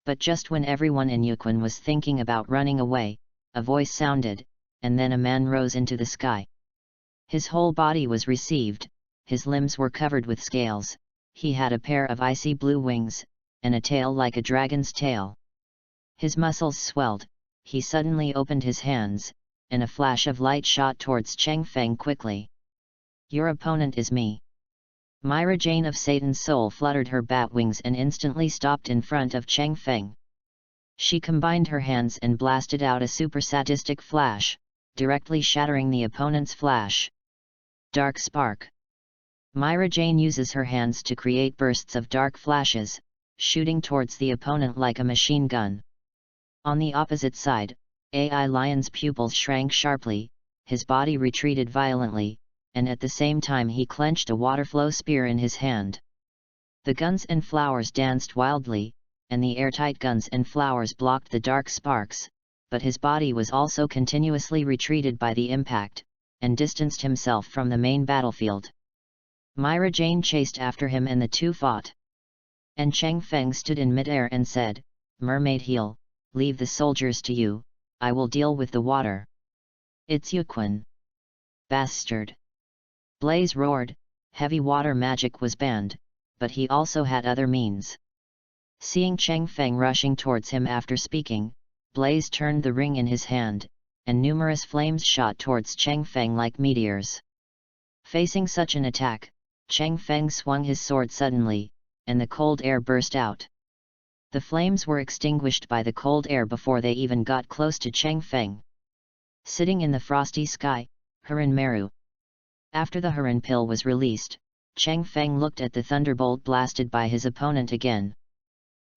But just when everyone in Yukon was thinking about running away, a voice sounded, and then a man rose into the sky. His whole body was received, his limbs were covered with scales, he had a pair of icy blue wings, and a tail like a dragon's tail. His muscles swelled, he suddenly opened his hands, and a flash of light shot towards Chang Feng quickly. "Your opponent is me." Myra Jane of Satan's soul fluttered her bat wings and instantly stopped in front of Chang Feng. She combined her hands and blasted out a super sadistic flash, directly shattering the opponent's flash. Dark Spark. Myra Jane uses her hands to create bursts of dark flashes, shooting towards the opponent like a machine gun. On the opposite side, AI Lion's pupils shrank sharply, his body retreated violently, and at the same time he clenched a waterflow spear in his hand. The guns and flowers danced wildly, and the airtight guns and flowers blocked the dark sparks, but his body was also continuously retreated by the impact, and distanced himself from the main battlefield. Myra Jane chased after him and the two fought. And Chang Feng stood in midair and said, "Mermaid heel, leave the soldiers to you, I will deal with the water." "It's Yukon." "Bastard." Blaze roared, heavy water magic was banned, but he also had other means. Seeing Chang Feng rushing towards him after speaking, Blaze turned the ring in his hand, and numerous flames shot towards Chang Feng like meteors. Facing such an attack, Chang Feng swung his sword suddenly, and the cold air burst out. The flames were extinguished by the cold air before they even got close to Chang Feng. Sitting in the frosty sky, Huron Meru. After the Huron pill was released, Chang Feng looked at the thunderbolt blasted by his opponent again.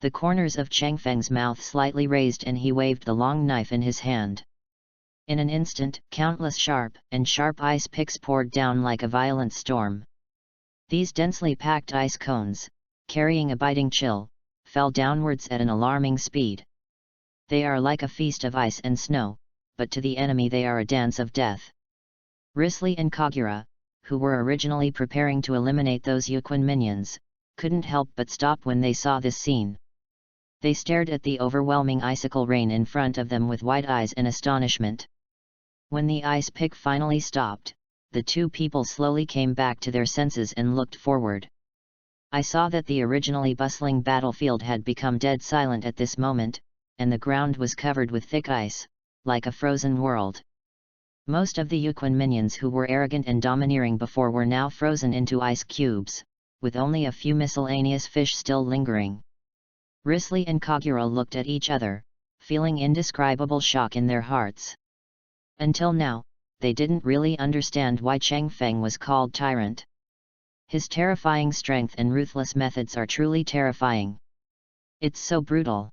The corners of Chang Feng's mouth slightly raised and he waved the long knife in his hand. In an instant, countless sharp ice picks poured down like a violent storm. These densely packed ice cones, carrying a biting chill, fell downwards at an alarming speed. They are like a feast of ice and snow, but to the enemy they are a dance of death. Risley and Kagura, who were originally preparing to eliminate those Yukon minions, couldn't help but stop when they saw this scene. They stared at the overwhelming icicle rain in front of them with wide eyes in astonishment. When the ice pick finally stopped, the two people slowly came back to their senses and looked forward. I saw that the originally bustling battlefield had become dead silent at this moment, and the ground was covered with thick ice, like a frozen world. Most of the Yukon minions who were arrogant and domineering before were now frozen into ice cubes, with only a few miscellaneous fish still lingering. Risley and Kagura looked at each other, feeling indescribable shock in their hearts. Until now, they didn't really understand why Chang Feng was called Tyrant. His terrifying strength and ruthless methods are truly terrifying. It's so brutal.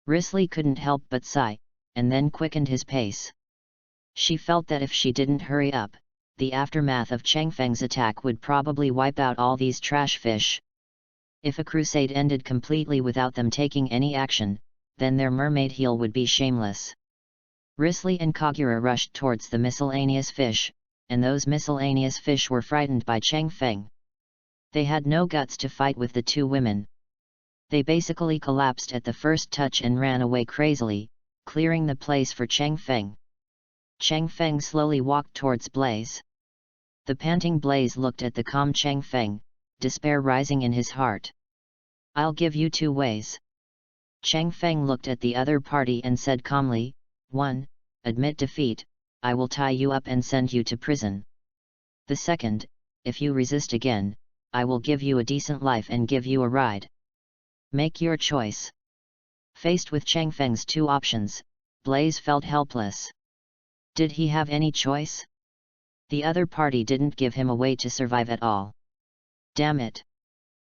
Risley couldn't help but sigh, and then quickened his pace. She felt that if she didn't hurry up, the aftermath of Chang Feng's attack would probably wipe out all these trash fish. If a crusade ended completely without them taking any action, then their mermaid heel would be shameless. Risley and Kagura rushed towards the miscellaneous fish, and those miscellaneous fish were frightened by Chang Feng. They had no guts to fight with the two women. They basically collapsed at the first touch and ran away crazily, clearing the place for Chang Feng. Chang Feng slowly walked towards Blaze. The panting Blaze looked at the calm Chang Feng, despair rising in his heart. "I'll give you two ways." Chang Feng looked at the other party and said calmly, 1. Admit defeat, I will tie you up and send you to prison. The second, if you resist again, I will give you a decent life and give you a ride. Make your choice. Faced with Chang Feng's two options, Blaze felt helpless. Did he have any choice? The other party didn't give him a way to survive at all. Damn it!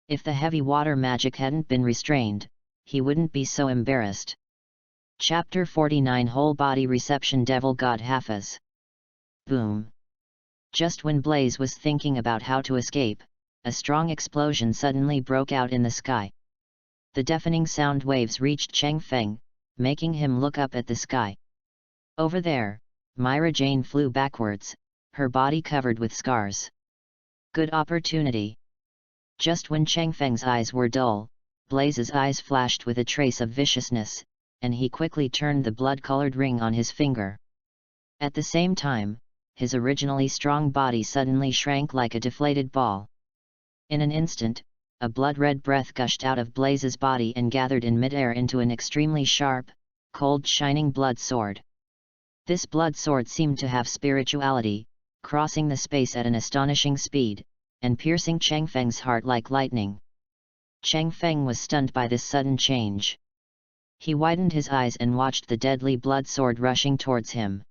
If the heavy water magic hadn't been restrained, he wouldn't be so embarrassed. Chapter 49 Whole Body Reception Devil God Hafiz. Boom! Just when Blaze was thinking about how to escape, a strong explosion suddenly broke out in the sky. The deafening sound waves reached Chang Feng, making him look up at the sky. Over there, Myra Jane flew backwards, her body covered with scars. Good opportunity. Just when Chang Feng's eyes were dull, Blaze's eyes flashed with a trace of viciousness, and he quickly turned the blood-colored ring on his finger. At the same time, his originally strong body suddenly shrank like a deflated ball. In an instant, a blood-red breath gushed out of Blaze's body and gathered in midair into an extremely sharp, cold shining blood sword. This blood sword seemed to have spirituality, crossing the space at an astonishing speed, and piercing Chang Feng's heart like lightning. Chang Feng was stunned by this sudden change. He widened his eyes and watched the deadly blood sword rushing towards him.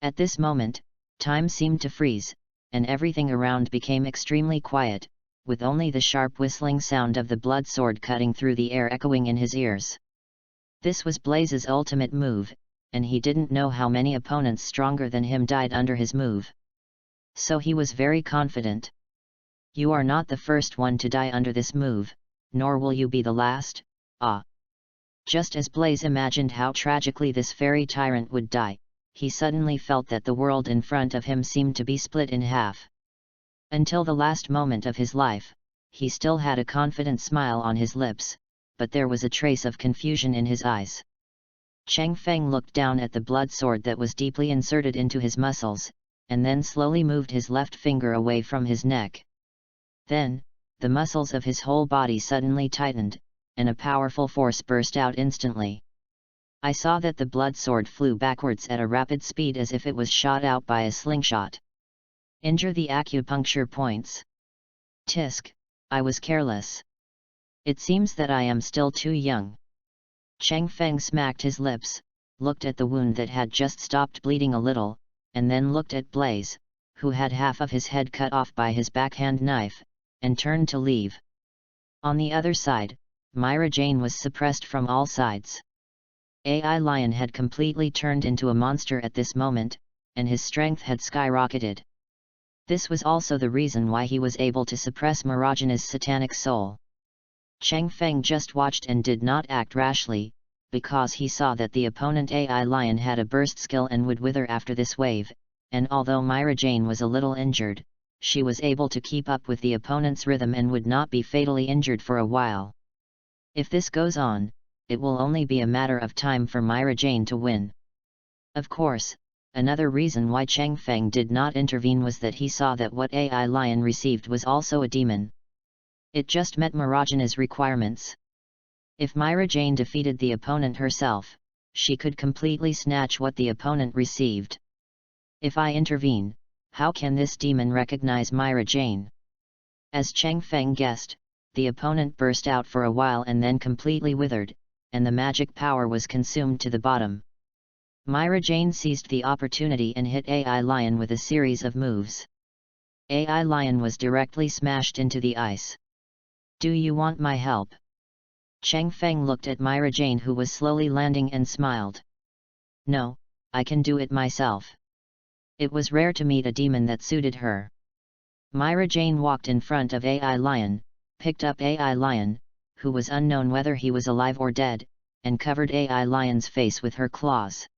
At this moment, time seemed to freeze, and everything around became extremely quiet, with only the sharp whistling sound of the blood sword cutting through the air echoing in his ears. This was Blaze's ultimate move, and he didn't know how many opponents stronger than him died under his move. So he was very confident. You are not the first one to die under this move, nor will you be the last. Just as Blaze imagined how tragically this fairy tyrant would die, he suddenly felt that the world in front of him seemed to be split in half. Until the last moment of his life, he still had a confident smile on his lips, but there was a trace of confusion in his eyes. Chang Feng looked down at the blood sword that was deeply inserted into his muscles, and then slowly moved his left finger away from his neck. Then, the muscles of his whole body suddenly tightened, and a powerful force burst out instantly. I saw that the blood sword flew backwards at a rapid speed as if it was shot out by a slingshot. Injure the acupuncture points. Tisk, I was careless. It seems that I am still too young. Chang Feng smacked his lips, looked at the wound that had just stopped bleeding a little, and then looked at Blaze, who had half of his head cut off by his backhand knife, and turned to leave. On the other side, Myra Jane was suppressed from all sides. AI Lion had completely turned into a monster at this moment, and his strength had skyrocketed. This was also the reason why he was able to suppress Marajana's satanic soul. Chang Feng just watched and did not act rashly, because he saw that the opponent AI Lion had a burst skill and would wither after this wave, and although Myra Jane was a little injured, she was able to keep up with the opponent's rhythm and would not be fatally injured for a while. If this goes on, it will only be a matter of time for Myra Jane to win. Of course, another reason why Chang Feng did not intervene was that he saw that what AI Lion received was also a demon. It just met Marajana's requirements. If Myra Jane defeated the opponent herself, she could completely snatch what the opponent received. If I intervene, how can this demon recognize Myra Jane? As Chang Feng guessed, the opponent burst out for a while and then completely withered, and the magic power was consumed to the bottom. Myra Jane seized the opportunity and hit AI Lion with a series of moves. AI Lion was directly smashed into the ice. Do you want my help? Chang Feng looked at Myra Jane, who was slowly landing, and smiled. No, I can do it myself. It was rare to meet a demon that suited her. Myra Jane walked in front of AI Lion, picked up AI Lion, who was unknown whether he was alive or dead, and covered AI Lion's face with her claws.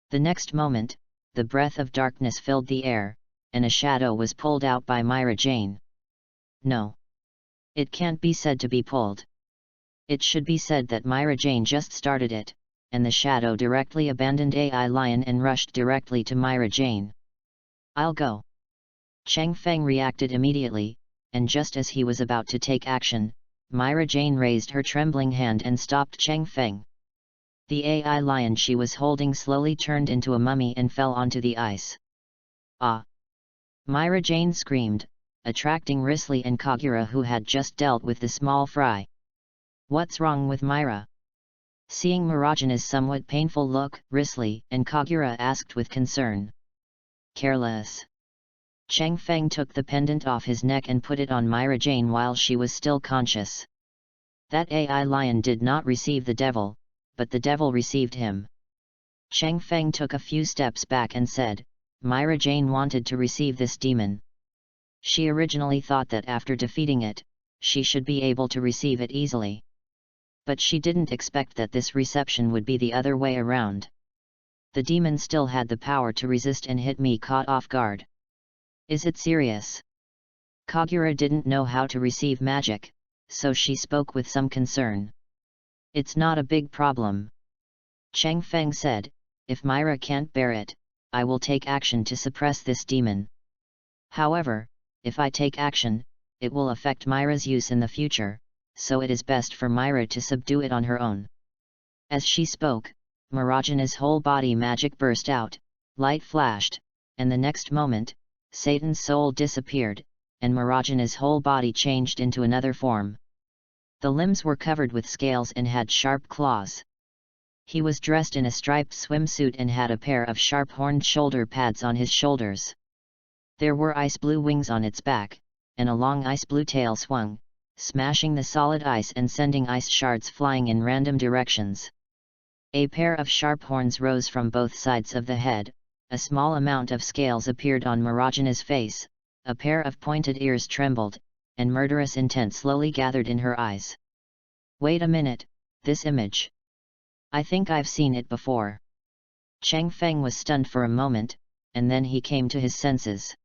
The next moment, the breath of darkness filled the air, and a shadow was pulled out by Myra Jane. No. It can't be said to be pulled. It should be said that Myra Jane just started it, and the shadow directly abandoned AI Lion and rushed directly to Myra Jane. I'll go. Chang Feng reacted immediately, and just as he was about to take action, Myra Jane raised her trembling hand and stopped Chang Feng. The AI Lion she was holding slowly turned into a mummy and fell onto the ice. Ah! Myra Jane screamed, attracting Risley and Kagura, who had just dealt with the small fry. "What's wrong with Myra?" Seeing Mirajana's somewhat painful look, Risley and Kagura asked with concern. "Careless." Cheng Feng took the pendant off his neck and put it on Myra Jane while she was still conscious. That AI lion did not receive the devil, but the devil received him. Cheng Feng took a few steps back and said, Myra Jane wanted to receive this demon. She originally thought that after defeating it, she should be able to receive it easily. But she didn't expect that this reception would be the other way around. The demon still had the power to resist and hit me caught off guard. Is it serious? Kagura didn't know how to receive magic, so she spoke with some concern. It's not a big problem. Cheng Feng said, if Myra can't bear it, I will take action to suppress this demon. However, if I take action, it will affect Myra's use in the future, so it is best for Myra to subdue it on her own. As she spoke, Mirajana's whole body magic burst out, light flashed, and the next moment, Satan's soul disappeared, and Mirajana's whole body changed into another form. The limbs were covered with scales and had sharp claws. He was dressed in a striped swimsuit and had a pair of sharp horned shoulder pads on his shoulders. There were ice blue wings on its back, and a long ice blue tail swung, smashing the solid ice and sending ice shards flying in random directions. A pair of sharp horns rose from both sides of the head, a small amount of scales appeared on Mirajana's face, a pair of pointed ears trembled, and murderous intent slowly gathered in her eyes. Wait a minute, this image. I think I've seen it before. Cheng Feng was stunned for a moment, and then he came to his senses.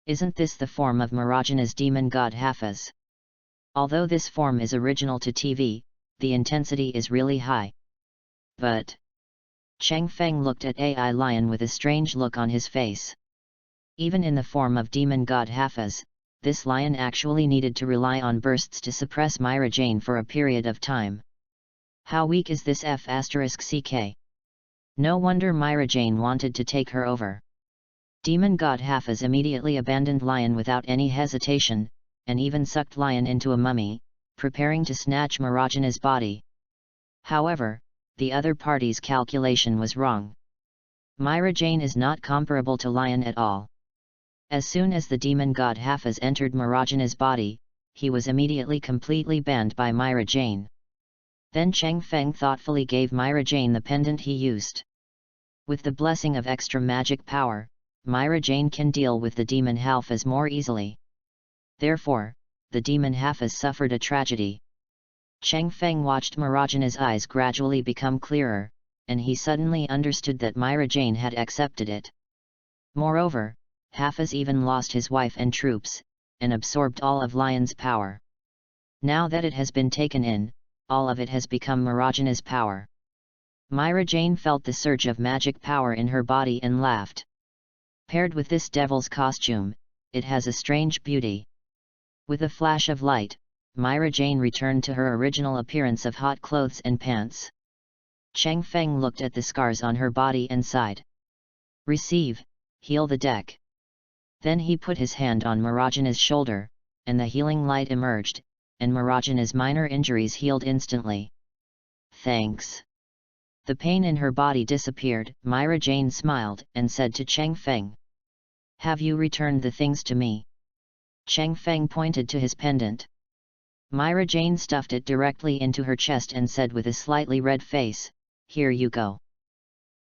Isn't this the form of Mirajana's demon god Hafiz? Although this form is original to TV, the intensity is really high. But... Cheng Feng looked at AI Lion with a strange look on his face. Even in the form of demon god Hafiz, this lion actually needed to rely on bursts to suppress Myra Jane for a period of time. How weak is this F***ck? No wonder Myra Jane wanted to take her over. Demon god Hafiz immediately abandoned Lion without any hesitation, and even sucked Lion into a mummy, preparing to snatch Mirajana's body. However, the other party's calculation was wrong. Myra Jane is not comparable to Lion at all. As soon as the demon god Hafiz entered Mirajana's body, he was immediately completely banned by Myra Jane. Then Cheng Feng thoughtfully gave Myra Jane the pendant he used. With the blessing of extra magic power, Myra Jane can deal with the demon Hafiz more easily. Therefore, the demon Hafiz suffered a tragedy. Cheng Feng watched Mirajana's eyes gradually become clearer, and he suddenly understood that Myra Jane had accepted it. Moreover, Hafiz even lost his wife and troops, and absorbed all of Lion's power. Now that it has been taken in, all of it has become Mirajana's power. Myra Jane felt the surge of magic power in her body and laughed. Paired with this devil's costume, it has a strange beauty. With a flash of light, Myra Jane returned to her original appearance of hot clothes and pants. Cheng Feng looked at the scars on her body and sighed. Receive, heal the deck. Then he put his hand on Mirajana's shoulder, and the healing light emerged, and Mirajana's minor injuries healed instantly. Thanks. The pain in her body disappeared. Myra Jane smiled and said to Cheng Feng. Have you returned the things to me? Cheng Feng pointed to his pendant. Myra Jane stuffed it directly into her chest and said with a slightly red face, Here you go.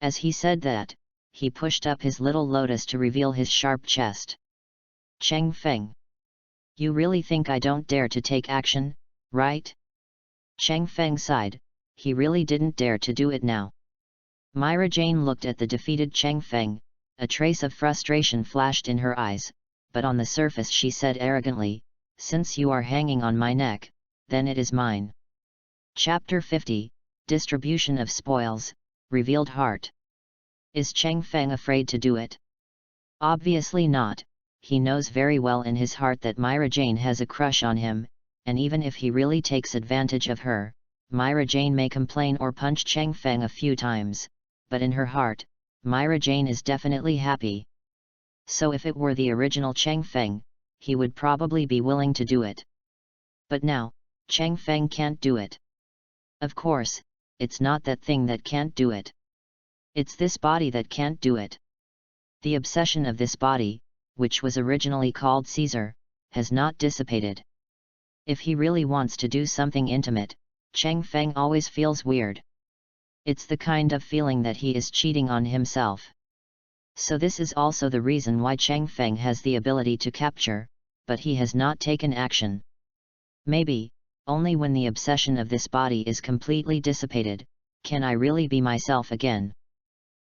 As he said that, he pushed up his little lotus to reveal his sharp chest. Cheng Feng. You really think I don't dare to take action, right? Cheng Feng sighed, he really didn't dare to do it now. Myra Jane looked at the defeated Cheng Feng, a trace of frustration flashed in her eyes, but on the surface she said arrogantly, Since you are hanging on my neck, then it is mine. Chapter 50, Distribution of Spoils, Revealed Heart. Is Cheng Feng afraid to do it? Obviously not. He knows very well in his heart that Myra Jane has a crush on him, and even if he really takes advantage of her, Myra Jane may complain or punch Cheng Feng a few times, but in her heart, Myra Jane is definitely happy. So if it were the original Cheng Feng, he would probably be willing to do it. But now, Chang Feng can't do it. Of course, it's not that thing that can't do it. It's this body that can't do it. The obsession of this body, which was originally called Caesar, has not dissipated. If he really wants to do something intimate, Chang Feng always feels weird. It's the kind of feeling that he is cheating on himself. So this is also the reason why Chang Feng has the ability to capture, but he has not taken action. Maybe, only when the obsession of this body is completely dissipated, can I really be myself again.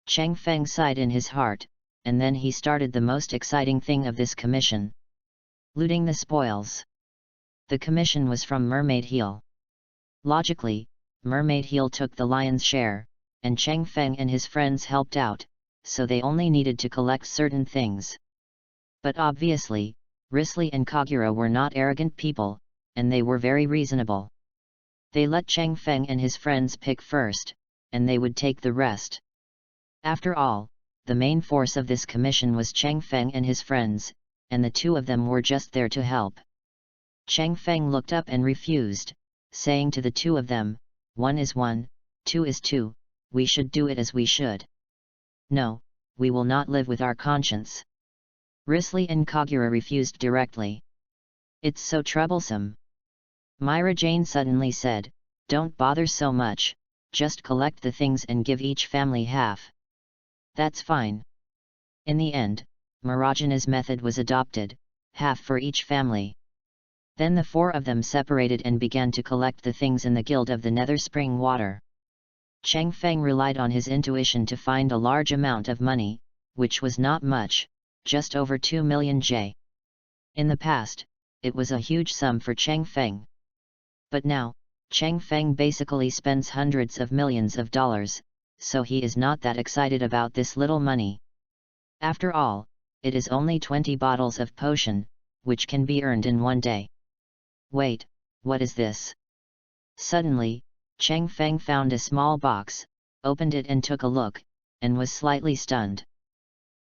Chang Feng sighed in his heart, and then he started the most exciting thing of this commission. Looting the spoils. The commission was from Mermaid Heel. Logically, Mermaid Heel took the lion's share, and Chang Feng and his friends helped out, so they only needed to collect certain things. But obviously, Risley and Kagura were not arrogant people, and they were very reasonable. They let Chang Feng and his friends pick first, and they would take the rest. After all, the main force of this commission was Chang Feng and his friends, and the two of them were just there to help. Chang Feng looked up and refused, saying to the two of them, 1 is 1, 2 is 2, we should do it as we should. No, we will not live with our conscience. Risley and Kagura refused directly. It's so troublesome. Myra Jane suddenly said, don't bother so much, just collect the things and give each family half. That's fine. In the end, Marajana's method was adopted, half for each family. Then the four of them separated and began to collect the things in the Guild of the Nether Spring Water. Chang Feng relied on his intuition to find a large amount of money, which was not much, just over 2 million J. In the past, it was a huge sum for Chang Feng. But now, Chang Feng basically spends hundreds of millions of dollars, so he is not that excited about this little money. After all, it is only 20 bottles of potion, which can be earned in one day. Wait, what is this? Suddenly, Chang Feng found a small box, opened it and took a look, and was slightly stunned.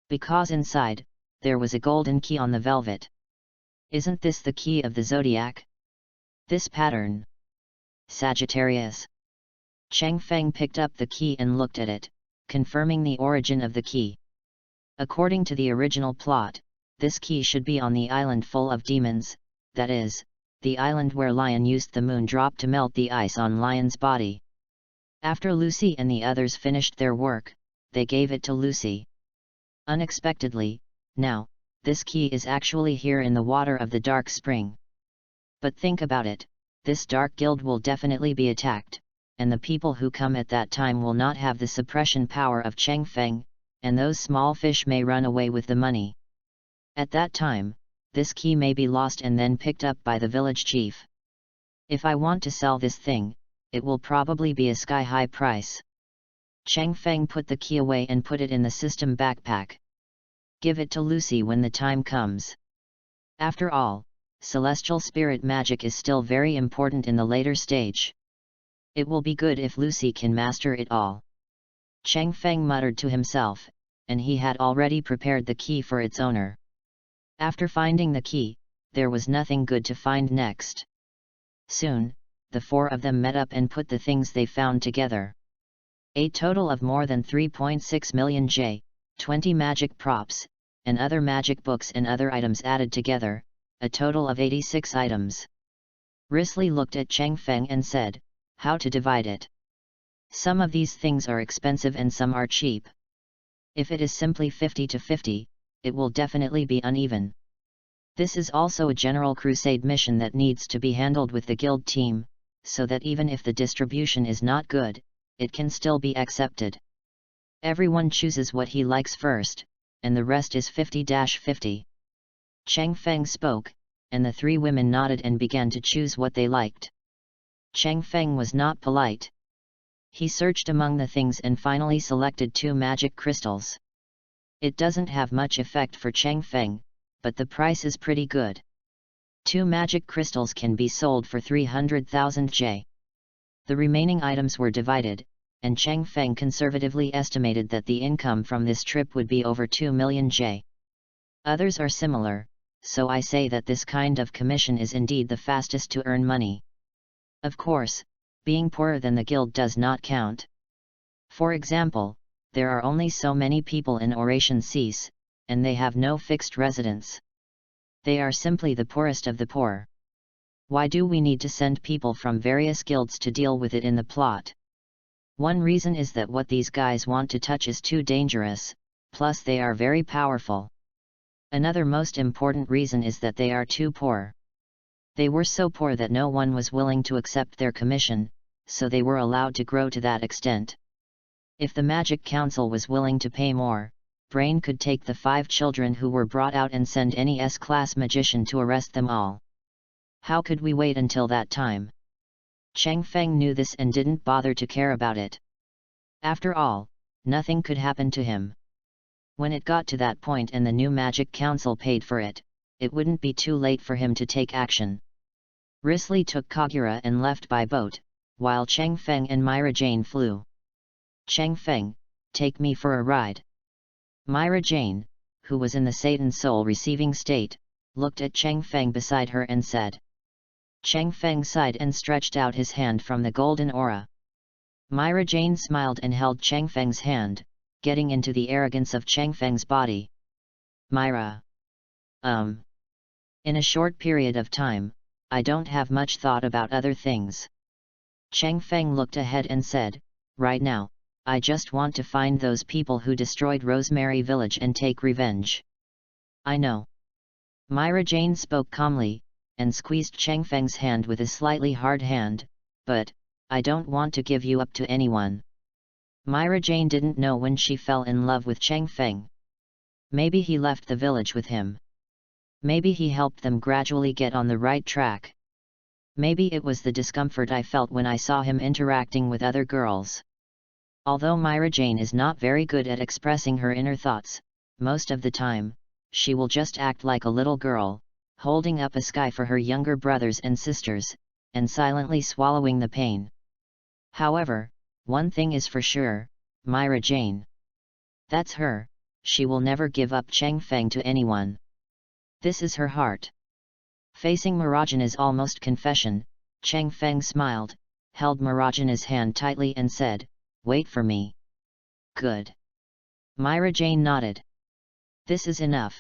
Because inside, there was a golden key on the velvet. Isn't this the key of the zodiac? This pattern. Sagittarius. Chang Feng picked up the key and looked at it, confirming the origin of the key. According to the original plot, this key should be on the island full of demons, that is, the island where Lion used the moon drop to melt the ice on Lion's body. After Lucy and the others finished their work, they gave it to Lucy. Unexpectedly, now, this key is actually here in the water of the dark spring. But think about it, this dark guild will definitely be attacked, and the people who come at that time will not have the suppression power of Chang Feng, and those small fish may run away with the money. At that time, this key may be lost and then picked up by the village chief. If I want to sell this thing, it will probably be a sky-high price. Chang Feng put the key away and put it in the system backpack. Give it to Lucy when the time comes. After all, celestial spirit magic is still very important in the later stage. It will be good if Lucy can master it all. Chang Feng muttered to himself, and he had already prepared the key for its owner. After finding the key, there was nothing good to find next. Soon, the four of them met up and put the things they found together. A total of more than 3.6 million J, 20 magic props, and other magic books and other items added together, a total of 86 items. Risley looked at Chang Feng and said, how to divide it? Some of these things are expensive and some are cheap. If it is simply 50 to 50, it will definitely be uneven. This is also a general crusade mission that needs to be handled with the guild team, so that even if the distribution is not good, it can still be accepted. Everyone chooses what he likes first, and the rest is 50-50. Chang Feng spoke, and the three women nodded and began to choose what they liked. Chang Feng was not polite. He searched among the things and finally selected 2 magic crystals. It doesn't have much effect for Chang Feng, but the price is pretty good. 2 magic crystals can be sold for 300,000 J. The remaining items were divided, and Chang Feng conservatively estimated that the income from this trip would be over 2 million J. Others are similar, so I say that this kind of commission is indeed the fastest to earn money. Of course, being poorer than the guild does not count. For example, there are only so many people in Oration Cease, and they have no fixed residence. They are simply the poorest of the poor. Why do we need to send people from various guilds to deal with it in the plot? One reason is that what these guys want to touch is too dangerous, plus they are very powerful. Another most important reason is that they are too poor. They were so poor that no one was willing to accept their commission, so they were allowed to grow to that extent. If the Magic Council was willing to pay more, Brain could take the 5 children who were brought out and send any S-class magician to arrest them all. How could we wait until that time? Cheng Feng knew this and didn't bother to care about it. After all, nothing could happen to him. When it got to that point and the new Magic Council paid for it, it wouldn't be too late for him to take action. Risley took Kagura and left by boat, while Cheng Feng and Myra Jane flew. Cheng Feng, take me for a ride. Myra Jane, who was in the Satan Soul receiving state, looked at Cheng Feng beside her and said. Cheng Feng sighed and stretched out his hand from the golden aura. Myra Jane smiled and held Cheng Feng's hand, getting into the arrogance of Cheng Feng's body. Myra. In a short period of time, I don't have much thought about other things. Cheng Feng looked ahead and said, right now, I just want to find those people who destroyed Rosemary Village and take revenge. I know. Myra Jane spoke calmly, and squeezed Cheng Feng's hand with a slightly hard hand, but, I don't want to give you up to anyone. Myra Jane didn't know when she fell in love with Cheng Feng. Maybe he left the village with him. Maybe he helped them gradually get on the right track. Maybe it was the discomfort I felt when I saw him interacting with other girls. Although Myra Jane is not very good at expressing her inner thoughts, most of the time, she will just act like a little girl, holding up a sky for her younger brothers and sisters, and silently swallowing the pain. However, one thing is for sure, Myra Jane. That's her, she will never give up Cheng Feng to anyone. This is her heart. Facing Marajana's almost confession, Cheng Feng smiled, held Marajana's hand tightly and said, wait for me. Good. Myra Jane nodded. This is enough.